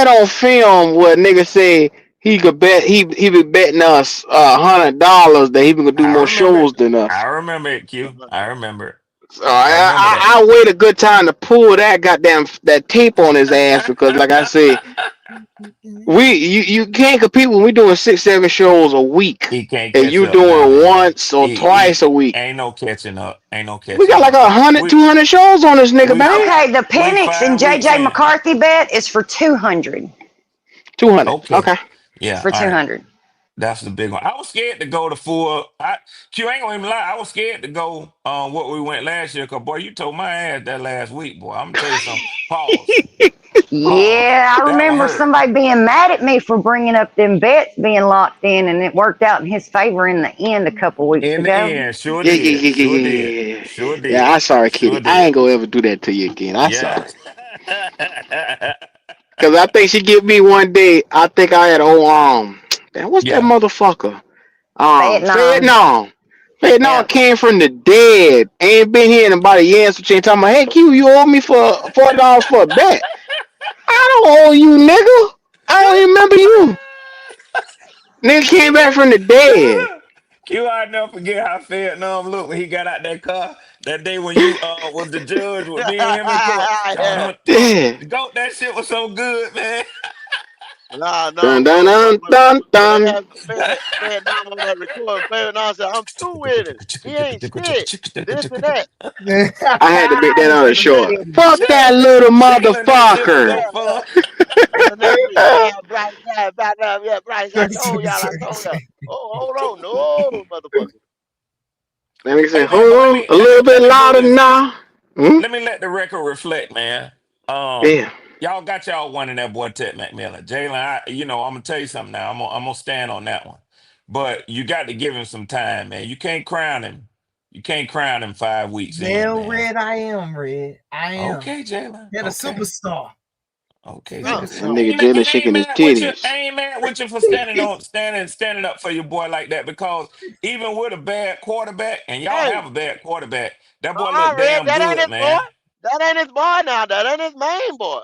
Speaker 12: on film where nigga say he could bet he be betting us $100 that he gonna do more shows than us.
Speaker 13: I remember it, Q. I remember it.
Speaker 12: So I wait a good time to pull that tape on his ass because, like I said, you can't compete when we doing 6-7 shows a week.
Speaker 13: He can't
Speaker 12: and you doing once or twice a week.
Speaker 13: Ain't no catching up.
Speaker 12: We got like 100, 200 shows on this nigga, man.
Speaker 11: Okay, the Penix and JJ McCarthy bet is for 200.
Speaker 12: 200. Okay.
Speaker 13: Yeah.
Speaker 11: For 200.
Speaker 13: That's the big one. I was scared to go to full. Q ain't gonna even lie. I was scared to go what we went last year. Cause boy, you told my ass that last week, boy. I'm gonna tell you something. Pause.
Speaker 11: Yeah, I remember somebody being mad at me for bringing up them bets being locked in, and it worked out in his favor in the end a couple weeks ago.
Speaker 13: In the end, sure did.
Speaker 12: Yeah, I'm sorry, Kitty. I ain't gonna ever do that to you again. I'm sorry. Cause I think she get me one day. I think I had damn, what's that motherfucker? Vietnam came from the dead. Ain't been here in about a year, so she talking about, hey Q, you owe me for $40 for a bet. I don't owe you, nigga. I don't even remember you. Nigga came back from the dead.
Speaker 13: Q, I never forget how Vietnam looked when he got out that car that day when you was the judge with me and him in court. Goat, that shit was so good, man.
Speaker 10: Nah.
Speaker 12: Dun.
Speaker 10: Vietnam on that record. Vietnam said, I'm through with it. He ain't shit. This and that.
Speaker 12: I had to make that on the short. Fuck that little motherfucker.
Speaker 10: Bryce, I told y'all. Oh, hold on. No, motherfucker.
Speaker 12: Let me say, hold on a little bit louder now.
Speaker 13: Let me let the record reflect, man.
Speaker 12: Yeah.
Speaker 13: Y'all got y'all one in that boy Ted McMillan. Jalen, I'm gonna tell you something now. I'm gonna stand on that one. But you got to give him some time, man. You can't crown him. You can't crown him 5 weeks.
Speaker 14: Red, I am.
Speaker 13: Okay, Jalen.
Speaker 14: You're the superstar.
Speaker 13: Okay.
Speaker 12: That nigga Jalen shaking his titties.
Speaker 13: I ain't mad with you for standing up for your boy like that, because even with a bad quarterback, and y'all have a bad quarterback, that boy look damn good, man.
Speaker 10: That ain't his boy now. That ain't his main boy.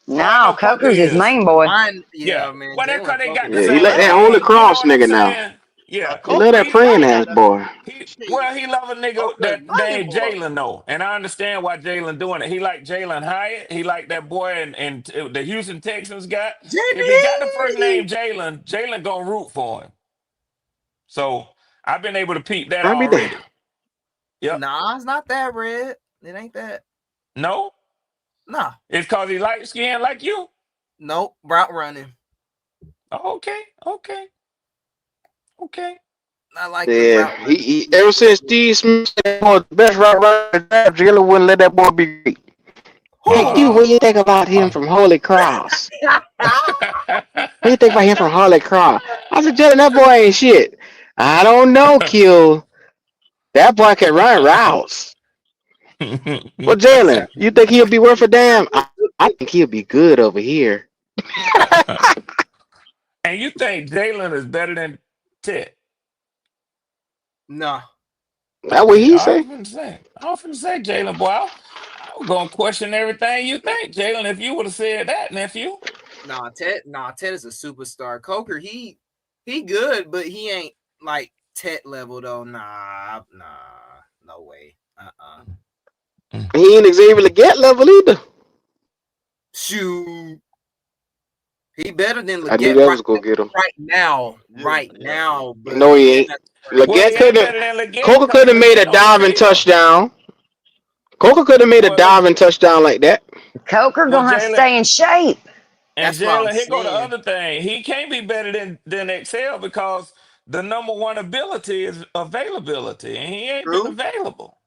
Speaker 11: No, Coker's his main boy.
Speaker 14: Man.
Speaker 13: Well, that's because they got
Speaker 12: he let that Holy Cross nigga now.
Speaker 13: Yeah.
Speaker 12: He let that praying ass boy.
Speaker 13: He love a nigga that named Jalen though, and I understand why Jalen doing it. He like Jalen Hyatt. He like that boy and the Houston Texans got. If he got the first name Jalen gonna root for him. So I've been able to peep that already. Yep.
Speaker 14: Nah, it's not that, Red. It ain't that.
Speaker 13: No.
Speaker 14: Nah.
Speaker 13: It's cause he light skinned like you.
Speaker 14: Nope. Route running.
Speaker 13: Okay.
Speaker 14: I like
Speaker 12: he ever since Steve Smith was the best route runner, Jalen wouldn't let that boy be great. Hey, Q, what do you think about him from Holy Cross? What do you think about him from Holy Cross? I said, Jalen, that boy ain't shit. I don't know, Q. That boy can run routes. Well, Jalen, you think he'll be worth a damn? I think he'll be good over here.
Speaker 13: And you think Jalen is better than Ted?
Speaker 14: No.
Speaker 12: That's what he say.
Speaker 13: I often say, Jalen, boy, I'm gonna question everything you think, Jalen. If you would have said that, nephew.
Speaker 14: Ted is a superstar. Coker, he good, but he ain't like Ted level though. Nah, no way.
Speaker 12: He ain't Xavier Leggett level either.
Speaker 14: Shoot. He better than Leggett.
Speaker 12: I knew that was gonna get him
Speaker 14: right now. But
Speaker 12: no, he ain't. Leggett Coker could have made a diving touchdown. Coker could have made a diving touchdown like that.
Speaker 11: Coker gonna have to stay in shape.
Speaker 13: And Jalen, here go the other thing. He can't be better than Excel because the number one ability is availability, and he ain't been available.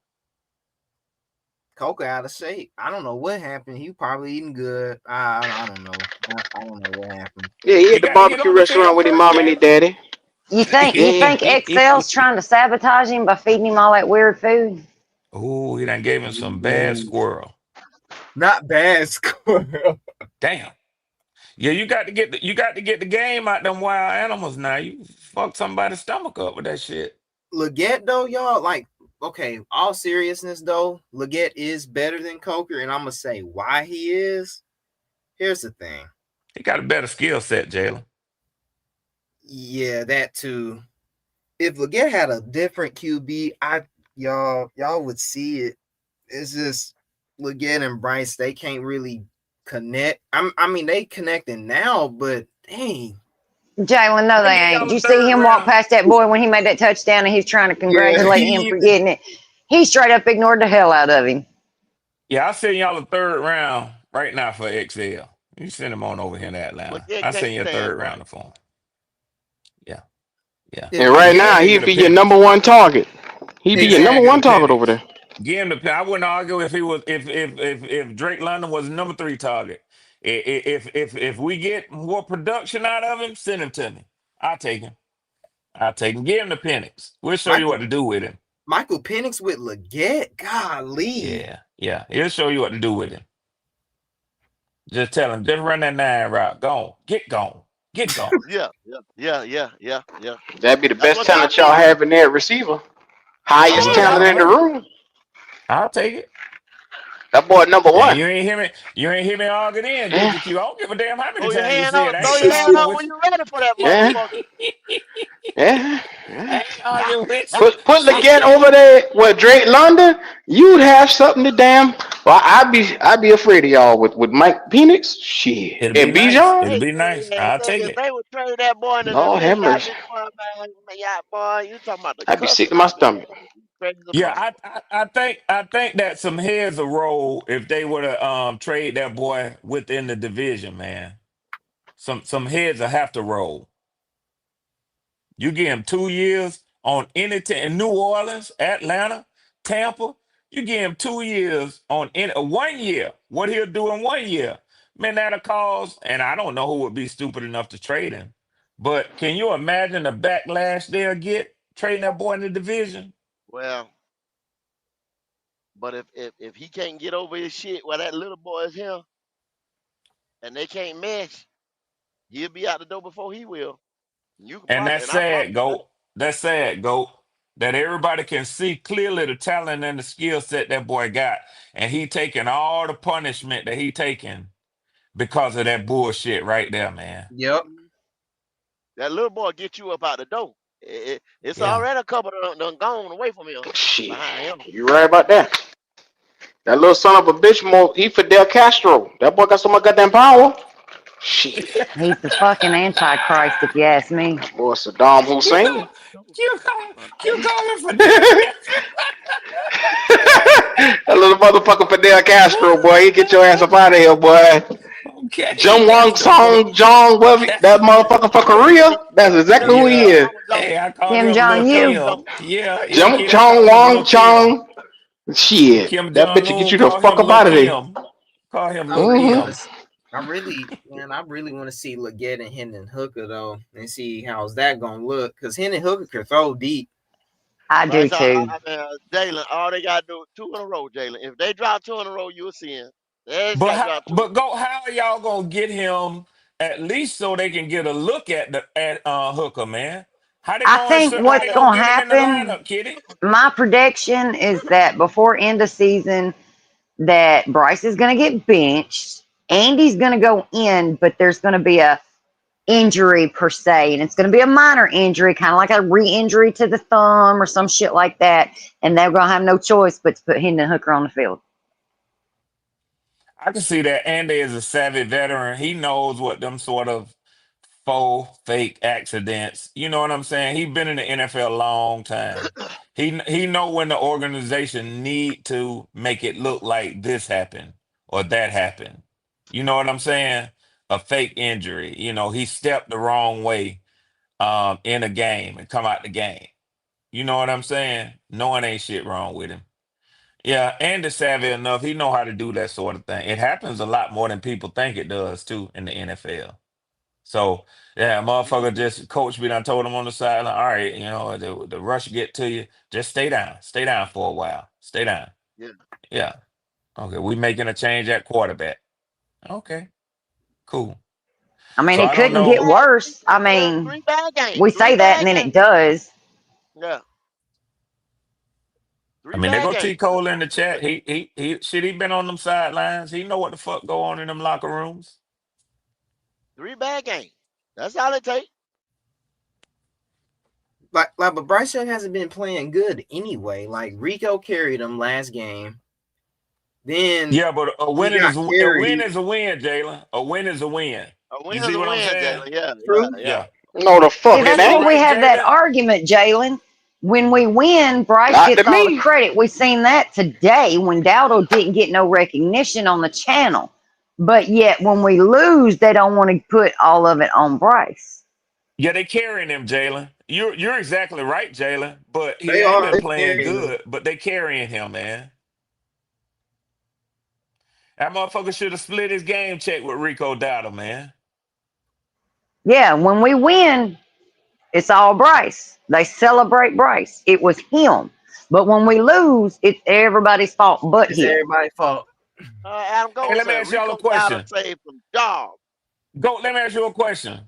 Speaker 14: Coker out of shape. I don't know what happened. He probably eating good. I don't know. I don't know what happened.
Speaker 12: Yeah, he at the barbecue restaurant with his mom and his daddy.
Speaker 11: You think Excel's trying to sabotage him by feeding him all that weird food?
Speaker 13: Oh, he done gave him some bad squirrel.
Speaker 14: Not bad squirrel.
Speaker 13: Damn. Yeah, you got to get the game out them wild animals now. You fuck somebody's stomach up with that shit.
Speaker 14: Leggett though, y'all, like, okay, all seriousness though, Leggett is better than Coker, and I'm gonna say why he is. Here's the thing.
Speaker 13: He got a better skill set, Jalen.
Speaker 14: Yeah, that too. If Leggett had a different QB, y'all would see it. It's just Leggett and Bryce, they can't really connect. I mean, they connecting now, but dang.
Speaker 11: Jalen, no, they ain't. Did you see him walk past that boy when he made that touchdown and he's trying to congratulate him for getting it? He straight up ignored the hell out of him.
Speaker 13: Yeah, I send y'all a third round right now for XL. You send him on over here in Atlanta. I send you a third rounder for him. Yeah. Yeah.
Speaker 12: And right now, he'd be your number one target. He'd be your number one target over there.
Speaker 13: Give him the. I wouldn't argue if he was if Drake London was number 3 target. If we get more production out of him, send him to me. I'll take him. Give him the Penix. We'll show you what to do with him.
Speaker 14: Michael Penix with Leggett? Golly.
Speaker 13: Yeah. He'll show you what to do with him. Just tell him, just run that 9 route. Go on. Get gone.
Speaker 10: Yeah.
Speaker 12: That'd be the best talent y'all have in there, receiver. Highest talent in the room.
Speaker 13: I'll take it.
Speaker 12: That boy number one.
Speaker 13: You ain't hear me argue then, did you? Q? I don't give a damn how many times you said that.
Speaker 10: Throw your hand up when you're ready for that motherfucker.
Speaker 12: Put Leggett over there with Drake London. You'd have something to damn. Well, I'd be afraid of y'all with Mike Penix. Shit.
Speaker 13: It'll be nice.
Speaker 12: Bijan.
Speaker 13: It'll be nice. I'll take it.
Speaker 10: They would trade that boy in the
Speaker 12: Lord have mercy.
Speaker 10: boy. You talking about the
Speaker 12: I'd be sick to my stomach.
Speaker 13: Yeah, I think that some heads will roll if they were to trade that boy within the division, man. Some heads will have to roll. You give him 2 years on any in New Orleans, Atlanta, Tampa. You give him 2 years on 1 year. What he'll do in 1 year, man, that'll cause. And I don't know who would be stupid enough to trade him, but can you imagine the backlash they'll get trading that boy in the division?
Speaker 10: Well, but if he can't get over his shit while that little boy is here, and they can't mesh, he'll be out the door before he will.
Speaker 13: And that's sad, Goat. That's sad, Goat. That everybody can see clearly the talent and the skill set that boy got. And he taking all the punishment that he taking because of that bullshit right there, man.
Speaker 14: Yep.
Speaker 10: That little boy get you up out the door. It's already a couple done gone away from him.
Speaker 12: Shit. You right about that. That little son of a bitch, he Fidel Castro. That boy got so much goddamn power. Shit.
Speaker 11: He's the fucking Antichrist, if you ask me.
Speaker 12: Boy, Saddam Hussein.
Speaker 13: You call him Fidel
Speaker 12: That little motherfucker Fidel Castro, boy. He get your ass up out of here, boy.
Speaker 13: Okay.
Speaker 12: Jung Wong Song, John, whatever, that motherfucker for Korea. That's exactly who he is.
Speaker 13: Hey, I call
Speaker 11: Kim
Speaker 13: him
Speaker 11: Jong-un.
Speaker 13: Yeah.
Speaker 12: Jung Chong Wong Chong. Shit. That bitch will get you the fuck up out of there.
Speaker 13: Call him Lil Kim.
Speaker 14: I really want to see Leggett and Hendon Hooker though, and see how's that gonna look. Because Hendon Hooker can throw deep.
Speaker 11: I do too.
Speaker 10: Jalen, all they gotta do 2 in a row, Jalen. If they drop 2 in a row, you'll see him.
Speaker 13: But go. How are y'all gonna get him at least so they can get a look at Hooker, man?
Speaker 11: I think what's gonna happen. My prediction is that before end of season, that Bryce is gonna get benched. Andy's gonna go in, but there's gonna be a injury per se, and it's gonna be a minor injury, kind of like a re-injury to the thumb or some shit like that. And they're gonna have no choice but to put Hendon Hooker on the field.
Speaker 13: I can see that Andy is a savvy veteran. He knows what them sort of fake accidents. You know what I'm saying? He's been in the NFL a long time. He know when the organization need to make it look like this happened or that happened. You know what I'm saying? A fake injury. You know, he stepped the wrong way in a game and come out the game. You know what I'm saying? Knowing ain't shit wrong with him. Yeah, and is savvy enough. He know how to do that sort of thing. It happens a lot more than people think it does, too, in the NFL. So, yeah, motherfucker just, coach be done told him on the sideline, all right, you know, the rush get to you. Just stay down. Stay down for a while. Stay down. Yeah. Okay, we making a change at quarterback. Okay, cool.
Speaker 11: I mean,
Speaker 13: So
Speaker 11: it
Speaker 13: I don't
Speaker 11: couldn't get
Speaker 13: know.
Speaker 11: worse. I mean, we say that and then it does.
Speaker 10: Yeah.
Speaker 13: I
Speaker 10: 3
Speaker 13: mean, they
Speaker 10: bad
Speaker 13: go
Speaker 10: games.
Speaker 13: T Cole in the chat. He been on them sidelines. He know what the fuck go on in them locker rooms.
Speaker 10: 3 bad games. That's all it takes.
Speaker 14: But Bryce Young hasn't been playing good anyway. Like Rico carried him last game. Then
Speaker 13: Yeah, but a win is a win, Jalen. A win is a win.
Speaker 10: A win
Speaker 13: You
Speaker 10: is
Speaker 13: see
Speaker 10: a
Speaker 13: what I'm
Speaker 10: win,
Speaker 13: saying?
Speaker 10: Jalen. Yeah,
Speaker 14: True.
Speaker 10: yeah.
Speaker 12: No, the fuck
Speaker 11: See,
Speaker 12: it
Speaker 11: that's
Speaker 12: ain't.
Speaker 11: where we have that
Speaker 13: Jalen.
Speaker 11: argument, Jalen. When we win, Bryce
Speaker 12: Not to
Speaker 11: gets all the
Speaker 12: me.
Speaker 11: credit. We seen that today when Dowdle didn't get no recognition on the channel. But yet when we lose, they don't want to put all of it on Bryce.
Speaker 13: Yeah, they carrying him, Jalen. You're exactly right, Jalen. But he
Speaker 14: they
Speaker 13: ain't
Speaker 14: are
Speaker 13: been playing
Speaker 14: carrying him.
Speaker 13: good. But they carrying him, man. That motherfucker should have split his game check with Rico Dowdle, man.
Speaker 11: Yeah, when we win, it's all Bryce. They celebrate Bryce. It was him. But when we lose, it's everybody's fault but
Speaker 14: It's
Speaker 11: him.
Speaker 14: everybody's fault.
Speaker 10: Adam
Speaker 13: Hey,
Speaker 10: Gold
Speaker 13: let me
Speaker 10: said
Speaker 13: ask y'all a
Speaker 10: Rico Dowdle
Speaker 13: question.
Speaker 10: saved some dogs.
Speaker 13: Go. Let me ask you a question.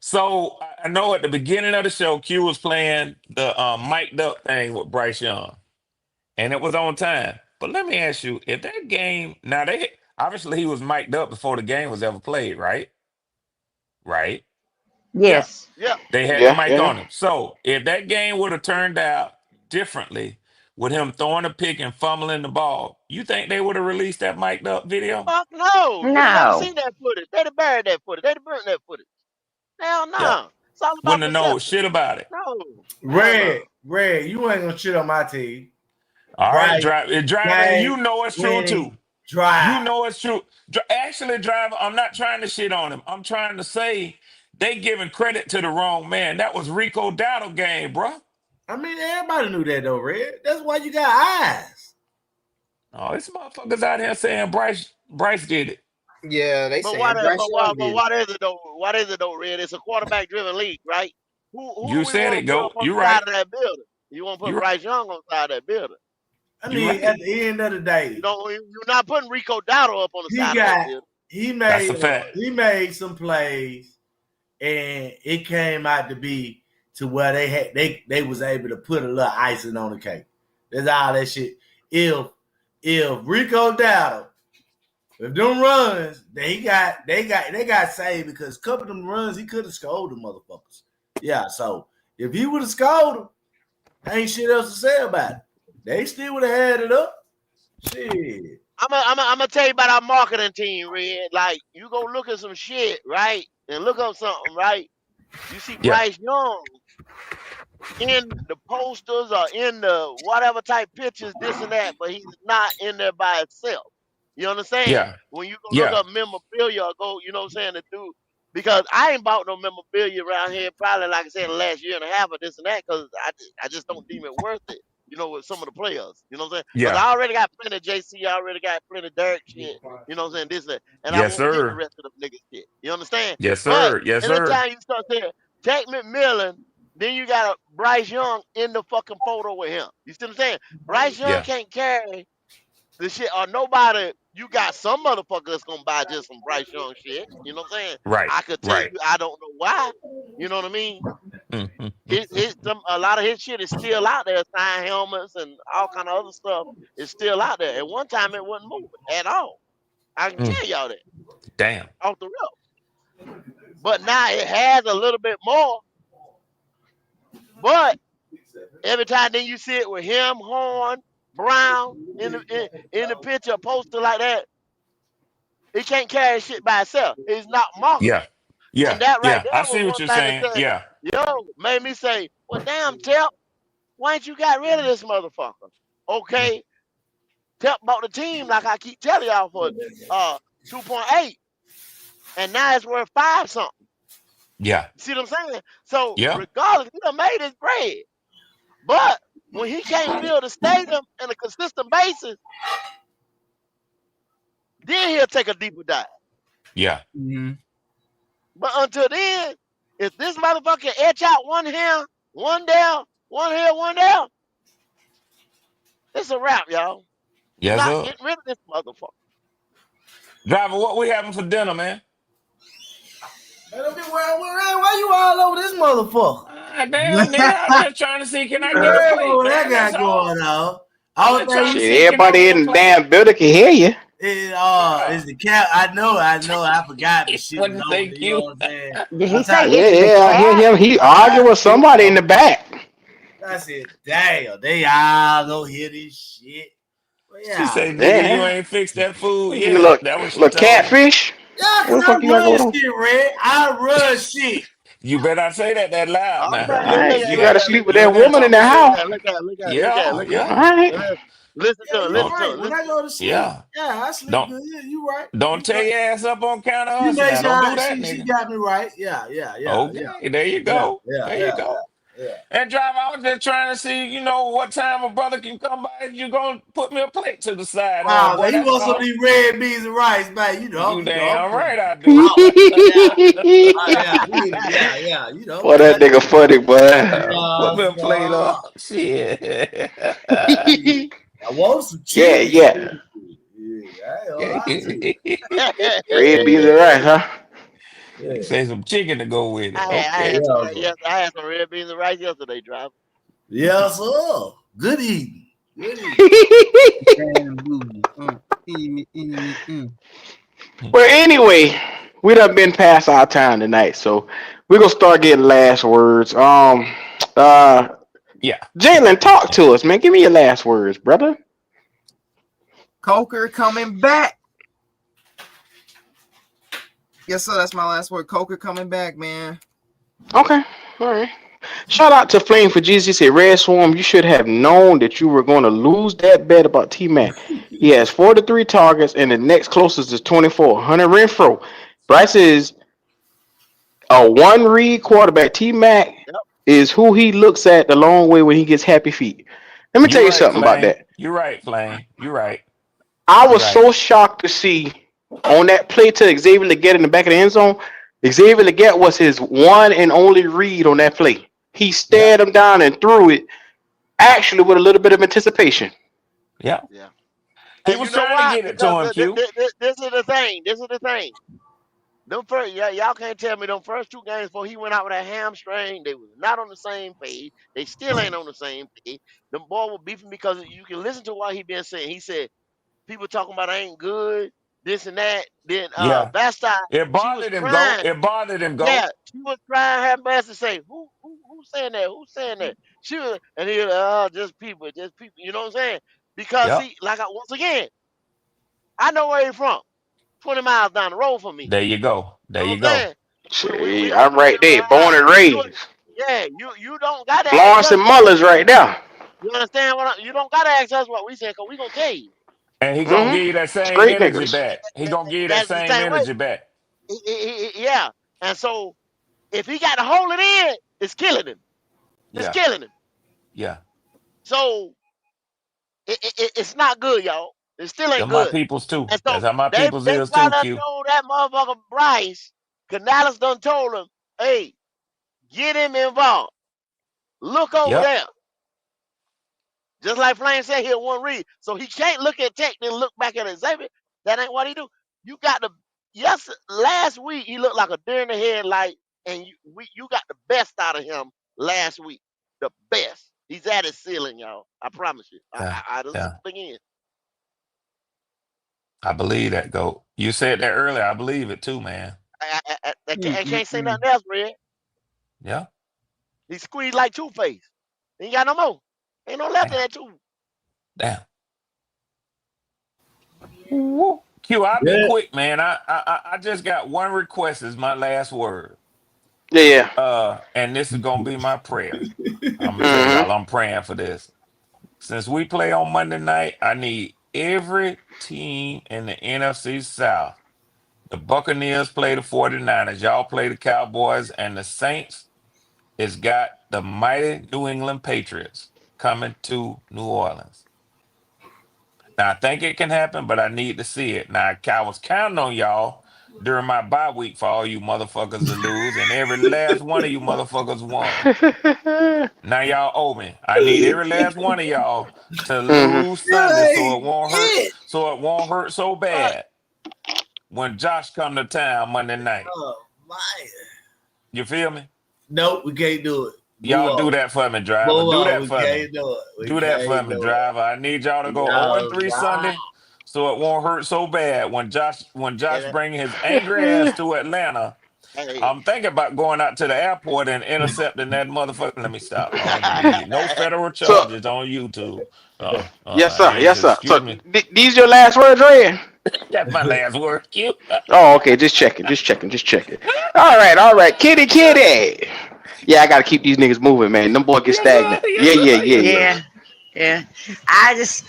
Speaker 13: So I know at the beginning of the show, Q was playing the mic'd up thing with Bryce Young, and it was on time. But let me ask you, if that game now they obviously he was mic'd up before the game was ever played, right? Right. Yeah.
Speaker 11: Yes.
Speaker 10: Yeah.
Speaker 13: They had the
Speaker 12: Yeah,
Speaker 13: mic
Speaker 12: yeah.
Speaker 13: on him. So if that game would have turned out differently with him throwing a pick and fumbling the ball, you think they would have released that mic'd up video?
Speaker 10: Fuck no. You never
Speaker 11: No.
Speaker 10: seen that footage. They'd have buried that footage. They'd have burnt that footage. Hell no.
Speaker 13: Yeah.
Speaker 10: It's all about
Speaker 13: Wouldn't have known
Speaker 10: perception.
Speaker 13: shit about it.
Speaker 10: No.
Speaker 2: Red, you ain't gonna shit on my team.
Speaker 13: All right,
Speaker 2: Bryce
Speaker 13: driving. You know it's true too.
Speaker 2: Drive.
Speaker 13: You know it's true. Actually, driver, I'm not trying to shit on him. I'm trying to say they giving credit to the wrong man. That was Rico Dowdle game, bro.
Speaker 2: I mean, everybody knew that though, Red. That's why you got eyes.
Speaker 13: Oh, this motherfuckers out here saying Bryce did it.
Speaker 14: Yeah, they
Speaker 10: But
Speaker 14: say
Speaker 10: why,
Speaker 14: Bryce Young
Speaker 10: but
Speaker 14: did.
Speaker 10: what is it though? What is it though, Red? It's a quarterback driven league, right? Who
Speaker 13: You
Speaker 10: do we
Speaker 13: said
Speaker 10: want
Speaker 13: it,
Speaker 10: to
Speaker 13: Go.
Speaker 10: put up on
Speaker 13: You
Speaker 10: the
Speaker 13: right.
Speaker 10: side of that building? You want to put
Speaker 13: You right.
Speaker 10: Bryce Young on the side of that building?
Speaker 2: I
Speaker 13: You
Speaker 2: mean,
Speaker 13: right.
Speaker 2: at the end of the day,
Speaker 10: You're not putting Rico Dowdle up on the side of that building.
Speaker 13: That's a fact.
Speaker 2: He made some plays, and it came out to be to where they was able to put a little icing on the cake. That's all that shit. If Rico Dowdle, if them runs, they got saved because a couple of them runs he could have scored them motherfuckers. Yeah, so if he would have scored them, ain't shit else to say about it. They still would have had it up. Shit.
Speaker 10: I'm gonna tell you about our marketing team, Red. Like, you go look at some shit, right? And look up something, right? You see
Speaker 13: Yeah.
Speaker 10: Bryce Young in the posters or in the whatever type pictures, this and that, but he's not in there by himself. You understand?
Speaker 13: Yeah.
Speaker 10: When you go
Speaker 13: Yeah.
Speaker 10: look up memorabilia or go, you know what I'm saying, to do, because I ain't bought no memorabilia around here probably, like I said, the last year and a half or this and that, because I just don't deem it worth it, you know, with some of the players. You know what I'm saying? Because
Speaker 13: Yeah.
Speaker 10: I already got plenty of JC, I already got plenty of Derek shit, you know what I'm saying, this and that, and I
Speaker 13: Yes,
Speaker 10: won't get the
Speaker 13: sir.
Speaker 10: rest of the niggas shit. You understand?
Speaker 13: Yes,
Speaker 10: But
Speaker 13: sir. Yes, sir.
Speaker 10: anytime you start saying, Jake McMillan, then you got a Bryce Young in the fucking photo with him. You see what I'm saying? Bryce Young
Speaker 13: Yeah.
Speaker 10: can't carry the shit, or nobody. You got some motherfucker that's gonna buy just some Bryce Young shit. You know what I'm saying?
Speaker 13: Right.
Speaker 10: I could tell
Speaker 13: Right.
Speaker 10: you, I don't know why. You know what I mean?
Speaker 13: Mhm.
Speaker 10: A lot of his shit is still out there. Signed helmets and all kind of other stuff is still out there. At one time, it wasn't moving at all. I can tell y'all that
Speaker 13: Damn.
Speaker 10: off the rip. But now it has a little bit more. But every time then you see it with him, Horn, Brown in the picture, poster like that, he can't carry shit by himself. It's not marketable.
Speaker 13: Yeah. Yeah.
Speaker 10: And that right
Speaker 13: Yeah. I
Speaker 10: there
Speaker 13: see
Speaker 10: was
Speaker 13: what
Speaker 10: one
Speaker 13: you're
Speaker 10: thing
Speaker 13: saying.
Speaker 10: that said,
Speaker 13: Yeah.
Speaker 10: yo, made me say, well, damn, Tep, why ain't you got rid of this motherfucker? Okay, Tep bought the team, like I keep telling y'all, for 2.8, and now it's worth 5 something.
Speaker 13: Yeah.
Speaker 10: See what I'm saying? So
Speaker 13: Yeah.
Speaker 10: regardless, he done made his bread. But when he can't build a stadium on a consistent basis, then he'll take a deeper dive.
Speaker 13: Yeah.
Speaker 10: But until then, if this motherfucker etch out one here, one there, one here, one there, it's a wrap, y'all.
Speaker 13: Yes,
Speaker 10: Not
Speaker 13: sir.
Speaker 10: getting rid of this motherfucker.
Speaker 13: Driver, what we having for dinner, man?
Speaker 2: Why you all over this motherfucker?
Speaker 13: Damn, nigga, I'm just trying to see, can I get a plate,
Speaker 2: What
Speaker 13: man?
Speaker 2: that
Speaker 13: That's
Speaker 2: guy
Speaker 13: all.
Speaker 2: going on?
Speaker 12: Shit, everybody in the damn building can hear you.
Speaker 2: Is the cap? I know. I forgot the shit.
Speaker 13: What do you think,
Speaker 2: You know
Speaker 13: you?
Speaker 2: what I'm saying?
Speaker 11: Did he say
Speaker 12: Yeah,
Speaker 11: it's the
Speaker 12: yeah, I hear
Speaker 11: cat?
Speaker 12: him. He arguing with somebody in the back.
Speaker 2: I said, damn, they all gonna hear this shit. Well,
Speaker 13: She
Speaker 2: yeah.
Speaker 13: say, nigga, you ain't fixed that food yet.
Speaker 12: Look,
Speaker 13: That what she
Speaker 12: look,
Speaker 13: told me.
Speaker 12: catfish.
Speaker 2: Yeah,
Speaker 12: What
Speaker 2: cause
Speaker 12: the
Speaker 2: I
Speaker 12: fuck you got going
Speaker 2: run
Speaker 12: on?
Speaker 2: shit, Red. I run shit.
Speaker 13: You better not say that loud now.
Speaker 12: All right, you
Speaker 13: got
Speaker 12: gotta sleep with
Speaker 13: you
Speaker 12: that
Speaker 13: got
Speaker 12: woman in the house.
Speaker 10: Look at
Speaker 13: Yeah,
Speaker 10: Look
Speaker 13: yeah.
Speaker 12: All right.
Speaker 10: Listen
Speaker 2: Yeah,
Speaker 10: to him.
Speaker 2: you
Speaker 10: Listen to
Speaker 2: right.
Speaker 10: him.
Speaker 2: When
Speaker 10: Listen.
Speaker 2: I go to sleep,
Speaker 13: Yeah.
Speaker 2: I sleep
Speaker 13: Don't
Speaker 2: good. Yeah, you right.
Speaker 13: don't tear your ass up on account of
Speaker 2: You
Speaker 13: us
Speaker 2: make
Speaker 13: now.
Speaker 2: sure
Speaker 13: Don't do that,
Speaker 2: she
Speaker 13: nigga.
Speaker 2: got me right. Yeah.
Speaker 13: Okay, there you go. There you go. And driver, I was just trying to see, what time a brother can come by and you gonna put me a plate to the side on, boy.
Speaker 2: Man, you
Speaker 13: That's
Speaker 2: want some
Speaker 13: all.
Speaker 2: of these red beans and rice, man? You know,
Speaker 13: You damn right I do.
Speaker 2: yeah. You know.
Speaker 12: Boy, that nigga funny, boy.
Speaker 13: Put me a plate up. Shit.
Speaker 2: I want some
Speaker 12: Yeah,
Speaker 2: chicken.
Speaker 12: yeah. Red beans and rice, huh?
Speaker 13: Say some chicken to go with it.
Speaker 10: I
Speaker 13: Okay.
Speaker 10: had some red beans and rice yesterday, driver.
Speaker 2: Yes, sir. Good eating.
Speaker 12: Well, anyway, we done been past our time tonight, so we're gonna start getting last words.
Speaker 13: Yeah.
Speaker 12: Jalen, talk to us, man. Give me your last words, brother.
Speaker 14: Coker coming back. Yes, sir. That's my last word. Coker coming back, man.
Speaker 12: Okay, all right. Shout out to Flame for Jesus. He said, Red Swarm, you should have known that you were going to lose that bet about T-Mac. He has 43 targets, and the next closest is 24. Hunter Renfro. Bryce is a one-read quarterback. T-Mac is who he looks at the long way when he gets happy feet. Let me tell you something about that.
Speaker 13: You're right, Flame. You're right.
Speaker 12: I was so shocked to see on that play to Xavier Legette in the back of the end zone. Xavier Legette was his one and only read on that play. He stared him down and threw it, actually with a little bit of anticipation.
Speaker 13: Yeah.
Speaker 10: He
Speaker 13: was trying to get it to him, Q.
Speaker 10: This is the thing. Them first, y'all can't tell me them first two games before he went out with a hamstring. They was not on the same page. They still ain't on the same page. Them boy were beefing because you can listen to what he been saying. He said people talking about I ain't good, this and that. Then Basta,
Speaker 13: It bothered him, go. It bothered him, go.
Speaker 10: Yeah, she was trying her best to say, who's saying that? Who's saying that? She was, and he was, just people. You know what I'm saying? Because see, once again, I know where he's from. 20 miles down the road from me.
Speaker 13: There you go. There you
Speaker 10: go.
Speaker 12: I'm right there, born and raised.
Speaker 10: Yeah, you don't got to
Speaker 12: Lawrence and Mullins right there.
Speaker 10: You understand you don't got to ask us what we said because we going to tell you.
Speaker 13: And he gonna give you that same
Speaker 12: Straight
Speaker 13: energy
Speaker 12: niggers.
Speaker 13: back. He gonna give you that same energy back.
Speaker 10: Yeah. And so if he got to hold it in, it's killing him. It's killing him.
Speaker 13: Yeah.
Speaker 10: So it's not good, y'all. It still ain't
Speaker 13: They're
Speaker 10: good.
Speaker 13: my peoples too.
Speaker 10: And so
Speaker 13: That's how my
Speaker 10: they
Speaker 13: peoples is too,
Speaker 10: probably
Speaker 13: Q.
Speaker 10: told that motherfucker Bryce, Canales done told him, hey, get him involved. Look over there. Just like Flame said, he'll one read. So he can't look at Tech and look back at Xavier. That ain't what he do. You got the last week he looked like a deer in the headlight, and you got the best out of him last week. The best. He's at his ceiling, y'all. I promise you. I again.
Speaker 13: I believe that, Go. You said that earlier. I believe it too, man.
Speaker 10: I can't say nothing else, Red.
Speaker 13: Yeah.
Speaker 10: He squeezed like Two-Face. Ain't got no more. Ain't no left in that tube.
Speaker 13: Damn. Q, I've been quick, man. I just got one request as my last word.
Speaker 12: Yeah.
Speaker 13: And this is gonna be my prayer. I'm gonna tell y'all, I'm praying for this. Since we play on Monday night, I need every team in the NFC South. The Buccaneers play the 49ers. Y'all play the Cowboys, and the Saints has got the mighty New England Patriots coming to New Orleans. Now, I think it can happen, but I need to see it. Now, I was counting on y'all during my bye week for all you motherfuckers to lose, and every last one of you motherfuckers won. Now y'all owe me. I need every last one of y'all to lose Sunday so it won't hurt. So it won't hurt so bad when Josh come to town Monday night. You feel me?
Speaker 2: Nope, we can't do it.
Speaker 13: Y'all do that for me, driver. Do that for me. Do that for me, driver. I need y'all to go 0-3 Sunday, so it won't hurt so bad when Josh bring his angry ass to Atlanta. I'm thinking about going out to the airport and intercepting that motherfucker. Let me stop. No federal charges on YouTube.
Speaker 12: Yes, sir. Yes, sir.
Speaker 13: Excuse
Speaker 12: So
Speaker 13: me.
Speaker 12: these your last words, Red?
Speaker 13: That's my last word. You.
Speaker 12: Oh, okay. Just checking. All right. Kitty. Yeah, I gotta keep these niggas moving, man. Them boys get stagnant.
Speaker 11: Yeah. I just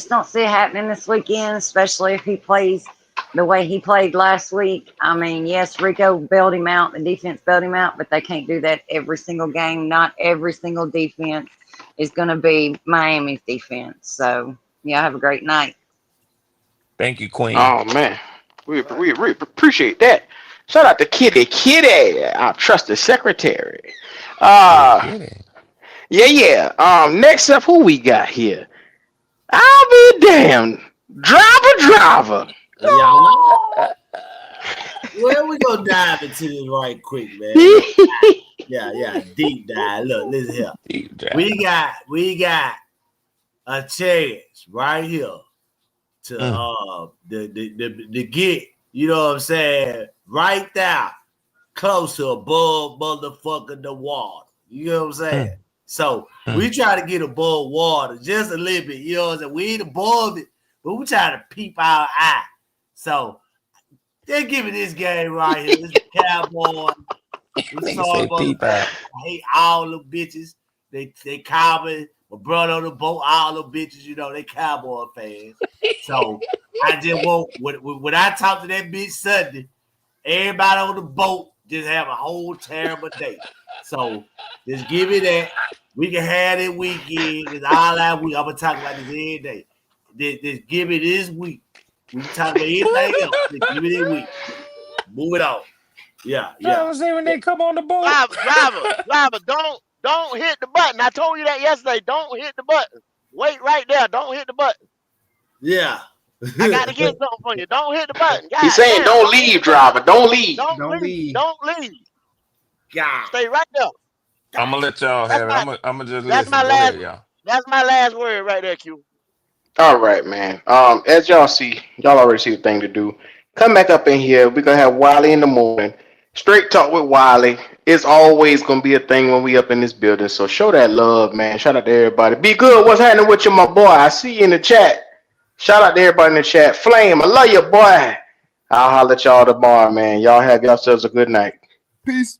Speaker 11: don't see it happening this weekend, especially if he plays the way he played last week. I mean, yes, Rico bailed him out, the defense bailed him out, but they can't do that every single game. Not every single defense is going to be Miami's defense. So, yeah, have a great night.
Speaker 13: Thank you, Queen.
Speaker 12: Oh man, we appreciate that. Shout out to Kitty, our trusted secretary. Yeah. Next up, who we got here? I'll be damned. Driver.
Speaker 2: Well, we gonna dive into this right quick, man. Yeah, deep dive. Look, listen here.
Speaker 13: Deep dive.
Speaker 2: We got a chance right here to the get, you know what I'm saying, right there, close to above motherfucking the water. You know what I'm saying? So we try to get above water just a little bit, you know what I'm saying? We ain't above it, but we try to peep our eye. So they're giving this game right here. This is Cowboy. I hate all the bitches. They cowboy. My brother on the boat, all the bitches, you know, they Cowboy fans. So I just want, when I talk to that bitch Sunday, everybody on the boat just have a whole terrible day. So just give me that. We can have it weekend. It's all that week. I'm gonna talk about this every day. Just give me this week. We can talk about anything else. Just give me this week. Move it on. Yeah.
Speaker 13: When they come on the boat.
Speaker 10: Driver, don't hit the button. I told you that yesterday. Don't hit the button. Wait right there. Don't hit the button.
Speaker 2: Yeah.
Speaker 10: I got to get something for you. Don't hit the button. God,
Speaker 12: He's saying, don't leave, driver. Don't leave.
Speaker 10: Don't leave.
Speaker 2: God.
Speaker 10: Stay right there.
Speaker 13: I'm gonna let y'all have it. I'm gonna just
Speaker 10: that's
Speaker 13: listen.
Speaker 10: my
Speaker 13: Go
Speaker 10: last.
Speaker 13: ahead, y'all.
Speaker 10: That's my last word right there, Q.
Speaker 12: All right, man. As y'all see, y'all already see the thing to do. Come back up in here. We're gonna have Wiley in the morning. Straight talk with Wiley. It's always gonna be a thing when we up in this building. So show that love, man. Shout out to everybody. Be good. What's happening with you, my boy? I see you in the chat. Shout out to everybody in the chat. Flame, I love you, boy. I'll holler at y'all tomorrow, man. Y'all have yourselves a good night.
Speaker 9: Peace.